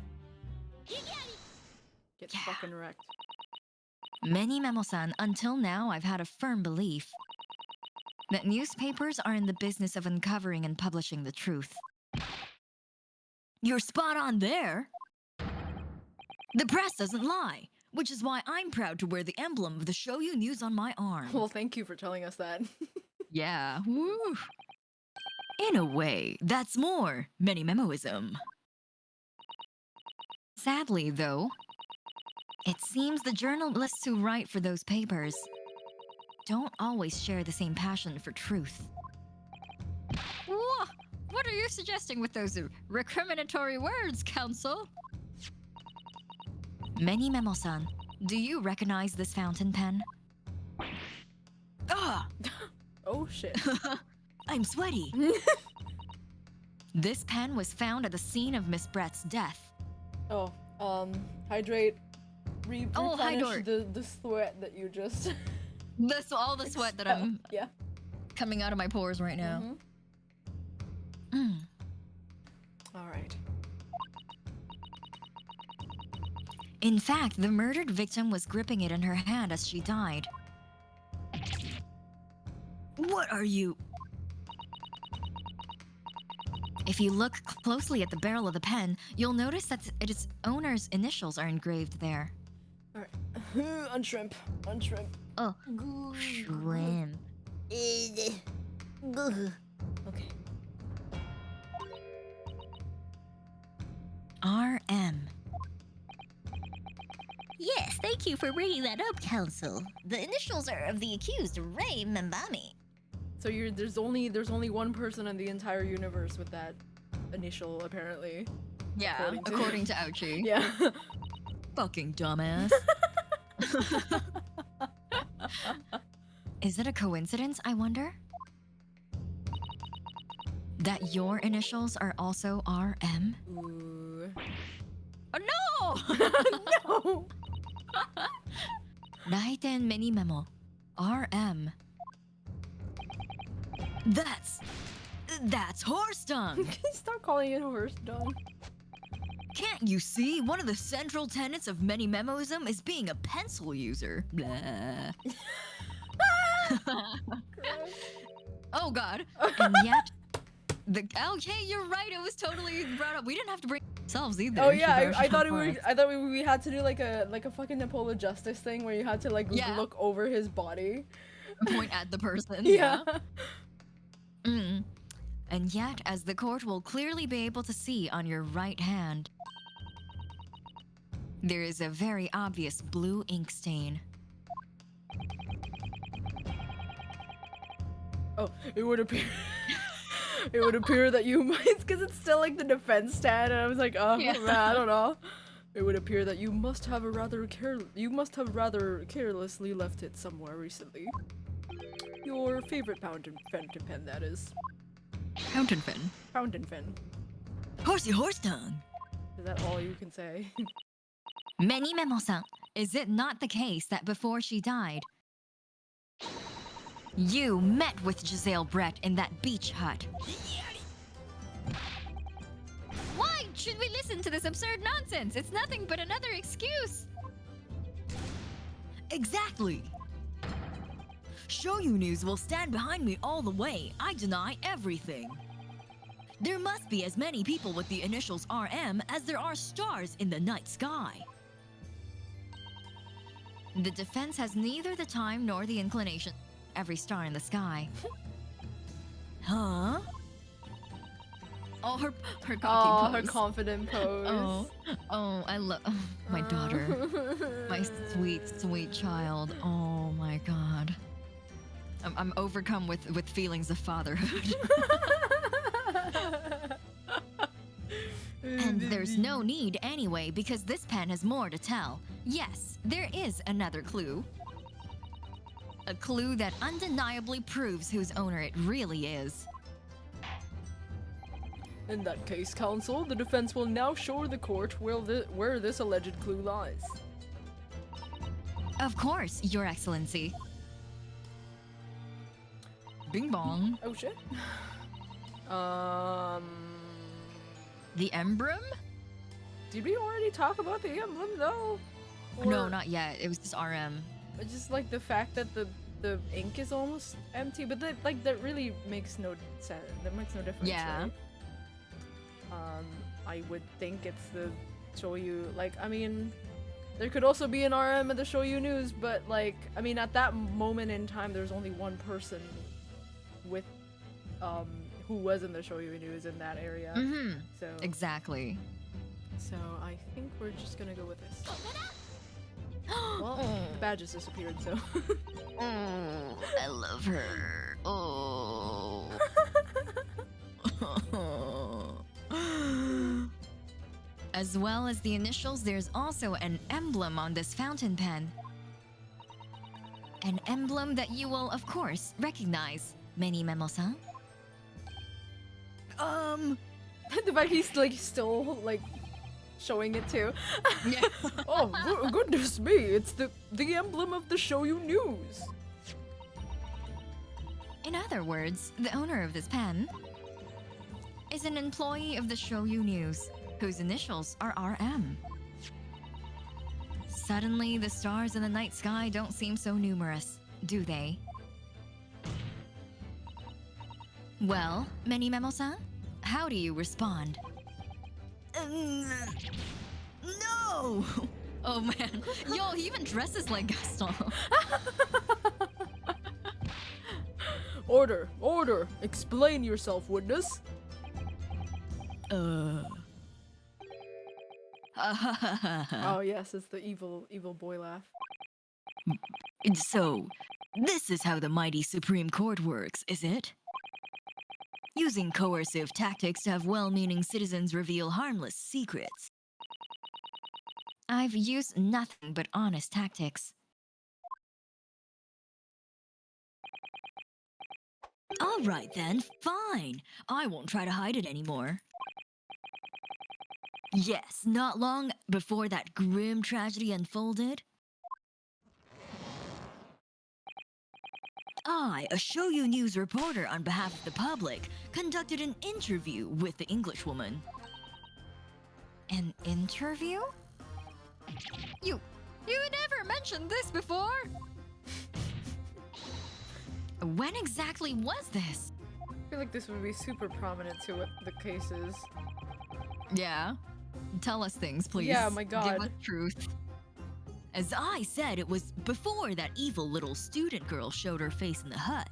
Get Yeah. fucking wrecked. Many Memo-san, until now I've had a firm belief that newspapers are in the business of uncovering and publishing the truth. You're spot on there. The press doesn't lie, which is why I'm proud to wear the emblem of the Shoyu News on my arm. Well, thank you for telling us that. Yeah, woo. In a way, that's more many memoism. Sadly, though, it seems the journalists who write for those papers don't always share the same passion for truth. What are you suggesting with those recriminatory words, Counsel? Many Memo-san, do you recognize this fountain pen? Ah, Oh shit. I'm sweaty. This pen was found at the scene of Miss Brett's death. Oh, hydrate. Oh, Replenish hydrate. the sweat that you just. All the sweat that I'm Yeah. coming out of my pores right now. Mhm. Mm. All right. In fact, the murdered victim was gripping it in her hand as she died. What are you? If you look closely at the barrel of the pen, you'll notice that its owner's initials are engraved there. All right. Unshrimp. Unshrimp. Oh, shrimp. Okay. RM. Yes, thank you for bringing that up, Counsel. The initials are of the accused, Ray Membami. So there's only one person in the entire universe with that initial, apparently. Yeah, According to Ouchie. Yeah. Fucking dumbass. Is it a coincidence, I wonder? That your initials are also RM? Ooh. Oh no! No. Raiten Mini Memo. RM. That's That's horse dung! Stop calling it horse dung. Can't you see? One of the central tenets of many memoism is being a pencil user. Blah. Oh god. And yet, okay, you're right. It was totally brought up. We didn't have to bring ourselves either. Oh yeah, I thought we had to do like a fucking Napoleon Justice thing where you had to like look over his body, point at the person. Yeah. And yet, as the court will clearly be able to see on your right hand, there is a very obvious blue ink stain. Oh, it would appear. It would appear that you might, because it's still like the defense stand, and I was like, oh man, I don't know. It would appear that you must have rather carelessly left it somewhere recently. Your favorite fountain pen, that is. Fountain pen. Fountain pen. Horsey horse tongue. Is that all you can say? Many Memo-san, is it not the case that before she died, you met with Giselle Brett in that beach hut? Why should we listen to this absurd nonsense? It's nothing but another excuse. Exactly. Shoyu News will stand behind me all the way. I deny everything. There must be as many people with the initials RM as there are stars in the night sky. The defense has neither the time nor the inclination. Every star in the sky. Huh? Oh, her cocky Oh, her pose. confident pose. I love my daughter, my sweet child. Oh my god, I'm overcome with feelings of fatherhood. And there's no need anyway, because this pen has more to tell. Yes, there is another clue. A clue that undeniably proves whose owner it really is. In that case, counsel, the defense will now show the court where this alleged clue lies. Of course, Your Excellency. Bing bong. Oh shit. The emblem? Did we already talk about the emblem though? No, not yet. It was just RM. But just like the fact that the ink is almost empty, but that really makes no sense. That makes no difference. Yeah. Right? I would think it's the Shoyu. Like, I mean, there could also be an RM at the Shoyu News, but like, I mean, at that moment in time, there's only one person with who was in the Shoyu News in that area. Mm-hmm. So Exactly. So I think we're just gonna go with this. Well, the badge has disappeared, so. Oh, I love her. Oh. As well as the initials, there's also an emblem on this fountain pen. An emblem that you will, of course, recognize. Many Memo-san? The fact he's like still like showing it too. Yeah. Oh goodness me! It's the emblem of the Shoyu News. In other words, the owner of this pen is an employee of the Shoyu News, whose initials are RM. Suddenly, the stars in the night sky don't seem so numerous, do they? Well, Many Memo-san, how do you respond? No! Oh man, yo, he even dresses like Gaston. Order, order! Explain yourself, witness. Uh. Oh yes, it's the evil boy laugh. So, this is how the mighty Supreme Court works, is it? Using coercive tactics to have well-meaning citizens reveal harmless secrets. I've used nothing but honest tactics. All right then, fine. I won't try to hide it anymore. Yes, not long before that grim tragedy unfolded, I, a Shoyu News reporter on behalf of the public, conducted an interview with the Englishwoman. An interview? You never mentioned this before! When exactly was this? I feel like this would be super prominent to what the case is. Yeah. Tell us things, please. Yeah, my God. Give us truth. As I said, it was before that evil little student girl showed her face in the hut.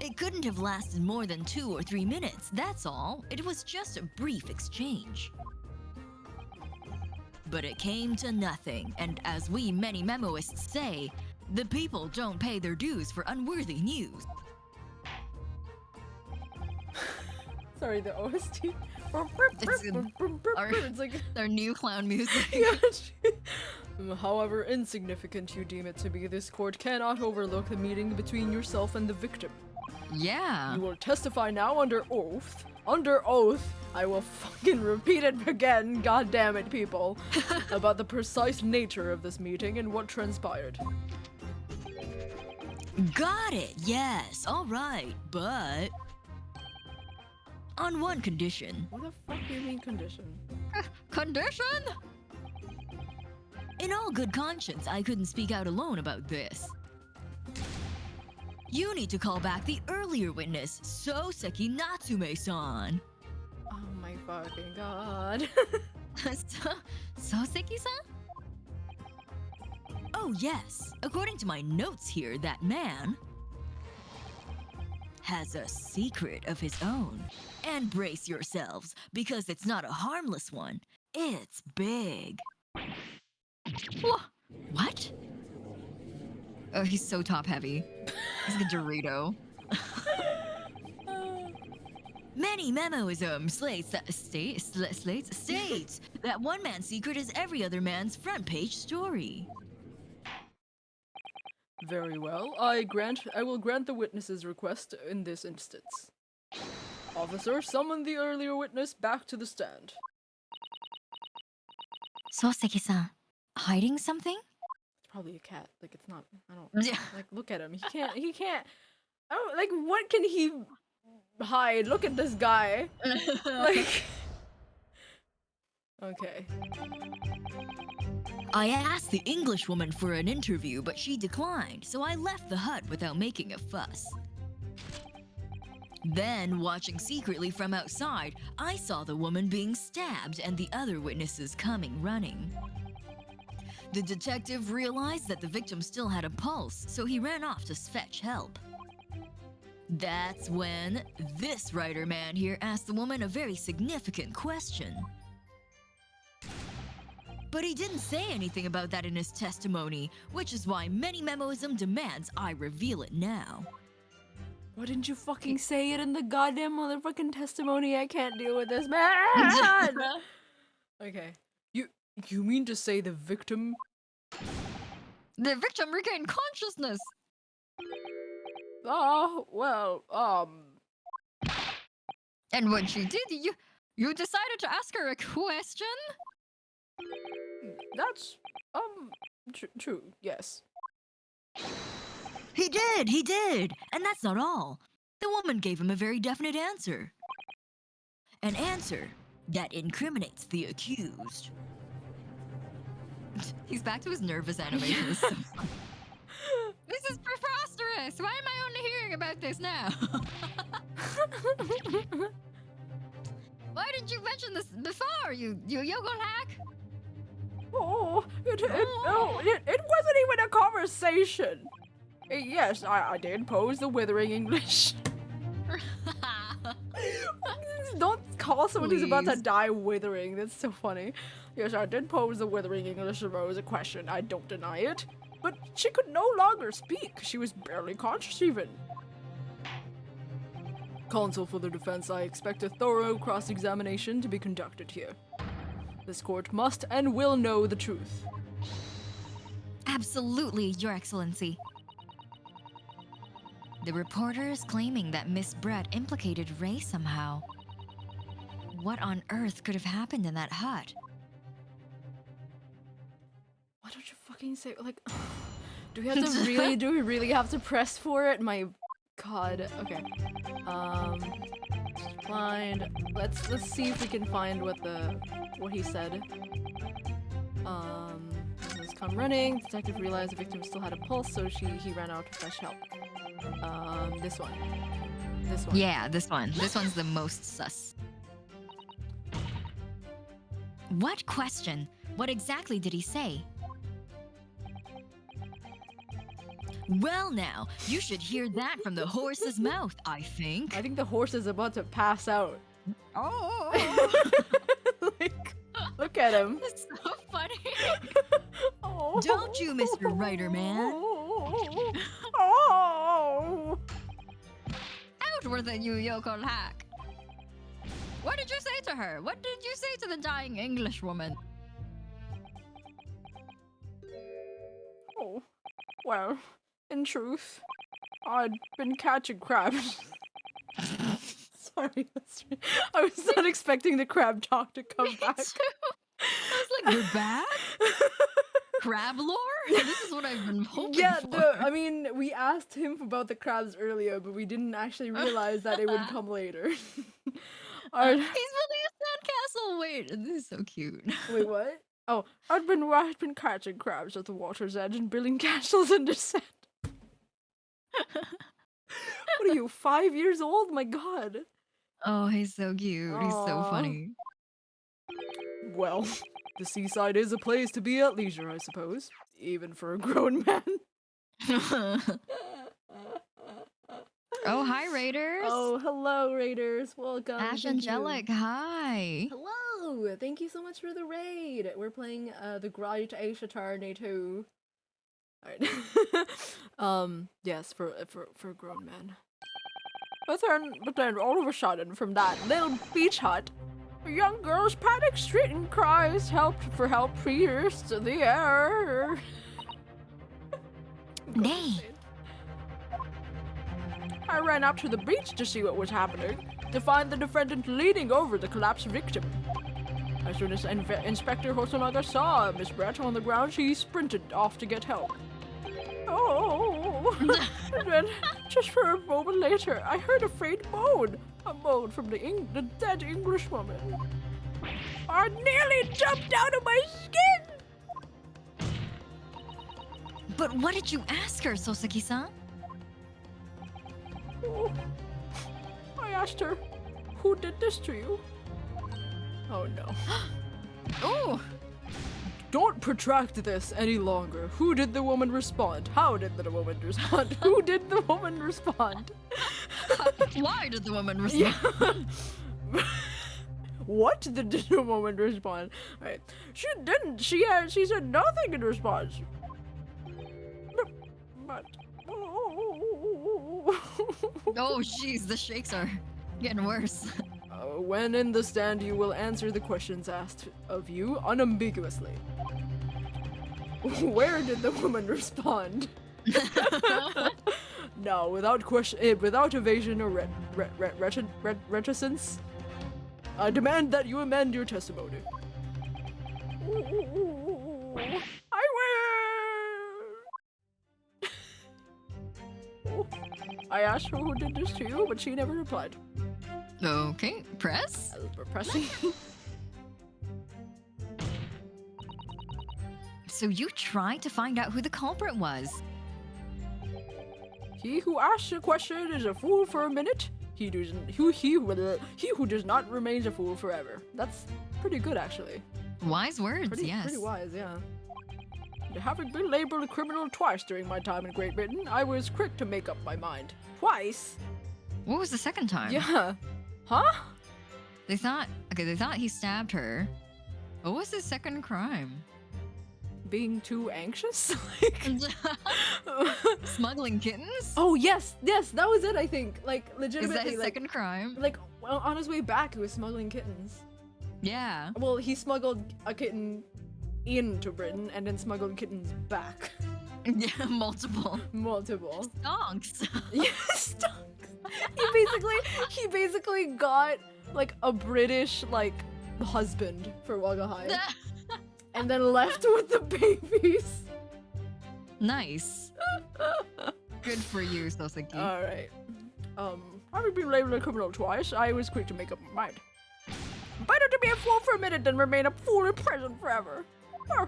It couldn't have lasted more than 2 or 3 minutes, that's all. It was just a brief exchange. But it came to nothing, and as we many memoists say, the people don't pay their dues for unworthy news. Sorry, the OST. It's like Our new clown music. Yeah. However insignificant you deem it to be, this court cannot overlook the meeting between yourself and the victim. Yeah. You will testify now under oath. Under oath. I will fucking repeat it again, god damn it, people. About the precise nature of this meeting and what transpired. Got it, yes, alright, but... on one condition. What the fuck do you mean condition? Condition? In all good conscience, I couldn't speak out alone about this. You need to call back the earlier witness, Soseki Natsume-san. Oh my fucking god. Soseki-san? Oh yes, according to my notes here, that man has a secret of his own. And brace yourselves, because it's not a harmless one. It's big. What? Oh, he's so top heavy. He's like a Dorito. Many memoism states that one man's secret is every other man's front page story. Very well. I will grant the witness's request in this instance. Officer, summon the earlier witness back to the stand. Soseki-san, hiding something? It's probably a cat. Like, it's not. I don't. Yeah. Like, look at him. He can't. I don't. Like, what can he hide? Look at this guy. Like. Okay. I asked the Englishwoman for an interview, but she declined, so I left the hut without making a fuss. Then, watching secretly from outside, I saw the woman being stabbed and the other witnesses coming running. The detective realized that the victim still had a pulse, so he ran off to fetch help. That's when this writer man here asked the woman a very significant question. But he didn't say anything about that in his testimony, which is why many memoism demands I reveal it now. Why didn't you fucking say it in the goddamn motherfucking testimony? I can't deal with this, man. Okay. You mean to say the victim? The victim regained consciousness! Oh, well, And when she did, you decided to ask her a question? that's, true, yes. He did! And that's not all. The woman gave him a very definite answer. An answer that incriminates the accused. He's back to his nervous animation. This is preposterous! Why am I only hearing about this now? Why didn't you mention this before, you yokel hack? Oh, it wasn't even a conversation. Yes, I did pose the withering English. Don't call someone who's about to Please. die withering. That's so funny. Yes, I did pose the withering English as a question. I don't deny it. But she could no longer speak. She was barely conscious even. Counsel for the defense, I expect a thorough cross-examination to be conducted here. This court must and will know the truth. Absolutely, Your Excellency. The reporter is claiming that Miss Brett implicated Ray somehow. What on earth could have happened in that hut? Why don't you fucking say, like, Do we really have to press for it? My god. Okay. Find. Let's see if we can find what he said. Let's come running. Detective realized the victim still had a pulse, so he ran out to fetch help. This one. Yeah, this one. This one's the most sus. What question? What exactly did he say? Well now, you should hear that from the horse's mouth, I think. I think the horse is about to pass out. Oh, Like, look at him. that's so funny. Oh. Don't you, Mr. Writer Man? Oh. Out with it, you yokel hack. What did you say to her? What did you say to the dying English woman? Oh. Well, in truth, I'd been catching crabs. Sorry, I was not expecting the crab talk to come back. I was like, we're back? Crab lore? This is what I've been hoping for. I mean, we asked him about the crabs earlier, but we didn't actually realize that it would come later. He's building a sandcastle. Wait, this is so cute. Wait, what? Oh, I'd been catching crabs at the water's edge and building castles in the sand. What are you, 5 years old? My god. Oh, he's so cute. He's so Aw. funny. Well, the seaside is a place to be at leisure, I suppose. Even for a grown man. Oh, hi, Raiders. Oh, hello, Raiders. Welcome. Ash Thank you. Angelic, hi. Hello. Thank you so much for the raid. We're playing the Great Ace Attorney 2. Alright. Yes, for grown men. But then all of a sudden, from that little beach hut, a young girl's panic-stricken cries for help pierced the air. Nay. I ran up to the beach to see what was happening, to find the defendant leaning over the collapsed victim. As soon as Inspector Hosonaga saw Miss Brett on the ground, she sprinted off to get help. Oh! And then, just for a moment later, I heard a faint moan. A moan from the dead English woman. I nearly jumped out of my skin! But what did you ask her, Soseki-san? Oh. I asked her, who did this to you? Oh no. Oh! Don't protract this any longer. Who did the woman respond? How did the woman respond? Who did the woman respond? Why did the woman respond? Yeah. What did the woman respond? Right. She didn't. She said nothing in response. But Oh, jeez, the shakes are getting worse. when in the stand, you will answer the questions asked of you unambiguously. Where did the woman respond? No, without question, without evasion or reticence. I demand that you amend your testimony. I will. I asked her who did this to you, but she never replied. Okay, press. We're pressing. So you tried to find out who the culprit was. He who asks a question is a fool for a minute. He who does not remains a fool forever. That's pretty good, actually. Wise words, Pretty yes. wise, yeah. Having been labeled a criminal twice during my time in Great Britain, I was quick to make up my mind. Twice? What was the second time? Yeah. Huh? They thought he stabbed her. What was his second crime? Being too anxious? Like... Smuggling kittens? Oh, yes, that was it, I think. Like, Is legitimately, that his like, second crime? like, well, on his way back, he was smuggling kittens. Yeah. Well, he smuggled a kitten into Britain and then smuggled kittens back. Yeah, multiple. Multiple. Stonks. Yes, he basically got like a British like husband for Wagahai, and then left with the babies. Nice. Good for you, Soseki. All right. Having been labeled a criminal twice, I was quick to make up my mind. Better to be a fool for a minute than remain a fool in prison forever. Oh,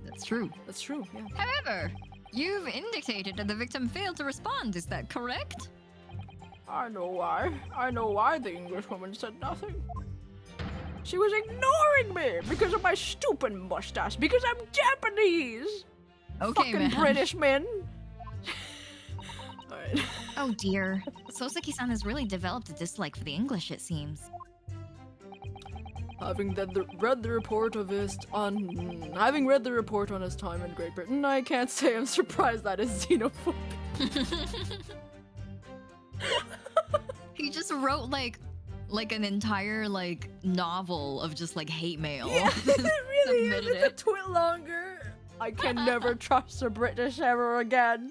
That's true. that's true. Yeah. However, you've indicated that the victim failed to respond. Is that correct? I know why. I know why the Englishwoman said nothing. She was ignoring me because of my stupid mustache. Because I'm Japanese. Okay, Fucking man. British men. Alright. Oh dear. Soseki-san has really developed a dislike for the English, it seems. Having read the report on his time in Great Britain, I can't say I'm surprised that is xenophobic. He just wrote like an entire like novel of just like hate mail. Yeah, it really is. Submitted It's a it. twit longer. I can never trust the British ever again.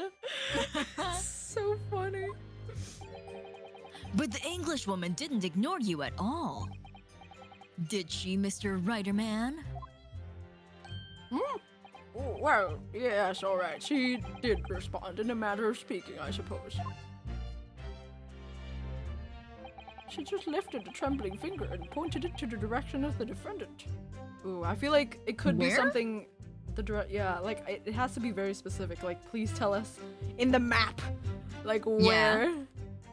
So funny. But the Englishwoman didn't ignore you at all. Did she, Mr. Writer-man? Oh, well, yes, alright. She did respond in a matter of speaking, I suppose. She just lifted a trembling finger and pointed it to the direction of the defendant. Ooh, I feel like it could be Where? something... Yeah, like, it has to be very specific. Like, please tell us in the map. Like, where?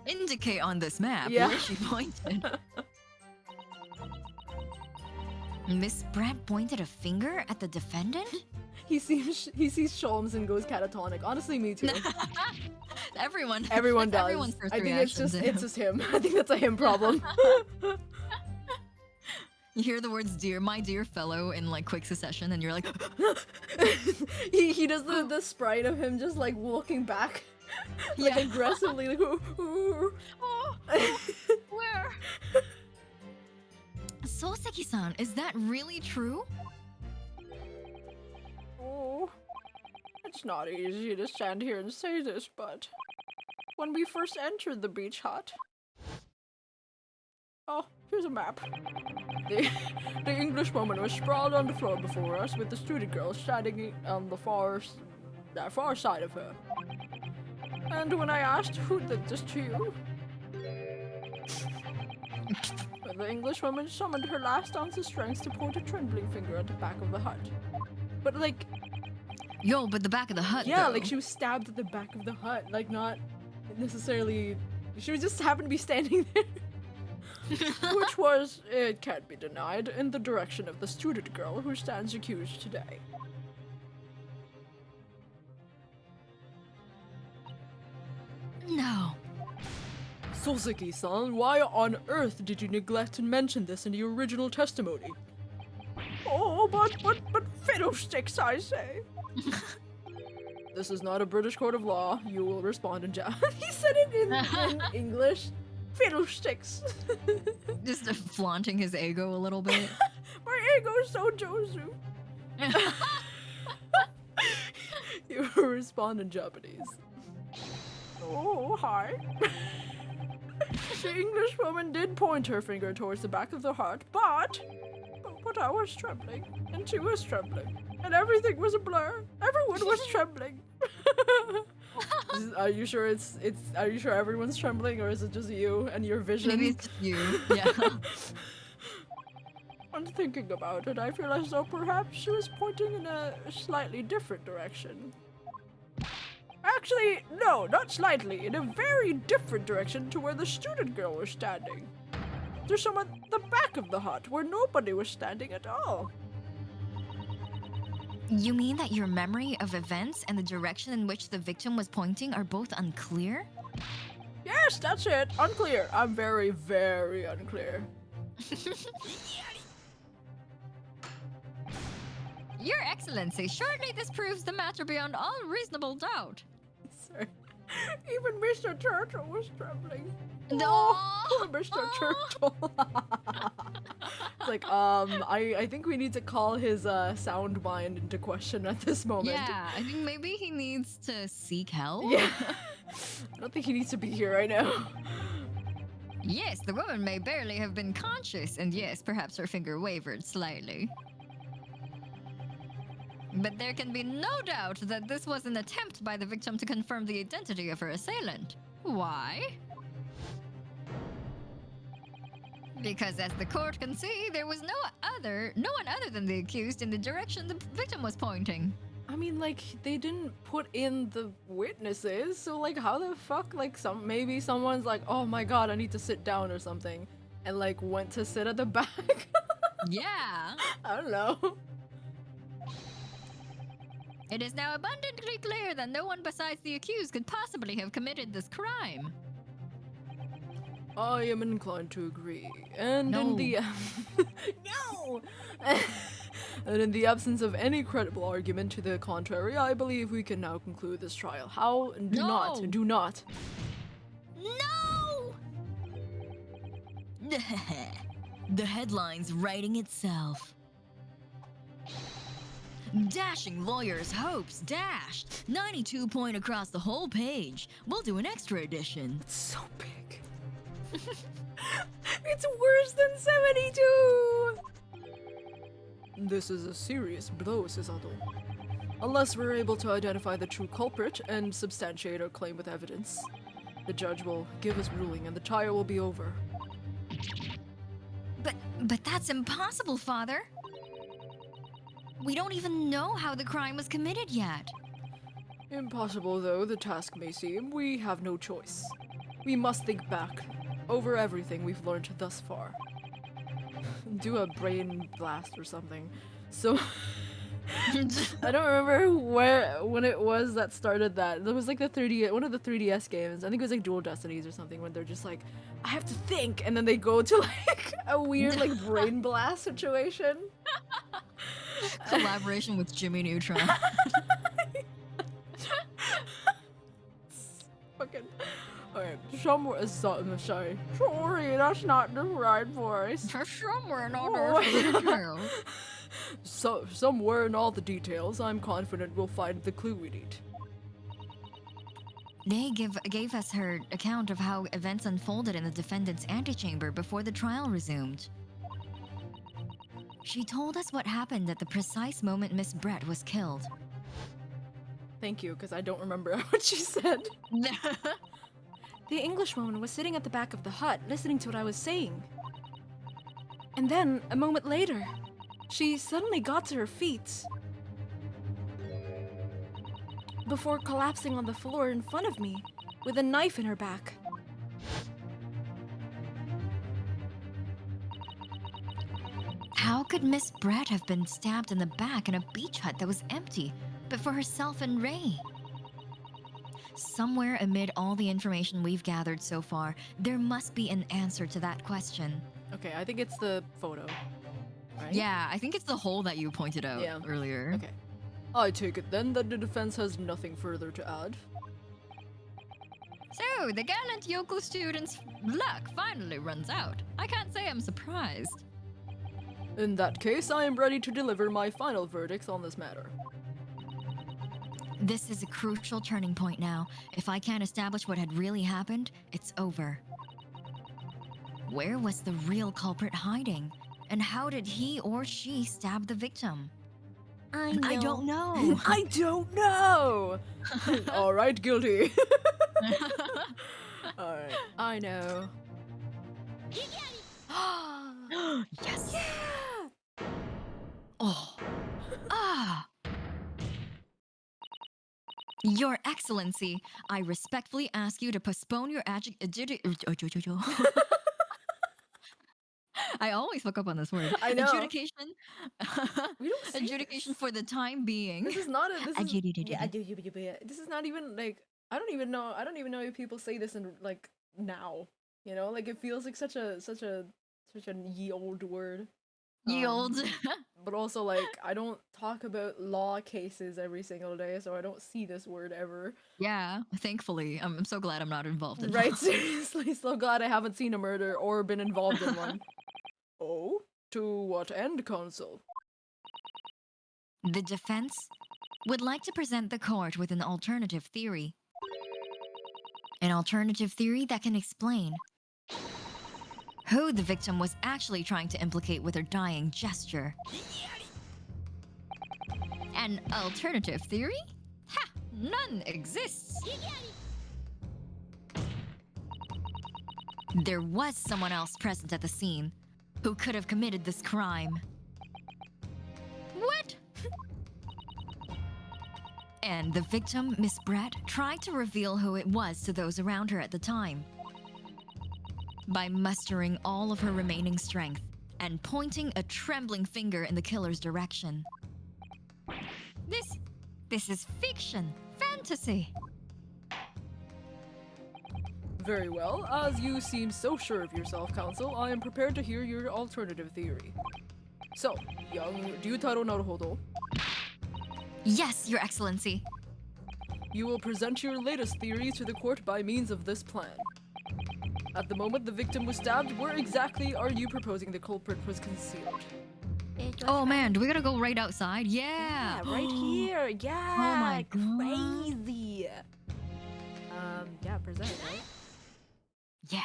Indicate on this map Yeah. where she pointed. Miss Brant pointed a finger at the defendant? He sees Sholmes and goes catatonic. Honestly, me too. Everyone. Everyone That's does. Everyone's first I think it's reaction to him. just him. I think that's a him problem. You hear the words "dear, my dear fellow" in like quick succession, and you're like, he does the sprite of him just like walking back, like Yeah. aggressively, like ooh. "Where?" Soseki-san, is that really true? Oh, it's not easy to stand here and say this, but when we first entered the beach hut, oh, here's a map. The English woman was sprawled on the floor before us, with the student girl standing on the far side of her. And when I asked who did this to you, the English woman summoned her last ounce of strength to point a trembling finger at the back of the hut. But like, Yo, but the back of the hut. yeah, though. like she was stabbed at the back of the hut, like not necessarily. She was just happened to be standing there. Which was, it can't be denied, in the direction of the student girl who stands accused today. No. Soseki-san, why on earth did you neglect to mention this in the original testimony? Oh, but fiddlesticks, I say. This is not a British court of law. You will respond in Japanese. He said it in English. Fiddlesticks. Just flaunting his ego a little bit. My ego's so Josu. You will respond in Japanese. Oh, hi. The English woman did point her finger towards the back of the hut, but I was trembling, and she was trembling, and everything was a blur. Everyone was trembling. Are you sure are you sure everyone's trembling, or is it just you and your vision? Maybe it's just you. Yeah. On thinking about it, I feel as though perhaps she was pointing in a slightly different direction. Actually, no, not slightly, in a very different direction to where the student girl was standing. There's some at the back of the hut where nobody was standing at all. You mean that your memory of events and the direction in which the victim was pointing are both unclear? Yes, that's it. Unclear. I'm very, very unclear. Your Excellency, surely this proves the matter beyond all reasonable doubt. Sorry. Even Mr. Turtle was trembling. No. Oh, poor Mr. Turtle. It's like, I think we need to call his sound mind into question at this moment. Yeah, I think maybe he needs to seek help. Yeah. I don't think he needs to be here right now. Yes, the woman may barely have been conscious, and yes, perhaps her finger wavered slightly. But there can be no doubt that this was an attempt by the victim to confirm the identity of her assailant. Why? Because as the court can see, there was no one other than the accused in the direction the victim was pointing. I mean, like, they didn't put in the witnesses, so like, how the fuck, like, maybe someone's like, oh my god, I need to sit down or something, and like went to sit at the back. Yeah. I don't know. It is now abundantly clear that no one besides the accused could possibly have committed this crime. I am inclined to agree. And No. in the no, and in the absence of any credible argument to the contrary, I believe we can now conclude this trial. How? Do No. do not. No! The headline's writing itself. Dashing lawyers' hopes dashed. 92 point across the whole page. We'll do an extra edition. It's so big. It's worse than 72. This is a serious blow, Sesado. Unless we're able to identify the true culprit and substantiate our claim with evidence, the judge will give his ruling and the trial will be over. But that's impossible, Father. We don't even know how the crime was committed yet. Impossible though the task may seem, we have no choice. We must think back over everything we've learned thus far. Do a brain blast or something. So I don't remember when it was that started that. There was like one of the 3DS games. I think it was like Dual Destinies or something, when they're just like, I have to think, and then they go to like a weird like brain blast situation. Collaboration with Jimmy Neutron. Fucking. Alright, somewhere. Sorry. Sorry, that's not the right voice. Somewhere in all Oh. those details. So, somewhere in all the details, I'm confident we'll find the clue we need. They gave us her account of how events unfolded in the defendant's antechamber before the trial resumed. She told us what happened at the precise moment Miss Brett was killed. Thank you, because I don't remember what she said. The Englishwoman was sitting at the back of the hut, listening to what I was saying. And then, a moment later, she suddenly got to her feet. Before collapsing on the floor in front of me, with a knife in her back. How could Miss Brett have been stabbed in the back in a beach hut that was empty, but for herself and Ray? Somewhere amid all the information we've gathered so far, there must be an answer to that question. Okay, I think it's the photo. Right? Yeah, I think it's the hole that you pointed out Yeah. earlier. Okay. I take it then that the defense has nothing further to add. So, the gallant Yoku student's luck finally runs out. I can't say I'm surprised. In that case, I am ready to deliver my final verdicts on this matter. This is a crucial turning point now. If I can't establish what had really happened, it's over. Where was the real culprit hiding? And how did he or she stab the victim? I don't know. I don't know! Alright, guilty. Alright, I know. Yes. Oh. Ah! Your Excellency, I respectfully ask you to postpone your I always fuck up on this word. I know. Adjudication. We don't say Adjudication this. for the time being. This is not a. This is, Adjudication. yeah, this is not even like. I don't even know if people say this in like now. You know, like it feels like such a ye old word. Yield. But also like I don't talk about law cases every single day, so I don't see this word ever. Yeah, thankfully. I'm so glad I'm not involved in Right, law. seriously, so glad I haven't seen a murder or been involved in one. Oh, to what end, counsel? The defense would like to present the court with an alternative theory. An alternative theory that can explain who the victim was actually trying to implicate with her dying gesture. An alternative theory? Ha! None exists. There was someone else present at the scene who could have committed this crime. What? And the victim, Miss Brett, tried to reveal who it was to those around her at the time by mustering all of her remaining strength and pointing a trembling finger in the killer's direction. This is fiction, fantasy. Very well. As you seem so sure of yourself, Counsel, I am prepared to hear your alternative theory. So, young Ryutaro Naruhodo, Yes, Your Excellency. you will present your latest theory to the court by means of this plan. At the moment the victim was stabbed, where exactly are you proposing the culprit was concealed? Oh man, do we gotta go right outside? Yeah. right here. Yeah. Oh my God. Crazy. Yeah, present, right? Yeah.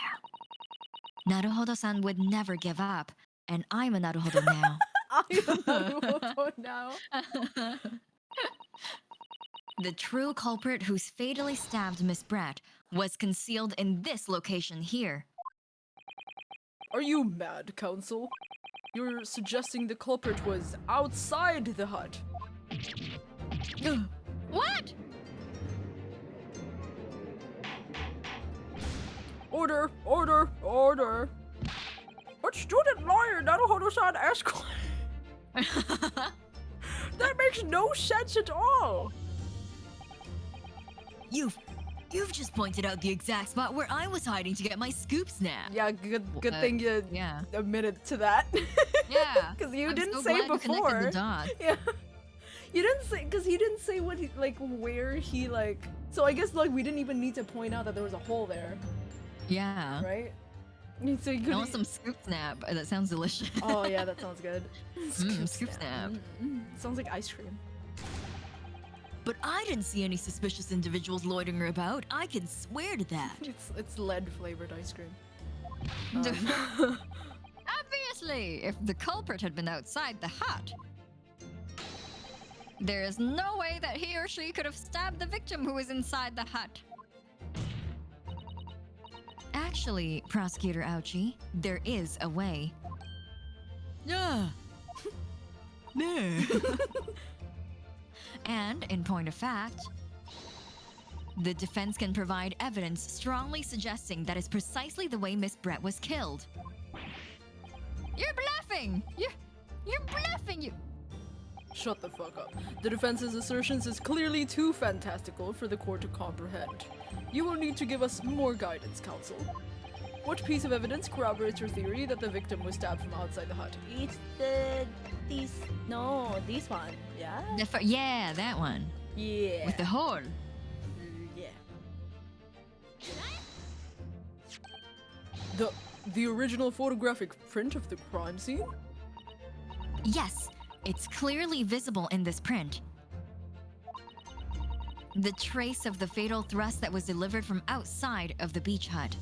Naruhodo-san would never give up, and I'm a Naruhodo now. I'm Naruhodo now. The true culprit who's fatally stabbed Miss Brett was concealed in this location here. Are you mad, Counsel? You're suggesting the culprit was outside the hut. What? Order, order, order. But student lawyer Naruhodo-san asked. That makes no sense at all. You've just pointed out the exact spot where I was hiding to get my scoop snap. Yeah, good thing you Yeah. admitted to that. Yeah. Because you I'm didn't so say glad you connected before. the dots. Yeah. You didn't say, because he didn't say what he, like, where he, like, so I guess, like, we didn't even need to point out that there was a hole there, Yeah. right? So you I could. want some scoop snap. That sounds delicious. Oh, yeah, that sounds good. Scoop snap. Sounds like ice cream. But I didn't see any suspicious individuals loitering about. I can swear to that. It's lead flavored ice cream. Obviously, if the culprit had been outside the hut, there is no way that he or she could have stabbed the victim who was inside the hut. Actually, Prosecutor Ouchie, there is a way. Yeah. No. And, in point of fact, the defense can provide evidence strongly suggesting that is precisely the way Miss Brett was killed. You're bluffing! You're bluffing! You. Shut the fuck up. The defense's assertions is clearly too fantastical for the court to comprehend. You will need to give us more guidance, Counsel. What piece of evidence corroborates your theory that the victim was stabbed from outside the hut? It's this one. Yeah. Yeah, that one. Yeah. With the hole. Yeah. The original photographic print of the crime scene? Yes, it's clearly visible in this print. The trace of the fatal thrust that was delivered from outside of the beach hut.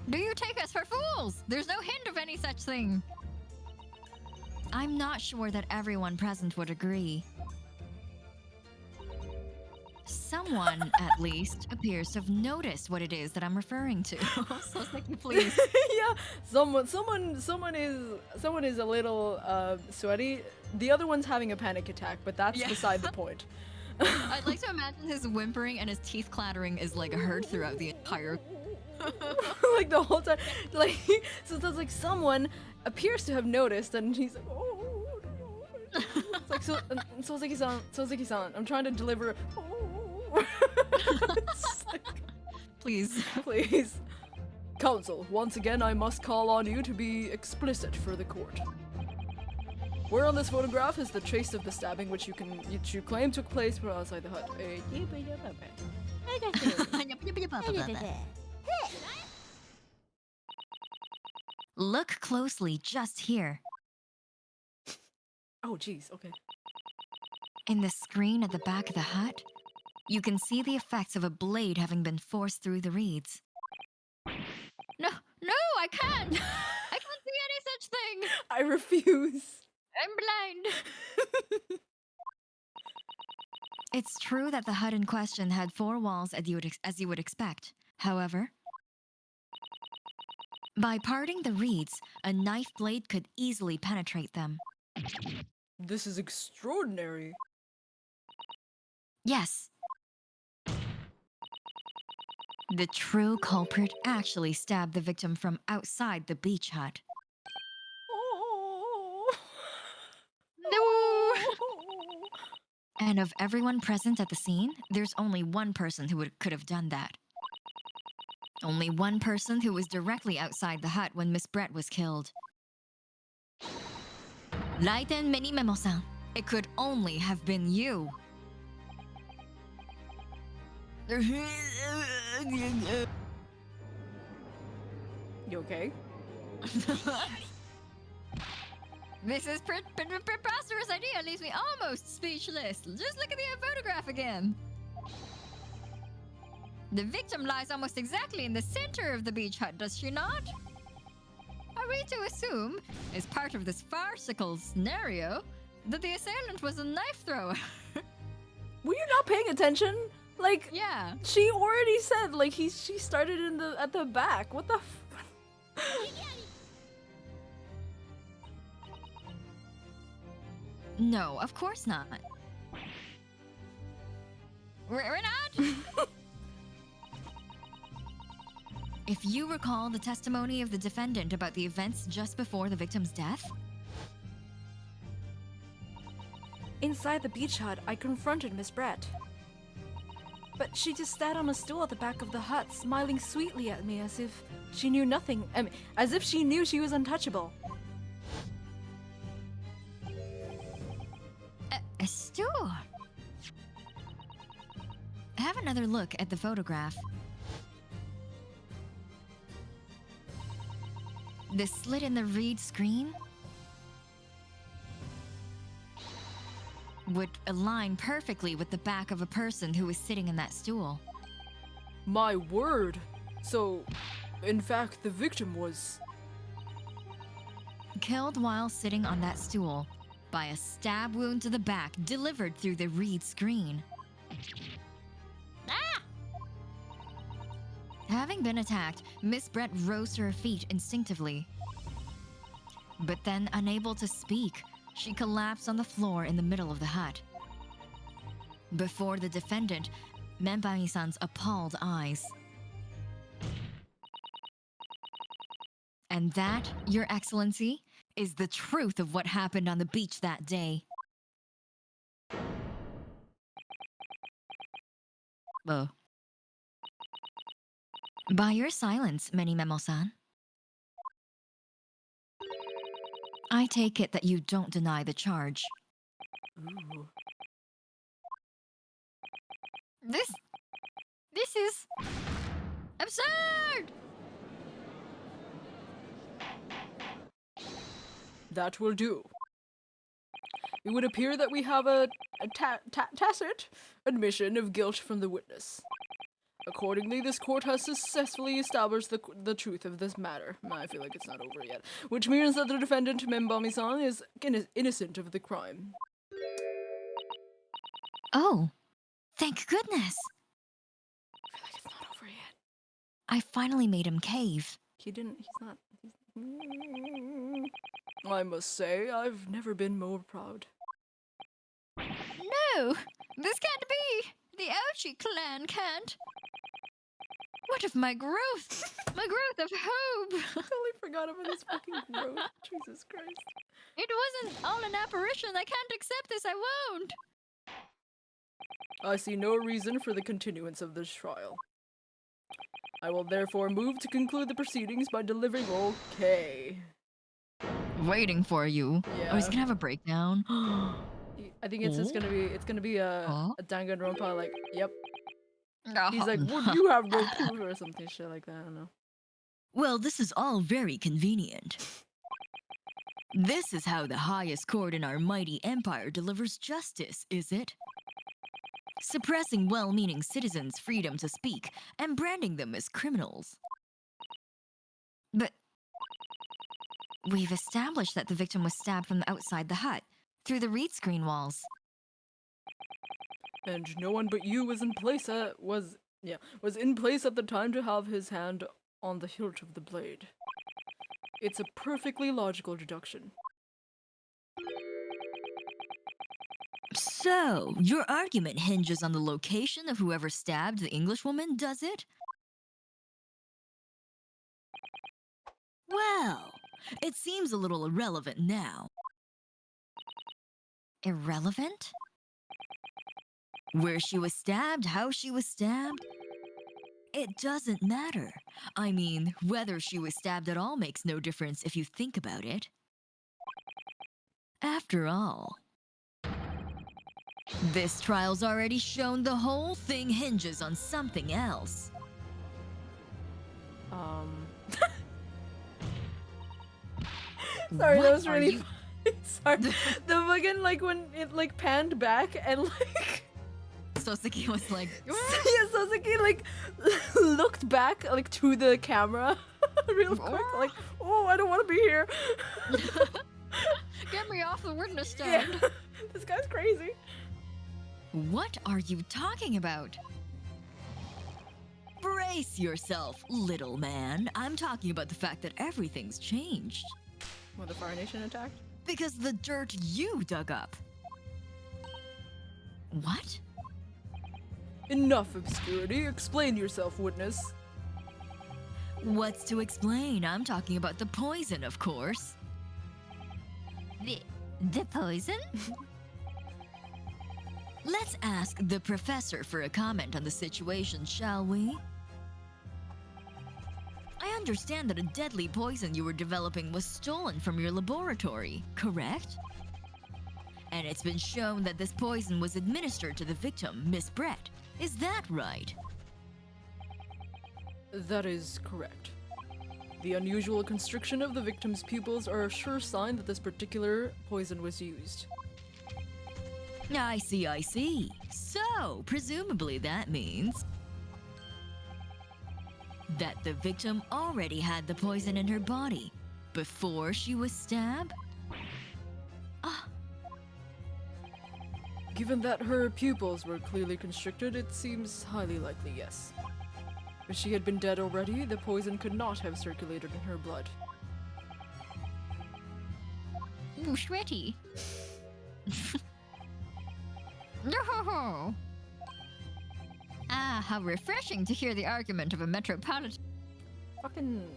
Do you take us for fools? There's no hint of any such thing. I'm not sure that everyone present would agree. Someone, at least, appears to have noticed what it is that I'm referring to. So sticky, please. Yeah, someone is a little sweaty. The other one's having a panic attack, but that's beside the point. I'd like to imagine his whimpering and his teeth clattering is like heard throughout the entire. Like the whole time, like so it's like someone appears to have noticed, and he's like, oh. It's like Sozaki-san, I'm trying to deliver. It's like, Please. please. Counsel, once again I must call on you to be explicit for the court. Where on this photograph is the trace of the stabbing which you claim took place from outside the hut? Look closely just here. Oh jeez, okay. In the screen at the back of the hut, you can see the effects of a blade having been forced through the reeds. No, I can't! I can't see any such thing! I refuse. I'm blind. It's true that the hut in question had 4 walls as you would expect. However, by parting the reeds, a knife blade could easily penetrate them. This is extraordinary. Yes. The true culprit actually stabbed the victim from outside the beach hut. Oh. And of everyone present at the scene, there's only one person who could have done that. Only one person who was directly outside the hut when Miss Brett was killed. Raiten Mini Memo-san, it could only have been you. You okay? This is preposterous idea leaves me almost speechless. Just look at the photograph again. The victim lies almost exactly in the center of the beach hut, does she not? Are we to assume, as part of this farcical scenario, that the assailant was a knife thrower? Were you not paying attention? Like, Yeah. she already said, like, she started at the back. What the f- No, of course not. We're not? If you recall the testimony of the defendant about the events just before the victim's death, Inside the beach hut, I confronted Miss Brett. But she just sat on a stool at the back of the hut, smiling sweetly at me as if she knew nothing. I mean, as if she knew she was untouchable. a stool. Have another look at the photograph. The slit in the reed screen would align perfectly with the back of a person who was sitting in that stool. My word. So, in fact, the victim was... Killed while sitting on that stool by a stab wound to the back delivered through the reed screen. Ah! Having been attacked, Miss Brett rose to her feet instinctively. But then, unable to speak, she collapsed on the floor in the middle of the hut. Before the defendant, Menbami-san's appalled eyes. And that, Your Excellency, is the truth of what happened on the beach that day. Oh. By your silence, Memo-san, I take it that you don't deny the charge. Ooh. This is absurd! That will do. It would appear that we have a tacit admission of guilt from the witness. Accordingly, this court has successfully established the truth of this matter. I feel like it's not over yet. Which means that the defendant, Menbami-san, is innocent of the crime. Oh, thank goodness! I feel like it's not over yet. I finally made him cave. He's not... I must say, I've never been more proud. No! This can't be! The OSHI clan can't! What of my growth? My growth of hope! I totally forgot about his fucking growth. Jesus Christ. It wasn't all an apparition. I can't accept this. I won't! I see no reason for the continuance of this trial. I will therefore move to conclude the proceedings by delivering okay. Waiting for you. Yeah. Oh, he's gonna have a breakdown. I think it's just gonna be a Danganronpa, like, yep. He's like, would you have no proof or something shit like that, I don't know. Well, this is all very convenient. This is how the highest court in our mighty empire delivers justice, is it? Suppressing well-meaning citizens' freedom to speak and branding them as criminals. But We've established that the victim was stabbed from outside the hut, through the reed screen walls. And no one but you was in place in place at the time to have his hand on the hilt of the blade. It's a perfectly logical deduction. So, your argument hinges on the location of whoever stabbed the Englishwoman, does it? Well, it seems a little irrelevant now. Irrelevant? Where she was stabbed, how she was stabbed, it doesn't matter. I mean, whether she was stabbed at all makes no difference if you think about it. After all, this trial's already shown the whole thing hinges on something else. Sorry, What that was are really you- funny. Sorry. The fucking, like, when it, like, panned back and, like... Soseki was like, Yeah, Soseki, like, looked back, like, to the camera real quick, like, oh, I don't want to be here. Get me off the witness Yeah. stand! This guy's crazy. What are you talking about? brace yourself, little man. I'm talking about the fact that everything's changed. When the Fire Nation attacked? Because the dirt you dug up. What? Enough obscurity. Explain yourself, witness. What's to explain? I'm talking about the poison, of course. The poison? Let's ask the professor for a comment on the situation, shall we? I understand that a deadly poison you were developing was stolen from your laboratory, correct? And it's been shown that this poison was administered to the victim, Miss Brett. Is that right? That is correct. The unusual constriction of the victim's pupils are a sure sign that this particular poison was used. I see. So, presumably that means that the victim already had the poison in her body before she was stabbed? Given that her pupils were clearly constricted, it seems highly likely, yes. If she had been dead already, the poison could not have circulated in her blood. Ooh, sweaty. No! Ah, how refreshing to hear the argument of a metropolitan. Fucking...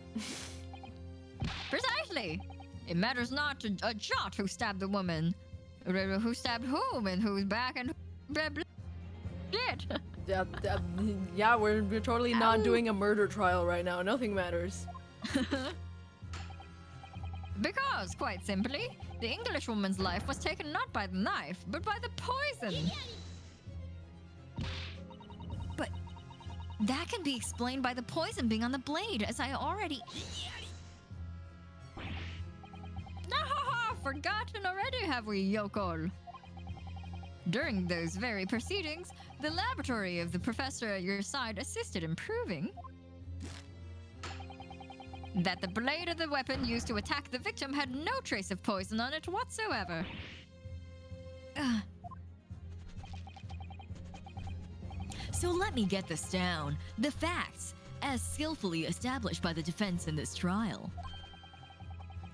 Precisely! It matters not a jot who stabbed the woman. Who stabbed whom and who's back and blah blah. Shit! Yeah, we're totally not doing a murder trial right now. Nothing matters. Because, quite simply, the Englishwoman's life was taken not by the knife, but by the poison. But that can be explained by the poison being on the blade, as I already... Forgotten already, have we, Yoko? During those very proceedings, the laboratory of the professor at your side assisted in proving that the blade of the weapon used to attack the victim had no trace of poison on it whatsoever. So let me get this down. The facts, as skillfully established by the defense in this trial,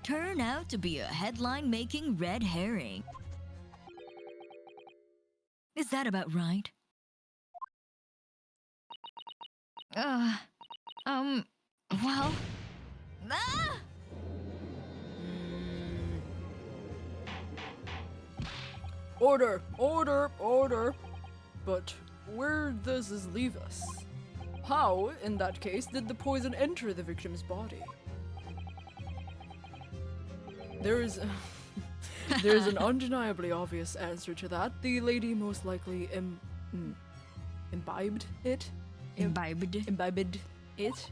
turn out to be a headline-making red herring. Is that about right? Well... Ah! Order! Order! Order! But where does this leave us? How, in that case, did the poison enter the victim's body? There is an undeniably obvious answer to that. The lady most likely imbibed it. Imbibed. Imbibed it.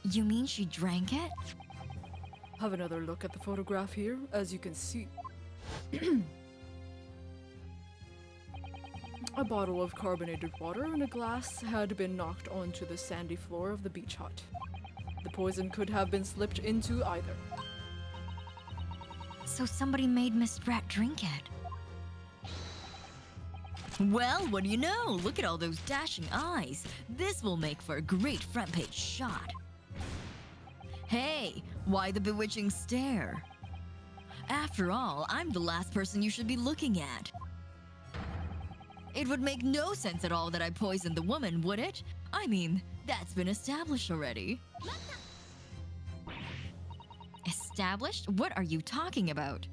You mean she drank it? Have another look at the photograph here. As you can see, a bottle of carbonated water and a glass had been knocked onto the sandy floor of the beach hut. The poison could have been slipped into either. So somebody made Miss Brat drink it. Well, what do you know? Look at all those dashing eyes. This will make for a great front page shot. Hey, why the bewitching stare? After all, I'm the last person you should be looking at. It would make no sense at all that I poisoned the woman, would it? I mean, that's been established already. Established? What are you talking about?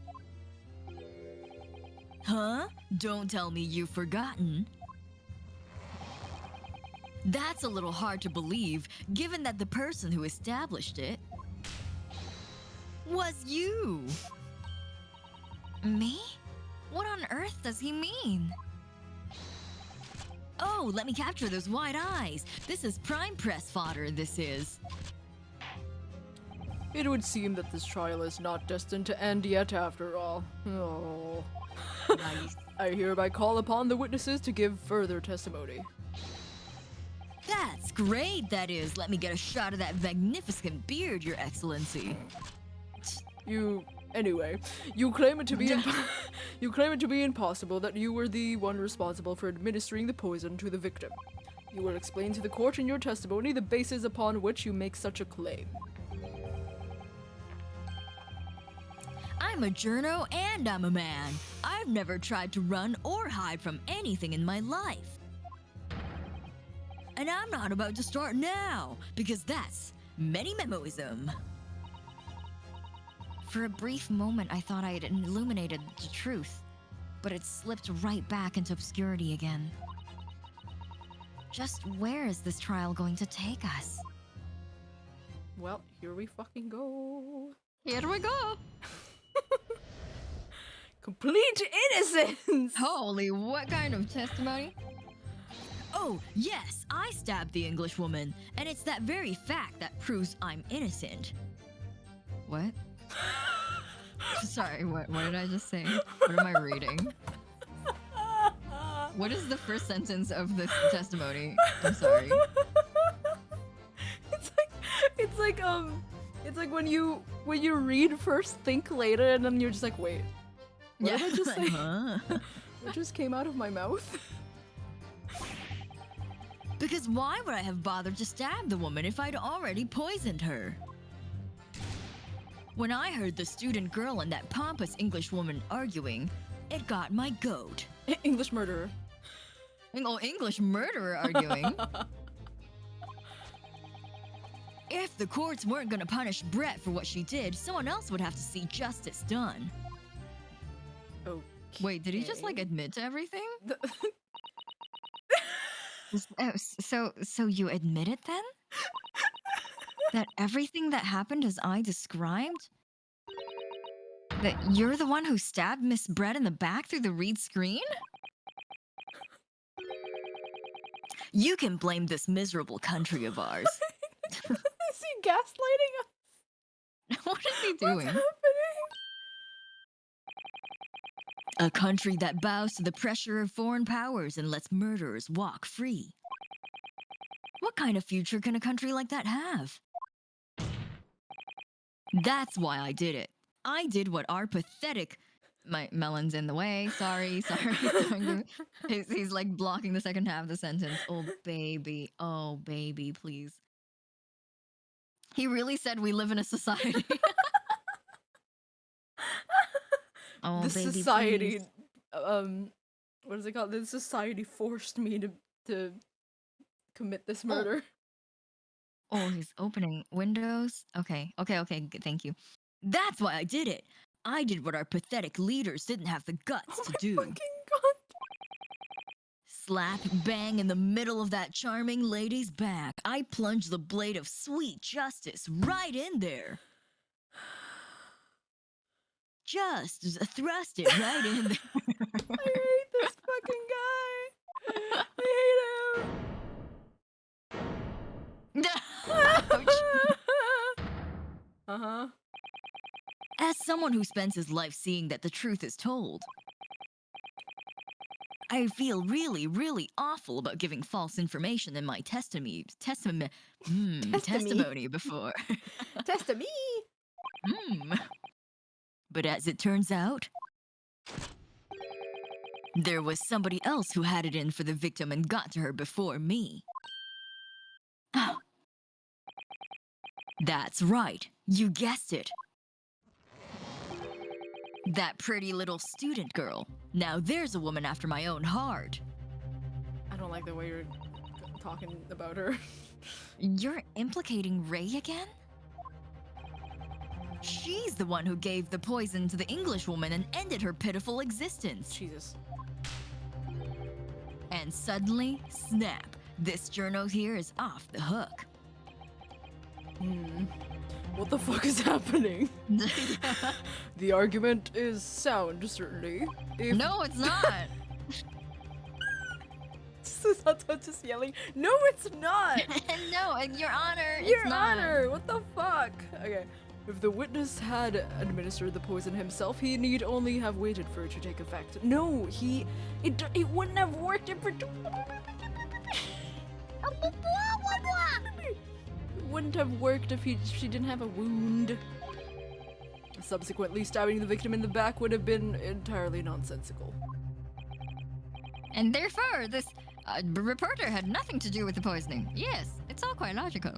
Huh? Don't tell me you've forgotten. That's a little hard to believe, given that the person who established it was you. Me? What on earth does he mean? Oh, let me capture those wide eyes. This is prime press fodder, this is. It would seem that this trial is not destined to end yet after all. Oh. Nice. I hereby call upon the witnesses to give further testimony. That's great, that is. Let me get a shot of that magnificent beard, Your Excellency. Anyway, you claim it to be you claim it to be impossible that you were the one responsible for administering the poison to the victim. You will explain to the court in your testimony the basis upon which you make such a claim. I'm a journo and I'm a man. I've never tried to run or hide from anything in my life. And I'm not about to start now, because that's many-memoism. For a brief moment, I thought I had illuminated the truth, but it slipped right back into obscurity again. Just where is this trial going to take us? Well, here we fucking go. Here we go! Complete innocence! Holy, what kind of testimony? Oh, yes, I stabbed the English woman, and it's that very fact that proves I'm innocent. What? Sorry, what did I just say? What am I reading? What is the first sentence of this testimony? I'm sorry. It's like when you read first, think later, and then you're just like, wait. What did I just say? Huh? What just came out of my mouth? Because why would I have bothered to stab the woman if I'd already poisoned her? When I heard the student girl and that pompous English woman arguing, it got my goat. English murderer. Oh, English murderer arguing. If the courts weren't gonna punish Brett for what she did, someone else would have to see justice done. Okay. Wait, did he just like admit to everything? Oh, So you admit it then? That everything that happened as I described? That you're the one who stabbed Miss Brett in the back through the reed screen? You can blame this miserable country of ours. Is he gaslighting us? What is he doing? What's happening? A country that bows to the pressure of foreign powers and lets murderers walk free. What kind of future can a country like that have? That's why I did it. I did what our pathetic... My melon's in the way. Sorry. He's like blocking the second half of the sentence. Oh, baby, please. He really said we live in a society. Oh, This baby, society, please. what is it called? This society forced me to commit this murder. Oh, he's opening windows. Okay, thank you. That's why I did it. I did what our pathetic leaders didn't have the guts to do. Fucking god. Slap bang in the middle of that charming lady's back. I plunged the blade of sweet justice right in there. Just thrust it right in there. I hate this fucking guy. I hate him. Uh-huh. As someone who spends his life seeing that the truth is told, I feel really, really awful about giving false information in my testimony before. Test me. But as it turns out, there was somebody else who had it in for the victim and got to her before me. That's right, you guessed it. That pretty little student girl. Now there's a woman after my own heart. I don't like the way you're talking about her. You're implicating Ray again? She's the one who gave the poison to the English woman and ended her pitiful existence. Jesus. And suddenly, snap, this journal here is off the hook. What the fuck is happening? The argument is sound, certainly. If No, it's not. Susato just yelling, no, it's not! No, Your Honor, Your it's not. Honor, what the fuck? Okay. If the witness had administered the poison himself, he need only have waited for it to take effect. No, it wouldn't have worked if it wouldn't have worked if she didn't have a wound. Subsequently, stabbing the victim in the back would have been entirely nonsensical. And therefore, this reporter had nothing to do with the poisoning. Yes, it's all quite logical.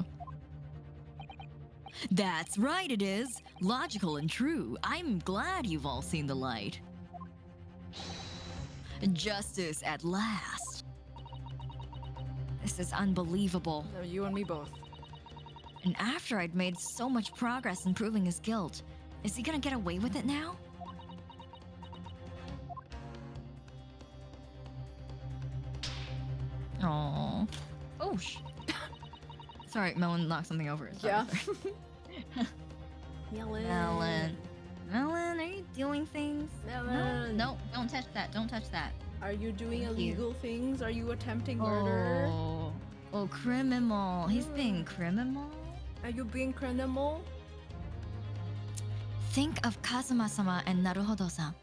That's right, it is. Logical and true. I'm glad you've all seen the light. Justice at last. This is unbelievable. So you and me both. And after I'd made so much progress in proving his guilt, is he gonna get away with it now? Aww. Oh, sorry, Melon knocked something over. Sorry, Yeah. sorry. Melon. Melon, are you doing things? Melon. No, don't touch that. Don't touch that. Are you doing Thank you. illegal things? Are you attempting murder? Oh, criminal. He's being criminal. Are you being criminal? Think of Kazuma-sama and Naruhodo-san.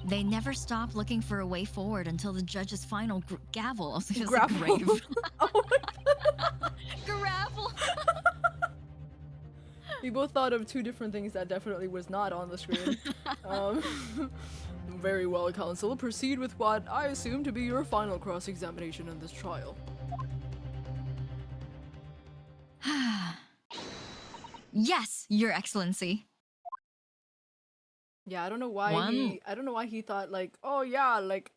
They never stop looking for a way forward until the judge's final gavel. I was gonna say Gravel. grave. Oh Gravel. We both thought of two different things that definitely was not on the screen. Very well, counsel. Proceed with what I assume to be your final cross-examination in this trial. Yes, Your Excellency. Yeah, I don't know why he thought like, oh yeah, like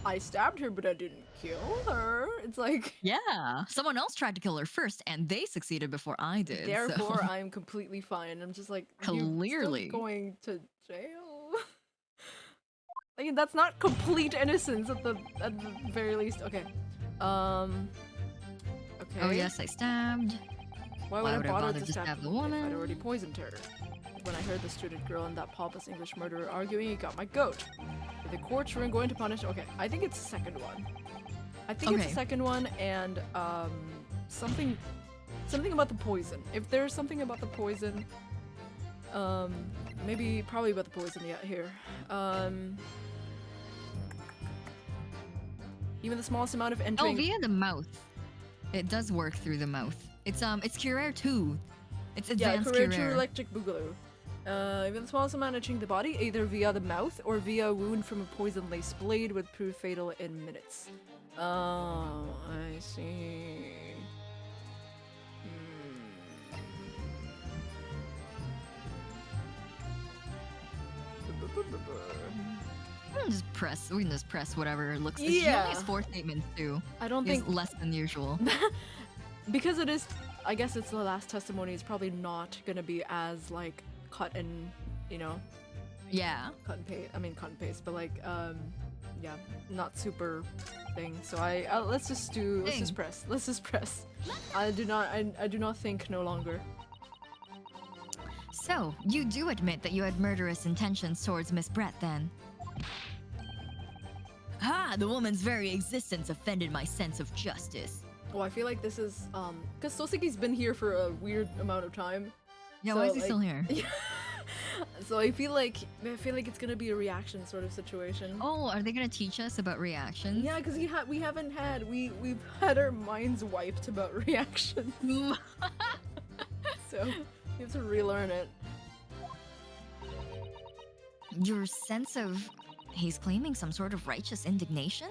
I stabbed her but I didn't kill her. It's like, Yeah. Someone else tried to kill her first, and they succeeded before I did. therefore so. I'm completely fine. I'm just like, Clearly. you're still going to jail. Like that's not complete innocence at the very least. Okay. Okay. Oh yes, I stabbed. Why Why would would I I bother bother to to stab stab the if I'd woman? already poisoned her. When I heard the student girl and that pompous English murderer arguing, it got my goat. If the courts weren't going to punish, okay, I think it's the second one. I think it's Okay. the second one, and something about the poison. If there's something about the poison, probably about the poison. Yeah, here. Even the smallest amount of Oh, entering. via the mouth. It does work through the mouth. It's Curer 2. It's Yeah, advanced Career Curer. Electric Boogaloo. Even the smallest amount entering the body, either via the mouth or via a wound from a poison lace blade, would prove fatal in minutes. Oh, I see. We can just press whatever it looks. He Yeah. only has 4 statements too. I don't It's think less than usual. because it is. I guess it's the last testimony. It's probably not gonna be as like cut and Yeah. cut and paste. I mean cut and paste, but like yeah, not super thing. So let's just press. Let's just press. I do not think no longer. So, you do admit that you had murderous intentions towards Miss Brett then? Ha! The woman's very existence offended my sense of justice. Oh, I feel like this is because Soseki's been here for a weird amount of time. Yeah, So, why is he like- still here? So I feel like it's gonna be a reaction sort of situation. Oh, are they gonna teach us about reactions? Yeah, because we've had our minds wiped about reactions. So we have to relearn it. Your sense of he's claiming some sort of righteous indignation?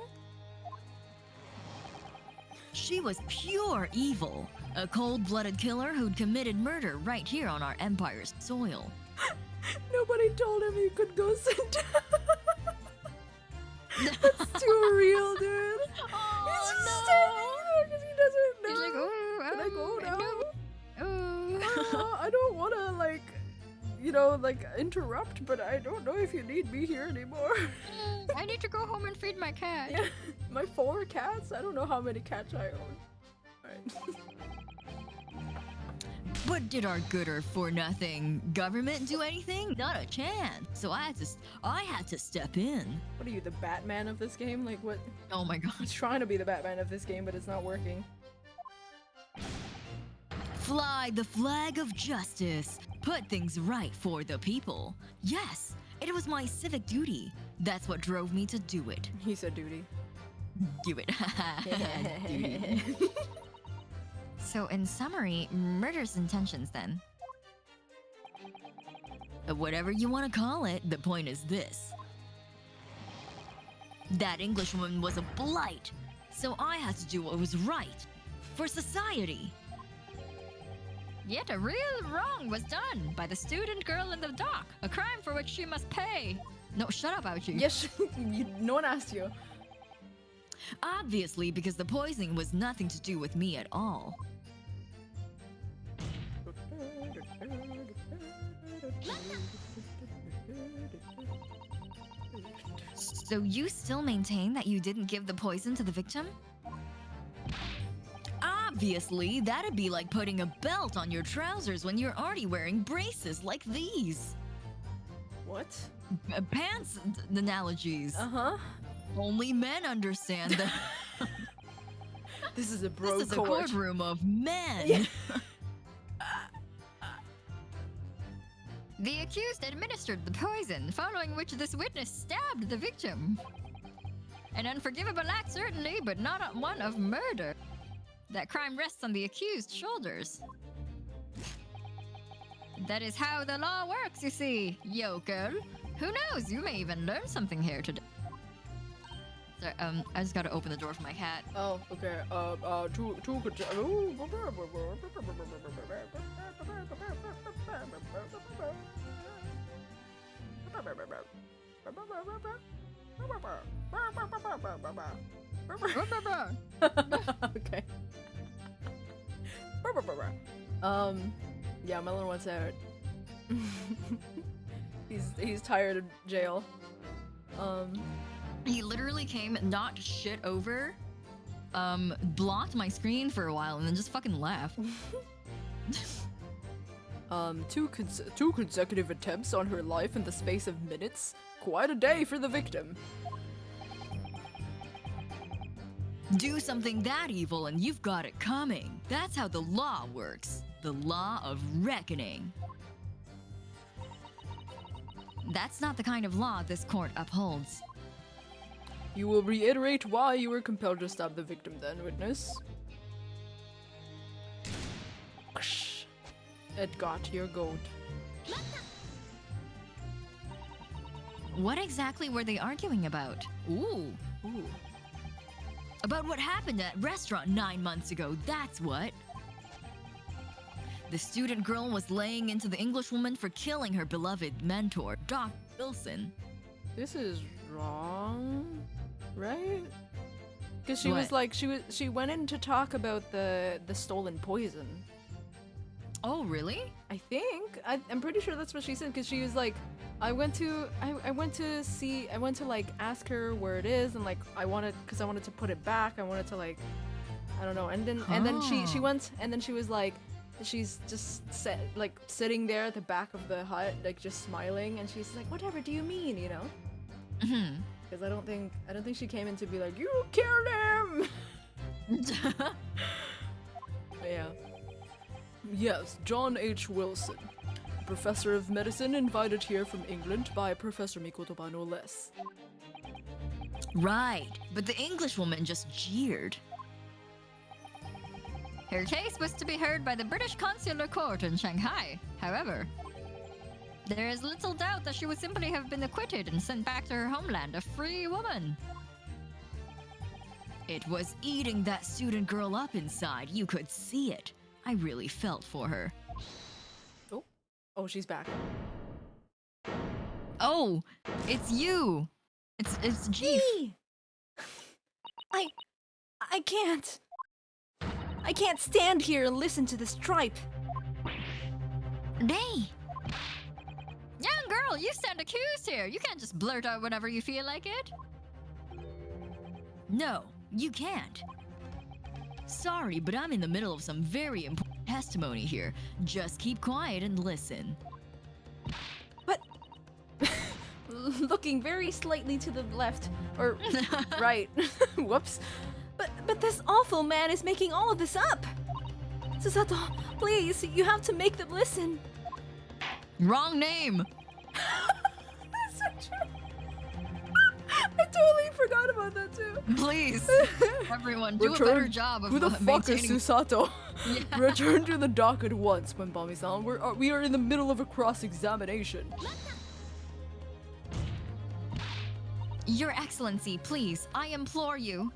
She was pure evil, a cold-blooded killer who'd committed murder right here on our empire's soil. Nobody told him he could go sit down. That's too real, dude. He's just standing there because he doesn't know. He's like, oh, Can I go now? Oh. I don't want to interrupt, but I don't know if you need me here anymore. I need to go home and feed my cat. Yeah, my 4 cats. I don't know how many cats I own. Alright. But did our good or for nothing government do anything? Not a chance. So I had to step in. What are you, the Batman of this game? Like what? Oh my god. He's trying to be the Batman of this game, but it's not working. Fly the flag of justice. Put things right for the people. Yes, it was my civic duty. That's what drove me to do it. He said duty. Do it. Duty. So in summary, murderous intentions then. Whatever you want to call it, the point is this. That Englishwoman was a blight, so I had to do what was right. For society. Yet a real wrong was done by the student girl in the dock, a crime for which she must pay. No, shut up, Ouchie. Yes, no one asked you. Obviously, because the poisoning was nothing to do with me at all. So you still maintain that you didn't give the poison to the victim? Obviously, that'd be like putting a belt on your trousers when you're already wearing braces like these. What? Pants analogies. Uh-huh. Only men understand that. This is a bro This is a court. courtroom of men. Yeah. The accused administered the poison, following which this witness stabbed the victim. An unforgivable act, certainly, but not one of murder. That crime rests on the accused's shoulders. That is how the law works, you see, yokel. Who knows? You may even learn something here today. Sorry, I just gotta open the door for my cat. Oh, okay. Two could. Okay. Yeah, Melon wants out. he's tired of jail. He literally came, knocked shit over, blocked my screen for a while, and then just fucking left. Two consecutive attempts on her life in the space of minutes. Quite a day for the victim. Do something that evil and you've got it coming. That's how the law works. The law of reckoning. That's not the kind of law this court upholds. You will reiterate why you were compelled to stab the victim then, witness. It got your goat. What exactly were they arguing about? Ooh. Ooh. About what happened at restaurant 9 months ago, that's what. The student girl was laying into the Englishwoman for killing her beloved mentor, Dr. Wilson. This is wrong, right? Because she What? was like, she went in to talk about the stolen poison. Oh, really? I think I'm pretty sure that's what she said. Because she was like, I went to like ask her where it is, and like I wanted to put it back. I wanted to like, I don't know. And then she went, and then she was like, she's just sitting there at the back of the hut, like just smiling, and she's like, whatever do you mean, you know? Mm-hmm. Because I don't think she came in to be like, you killed him. But yeah. Yes, John H. Wilson. A professor of medicine invited here from England by Professor Mikoto no less. Right, but the Englishwoman just jeered. Her case was to be heard by the British Consular Court in Shanghai. However, there is little doubt that she would simply have been acquitted and sent back to her homeland a free woman. It was eating that student girl up inside. You could see it. I really felt for her. Oh, she's back. Oh, it's you. It's Jeef. Me! I can't. I can't stand here and listen to this tripe. Nay. Young girl, you stand accused here. You can't just blurt out whenever you feel like it. No, you can't. Sorry, but I'm in the middle of some very important testimony here. Just keep quiet and listen. But looking very slightly to the left or right. Whoops. But this awful man is making all of this up. Susato, please, you have to make them listen. Wrong name. That's so true. I totally forgot about that too. Please, everyone, do a better job of Who the fuck is maintaining. Susato? Yeah. Return to the dock at once, Benbami-san. We are in the middle of a cross-examination. Your Excellency, please, I implore you.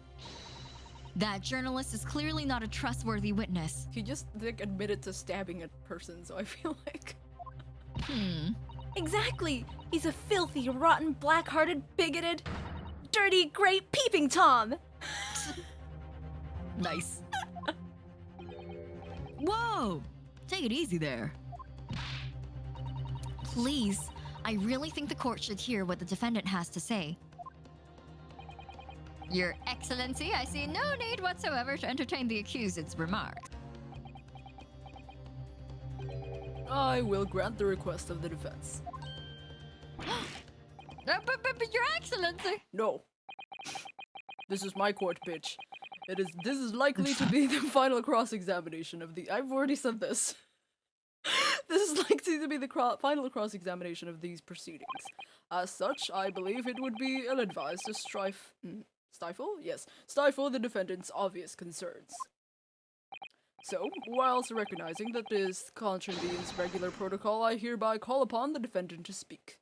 That journalist is clearly not a trustworthy witness. He just like admitted to stabbing a person, so I feel like. Exactly. He's a filthy, rotten, black-hearted, bigoted, dirty, great peeping Tom. Nice. Whoa! Take it easy there. Please, I really think the court should hear what the defendant has to say. Your Excellency, I see no need whatsoever to entertain the accused's remarks. I will grant the request of the defense. But Your Excellency! No. This is my court, bitch. This is likely to be the final cross-examination of the- I've already said this. This is likely to be the final cross-examination of these proceedings. As such, I believe it would be ill-advised to stifle the defendant's obvious concerns. So, whilst recognizing that this contravenes regular protocol, I hereby call upon the defendant to speak.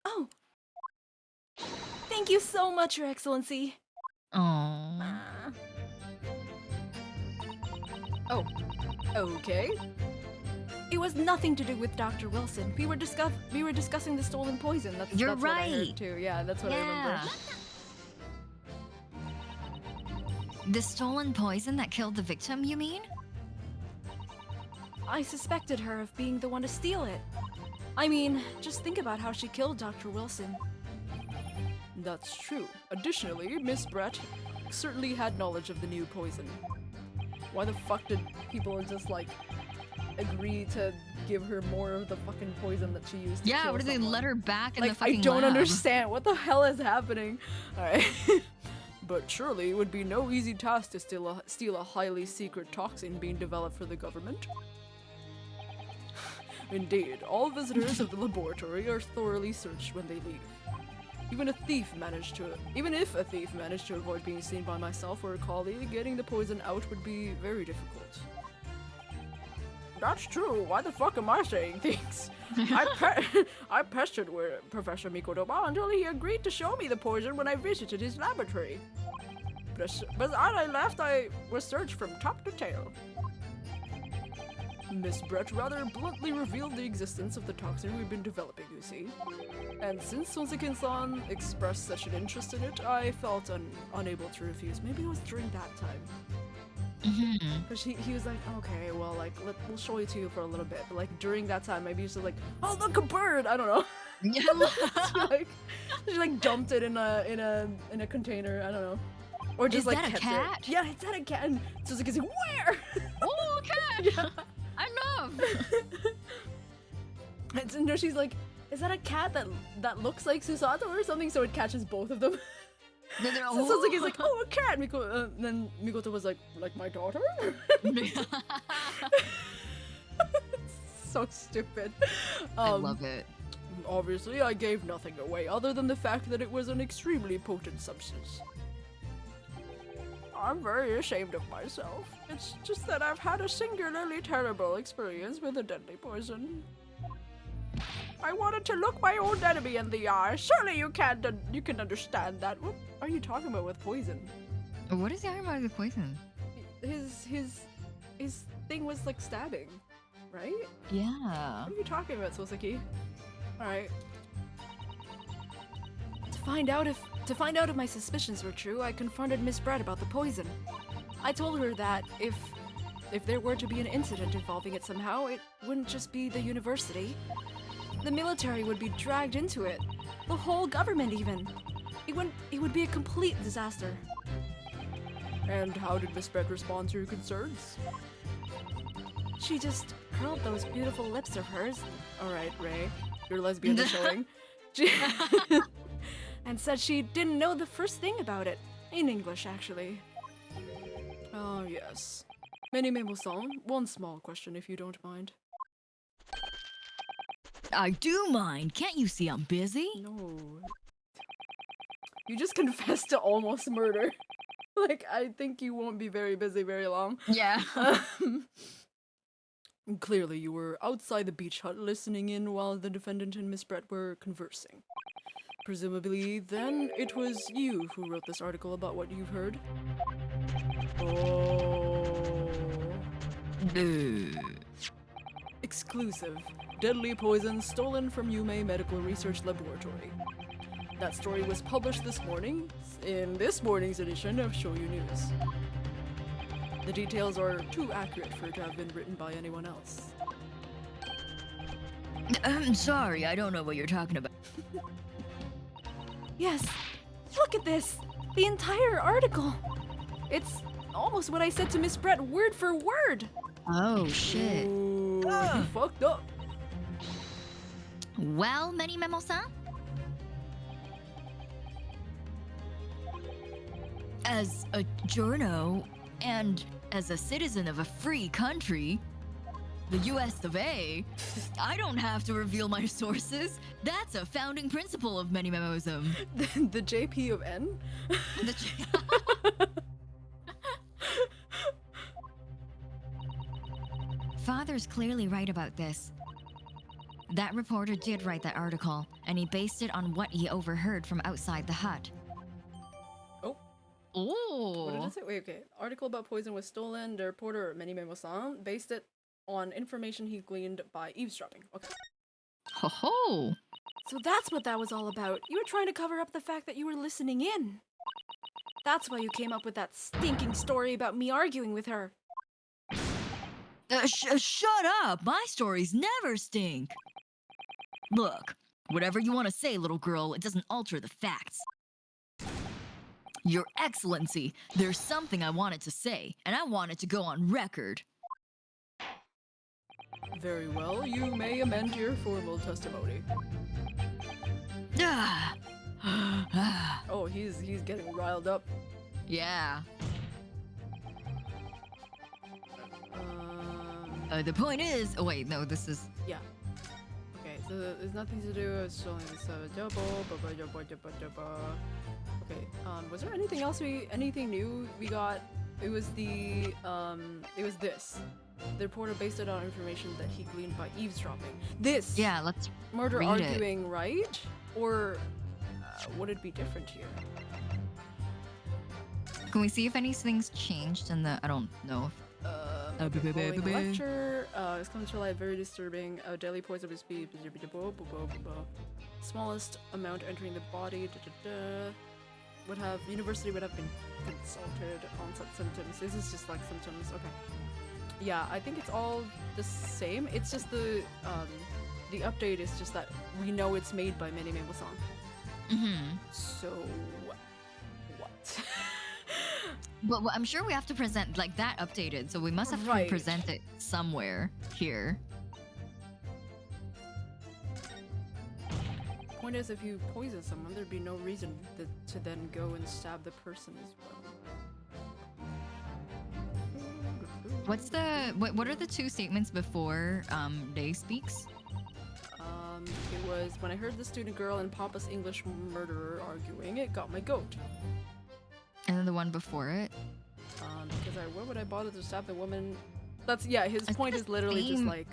Oh. Thank you so much, Your Excellency. Aww. Oh. Okay. It was nothing to do with Dr. Wilson. We were discussing the stolen poison. You're That's what I heard right. too. Yeah, that's what I remember. The stolen poison that killed the victim, you mean? I suspected her of being the one to steal it. I mean, just think about how she killed Dr. Wilson. That's true. Additionally, Miss Brett certainly had knowledge of the new poison. Why the fuck did people just like agree to give her more of the fucking poison that she used to Yeah, kill what did they someone? let her back in Like, the fucking I don't lab? understand. What the hell is happening? Alright. But surely it would be no easy task to steal a highly secret toxin being developed for the government. Indeed, all visitors of the laboratory are thoroughly searched when they leave. Even if a thief managed to avoid being seen by myself or a colleague, getting the poison out would be very difficult. That's true. Why the fuck am I saying things? I pestered Professor Mikoto until he agreed to show me the poison when I visited his laboratory. But as I left, I was searched from top to tail. Miss Brett rather bluntly revealed the existence of the toxin we've been developing, you see. And since Sonsuke-san expressed such an interest in it, I felt unable to refuse. Maybe it was during that time. Because he was like, okay, well, like, we'll show it to you for a little bit. But, like, during that time, maybe she's like, oh, look, a bird! I don't know. she, like, dumped it in a container, I don't know. Or just, Is like, that a kept cat? it. Yeah, it's that a cat. And Sonsuke's like, where? Oh, cat! Yeah. I love! And no, she's like, is that a cat that looks like Susato or something? So it catches both of them. So Sonsuke's like, oh, a cat! Then Mikoto was like my daughter? so stupid. I love it. Obviously, I gave nothing away other than the fact that it was an extremely potent substance. I'm very ashamed of myself. It's just that I've had a singularly terrible experience with a deadly poison. I wanted to look my old enemy in the eye. Surely you can understand that. What are you talking about with poison? What is he talking about with poison? His thing was like stabbing, right? Yeah. What are you talking about, Soseki? Alright. To find out if my suspicions were true, I confronted Miss Brett about the poison. I told her that if there were to be an incident involving it somehow, it wouldn't just be the university. The military would be dragged into it. The whole government even. It would be a complete disaster. And how did Miss Brett respond to your concerns? She just curled those beautiful lips of hers. Alright, Ray. Your lesbian is showing. And said she didn't know the first thing about it. In English, actually. Oh, yes. Mene-san, one small question if you don't mind. I do mind. Can't you see I'm busy? No. You just confessed to almost murder. Like, I think you won't be very busy very long. Yeah. Clearly, you were outside the beach hut listening in while the defendant and Miss Brett were conversing. Presumably, then, it was you who wrote this article about what you've heard? Oh. Exclusive. Deadly poison stolen from Yume Medical Research Laboratory. That story was published this morning in this morning's edition of Shoyu News. The details are too accurate for it to have been written by anyone else. I'm sorry, I don't know what you're talking about. Yes, look at this! The entire article! It's almost what I said to Miss Brett word for word! Oh shit. Ooh, you fucked up. Well, Mene-san? As a journo, and as a citizen of a free country, the US of A, I don't have to reveal my sources. That's a founding principle of Mene-ism. The JP of N? Father's clearly right about this. That reporter did write that article, and he based it on what he overheard from outside the hut. What did Oh. it say? Wait, okay. Article about poison was stolen. The reporter, Mene-san, based it on information he gleaned by eavesdropping. Okay. Ho ho! So that's what that was all about. You were trying to cover up the fact that you were listening in. That's why you came up with that stinking story about me arguing with her. Shut up! My stories never stink! Look, whatever you want to say, little girl, it doesn't alter the facts. Your Excellency, there's something I wanted to say, and I want it to go on record. Very well. You may amend your formal testimony. Ah. Oh, he's getting riled up. Yeah. Um, The point is... Oh, wait, no, this is... yeah. Okay, so there's nothing to do. It's only this double. Okay. Was there anything else anything new we got? It was this. The reporter based it on information that he gleaned by eavesdropping. This. Yeah, let's Murder read it. arguing, right? Or would it be different here? Can we see if anything's changed in the... I don't know. Following the lecture, it's come to light very disturbing. Deadly poison would be smallest amount entering the body. University would have been consulted on such symptoms. This is just like symptoms. Okay. Yeah, I think it's all the same. It's just the update is just that we know it's made by Mene-san. Mm-hmm. So what? But I'm sure we have to present like that updated, so we must have Right. to present it somewhere here. Point is, if you poison someone, there'd be no reason to then go and stab the person as well. What are the two statements before Day speaks? It was when I heard the student girl and pompous English murderer arguing, it got my goat. And then the one before it? Because what would I bother to stab the woman? That's, yeah, his It's point the is literally just same- like,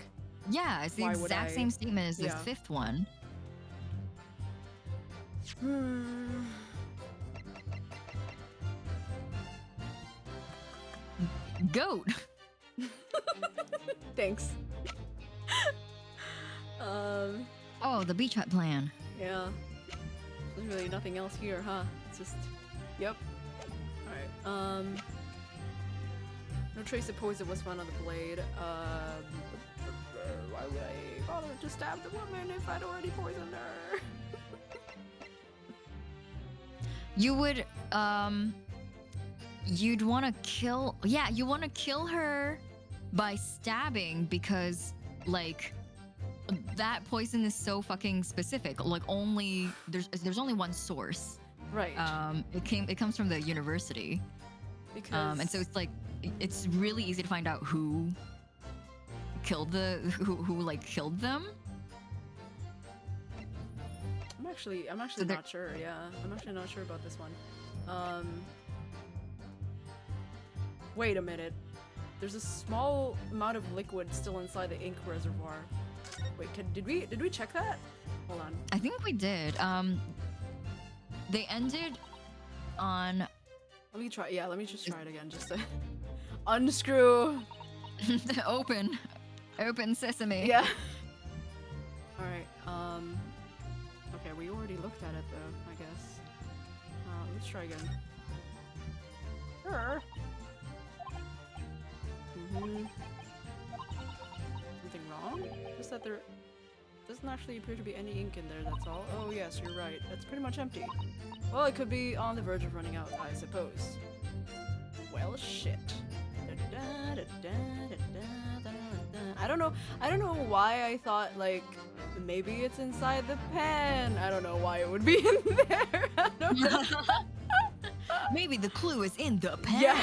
Yeah, it's the Why would exact I- same statement as the yeah. fifth one. Goat. Thanks. Oh, the beach hut plan. Yeah. There's really nothing else here, huh? It's just, yep. Alright, no trace of poison was found on the blade. Why would I bother to stab the woman if I'd already poisoned her? You would, you'd want to kill, yeah, you want to kill her by stabbing because, like, that poison is so fucking specific. Like, there's only one source. Right. It comes from the university. Because And so it's like, it's really easy to find out who killed who killed them. I'm actually So they're- not sure, yeah. I'm actually not sure about this one. Wait a minute. There's a small amount of liquid still inside the ink reservoir. Wait, did we check that? Hold on. I think we did. They ended on Let me try. Yeah, let me just try it again. Just to unscrew. open sesame. Yeah. All right. Okay, we already looked at it though. I guess. Let's try again. Sure. Something wrong? Just that there doesn't actually appear to be any ink in there. That's all. Oh yes, you're right. That's pretty much empty. Well, it could be on the verge of running out, I suppose. Well, shit. I don't know why I thought, like, maybe it's inside the pen. I don't know why it would be in there. I don't know. Maybe the clue is in the pen. Yeah.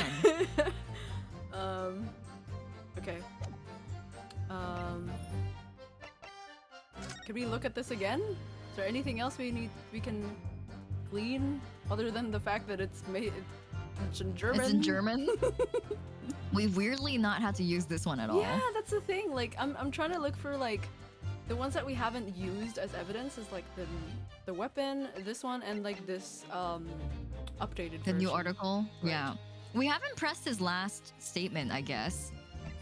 Okay. Can we look at this again? Is there anything else we can glean other than the fact that it's made it's in German? It's in German. We weirdly not had to use this one at all. Yeah, that's the thing. Like, I'm trying to look for like the ones that we haven't used as evidence is like the weapon, this one, and like this updated The new version. article. Right. Yeah. We haven't pressed his last statement, I guess.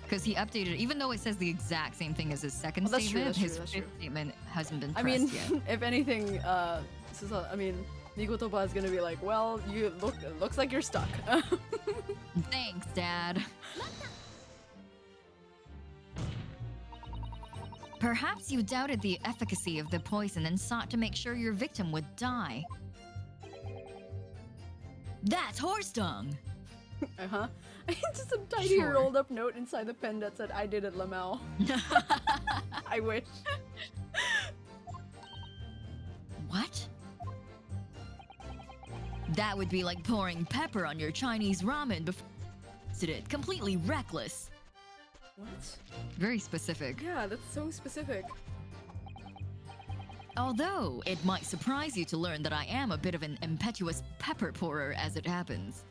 Because he updated it, even though it says the exact same thing as his second Well, that's true, statement, that's true, his that's fifth true. statement hasn't been I pressed mean, yet. if anything, Mikotoba is gonna be like, well, looks like you're stuck. Thanks, Dad. Perhaps you doubted the efficacy of the poison and sought to make sure your victim would die. That's horse dung! Uh-huh. Just a tiny Sure. rolled up note inside the pen that said, I did it, Lamau. I wish. What? That would be like pouring pepper on your Chinese ramen before it. Completely reckless. What? Very specific. Yeah, that's so specific. Although, it might surprise you to learn that I am a bit of an impetuous pepper pourer as it happens.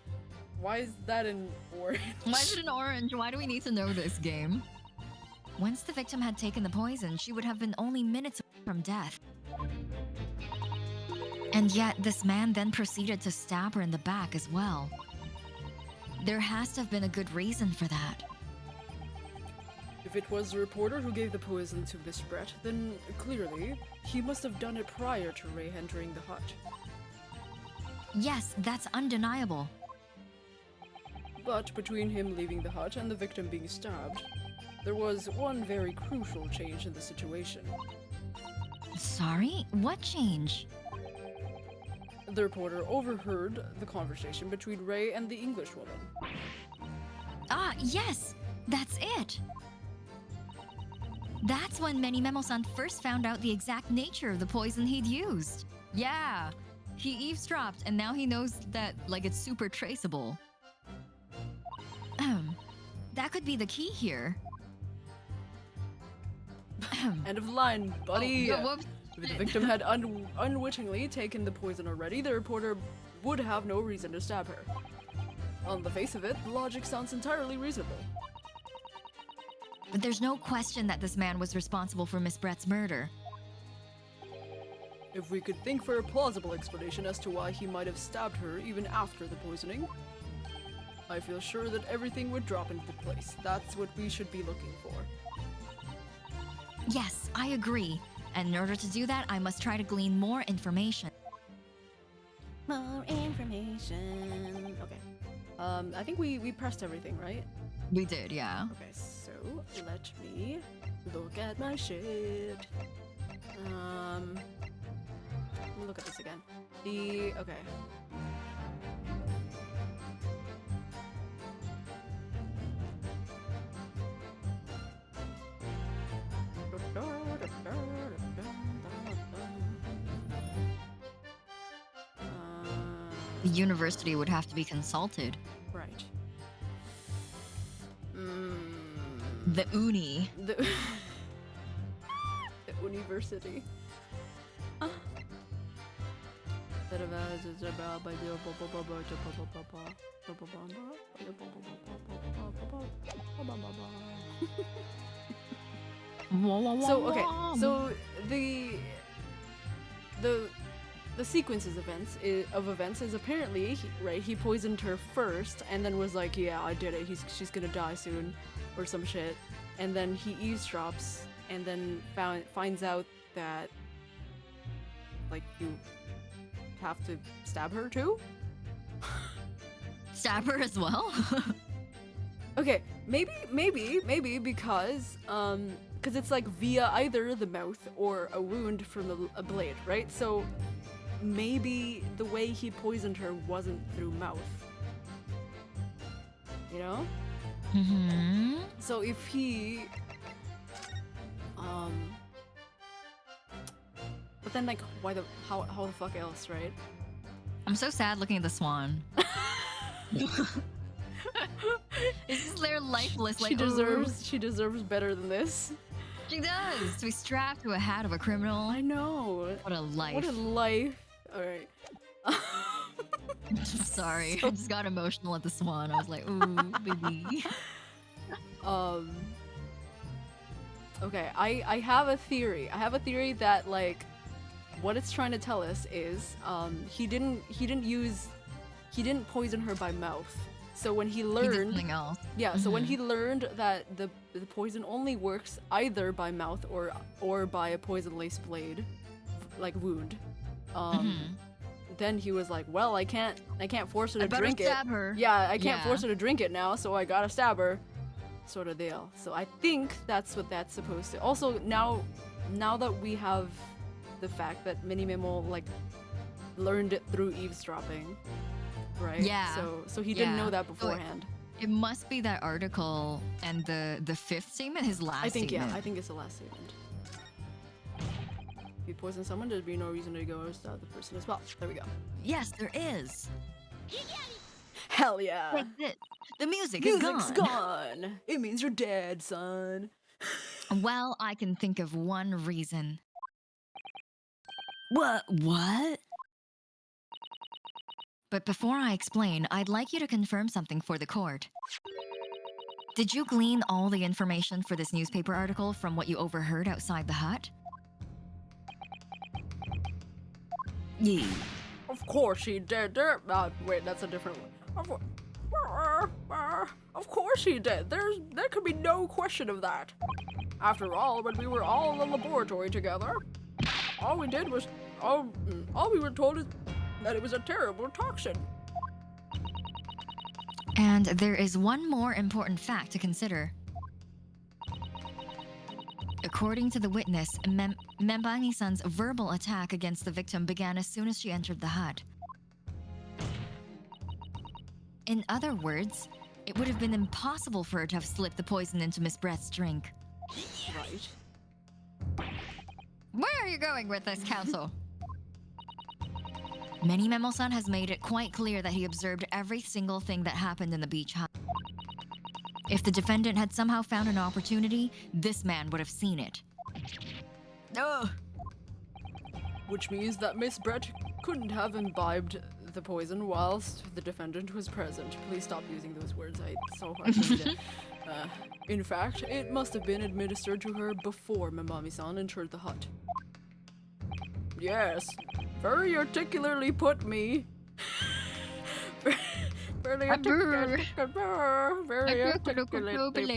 Why is that in orange? Why is it an orange? Why do we need to know this game? Once the victim had taken the poison, she would have been only minutes from death. And yet, this man then proceeded to stab her in the back as well. There has to have been a good reason for that. If it was the reporter who gave the poison to Miss Brett, then clearly he must have done it prior to Ray entering the hut. Yes, that's undeniable. But between him leaving the hut and the victim being stabbed, there was one very crucial change in the situation. Sorry? What change? The reporter overheard the conversation between Ray and the Englishwoman. Ah, yes! That's it! That's when Many Memo-san first found out the exact nature of the poison he'd used. Yeah, he eavesdropped and now he knows that, like, it's super traceable. that could be the key here. End of the line, buddy. Oh, no, whoops. If the victim had unwittingly taken the poison already, the reporter would have no reason to stab her. On the face of it, the logic sounds entirely reasonable. But there's no question that this man was responsible for Miss Brett's murder. If we could think for a plausible explanation as to why he might have stabbed her even after the poisoning, I feel sure that everything would drop into place. That's what we should be looking for. Yes, I agree. And in order to do that, I must try to glean more information. More information. Okay. I think we pressed everything, right? We did, yeah. Okay, so let me look at my shit. Let me look at this again. Okay. The university would have to be consulted. Right. The uni. The university. So okay, so the sequences of events is apparently he poisoned her first and then was like, yeah, I did it, she's gonna die soon or some shit, and then he eavesdrops and then finds out that like you have to stab her too. Stab her as well? Okay, maybe because it's like via either the mouth or a wound from a blade, right? So maybe the way he poisoned her wasn't through mouth. You know? Mm-hmm. So if he but then like how the fuck else, right? I'm so sad looking at the swan. It's just they're lifeless. Like, She deserves better than this. She does. To be strapped to a hat of a criminal. I know. What a life. What a life. All right. Sorry, I just got emotional at the swan. I was like, ooh, baby. Okay, I have a theory. I have a theory that like what it's trying to tell us is he didn't poison her by mouth. So when he He did learned something else. Yeah, so when he learned that the poison only works either by mouth or by a poison-laced blade like wound, then he was like, well, I can't force her to drink it. Stab her. Yeah, I can't Yeah. force her to drink it now, so I gotta stab her. Sort of deal. So I think that's what that's supposed to. Also, now that we have the fact that Minimemo like learned it through eavesdropping, right? Yeah. So he didn't Yeah. know that So beforehand. It must be that article and the fifth statement, his last I think statement. yeah, I think it's the last statement. If you poison someone, there'd be no reason to go stab the person as well. There we go. Yes, there is. Hell yeah! Like this. The music Music's is gone. It means you're dead, son. Well, I can think of one reason. What? But before I explain, I'd like you to confirm something for the court. Did you glean all the information for this newspaper article from what you overheard outside the hut? Yeah. Of course he did. Wait, that's a different one. Of course he did. There could be no question of that. After all, when we were all in the laboratory together, all we did was all we were told is that it was a terrible toxin. And there is one more important fact to consider. According to the witness, Membani-san's verbal attack against the victim began as soon as she entered the hut. In other words, it would have been impossible for her to have slipped the poison into Miss Brett's drink. Right. Where are you going with this, counsel? Minimemo-san has made it quite clear that he observed every single thing that happened in the beach hut. If the defendant had somehow found an opportunity, this man would have seen it. Ugh. Which means that Miss Brett couldn't have imbibed the poison whilst the defendant was present. Please stop using those words. It's so hard to read it. In fact, it must have been administered to her before Mamami-san entered the hut. Yes, very articulately put, me. Very articulately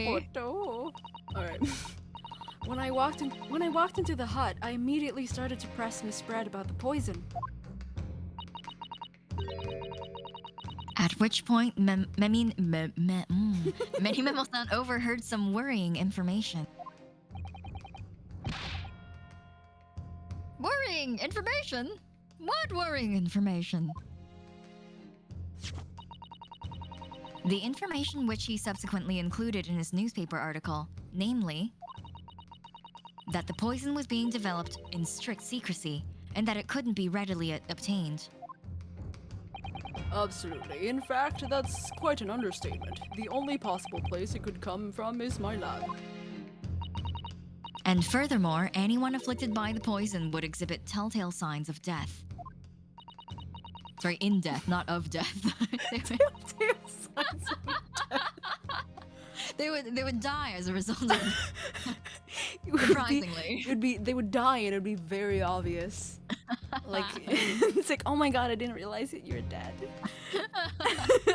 put. Oh. All right. When I walked into the hut, I immediately started to press Miss Brett about the poison. At which point, Menimemo-san overheard some worrying information. Worrying information? What worrying information? The information which he subsequently included in his newspaper article, namely, that the poison was being developed in strict secrecy and that it couldn't be readily obtained. Absolutely. In fact, that's quite an understatement. The only possible place it could come from is my lab. And furthermore, anyone afflicted by the poison would exhibit telltale signs of death. Sorry, in death, not of death. They would die as a result of surprisingly. They would die and it would be very obvious. Like it's like, oh my god, I didn't realize that you're dead.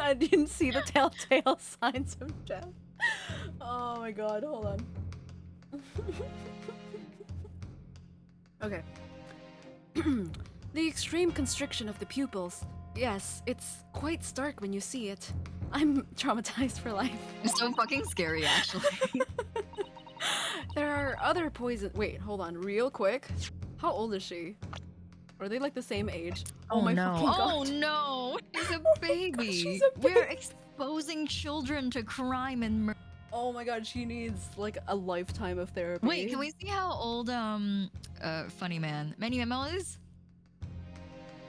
I didn't see the telltale signs of death. Oh my god, hold on. Okay. The extreme constriction of the pupils. Yes, it's quite stark when you see it. I'm traumatized for life. It's so fucking scary, actually. There are other poison. Wait, hold on, real quick. How old is she? Are they like the same age? Oh my no. fucking god. Oh no! She's a baby. She's a baby. We're exposing children to crime and murder. Oh my god, she needs like a lifetime of therapy. Wait, can we see how old funny man Menimemo is?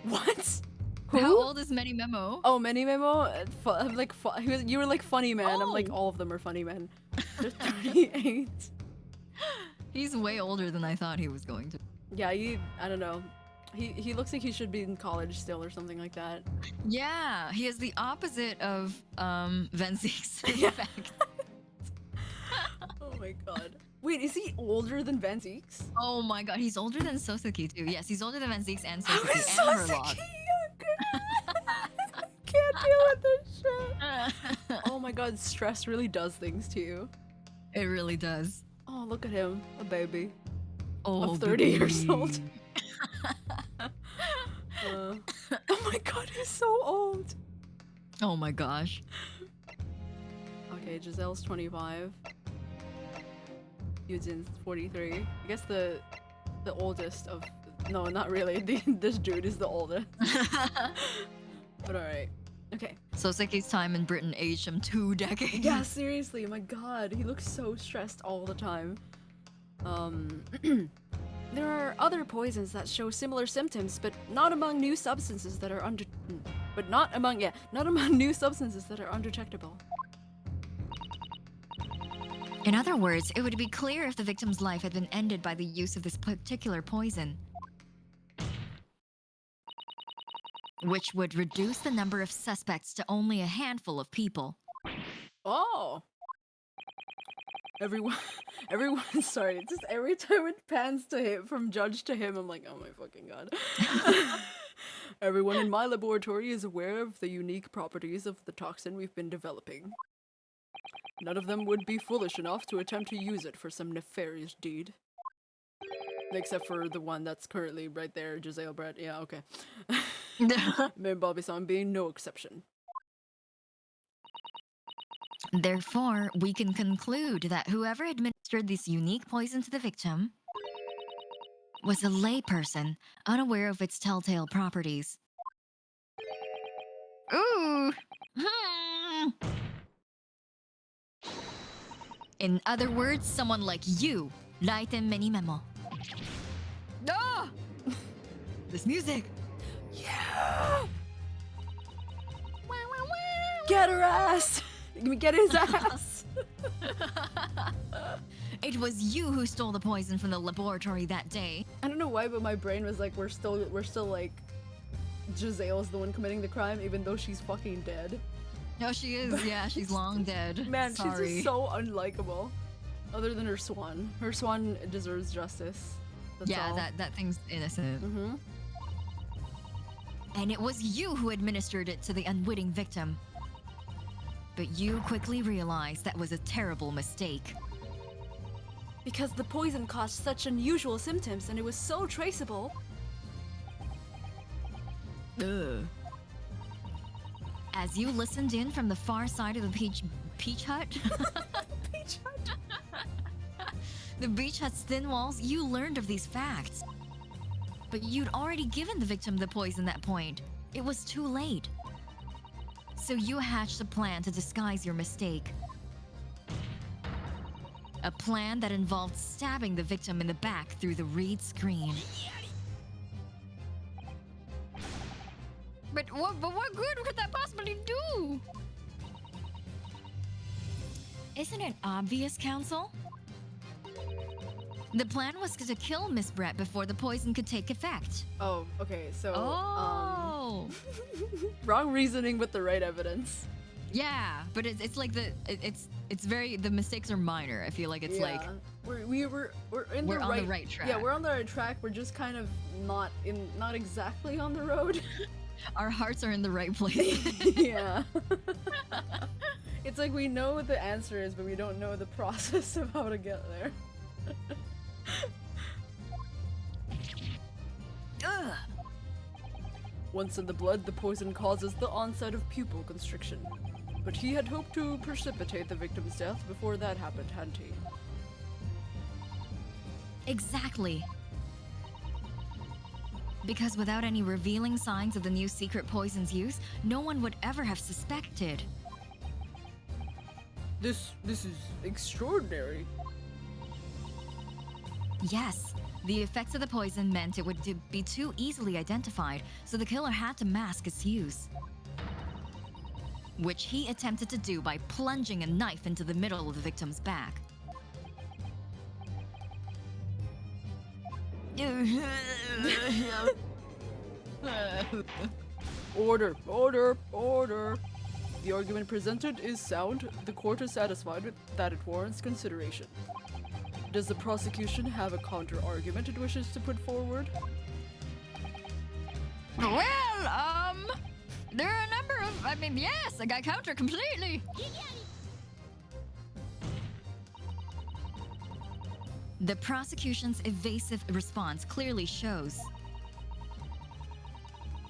What? Who? How old is Menimemo? Oh, Menimemo? You were like funny man. I'm like, Oh. all of them are funny men. They're 38. He's way older than I thought he was going to. Yeah, I don't know. He looks like he should be in college still or something like that. Yeah, he is the opposite of Venzi's. Yeah. Oh my god. Wait, is he older than Van Zeeks? Oh my god, he's older than Soseki too. Yes, he's older than Venzi's and How Soseki is and Soseki Herlock. younger? Can't deal with this shit. Oh my god, stress really does things to you. It really does. Oh, look at him, a baby. Oh, Of 30 years old. Oh my god, he's so old. Oh my gosh. Okay, Giselle's 25. Yujin's 43. I guess the oldest of... No, not really. This dude is the oldest. But alright. Okay. Soseki's time in Britain aged him 2 decades. Yeah, seriously, my god. He looks so stressed all the time. There are other poisons that show similar symptoms, but not among new substances that are not among new substances that are undetectable. In other words, it would be clear if the victim's life had been ended by the use of this particular poison, which would reduce the number of suspects to only a handful of people. Oh! Everyone, sorry, just every time it pans to him, from judge to him, I'm like, oh my fucking god. Everyone in my laboratory is aware of the unique properties of the toxin we've been developing. None of them would be foolish enough to attempt to use it for some nefarious deed. Except for the one that's currently right there, Giselle Brett. Yeah, okay. Me Bobby-san being no exception. Therefore, we can conclude that whoever administered this unique poison to the victim was a layperson unaware of its telltale properties. Ooh! In other words, someone like you, Raiten Menimemo. Ah! This music! Yeah! Get her ass! Get his ass! It was you who stole the poison from the laboratory that day. I don't know why, but my brain was like, we're still like, Giselle's the one committing the crime, even though she's fucking dead. No, she is. Yeah, she's long dead. Man, Sorry. she's just so unlikable. Other than her swan. Her swan deserves justice. That's yeah, all. that thing's innocent. Mm-hmm. And it was you who administered it to the unwitting victim. But you quickly realized that was a terrible mistake. Because the poison caused such unusual symptoms and it was so traceable. Ugh. As you listened in from the far side of the peach hut, Peach Hut. the beach hut's thin walls, you learned of these facts. But you'd already given the victim the poison at that point. It was too late. So you hatched a plan to disguise your mistake. A plan that involved stabbing the victim in the back through the reed screen. But what good could that possibly do? Isn't it obvious, Counsel? The plan was to kill Miss Brett before the poison could take effect. Oh, okay, so, Oh! wrong reasoning with the right evidence. Yeah, but it's like it's very, the mistakes are minor. I feel like it's like we're on the right track. Yeah, we're on the right track. We're just kind of not exactly on the road. our hearts are in the right place. Yeah. It's like we know what the answer is, but we don't know the process of how to get there. Ugh. Once in the blood, the poison causes the onset of pupil constriction. But he had hoped to precipitate the victim's death before that happened, hadn't he? Exactly. Because without any revealing signs of the new secret poison's use, no one would ever have suspected. This is extraordinary. Yes, the effects of the poison meant it would be too easily identified, so the killer had to mask its use. Which he attempted to do by plunging a knife into the middle of the victim's back. Order, order, order. The argument presented is sound. The court is satisfied with that it warrants consideration. Does the prosecution have a counter-argument it wishes to put forward? Well, there are a number of, yes, I got counter completely. The prosecution's evasive response clearly shows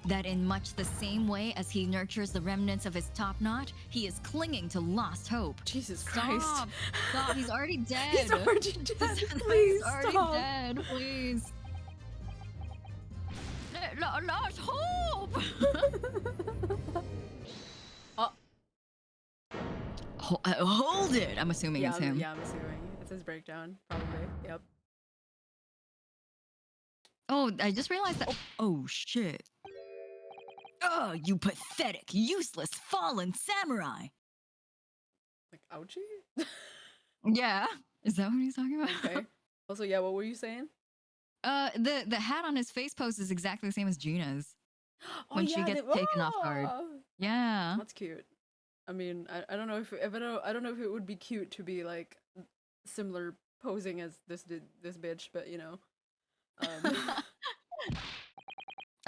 that in much the same way as he nurtures the remnants of his top knot, he is clinging to lost hope. Jesus Christ. Stop, he's already dead. He's already dead. He's Please already stop. dead, please. Lost hope! Hold it! I'm assuming it's him. Yeah, I'm assuming. It's his breakdown, probably. Yep. Oh, I just realized that. Oh, shit. Oh, you pathetic, useless, fallen samurai! Like, ouchie? Yeah. Is that what he's talking about? Okay. Also, yeah, what were you saying? The hat on his face pose is exactly the same as Gina's. Oh, When she yeah, gets taken off guard. Yeah. That's cute. I mean, I don't know if I don't know if it would be cute to be like similar posing as this bitch, but you know.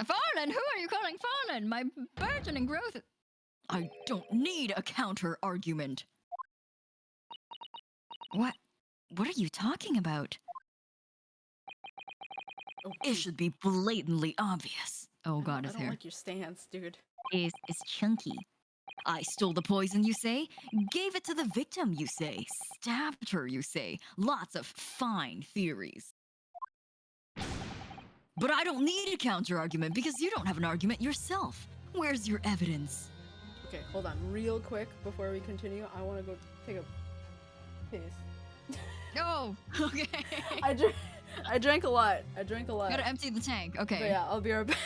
Fallen? Who are you calling fallen? My burgeoning growth. I don't need a counter argument. What are you talking about? Oh, It should be blatantly obvious. Oh god, I his don't hair like your stance, dude. is chunky. I stole the poison, you say? Gave it to the victim, you say? Stabbed her, you say? Lots of fine theories. But I don't need a counter-argument because you don't have an argument yourself. Where's your evidence? Okay, hold on, real quick before we continue. I want to go take a piss. Oh, okay. I drank a lot. Gotta empty the tank. Okay. But yeah, I'll be right back.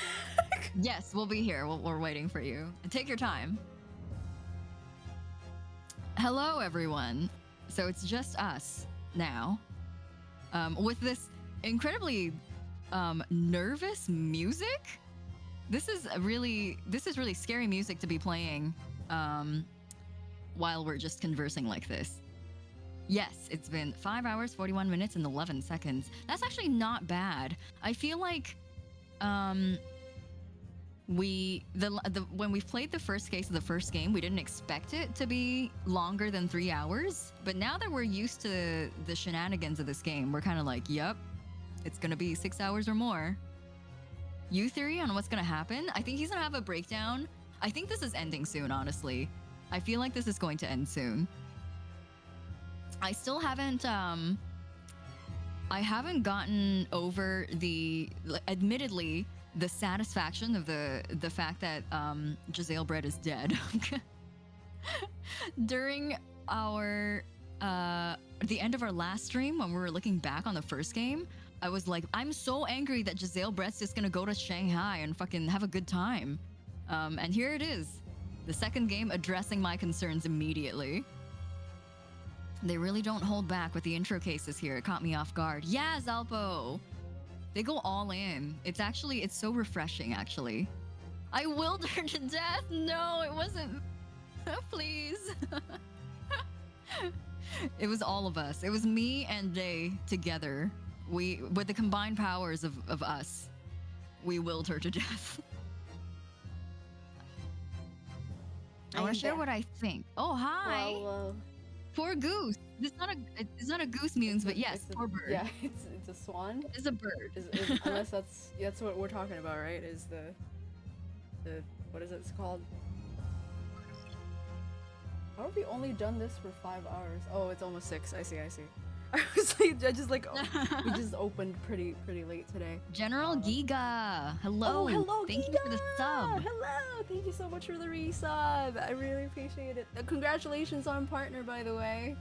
Yes, we'll be here. We're waiting for you. Take your time. Hello, everyone. So it's just us now, with this incredibly nervous music. This is really scary music to be playing while we're just conversing like this. Yes, it's been 5 hours, 41 minutes, and 11 seconds. That's actually not bad. I feel like when we played the first case of the first game, we didn't expect it to be longer than 3 hours. But now that we're used to the shenanigans of this game, we're kind of like, yep, it's gonna be 6 hours or more. You theory on what's gonna happen? I think he's gonna have a breakdown. I think this is ending soon, honestly. I feel like this is going to end soon. I still haven't gotten over admittedly, the satisfaction of the fact that Giselle Bread is dead. During our the end of our last stream, when we were looking back on the first game, I was like, I'm so angry that Giselle Brett's just gonna go to Shanghai and fucking have a good time. And here it is, the second game addressing my concerns immediately. They really don't hold back with the intro cases here. It caught me off guard. Yeah, Zalpo! They go all in. It's so refreshing, actually. I willed her to death! No, it wasn't... Please. It was all of us. It was me and Jay together. With the combined powers of us, we willed her to death. I want to share what I think. Oh, hi! Well, poor goose. It's not a goose means, but yes, poor bird. Yeah, it's a swan. It's a bird. Unless that's what we're talking about, right? Is the what is it called? How have we only done this for 5 hours? Oh, it's almost 6. I see. I we just opened pretty late today. General Giga, hello. Oh, hello, Thank Giga. you for the sub. Hello, thank you so much for the resub. I really appreciate it. Congratulations on partner, by the way.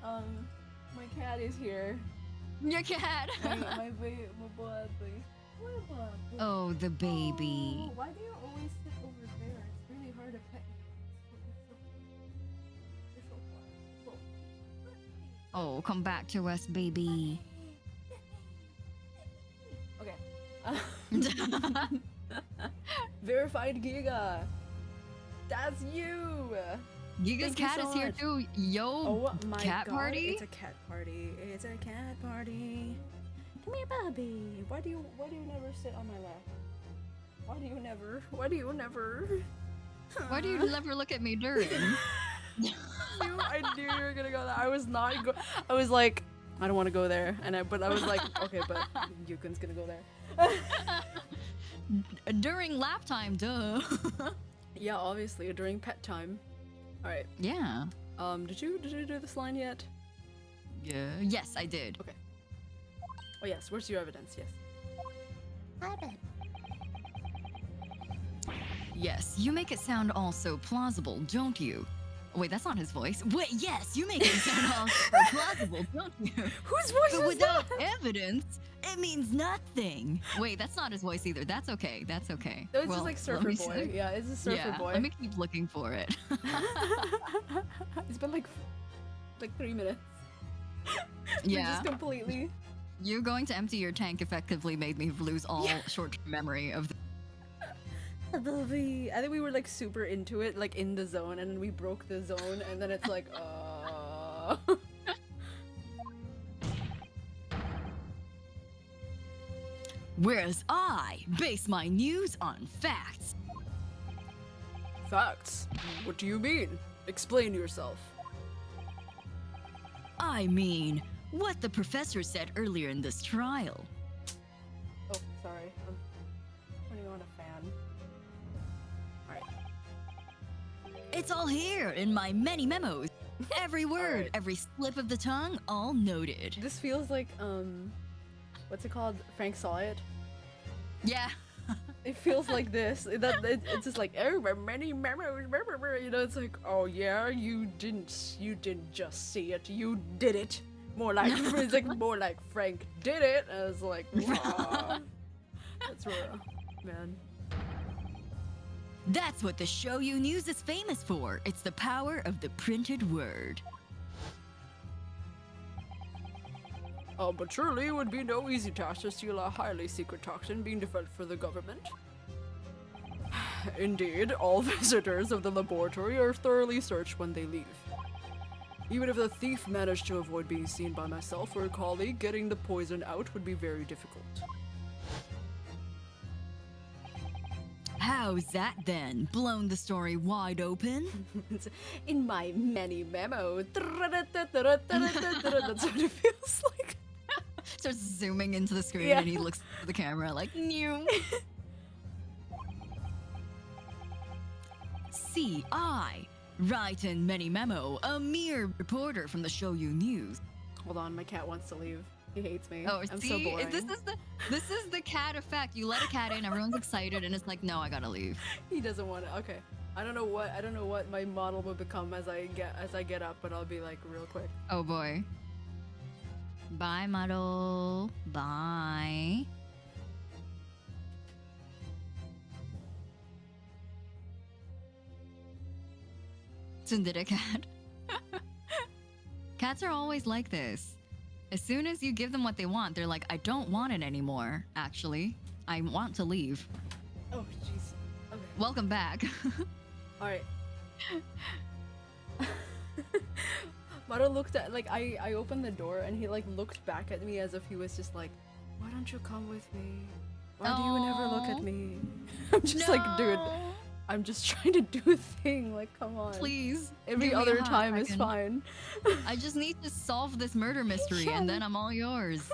My cat is here. Your cat. my baby. Oh, the baby. Oh, why do you always sit over there? It's really hard to pet you. Oh, come back to us, baby. Okay. Verified Giga. That's you. Giga's Thank you cat so is here much. too. Yo, Oh my cat God, party. It's a cat party. It's a cat party. Come here, Bobby. Why do you never sit on my lap? Why do you never? Why do you never look at me during? I knew you were gonna go there. I was not. I was like, I don't want to go there, but I was like, okay, but Yukun's gonna go there. During lap time, duh. Yeah, obviously during pet time. All right. Yeah. Did you do this line yet? Yeah. Yes, I did. Okay. Oh yes. Where's your evidence? Yes. Yes, you make it sound all so plausible, don't you? Wait, that's not his voice. Wait, yes, you make it sound all so plausible, don't you? Whose voice But is without that? evidence, it means nothing. Wait, that's not his voice either. That's okay. That's okay. No, it's Well, just like let Surfer me Boy. see. Yeah, it's a Surfer Yeah, Boy. let me keep looking for it. It's been like 3 minutes. Yeah. Just completely. You going to empty your tank effectively made me lose all short-term memory of the I think we were like super into it, like in the zone, and then we broke the zone, and then it's like, Whereas I base my news on facts. Facts? What do you mean? Explain yourself. I mean, what the professor said earlier in this trial. Oh, sorry. I'm turning on a fan. Alright. It's all here in my many memos. Every word, Alright. every slip of the tongue, all noted. This feels like, what's it called? Frank saw it. Yeah. It feels like this. It's just like, oh, many memos, you know, it's like, oh yeah, you didn't just see it, you did it. More like, it's like more like Frank did it. I was like, wow. That's real, man. That's what the Show You News is famous for. It's the power of the printed word. But surely it would be no easy task to steal a highly secret toxin being developed for the government. Indeed, all visitors of the laboratory are thoroughly searched when they leave. Even if the thief managed to avoid being seen by myself or a colleague, getting the poison out would be very difficult. How's that then? Blown the story wide open? In my many memo. That's what it feels like. Starts zooming into the screen Yeah. and he looks at the camera like, new. See, I write in many memo, a mere reporter from the Shoyu News. Hold on, my cat wants to leave. He hates me. Oh, I'm see, so boring. this is the cat effect. You let a cat in, everyone's excited, and it's like, no, I gotta leave. He doesn't want to. Okay. I don't know what my model will become as I get up, but I'll be like real quick. Oh boy. Bye, model. Bye. Tsundere cat. Cats are always like this. As soon as you give them what they want, they're like, I don't want it anymore, actually. I want to leave. Oh jeez. Okay. Welcome back. All right. Maro looked at I opened the door and he like looked back at me as if he was just like, why don't you come with me? Why do you never look Aw. at me? I'm just like, dude, I'm just trying to do a thing. Like, come on. Please. Every give me a other hug. time I is can- fine. I just need to solve this murder mystery and then I'm all yours.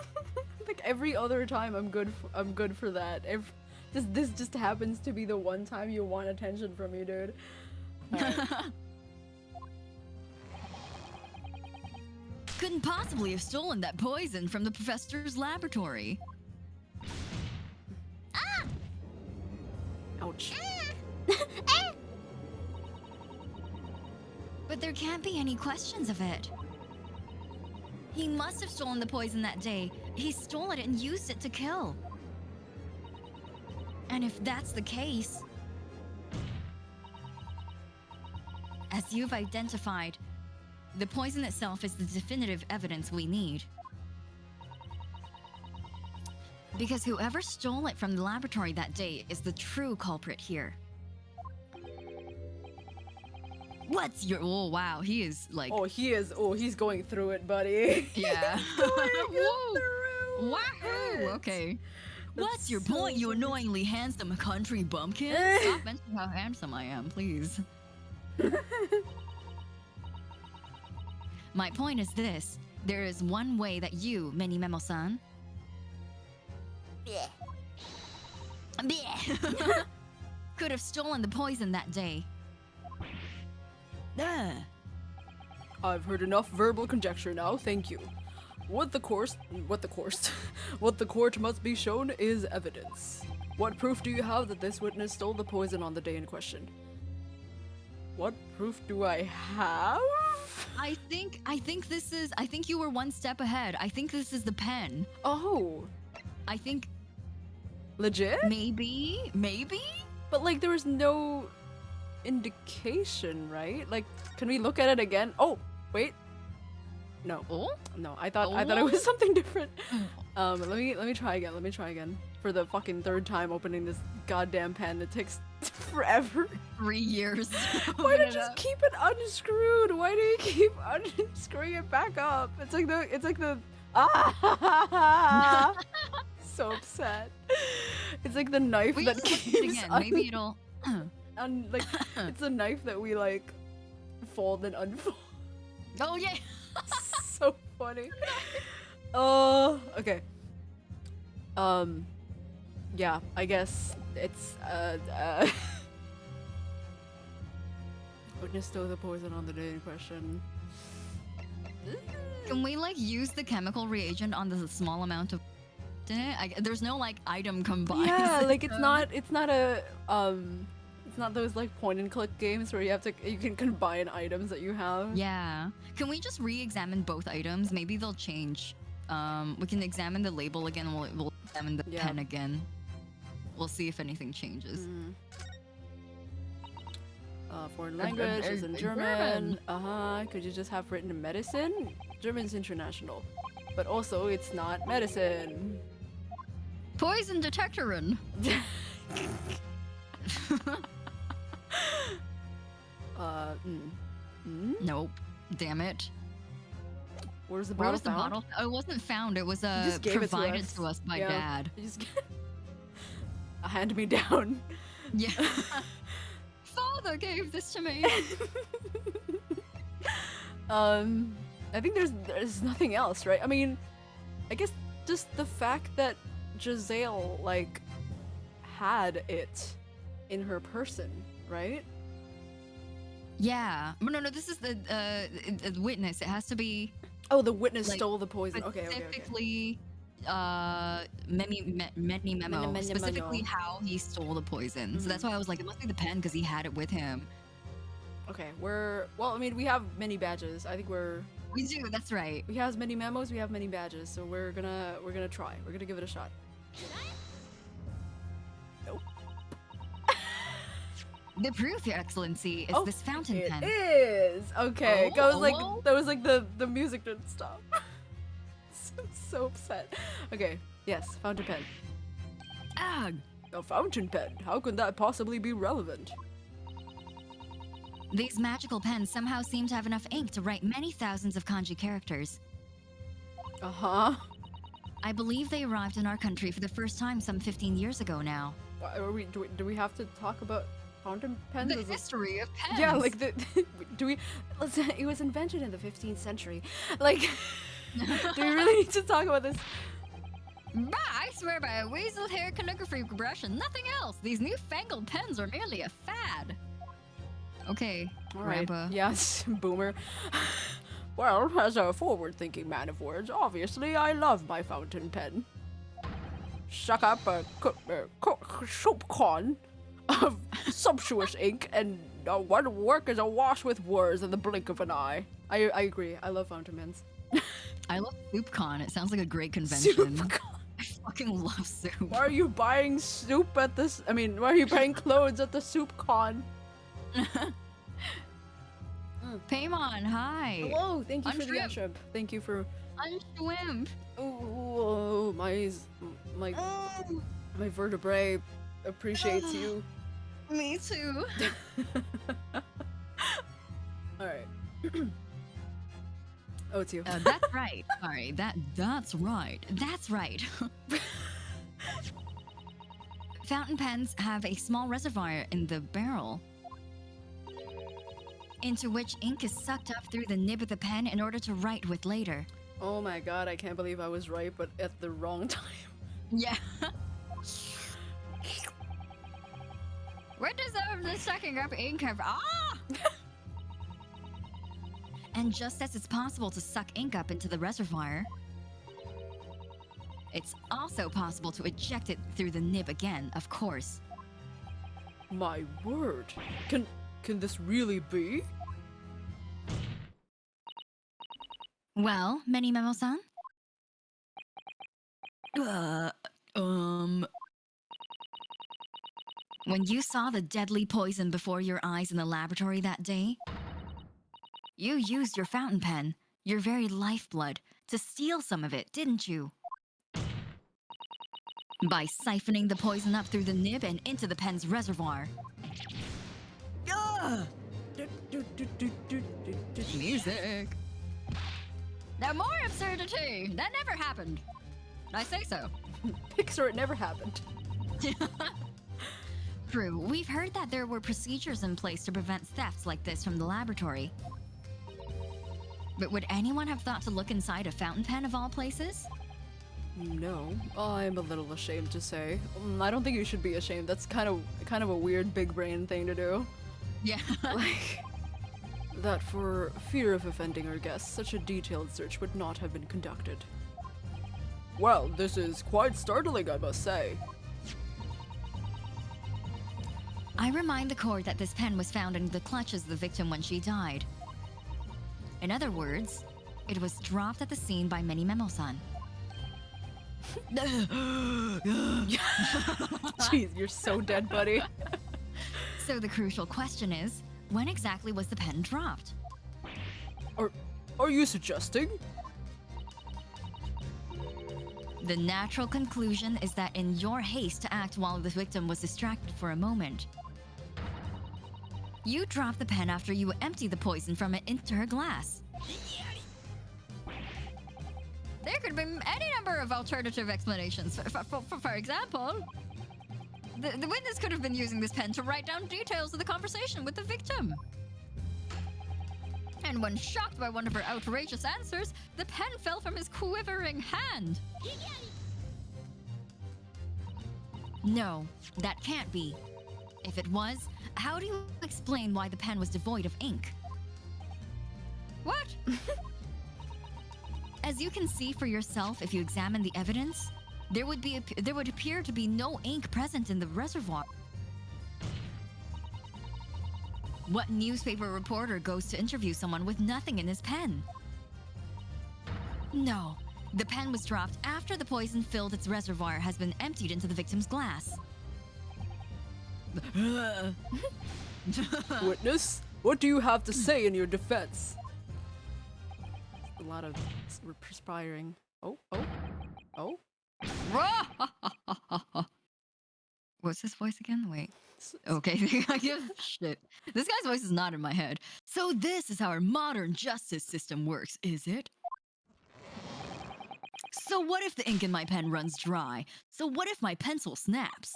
Like every other time, I'm good for that. This just happens to be the one time you want attention from me, dude. Alright. Couldn't possibly have stolen that poison from the professor's laboratory. Ouch. But there can't be any questions of it. He must have stolen the poison that day. He stole it and used it to kill. And if that's the case, as you've identified, the poison itself is the definitive evidence we need. Because whoever stole it from the laboratory that day is the true culprit here. What's your— oh wow, he is like— Oh, he's going through it, buddy. yeah. Whoa. Wahoo! Okay. What's your so point, you funny. annoyingly handsome country bumpkin? Stop mentioning how handsome I am, please. My point is this. There is one way that you, Mini Memo-san, Bleh. could have stolen the poison that day. I've heard enough verbal conjecture now, thank you. What the court must be shown is evidence. What proof do you have that this witness stole the poison on the day in question? What proof do I have? I think you were one step ahead. I think this is the pen. Oh, I think legit? maybe? But like there was no indication, right? Like, can we look at it again? Oh, wait. No. Oh? No, I thought it was something different. Let me try again. For the fucking third time opening this goddamn pen. It takes forever. 3 years. Why don't you just keep it unscrewed? Why do you keep unscrewing it back up? It's like the ah. So upset. It's like the knife We that just look at it keeps again. Maybe it'll. like it's a knife that we like fold and unfold. Oh yeah. So funny. Oh, okay. Yeah, I guess it's witness stole the poison on the day in question. Can we like use the chemical reagent on the small amount of? There's no like item combined. Yeah, like it's not those like point and click games where you can combine items that you have. Yeah. Can we just re-examine both items? Maybe they'll change. We can examine the label again. We'll examine the Yeah. pen again. We'll see if anything changes. Foreign language is in German. Could you just have written in medicine? German's international. but also it's not medicine. Poison detectorin. Nope. Damn it. Where's the Where bottle? was the found? bottle? Oh, it wasn't found. It was just gave it to provided us. to us by Yeah. Dad. You just a hand me down. Yeah. Father gave this to me. I think there's nothing else, right? I mean, I guess just the fact that Giselle like had it in her person, right? Yeah. No, this is the witness. It has to be Oh, the witness Like, stole the poison. Okay. specifically many memo. Many Specifically memo. how he stole the poison. So that's why I was like, it must be the pen because he had it with him. Okay, well, I mean, we have many badges. I think We do. That's right. we have many memos, we have many badges, so we're gonna try. We're gonna give it a shot. Nope. The proof, Your Excellency, is Oh, this fountain It pen. is! Okay, Oh. that was like the music didn't stop. So upset. Okay, yes, fountain pen. Ugh. A fountain pen? How could that possibly be relevant? These magical pens somehow seem to have enough ink to write many thousands of kanji characters. Uh-huh. I believe they arrived in our country for the first time some 15 years ago now. Do we have to talk about fountain pens? The as a- history of pens. Yeah, like listen, it was invented in the 15th century. Like, do we really need to talk about this? Bah, I swear by a weasel hair calligraphy brush and nothing else. These newfangled pens are merely a fad. Okay, All right. Grandpa. Yes, boomer. Well, as a forward-thinking man of words, obviously I love my fountain pen. Suck up a soup con of sumptuous ink and one work is awash with words in the blink of an eye. I agree. I love fountain pens. I love SoupCon. It sounds like a great convention. SoupCon. I fucking love soup. Why are you buying soup at this? I mean, why are you buying clothes at the soup con? Paimon, hi. Hello, thank you for the Unshrimp. unshrimp. Thank you for. Unshwimp. Oh, my vertebrae appreciates you. Me too. All right. Oh, it's you. That's right. Sorry, that's right. That's right. Fountain pens have a small reservoir in the barrel, into which ink is sucked up through the nib of the pen in order to write with later. Oh my god, I can't believe I was right, but at the wrong time. Yeah. Where does the sucking up ink have? And just as it's possible to suck ink up into the reservoir, it's also possible to eject it through the nib again, of course. My word. Can this really be? Well, Many Memo-san? When you saw the deadly poison before your eyes in the laboratory that day, you used your fountain pen, your very lifeblood, to steal some of it, didn't you? By siphoning the poison up through the nib and into the pen's reservoir. Music. Now more absurdity! That never happened. I say so. Pixar, it never happened. True, we've heard that there were procedures in place to prevent thefts like this from the laboratory. But would anyone have thought to look inside a fountain pen of all places? No, I'm a little ashamed to say. I don't think you should be ashamed. That's kind of a weird big brain thing to do. Yeah. Like that for fear of offending our guests, such a detailed search would not have been conducted. Well, this is quite startling, I must say. I remind the court that this pen was found in the clutches of the victim when she died. In other words, it was dropped at the scene by Many Memo-san. Jeez, you're so dead, buddy. So the crucial question is, when exactly was the pen dropped? Are you suggesting? The natural conclusion is that in your haste to act while the victim was distracted for a moment, you dropped the pen after you emptied the poison from it into her glass. There could be any number of alternative explanations. For example, the witness could have been using this pen to write down details of the conversation with the victim. And when shocked by one of her outrageous answers, the pen fell from his quivering hand. No, that can't be. If it was, how do you explain why the pen was devoid of ink? What? As you can see for yourself if you examine the evidence, there would appear to be no ink present in the reservoir. What newspaper reporter goes to interview someone with nothing in his pen? No, the pen was dropped after the poison filled its reservoir has been emptied into the victim's glass. Witness, what do you have to say in your defense? A lot of perspiring. Oh. What's his voice again? Wait. Okay, shit. This guy's voice is not in my head. So this is how our modern justice system works, is it? So what if the ink in my pen runs dry? So what if my pencil snaps?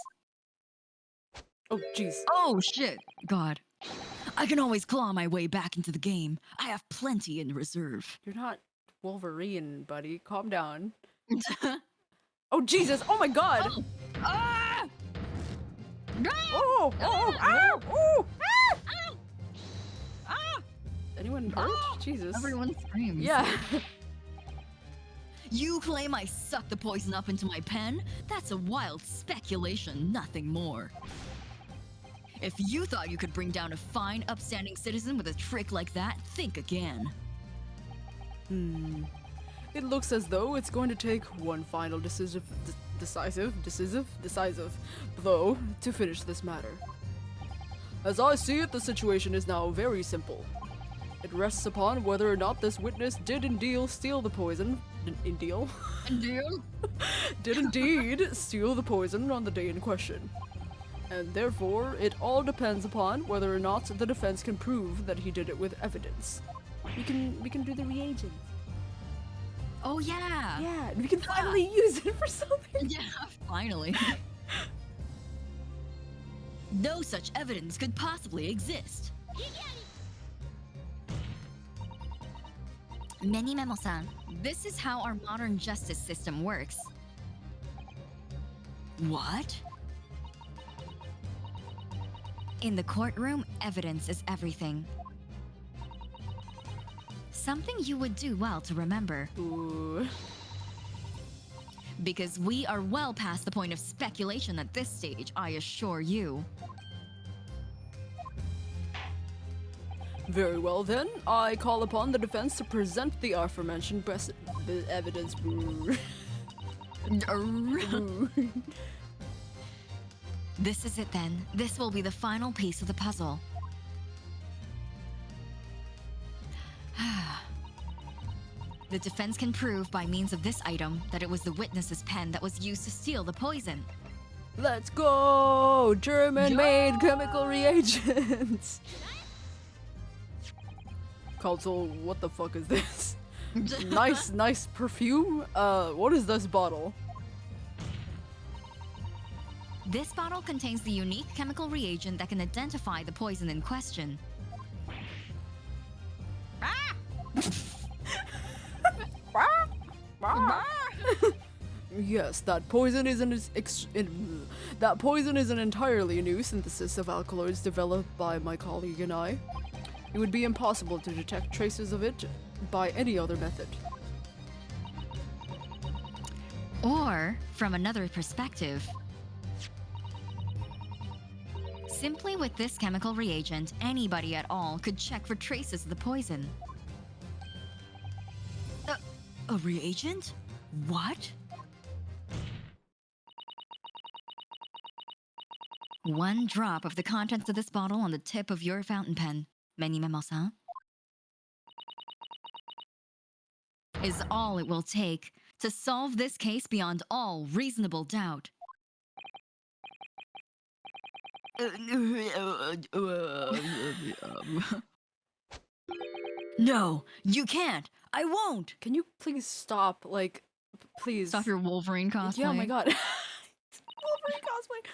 Oh, jeez. Oh, shit. God. I can always claw my way back into the game. I have plenty in reserve. You're not Wolverine, buddy. Calm down. Oh, Jesus. Oh, my God. Oh. Ah! Oh, ow, oh, Ow! Ah! Anyone hurt? Jesus. Everyone screams. Yeah. You claim I sucked the poison up into my pen? That's a wild speculation, nothing more. If you thought you could bring down a fine, upstanding citizen with a trick like that, think again. It looks as though it's going to take one final decisive blow to finish this matter. As I see it, the situation is now very simple. It rests upon whether or not this witness did indeed steal the poison. Did indeed steal the poison on the day in question. And therefore, it all depends upon whether or not the defense can prove that he did it with evidence. We can do the reagent. Oh yeah! Yeah, we can finally use it for something. Yeah, finally. No such evidence could possibly exist. Many Memo-san, this is how our modern justice system works. What? In the courtroom, evidence is everything. Something you would do well to remember. Ooh. Because we are well past the point of speculation at this stage, I assure you. Very well then, I call upon the defense to present the aforementioned evidence. This is it then. This will be the final piece of the puzzle. The defense can prove by means of this item that it was the witness's pen that was used to steal the poison. Let's go! German-made chemical reagents! Council, what the fuck is this? Nice perfume? What is this bottle? This bottle contains the unique chemical reagent that can identify the poison in question. Yes, that poison is an entirely new synthesis of alkaloids developed by my colleague and I. It would be impossible to detect traces of it by any other method. Or, from another perspective, simply with this chemical reagent, anybody at all could check for traces of the poison. A reagent? What? One drop of the contents of this bottle on the tip of your fountain pen, Many Memo-san, is all it will take to solve this case beyond all reasonable doubt. No, you can't. I won't. Can you please stop? Like, please. Stop your Wolverine cosplay. Yeah, oh my god. Wolverine cosplay.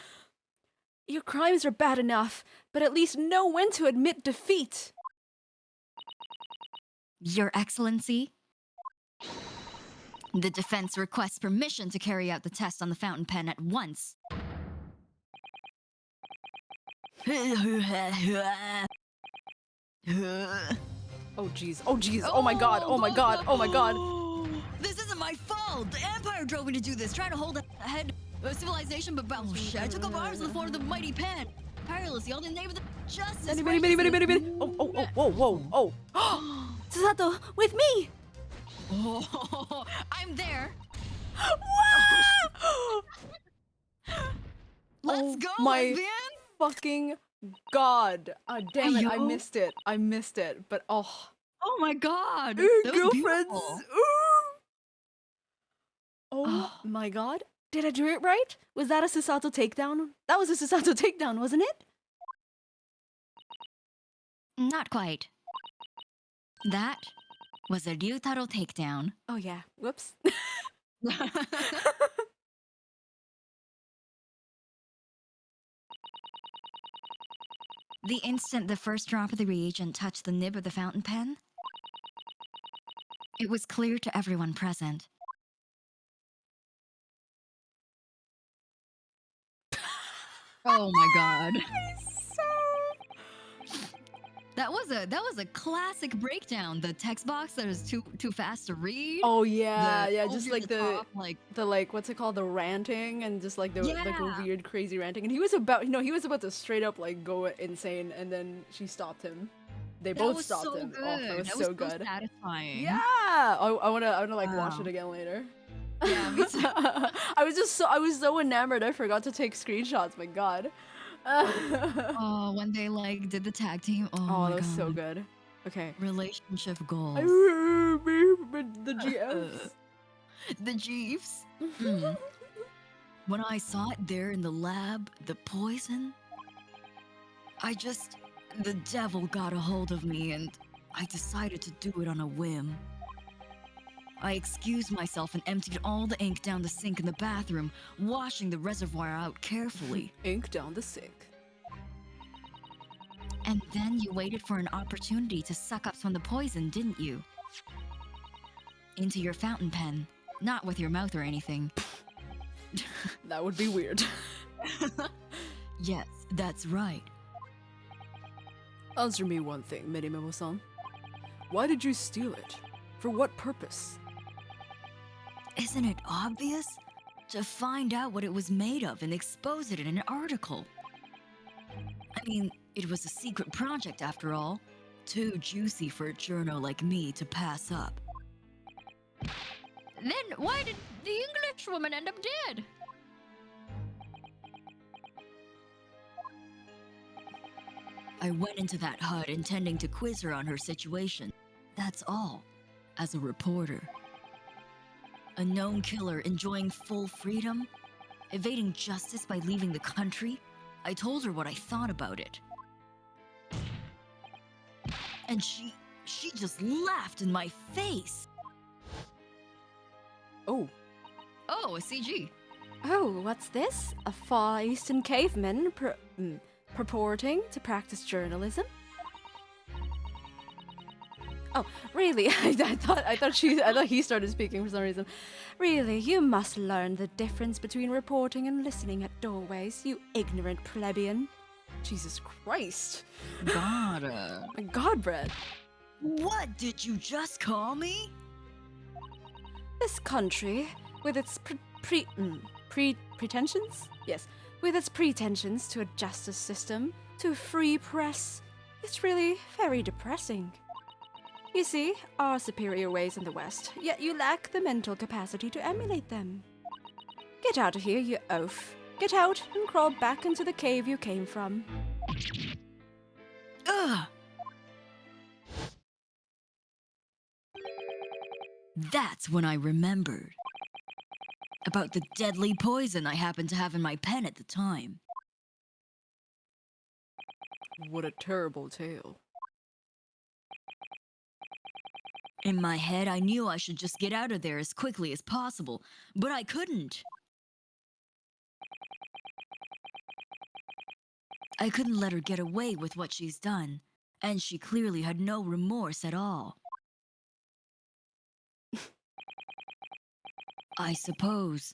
Your crimes are bad enough, but at least know when to admit defeat. Your Excellency, the defense requests permission to carry out the test on the fountain pen at once. Oh jeez, oh jeez, oh my god, oh my god, oh my god. This isn't my fault! The Empire drove me to do this, trying to hold ahead of civilization, but bullshit. I took up arms in the form of the mighty pen. Tirelessly, all in the name of the justice. Oh. Susato, with me! Oh, I'm there. Let's go, my lesbian! fucking god. Damn it, I Ayo. missed it. I missed it, but oh. Oh my god! Ooh, That was girlfriends. beautiful. Oh my god. Did I do it right? Was that a Susato takedown? That was a Susato takedown, wasn't it? Not quite. That was a Ryutaro takedown. Oh yeah. Whoops. The instant the first drop of the reagent touched the nib of the fountain pen, it was clear to everyone present. Oh my god. That was a classic breakdown. The text box that was too fast to read. Oh yeah, The yeah, just over like the top, like what's it called, the ranting, and just like the like a Yeah. weird crazy ranting, and he was about to straight up like go insane, and then she stopped him. They that both was stopped so him. good. Oh, that was that so was good. satisfying. Yeah, I wanna like watch Wow. it again later. Yeah, me too. I was so enamored I forgot to take screenshots. My god. Oh, when they like did the tag team. Oh, Oh, my that was god. so good. Okay. Relationship goals. The GFs. The Jeeves. Mm. When I saw it there in the lab, the poison, the devil got a hold of me and I decided to do it on a whim. I excused myself and emptied all the ink down the sink in the bathroom, washing the reservoir out carefully. Ink down the sink. And then you waited for an opportunity to suck up some of the poison, didn't you? Into your fountain pen. Not with your mouth or anything. That would be weird. Yes, that's right. Answer me one thing, Minimomo-san. Why did you steal it? For what purpose? Isn't it obvious? To find out what it was made of and expose it in an article. I mean, it was a secret project after all. Too juicy for a journo like me to pass up. Then why did the English woman end up dead? I went into that hut intending to quiz her on her situation. That's all. As a reporter. A known killer enjoying full freedom? Evading justice by leaving the country? I told her what I thought about it. And she just laughed in my face. Oh. Oh, a CG. Oh, what's this? A Far Eastern caveman purporting to practice journalism? Oh, really? I thought he started speaking for some reason. Really, you must learn the difference between reporting and listening at doorways, you ignorant plebeian. Jesus Christ. God. My god, Brett. What did you just call me? This country, with its pretensions? Yes, with its pretensions to a justice system, to a free press, it's really very depressing. You see, our superior ways in the West, yet you lack the mental capacity to emulate them. Get out of here, you oaf. Get out and crawl back into the cave you came from. Ugh! That's when I remembered. about the deadly poison I happened to have in my pen at the time. What a terrible tale. In my head, I knew I should just get out of there as quickly as possible, but I couldn't. I couldn't let her get away with what she's done, and she clearly had no remorse at all. I suppose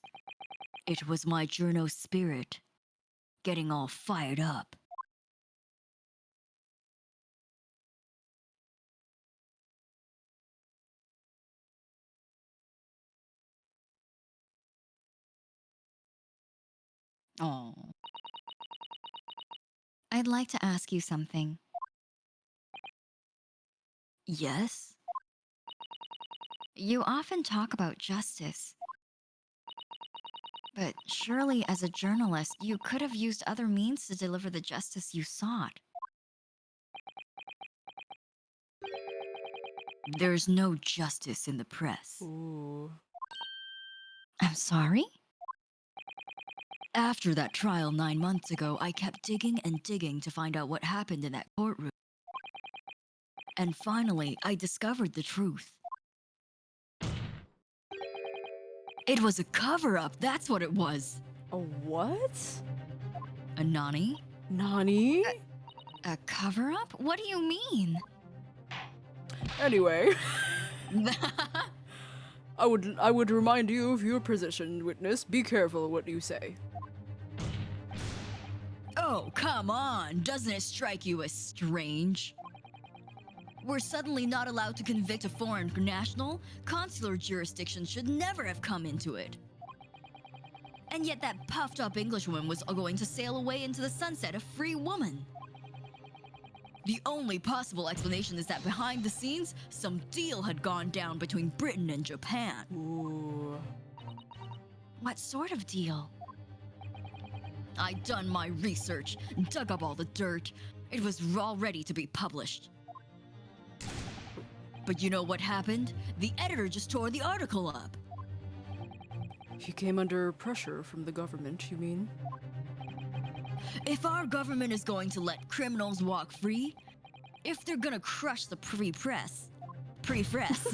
it was my journo spirit getting all fired up. Oh. I'd like to ask you something. Yes? You often talk about justice. But surely, as a journalist, you could have used other means to deliver the justice you sought. There's no justice in the press. Ooh. I'm sorry? After that trial 9 months ago, I kept digging and digging to find out what happened in that courtroom. And finally, I discovered the truth. It was a cover-up, that's what it was. A what? A nani? Nani? A cover-up? What do you mean? Anyway, I would remind you of your position, witness. Be careful what you say. Oh, come on! Doesn't it strike you as strange? We're suddenly not allowed to convict a foreign national? Consular jurisdiction should never have come into it. And yet that puffed-up Englishwoman was going to sail away into the sunset a free woman. The only possible explanation is that behind the scenes, some deal had gone down between Britain and Japan. Ooh. What sort of deal? I'd done my research, dug up all the dirt. It was all ready to be published. But you know what happened? The editor just tore the article up. He came under pressure from the government, you mean? If our government is going to let criminals walk free, if they're gonna crush the pre-press, Pre-press.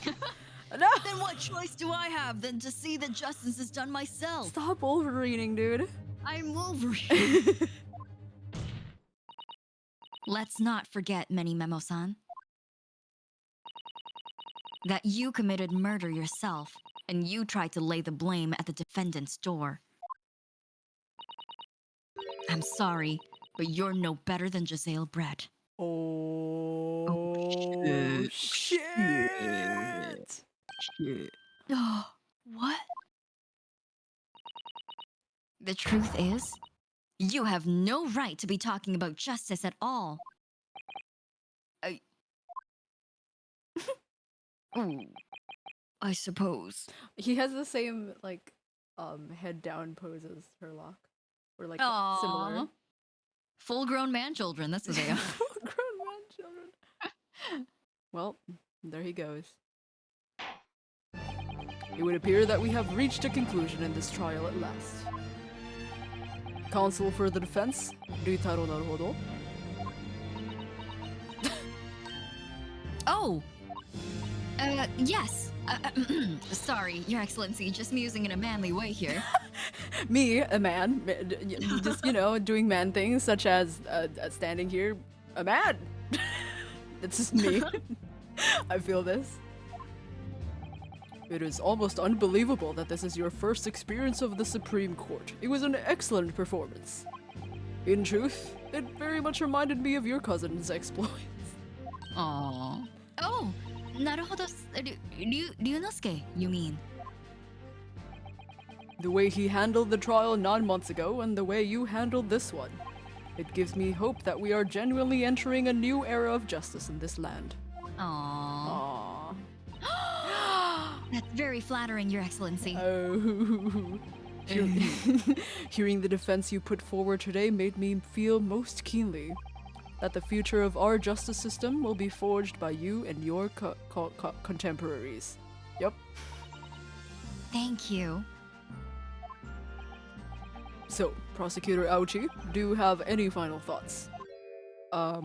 No! then what choice do I have than to see that justice is done myself? Stop Wolverining, dude. I'm Wolverine. Let's not forget, Many Memo-san, that you committed murder yourself, and you tried to lay the blame at the defendant's door. I'm sorry, but you're no better than Giselle Brett. Oh, shit. Oh, what? The truth is, you have no right to be talking about justice at all. Oh, I suppose. He has the same, like, head down pose as Herlock. Or, like, Aw. similar. Full-grown man-children, that's what they are. Grown man children. Well, there he goes. It would appear that we have reached a conclusion in this trial at last. Counsel for the defense, Ryutaro Naruhodo. Oh! Yes. Sorry, Your Excellency, just musing in a manly way here. Me, a man, just, you know, doing man things such as standing here, a man. That's just me. I feel this. It is almost unbelievable that this is your first experience of the Supreme Court. It was an excellent performance. In truth, it very much reminded me of your cousin's exploits. Aww. Oh! Naruhodo, Ryunosuke, you mean? The way he handled the trial 9 months ago and the way you handled this one. It gives me hope that we are genuinely entering a new era of justice in this land. Aww. Aww. That's very flattering, Your Excellency. Oh. Hearing the defense you put forward today made me feel most keenly that the future of our justice system will be forged by you and your contemporaries. Yep. Thank you. So, Prosecutor Ouchie, do you have any final thoughts? Oh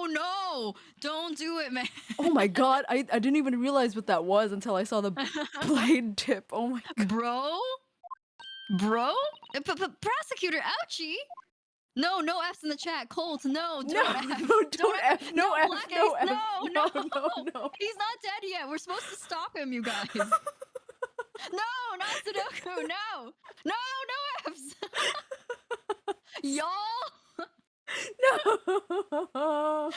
no! Don't do it, man. Oh my god, I didn't even realize what that was until I saw the blade tip. Oh my god. Bro? Bro? Prosecutor Ouchie? No, no F's in the chat. Colt, no, No, don't F. don't F, no F, Black no Ace, F, no. no. He's not dead yet. We're supposed to stop him, you guys. No, not Sudoku. No, no F's. Y'all. No.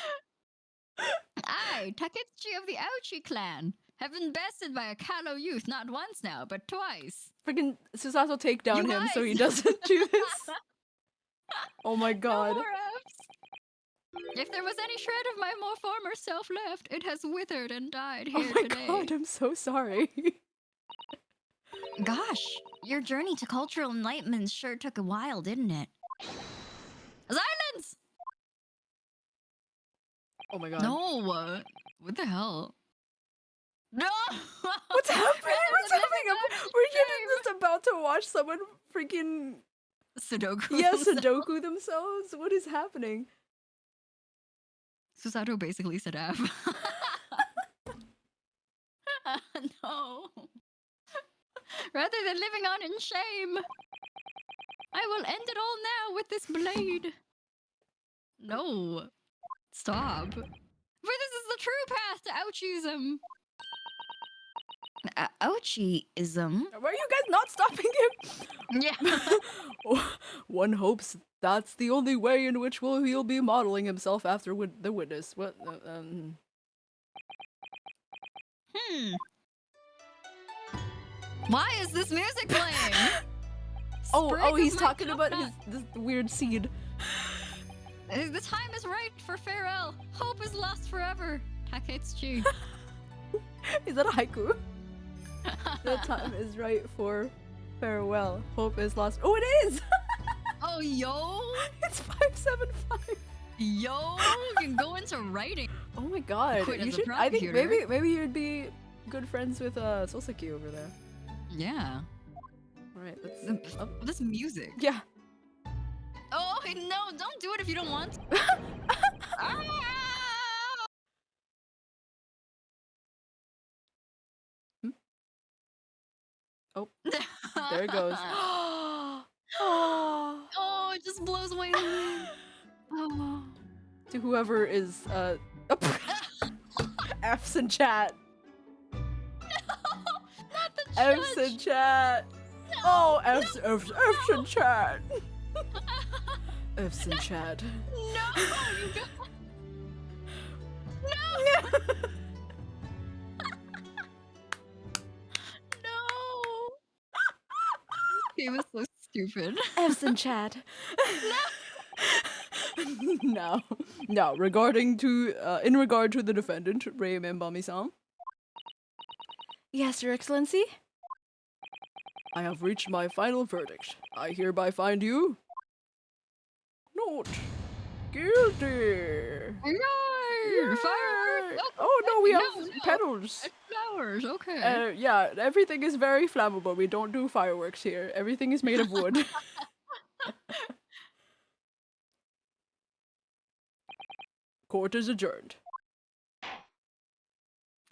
I, Taketsuchi of the Ouchie clan, have been bested by a callow youth not once now, but twice. Freaking Susato take down You him so he guys. doesn't do this. Oh my god. No more F's. If there was any shred of my more former self left, it has withered and died Oh here my today. god, I'm so sorry. Gosh, your journey to cultural enlightenment sure took a while, didn't it? Silence! Oh my god. No, what the hell? No! What's happening? Rather What's than happening? living on We're shame. just about to watch someone freaking Sudoku. Sudoku themselves. What is happening? Susato basically said F. No. Rather than living on in shame, I will end it all now with this blade. No. Stop. For this is the true path to Ouchiism. Ouchieism? Why are you guys not stopping him? Yeah. One hopes that's the only way in which he'll be modeling himself after the witness. What? Why is this music playing? Oh, Sprig he's of my talking about coconut. this weird seed. The time is right for farewell. Hope is lost forever. Taketsuchi. Is that a haiku? The time is right for farewell. Hope is lost. Oh, it is! Oh, yo. It's 575. Yo, you can go into writing. Oh my god. Quit You as a should, I think prosecutor. maybe you'd be good friends with Soseki over there. Yeah. Alright, let's This music. yeah. Oh, no, don't do it if you don't want to. Ah! Oh, there it goes. Oh. Oh, it just blows away the wind. Oh. To whoever is F's in chat. Not the F's in judge. chat. Oh, F's in chat. F's in chat. No, you got... No! No! He was so stupid. F's in chat. No. No, regarding to in regard to the defendant, Rei Membami-san. Yes, Your Excellency. I have reached my final verdict. I hereby find you not guilty. No! Fireworks! Oh no, we have No. petals. It's flowers, okay. Yeah, everything is very flammable. We don't do fireworks here. Everything is made of wood. Court is adjourned.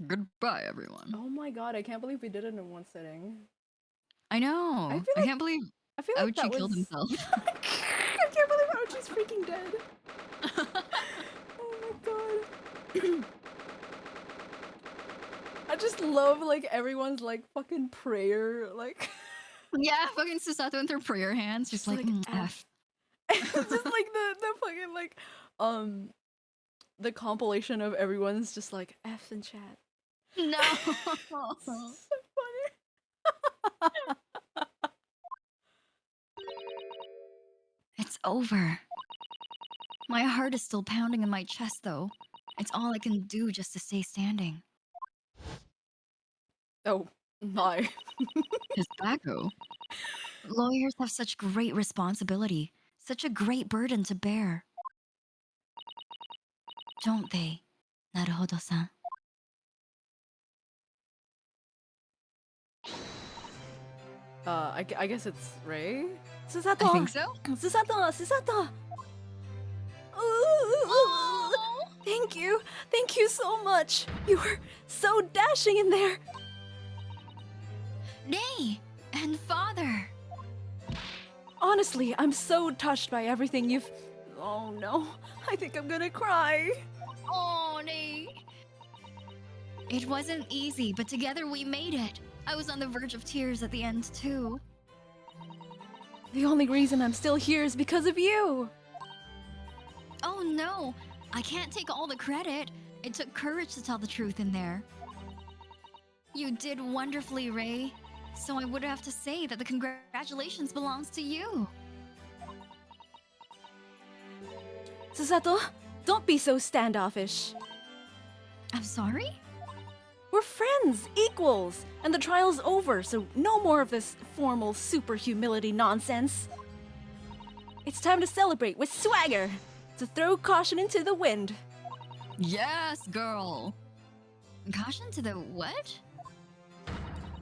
Goodbye, everyone. Oh my god, I can't believe we did it in one sitting. I know. I I, feel like- can't believe I feel like Ouchie killed himself. I can't believe Ouchie's freaking dead. Oh my god. I just love like everyone's like fucking prayer, like Yeah, fucking Susato with her prayer hands, just like, F. just like the fucking like the compilation of everyone's just like F's in chat. No. So funny. It's over. My heart is still pounding in my chest, though. It's all I can do just to stay standing. Oh my. His tobacco. Lawyers have such great responsibility, such a great burden to bear. Don't they, Naruhodo-san? I guess it's Ray. Susato! I think so. Susato! Susato! Ooh, thank you! Thank you so much! You were so dashing in there! Nay, and father. Honestly, I'm so touched by everything you've... Oh no, I think I'm gonna cry. Oh, nay. It wasn't easy, but together we made it. I was on the verge of tears at the end, too. The only reason I'm still here is because of you. Oh no, I can't take all the credit. It took courage to tell the truth in there. You did wonderfully, Ray. So I would have to say that the congratulations belongs to you. Susato, don't be so standoffish. I'm sorry? We're friends, equals, and the trial's over, so no more of this formal super humility nonsense. It's time to celebrate with swagger, to throw caution into the wind. Yes, girl. Caution to the what?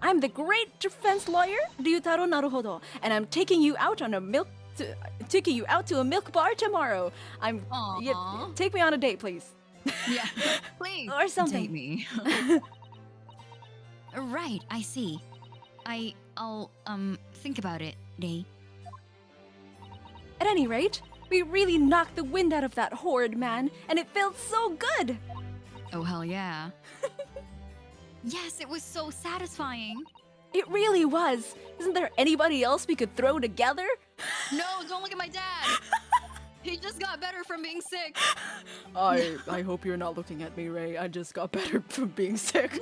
I'm the great defense lawyer, Ryutaro Naruhodo, and I'm taking you out to a milk bar tomorrow. Aww. Take me on a date, please. Yeah, please. Or something. Take me. Right, I see. I'll think about it, Ray. At any rate, we really knocked the wind out of that horrid man, and it felt so good! Oh, hell yeah. Yes, it was so satisfying. It really was. Isn't there anybody else we could throw together? No, don't look at my dad! He just got better from being sick. I hope you're not looking at me, Ray. I just got better from being sick.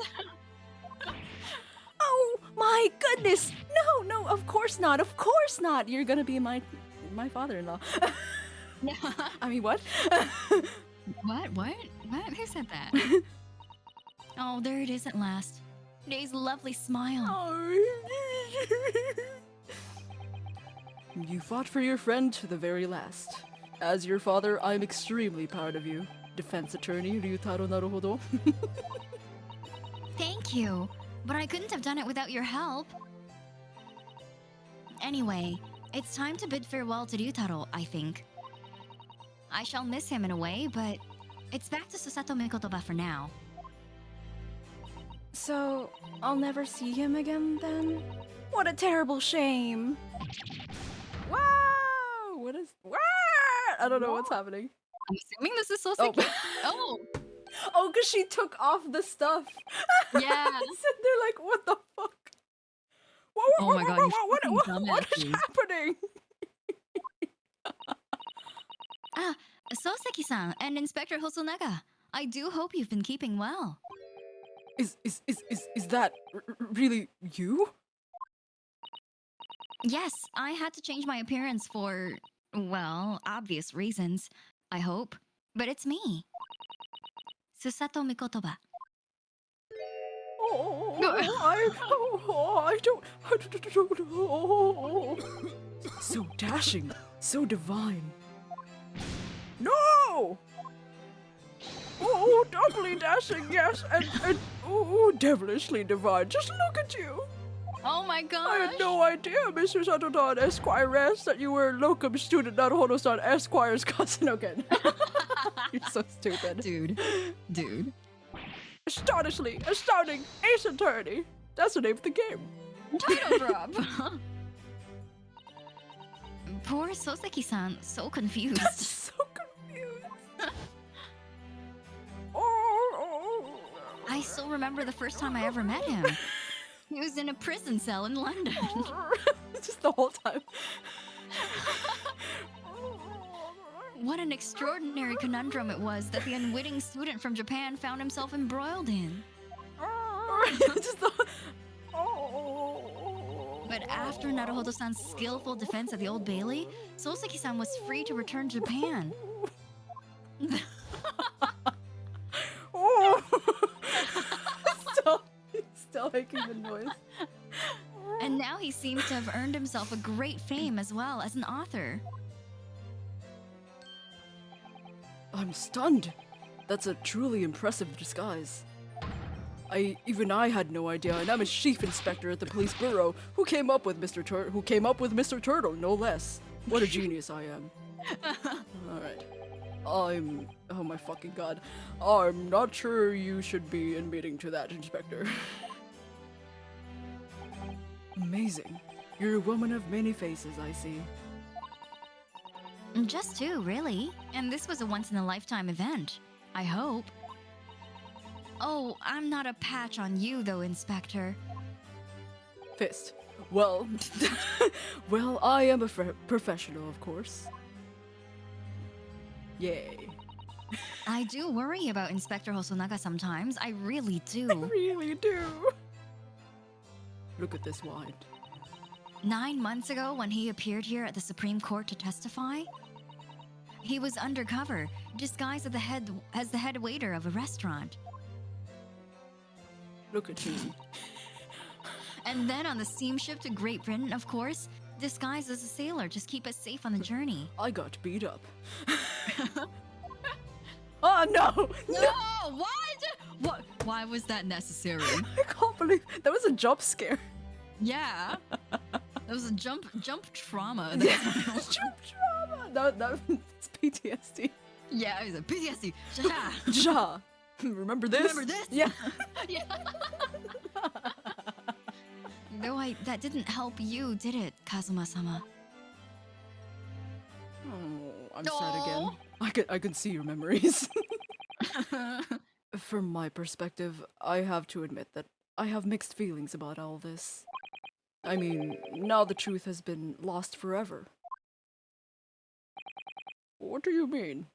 Oh, my goodness! No, of course not, of course not! You're gonna be my father-in-law. I mean, what? What? Who said that? Oh, there it is at last. Ray's lovely smile. You fought for your friend to the very last. As your father, I'm extremely proud of you. Defense attorney Ryutaro Naruhodo. Thank you, but I couldn't have done it without your help. Anyway, it's time to bid farewell to Ryutaro, I think. I shall miss him in a way, but it's back to Susato Mikotoba for now. So, I'll never see him again then? What a terrible shame! Wow! What is... What? I don't know what's happening. I'm assuming this is Soseki. Oh. Oh, because she took off the stuff. Yeah. So they're like, what the fuck? Oh my god, you what is happening? Soseki-san and Inspector Hosonaga. I do hope you've been keeping well. Is that really you? Yes, I had to change my appearance for, well, obvious reasons, I hope. But it's me. Susato Mikotoba. I don't know. So dashing, so divine. No! Oh, doubly dashing, yes, and devilishly divine. Just look at you. Oh my gosh! I had no idea, Mr. Satodan Esquire, that you were locum student Naruhodo-san Esquire's cousin again. You're so stupid. Dude. Astounding ace attorney. That's the name of the game. Title drop! Poor Soseki-san, so confused. So confused. I still remember the first time I ever met him. He was in a prison cell in London. Just the whole time. What an extraordinary conundrum it was that the unwitting student from Japan found himself embroiled in. But after Naruhodo-san's skillful defense at the Old Bailey, Soseki-san was free to return to Japan. Still making the noise. And now he seems to have earned himself a great fame as well as an author. I'm stunned. That's a truly impressive disguise. Even I had no idea, and I'm a chief inspector at the police bureau who came up with Mr. Turtle, no less. What a genius I am. Alright. Oh my fucking god. I'm not sure you should be admitting to that, Inspector. Amazing. You're a woman of many faces, I see. Just two, really. And this was a once-in-a-lifetime event. I hope. Oh, I'm not a patch on you, though, Inspector. Fist. Well, well, I am a professional, of course. Yay. I do worry about Inspector Hosonaga sometimes. I really do. I really do. Look at this wine. 9 months ago, when he appeared here at the Supreme Court to testify, he was undercover, disguised as the head waiter of a restaurant. Look at you. And then on the steamship to Great Britain, of course, disguised as a sailor to keep us safe on the journey. I got beat up. Oh no! No! What? Why was that necessary? I can't believe that was a jump scare. Yeah. That was a jump trauma. Jump trauma. That's PTSD. Yeah, it was a PTSD. Ja. Remember this? Remember this? Yeah. Yeah. Though that didn't help you, did it, Kazuma-sama? Oh, I'm sad again. I can see your memories. From my perspective, I have to admit that I have mixed feelings about all this. I mean, now the truth has been lost forever. What do you mean?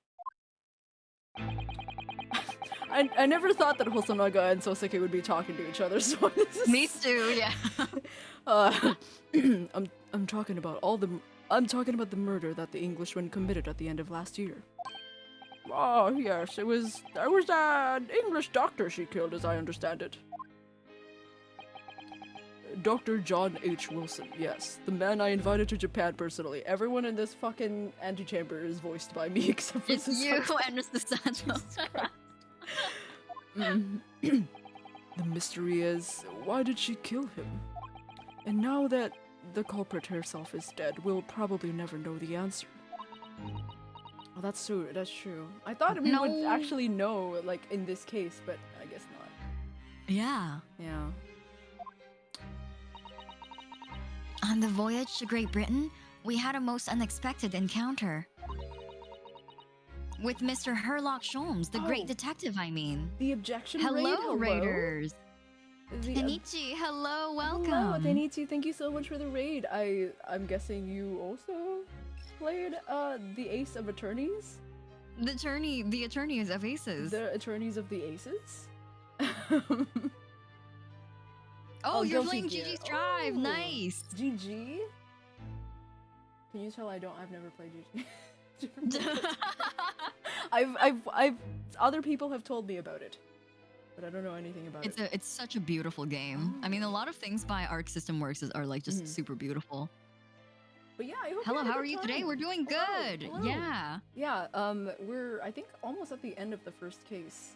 I never thought that Hosonaga and Soseki would be talking to each other, so this is... Me too, yeah. I'm talking about the murder that the Englishman committed at the end of last year. Oh, yes, there was an English doctor she killed, as I understand it. Dr. John H. Wilson, yes. The man I invited to Japan personally. Everyone in this fucking antechamber is voiced by me except for It's you and Mr. Santos. The mystery is, why did she kill him? And now that the culprit herself is dead, we'll probably never know the answer. Oh, that's true. I thought we would actually know, like, in this case, but I guess not. Yeah. Yeah. On the voyage to Great Britain, we had a most unexpected encounter. With Mr. Herlock Sholmes, the great detective, I mean. The objection Hello, raid? Raiders! Tenichi, hello, welcome! Hello, Tenichi, thank you so much for the raid. I'm guessing you also played the Ace of Attorneys? The attorneys of Aces. The Attorneys of the Aces? Oh, you're Guilty playing Gear. Gigi's Drive, Oh, nice! GG? Can you tell I've never played GG? I've other people have told me about it, but I don't know anything about it. It's such a beautiful game. I mean, a lot of things by Arc System Works are like just super beautiful. But yeah, I hope Hello, you had a how good are you today? time. We're doing Hello, good. hello. Yeah. Yeah, we're I think almost at the end of the first case.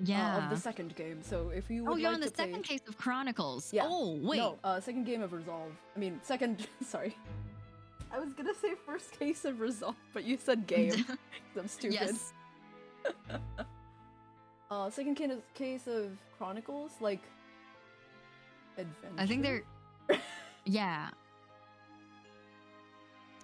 Yeah. Of the second game. So if you would Oh, you're like on the to play... second case of Chronicles. Yeah. Oh, wait. No, second game of Resolve. I mean, second. Sorry. I was gonna say first case of Resolve, but you said game. 'Cause I'm stupid. Yes. Second case of Chronicles, like adventure. I think they're. Yeah.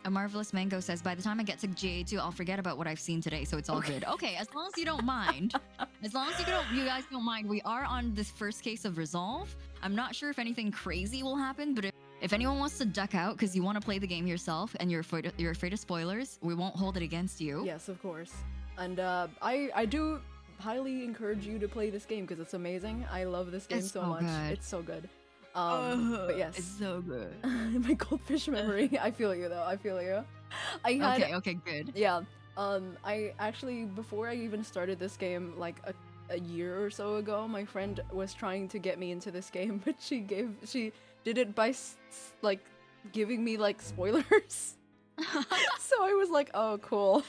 A Marvelous Mango says, by the time I get to GA2, I'll forget about what I've seen today, so it's all good. Okay, as long as you don't mind. As long as you guys don't mind, we are on this first case of Resolve. I'm not sure if anything crazy will happen, but if anyone wants to duck out because you want to play the game yourself and you're afraid of spoilers, we won't hold it against you. Yes, of course. And I do highly encourage you to play this game because it's amazing. I love this game It's so so much. good. It's so good. But yes, It's so good. my goldfish memory. I feel you though. I feel you. I had Okay, good. yeah. I actually before I even started this game, like a year or so ago, my friend was trying to get me into this game, but she did it by like giving me like spoilers. So I was like, oh cool.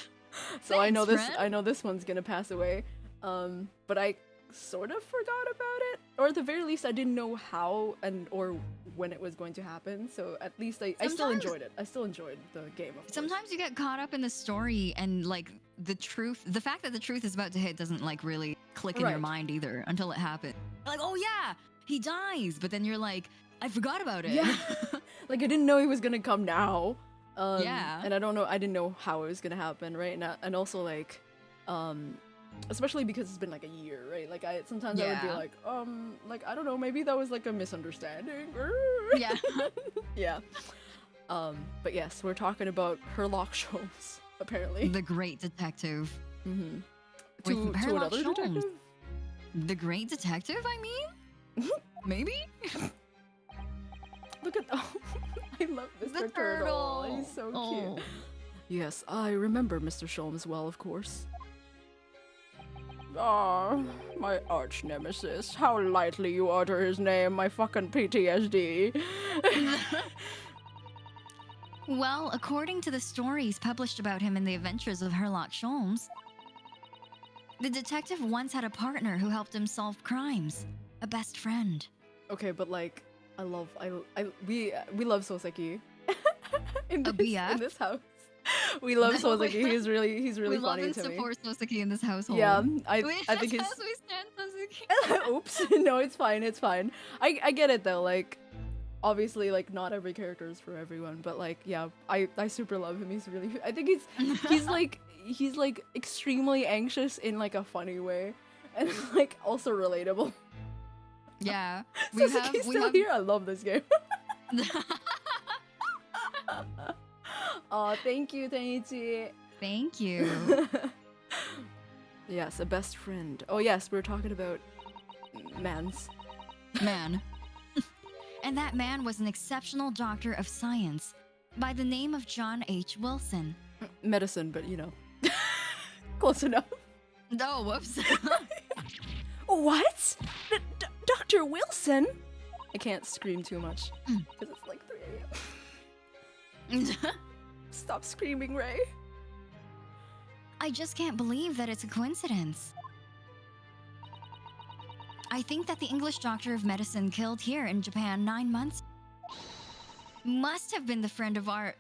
So Thanks, I know friend. this one's gonna pass away. But I sort of forgot about it, or at the very least I didn't know how or when it was going to happen. So at least I still Sometimes- enjoyed it. I still enjoyed the game. Of course. Sometimes you get caught up in the story and like the fact that the truth is about to hit doesn't like really click in your Right. mind either until it happens. Like, oh yeah, he dies, but then you're like, I forgot about it. Yeah. Like I didn't know he was gonna come now. Yeah. And I didn't know how it was gonna happen, right? And also like, especially because it's been like a year, right? Like sometimes I would be Yeah. like I don't know, maybe that was like a misunderstanding. Yeah. Yeah. But yes, we're talking about Sherlock Holmes, apparently. The great detective. Mm-hmm. With To Sherlock another Holmes. detective? The great detective, I mean? Maybe? Look at I love Mr. The turtle. He's so Oh. cute. Yes, I remember Mr. Sholmes well, of course. Ah, my arch nemesis. How lightly you utter his name, my fucking PTSD. Well, according to the stories published about him in the adventures of Sherlock Holmes, the detective once had a partner who helped him solve crimes, a best friend. Okay, but like, we love Soseki. in A BF? in this house. We love No, Soseki. He's really we love funny and to me. support Soseki in this household. Yeah, We I think he's. just we stand Soseki. Oops. No, it's fine. It's fine. I get it though. Like, obviously, like not every character is for everyone, but like, yeah, I super love him. He's really. I think he's like extremely anxious in like a funny way, and like also relatable. Yeah, Sosuke's still here. I love this game. Oh, thank you, Tenichi. Thank you. Yes, a best friend. Oh yes, we're talking about mans. Man. And that man was an exceptional doctor of science by the name of John H. Wilson. Medicine, but you know, close enough. Oh, whoops. What? Dr. Wilson? I can't scream too much because it's like 3 a.m. Stop screaming, Ray. I just can't believe that it's a coincidence. I think that the English doctor of medicine killed here in Japan 9 months must have been the friend of must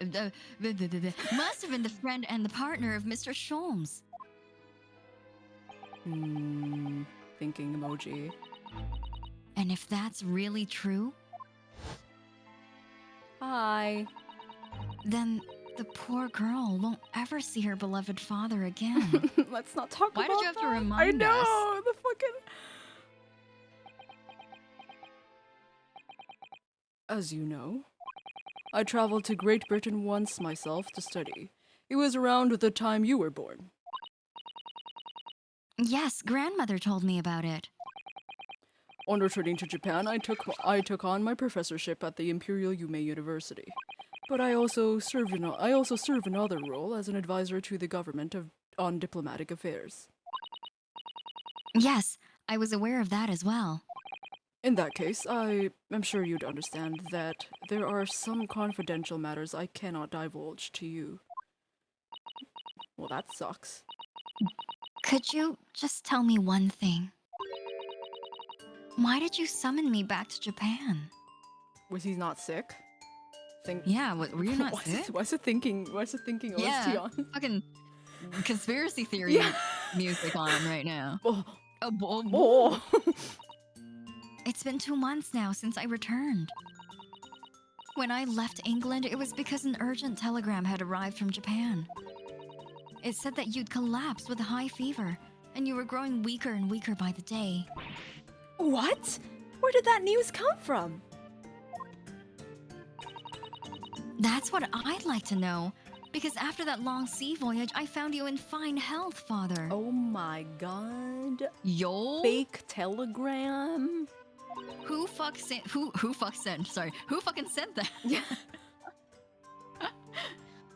have been the friend and the partner of Mr. Sholmes. Thinking emoji. And if that's really true, Hi. then the poor girl won't ever see her beloved father again. Let's not talk Why about did you have to that. remind I know, us? the fucking... As you know, I traveled to Great Britain once myself to study. It was around the time you were born. Yes, grandmother told me about it. On returning to Japan, I took on my professorship at the Imperial Yume University. But I also serve another role as an advisor to the government on diplomatic affairs. Yes, I was aware of that as well. In that case, I am sure you'd understand that there are some confidential matters I cannot divulge to you. Well, that sucks. Could you just tell me one thing? Why did you summon me back to Japan? Was he not sick? Yeah, were you not sick? Why's the thinking OST Yeah. on? Fucking conspiracy theory Yeah. music on right now. Oh, Oh. It's been 2 months now since I returned. When I left England, it was because an urgent telegram had arrived from Japan. It said that you'd collapsed with a high fever, and you were growing weaker and weaker by the day. What? Where did that news come from? That's what I'd like to know. Because after that long sea voyage, I found you in fine health, Father. Oh my god. Yo. Fake telegram? Who fucking sent that? Yeah.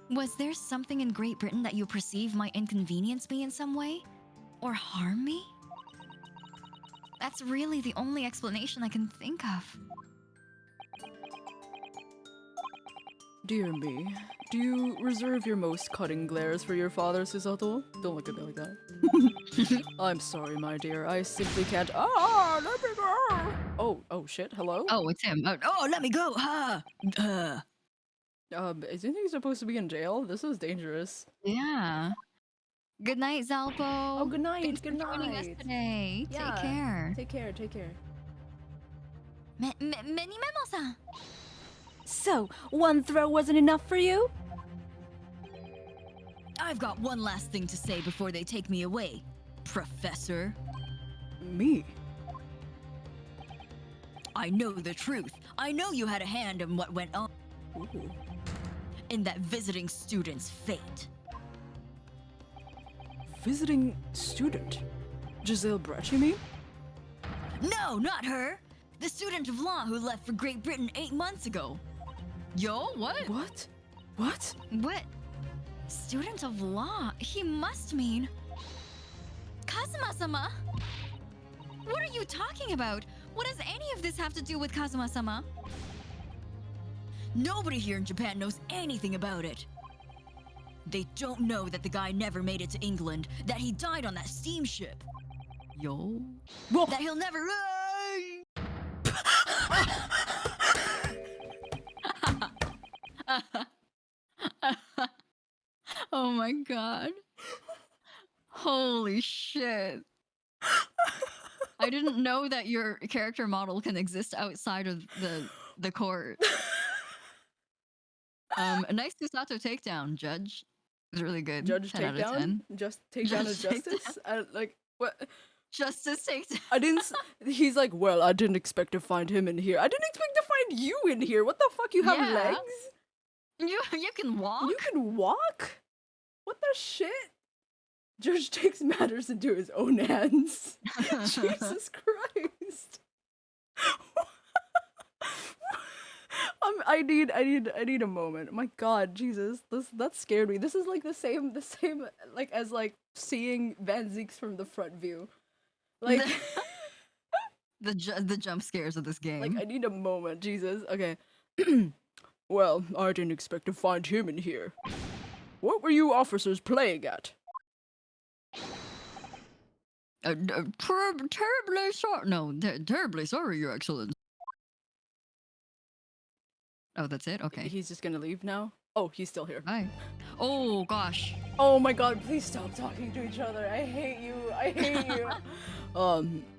Was there something in Great Britain that you perceive might inconvenience me in some way? Or harm me? That's really the only explanation I can think of. Dear me, do you reserve your most cutting glares for your father, Susato? Don't look at me like that. I'm sorry, my dear. I simply can't. Ah, let me go. Oh shit. Hello. Oh, it's him. Oh, let me go. Isn't he supposed to be in jail? This is dangerous. Yeah. Good night, Zalpo. Oh, good night. Thanks Good for joining us night. today. Yeah. Take care. Take care. Take care. Menimemo-san. So, one throw wasn't enough for you? I've got one last thing to say before they take me away, Professor. Me. I know the truth. I know you had a hand in what went on Ooh. in that visiting student's fate. Visiting student. Giselle Brett, you mean? No, not her. The student of law who left for Great Britain 8 months ago. Yo, what? What? What? What? Student of law? He must mean... Kazuma-sama? What are you talking about? What does any of this have to do with Kazuma-sama? Nobody here in Japan knows anything about it. They don't know that the guy never made it to England, that he died on that steamship. Yo. Whoa. That he'll never... Oh my god. Holy shit. I didn't know that your character model can exist outside of the court. A nice Susato takedown, Judge. It was really good. Judge 10 out of 10. takedown? Just takedown Judge of justice? Like, what? Justice takedown. I didn't. He's like, well, I didn't expect to find him in here. I didn't expect to find you in here. What the fuck? You have Yeah. legs? You can walk? You can walk? What the shit? Judge takes matters into his own hands. Jesus Christ. I need a moment. My God, Jesus, that scared me. This is like the same like as like seeing Van Zeeks from the front view. Like the jump scares of this game. like I need a moment, Jesus. Okay. Well, I didn't expect to find him in here. What were you officers playing at? Terribly sorry. No, terribly sorry, Your Excellency. Oh, that's it? Okay. He's just gonna leave now? Oh, he's still here. Bye. Oh, gosh. Oh my God, please stop talking to each other. I hate you. I hate you.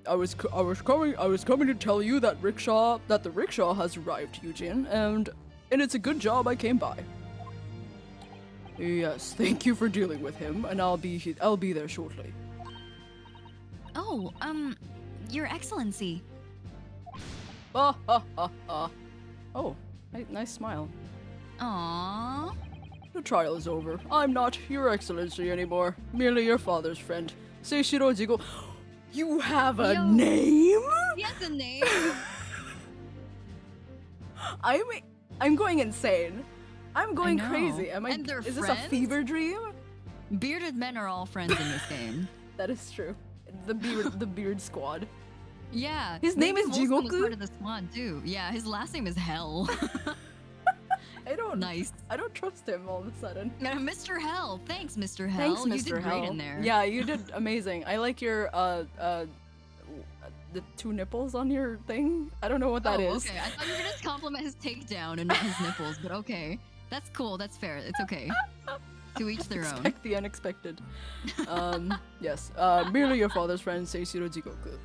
I was coming to tell you that the rickshaw has arrived, Eugene, and it's a good job I came by. Yes, thank you for dealing with him, and I'll be there shortly. Oh, Your Excellency. Ha ha ha ha. Oh, nice smile. Aww. The trial is over. I'm not Your Excellency anymore. Merely your father's friend. Seishiro Jigo. You have a name? He has a name. I'm going insane. I'm going know. crazy. And they're is this friends? a fever dream? Bearded men are all friends in this game. That is true. The beard squad. Yeah. His name is Maybe Wolfman was Jigoku? part of the squad too. Yeah, his last name is Hell. Nice. I don't trust him all of a sudden. Mr. Hell. Thanks, Mr. Hell. Thanks, Mr. You did Hell. great in there. Yeah, you did amazing. I like your the two nipples on your thing. I don't know what that is. Okay. I thought you were gonna compliment his takedown and not his nipples, but okay. That's cool. That's fair. It's okay. To each their own. Expect the unexpected. Yes. Merely your father's friend, Seishiro Jigoku.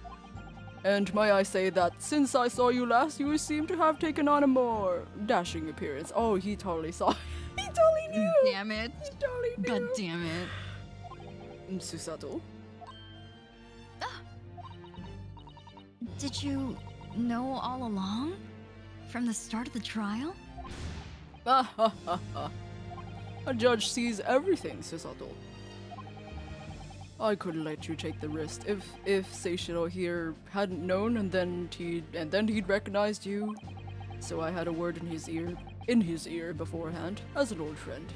And may I say that since I saw you last, you seem to have taken on a more dashing appearance. Oh, he totally saw. He totally knew. Damn it. He totally knew. God damn it. Susato. Did you know all along? From the start of the trial? Ah ha ha ha. A judge sees everything, Susato. I couldn't let you take the risk. If Seishiro here hadn't known and then he'd recognized you. So I had a word in his ear beforehand, as an old friend.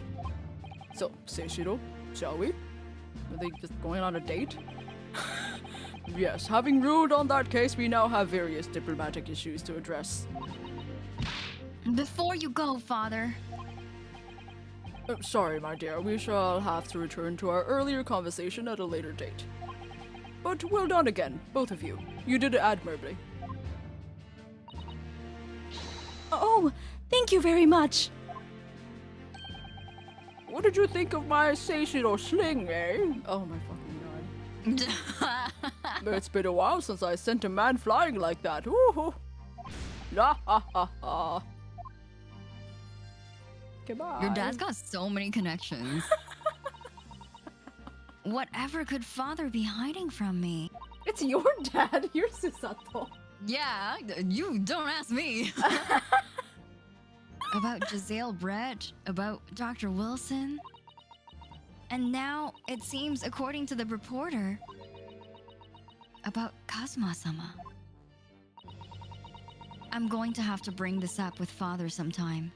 So, Seishiro, shall we? Are they just going on a date? Yes, having ruled on that case, we now have various diplomatic issues to address. Before you go, Father. Sorry, my dear, we shall have to return to our earlier conversation at a later date. But well done again, both of you. You did it admirably. Oh, thank you very much. What did you think of my sensational sling, eh? Oh my fucking god. It's been a while since I sent a man flying like that. Woohoo! La ha ha ha. Goodbye. Your dad's got so many connections. Whatever could father be hiding from me? It's your dad. You're Susato. Yeah, you don't ask me. About Giselle Brett, about Dr. Wilson. And now it seems, according to the reporter, about Kazuma-sama. I'm going to have to bring this up with father sometime.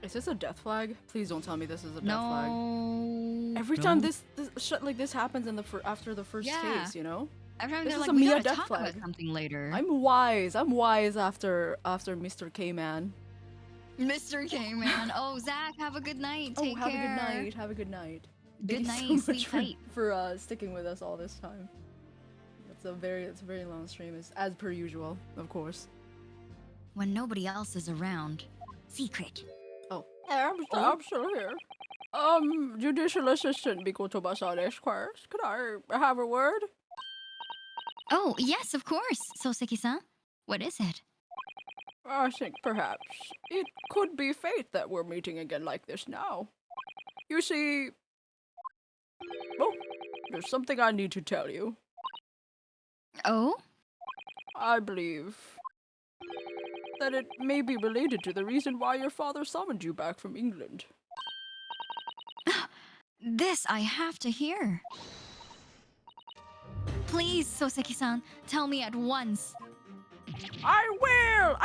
Is this a death flag? Please don't tell me this is a death flag. No. Every time this shit like this happens in the after the first Yeah. case, you know? Every time This they're is like, a we Mia gotta death talk flag. about something later. I'm wise after Mr. K-Man. Mr. K-Man. Oh, Zach, have a good night. Take have care. a good night. Have a good night. Good Thank night. you so Sleep much tight. for sticking with us all this time. It's a very long stream, as per usual, of course. When nobody else is around. Secret. Oh, I'm still here. Judicial Assistant Mikotoba-san Esquire. Could I have a word? Oh, yes, of course. Soseki-san. What is it? I think perhaps it could be fate that we're meeting again like this now. You see, oh, there's something I need to tell you. Oh? I believe that it may be related to the reason why your father summoned you back from England. This I have to hear. Please, Soseki-san, tell me at once. I will!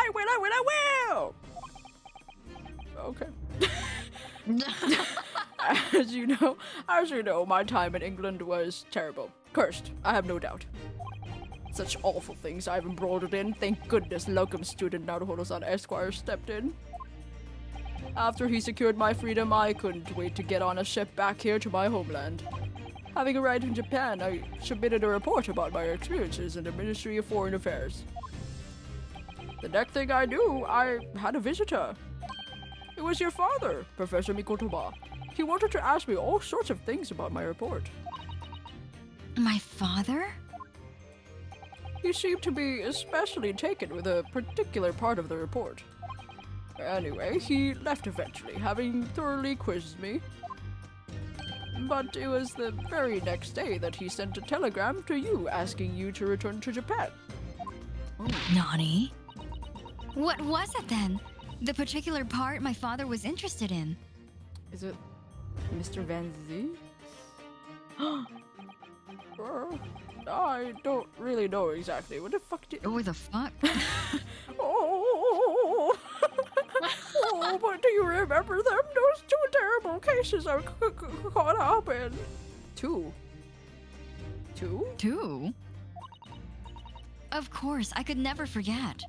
Okay. As you know, my time in England was terrible. Cursed, I have no doubt. Such awful things I've embroiled in. Thank goodness locum student Naruhodo-san Esquire stepped in. After he secured my freedom, I couldn't wait to get on a ship back here to my homeland. Having arrived in Japan, I submitted a report about my experiences in the Ministry of Foreign Affairs. The next thing I knew, I had a visitor. It was your father, Professor Mikotoba. He wanted to ask me all sorts of things about my report. My father? He seemed to be especially taken with a particular part of the report. Anyway, he left eventually, having thoroughly quizzed me. But it was the very next day that he sent a telegram to you asking you to return to Japan. Nani? What was it then? The particular part my father was interested in. Is it Mr. Van Z? I don't really know exactly. What the fuck did... Oh, the fuck? Oh, but do you remember them? Those two terrible cases I caught up in. Two? Two? Of course, I could never forget.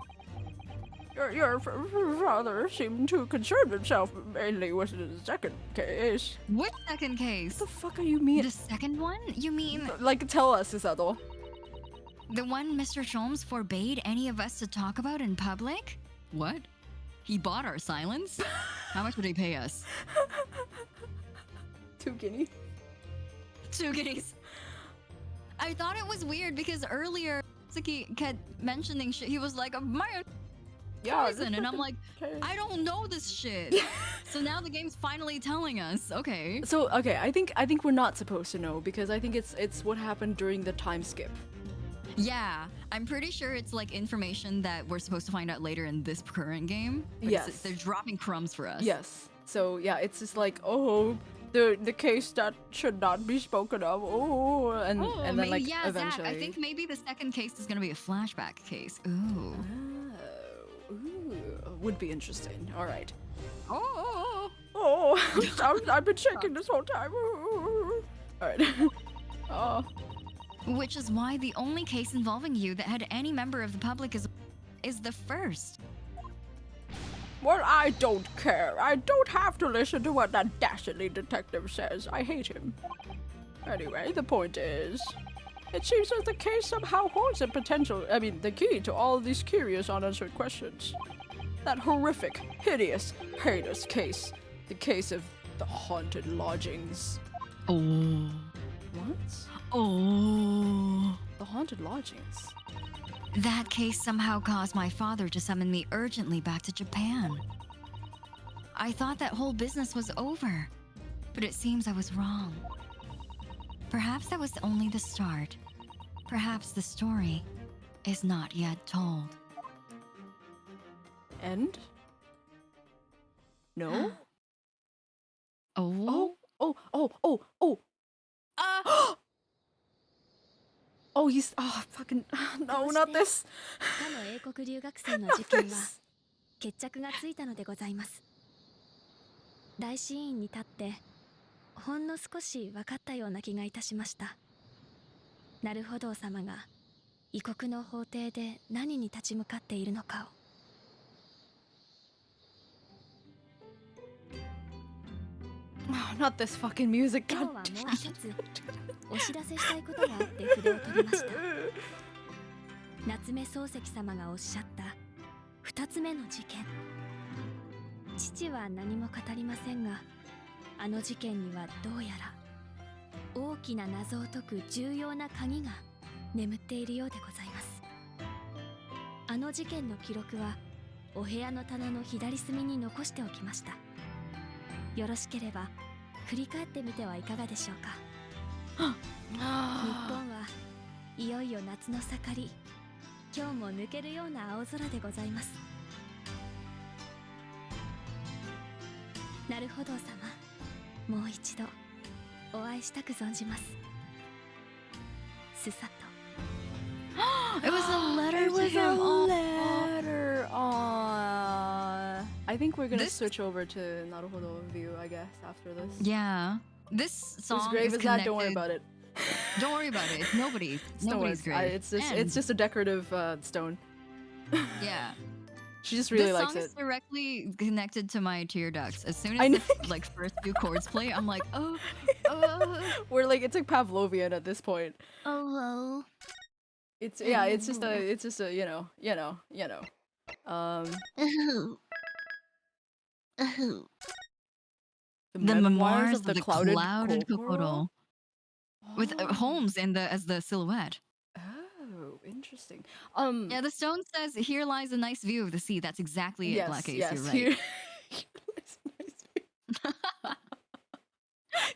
Your father seemed to concern himself mainly with the second case. What second case? What the fuck are you mean? The second one? You mean Like, tell us, Isado. the one Mr. Sholmes forbade any of us to talk about in public? What? He bought our silence? How much would he pay us? 2 guinea. 2 guineas. I thought it was weird because earlier Suki kept mentioning shit. He was like, my poison, and I'm like, I don't know this shit. So now the game's finally telling us. Okay. So okay, I think we're not supposed to know because I think it's what happened during the time skip. Yeah, I'm pretty sure it's like information that we're supposed to find out later in this current game. But Yes. they're dropping crumbs for us. Yes. So yeah, it's just like, oh, the case that should not be spoken of. Oh, and then maybe, like yeah, eventually. Zach, I think maybe the second case is gonna be a flashback case. Ooh. Ooh, would be interesting. All right. Oh. I've been shaking this whole time. All right. Which is why the only case involving you that had any member of the public is the first. Well, I don't care. I don't have to listen to what that dastardly detective says. I hate him. Anyway, the point is, It seems that the case somehow holds the potential, the key to all these curious unanswered questions. That horrific, hideous, heinous case. The case of the haunted lodgings. Oh. What? Oh. The haunted lodgings? That case somehow caused my father to summon me urgently back to Japan. I thought that whole business was over, but it seems I was wrong. Perhaps that was only the start. Perhaps the story is not yet told. End? No? Oh. Oh, he's fucking no, not this. 他の英国留学生の事件は決着がついたのでございます。大死院に立ってほんの少し分かったような気がいたしました。なるほど様が異国の法廷で何に立ち向かっているのかを。Oh, not this fucking music. 今日はもう一つお知らせしたいことがあって筆を取りました。夏目漱石様がおっしゃった2つ目の事件。父は何も語りませんが、あの事件にはどうやら大きな謎を解く重要な鍵が眠っているようでございます。あの事件の記録はお部屋の棚の左隅に残しておきました。よろしければ振り返ってみてはいかがでしょうか。日本はいよいよ夏の盛り、今日も抜けるような青空でございます。なるほど様、もう一度お会いしたく存じます。すさと。It was a letter It to was him. a letter. I think we're gonna This- switch over to Naruhodo view, I guess, after this. Yeah. This song Whose grave is is that? connected. Don't worry about it. Don't worry about it. Nobody's Nobody's grave. It's just And- it's just a decorative stone. Yeah. She just really this likes song it. is directly connected to my tear ducts. As soon I as know. the like first few chords play, I'm like, oh. We're like it's like Pavlovian at this point. Oh, It's yeah, it's just a um oh. Oh. The memoirs of the clouded Kokoro? Kokoro. With Holmes as the silhouette. Oh, interesting. Yeah, the stone says, "Here lies a nice view of the sea." That's exactly it, yes, Black Ace. yes. You're right. Here,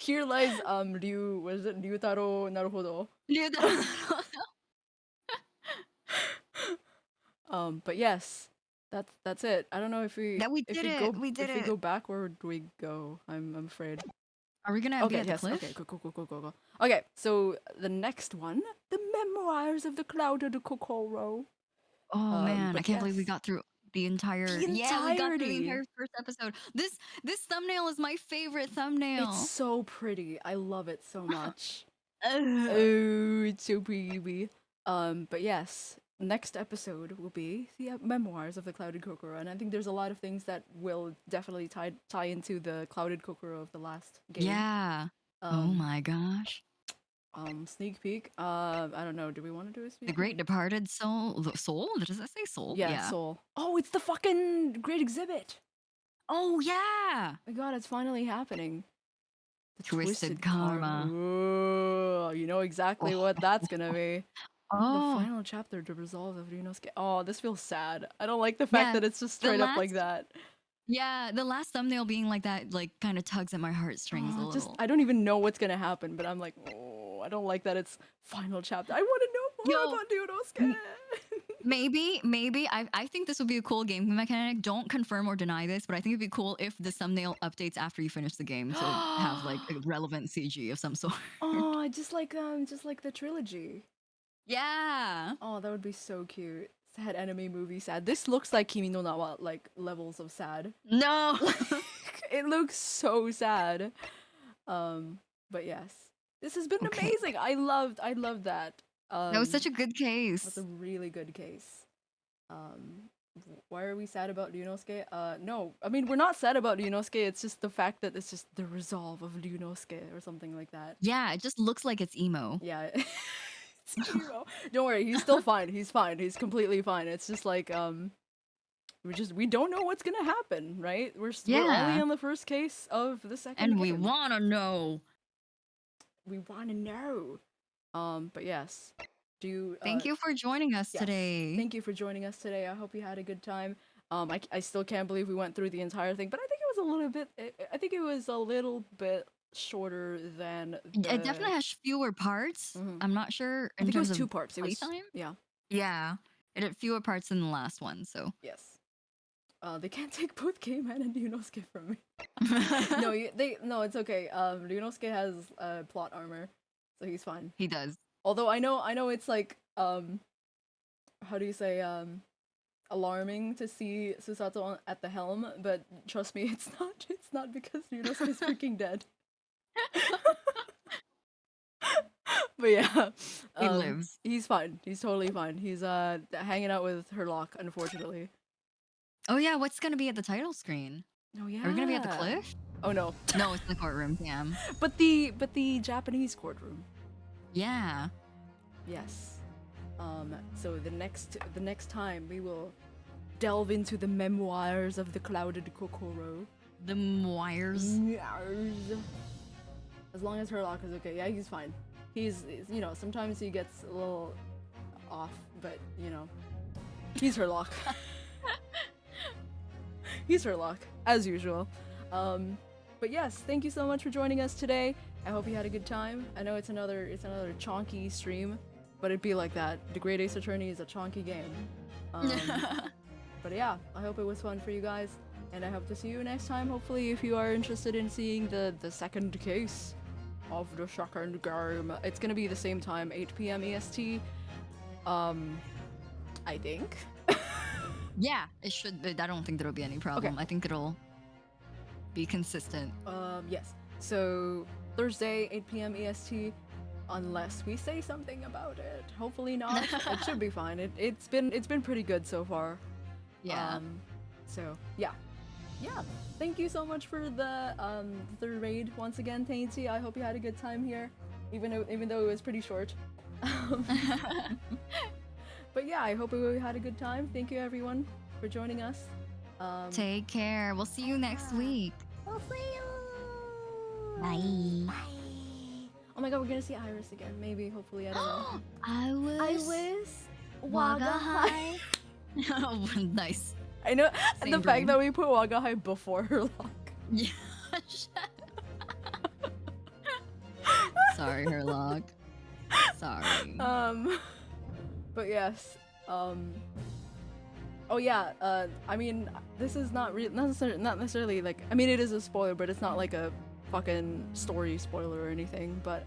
here lies Ryu. What is it? Ryutaro Naruhodo. But yes, that's it. I don't know if we That we if did we it, go we did if we it. go back, where do we go? I'm afraid. Are we gonna be Okay, at the yes. cliff? Okay, go. Okay, so the next one, the memoirs of the clouded Kokoro. Oh man, I but can't believe we yes. got through the entire. The Yeah, we got through the entirety. entire first episode. This thumbnail is my favorite thumbnail. It's so pretty. I love it so much. Ugh. Oh, it's so pretty. But yes, next episode will be the memoirs of the clouded Kokoro, and I think there's a lot of things that will definitely tie into the clouded Kokoro of the last game. Yeah. Oh my gosh. Sneak peek. I don't know. Do we want to do a sneak The peek? Great Departed Soul. Soul? Does that say soul? Yeah, Soul. Oh, it's the fucking great exhibit. Oh yeah. My God, it's finally happening. The Twisted Karma. Ooh, you know exactly what that's gonna be. The Oh. final chapter, the resolve of Ryunosuke. Oh, this feels sad. I don't like the fact Yeah, that it's just the straight up like last- that. Yeah, the last thumbnail being like that, like kind of tugs at my heartstrings a Oh, little. just I don't even know what's gonna happen, but I'm like, oh, I don't like that it's final chapter. I want to know more Yo, about Ryunosuke. Maybe. I think this would be a cool game mechanic. Don't confirm or deny this, but I think it'd be cool if the thumbnail updates after you finish the game to have like a relevant CG of some sort. Oh, just like the trilogy. Yeah. Oh, that would be so cute. Sad enemy movie sad. This looks like Kimi no Na wa like levels of sad. No. It looks so sad. But yes. This has been Okay. amazing. I loved that. That was such a good case. That's a really good case. Why are we sad about Ryunosuke? No. I mean, we're not sad about Ryunosuke. It's just the fact that it's just the resolve of Ryunosuke or something like that. Yeah, it just looks like it's emo. Yeah. Don't worry, he's still fine. He's fine. He's completely fine. It's just like we don't know what's gonna happen, right? We're only on the first case of the second. And we game. wanna know. We wanna know. But yes. Thank you for joining us yes, today. Thank you for joining us today. I hope you had a good time. I still can't believe we went through the entire thing, but I think it was a little bit shorter than It definitely has fewer parts. Mhm. I'm not sure I in think it was terms 2 of parts. It was playtime. yeah. Yeah, it had fewer parts than the last one. So Yes. They can't take both K-Man and Ryunosuke from me. No, it's okay. Ryunosuke has plot armor, so he's fine. he does. Although I know it's like how do you say alarming to see Susato at the helm, but trust me, it's not because Ryunosuke is freaking dead. But yeah, He lives. He's fine. He's totally fine. He's hanging out with Herlock, unfortunately. Oh yeah, what's gonna be at the title screen? Oh yeah. Are we gonna be at the cliff? Oh no. No, it's the courtroom. Damn. But the Japanese courtroom. Yeah. Yes. So the next time we will delve into the memoirs of the clouded Kokoro. The wires. As long as Herlock is okay. Yeah, he's fine. He's sometimes he gets a little off, but he's Herlock. He's Herlock, as usual. But yes, thank you so much for joining us today. I hope you had a good time. I know it's another chonky stream, but it'd be like that. The Great Ace Attorney is a chonky game. But yeah, I hope it was fun for you guys, and I hope to see you next time. Hopefully, if you are interested in seeing the second case of the second game, it's gonna be the same time, 8 p.m. EST. I think. Yeah, it should. I don't think there'll be any problem. Okay. I think it'll be consistent. Yes. So Thursday, 8 p.m. EST, unless we say something about it. Hopefully not. It should be fine. It's been pretty good so far. Yeah. So yeah. Thank you so much for the third raid once again, Tainty. I hope you had a good time here, even though it was pretty short. But yeah, I hope we had a good time. Thank you everyone for joining us. Take care. We'll see you next week. I'll see you. Bye. Oh my god, we're gonna see Iris again. Maybe, hopefully, I don't know. I was. Waga High. Oh, nice. I know, and the Same fact dream. that we put Waga High before Herlock. Yeah. Sorry, Herlock. Sorry. But yes. Oh yeah. I mean, this is not necessarily like. I mean, it is a spoiler, but it's not like a fucking story spoiler or anything. But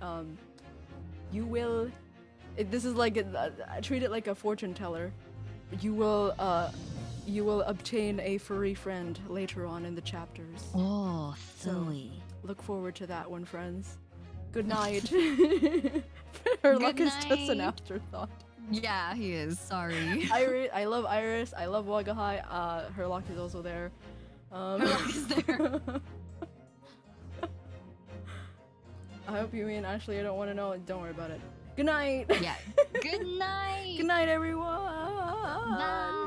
you will. This is like I treat it like a fortune teller. You will obtain a furry friend later on in the chapters. Oh, So- silly. Look forward to that one, friends. Good night. Herlock is just an night. afterthought. Yeah, he is. Sorry. I love Iris. I love Wagahai. Herlock is also there. Herlock is there. I hope you mean Ashley. I don't want to know. Don't worry about it. Good night. Yeah. Good night. Good night, everyone. Bye.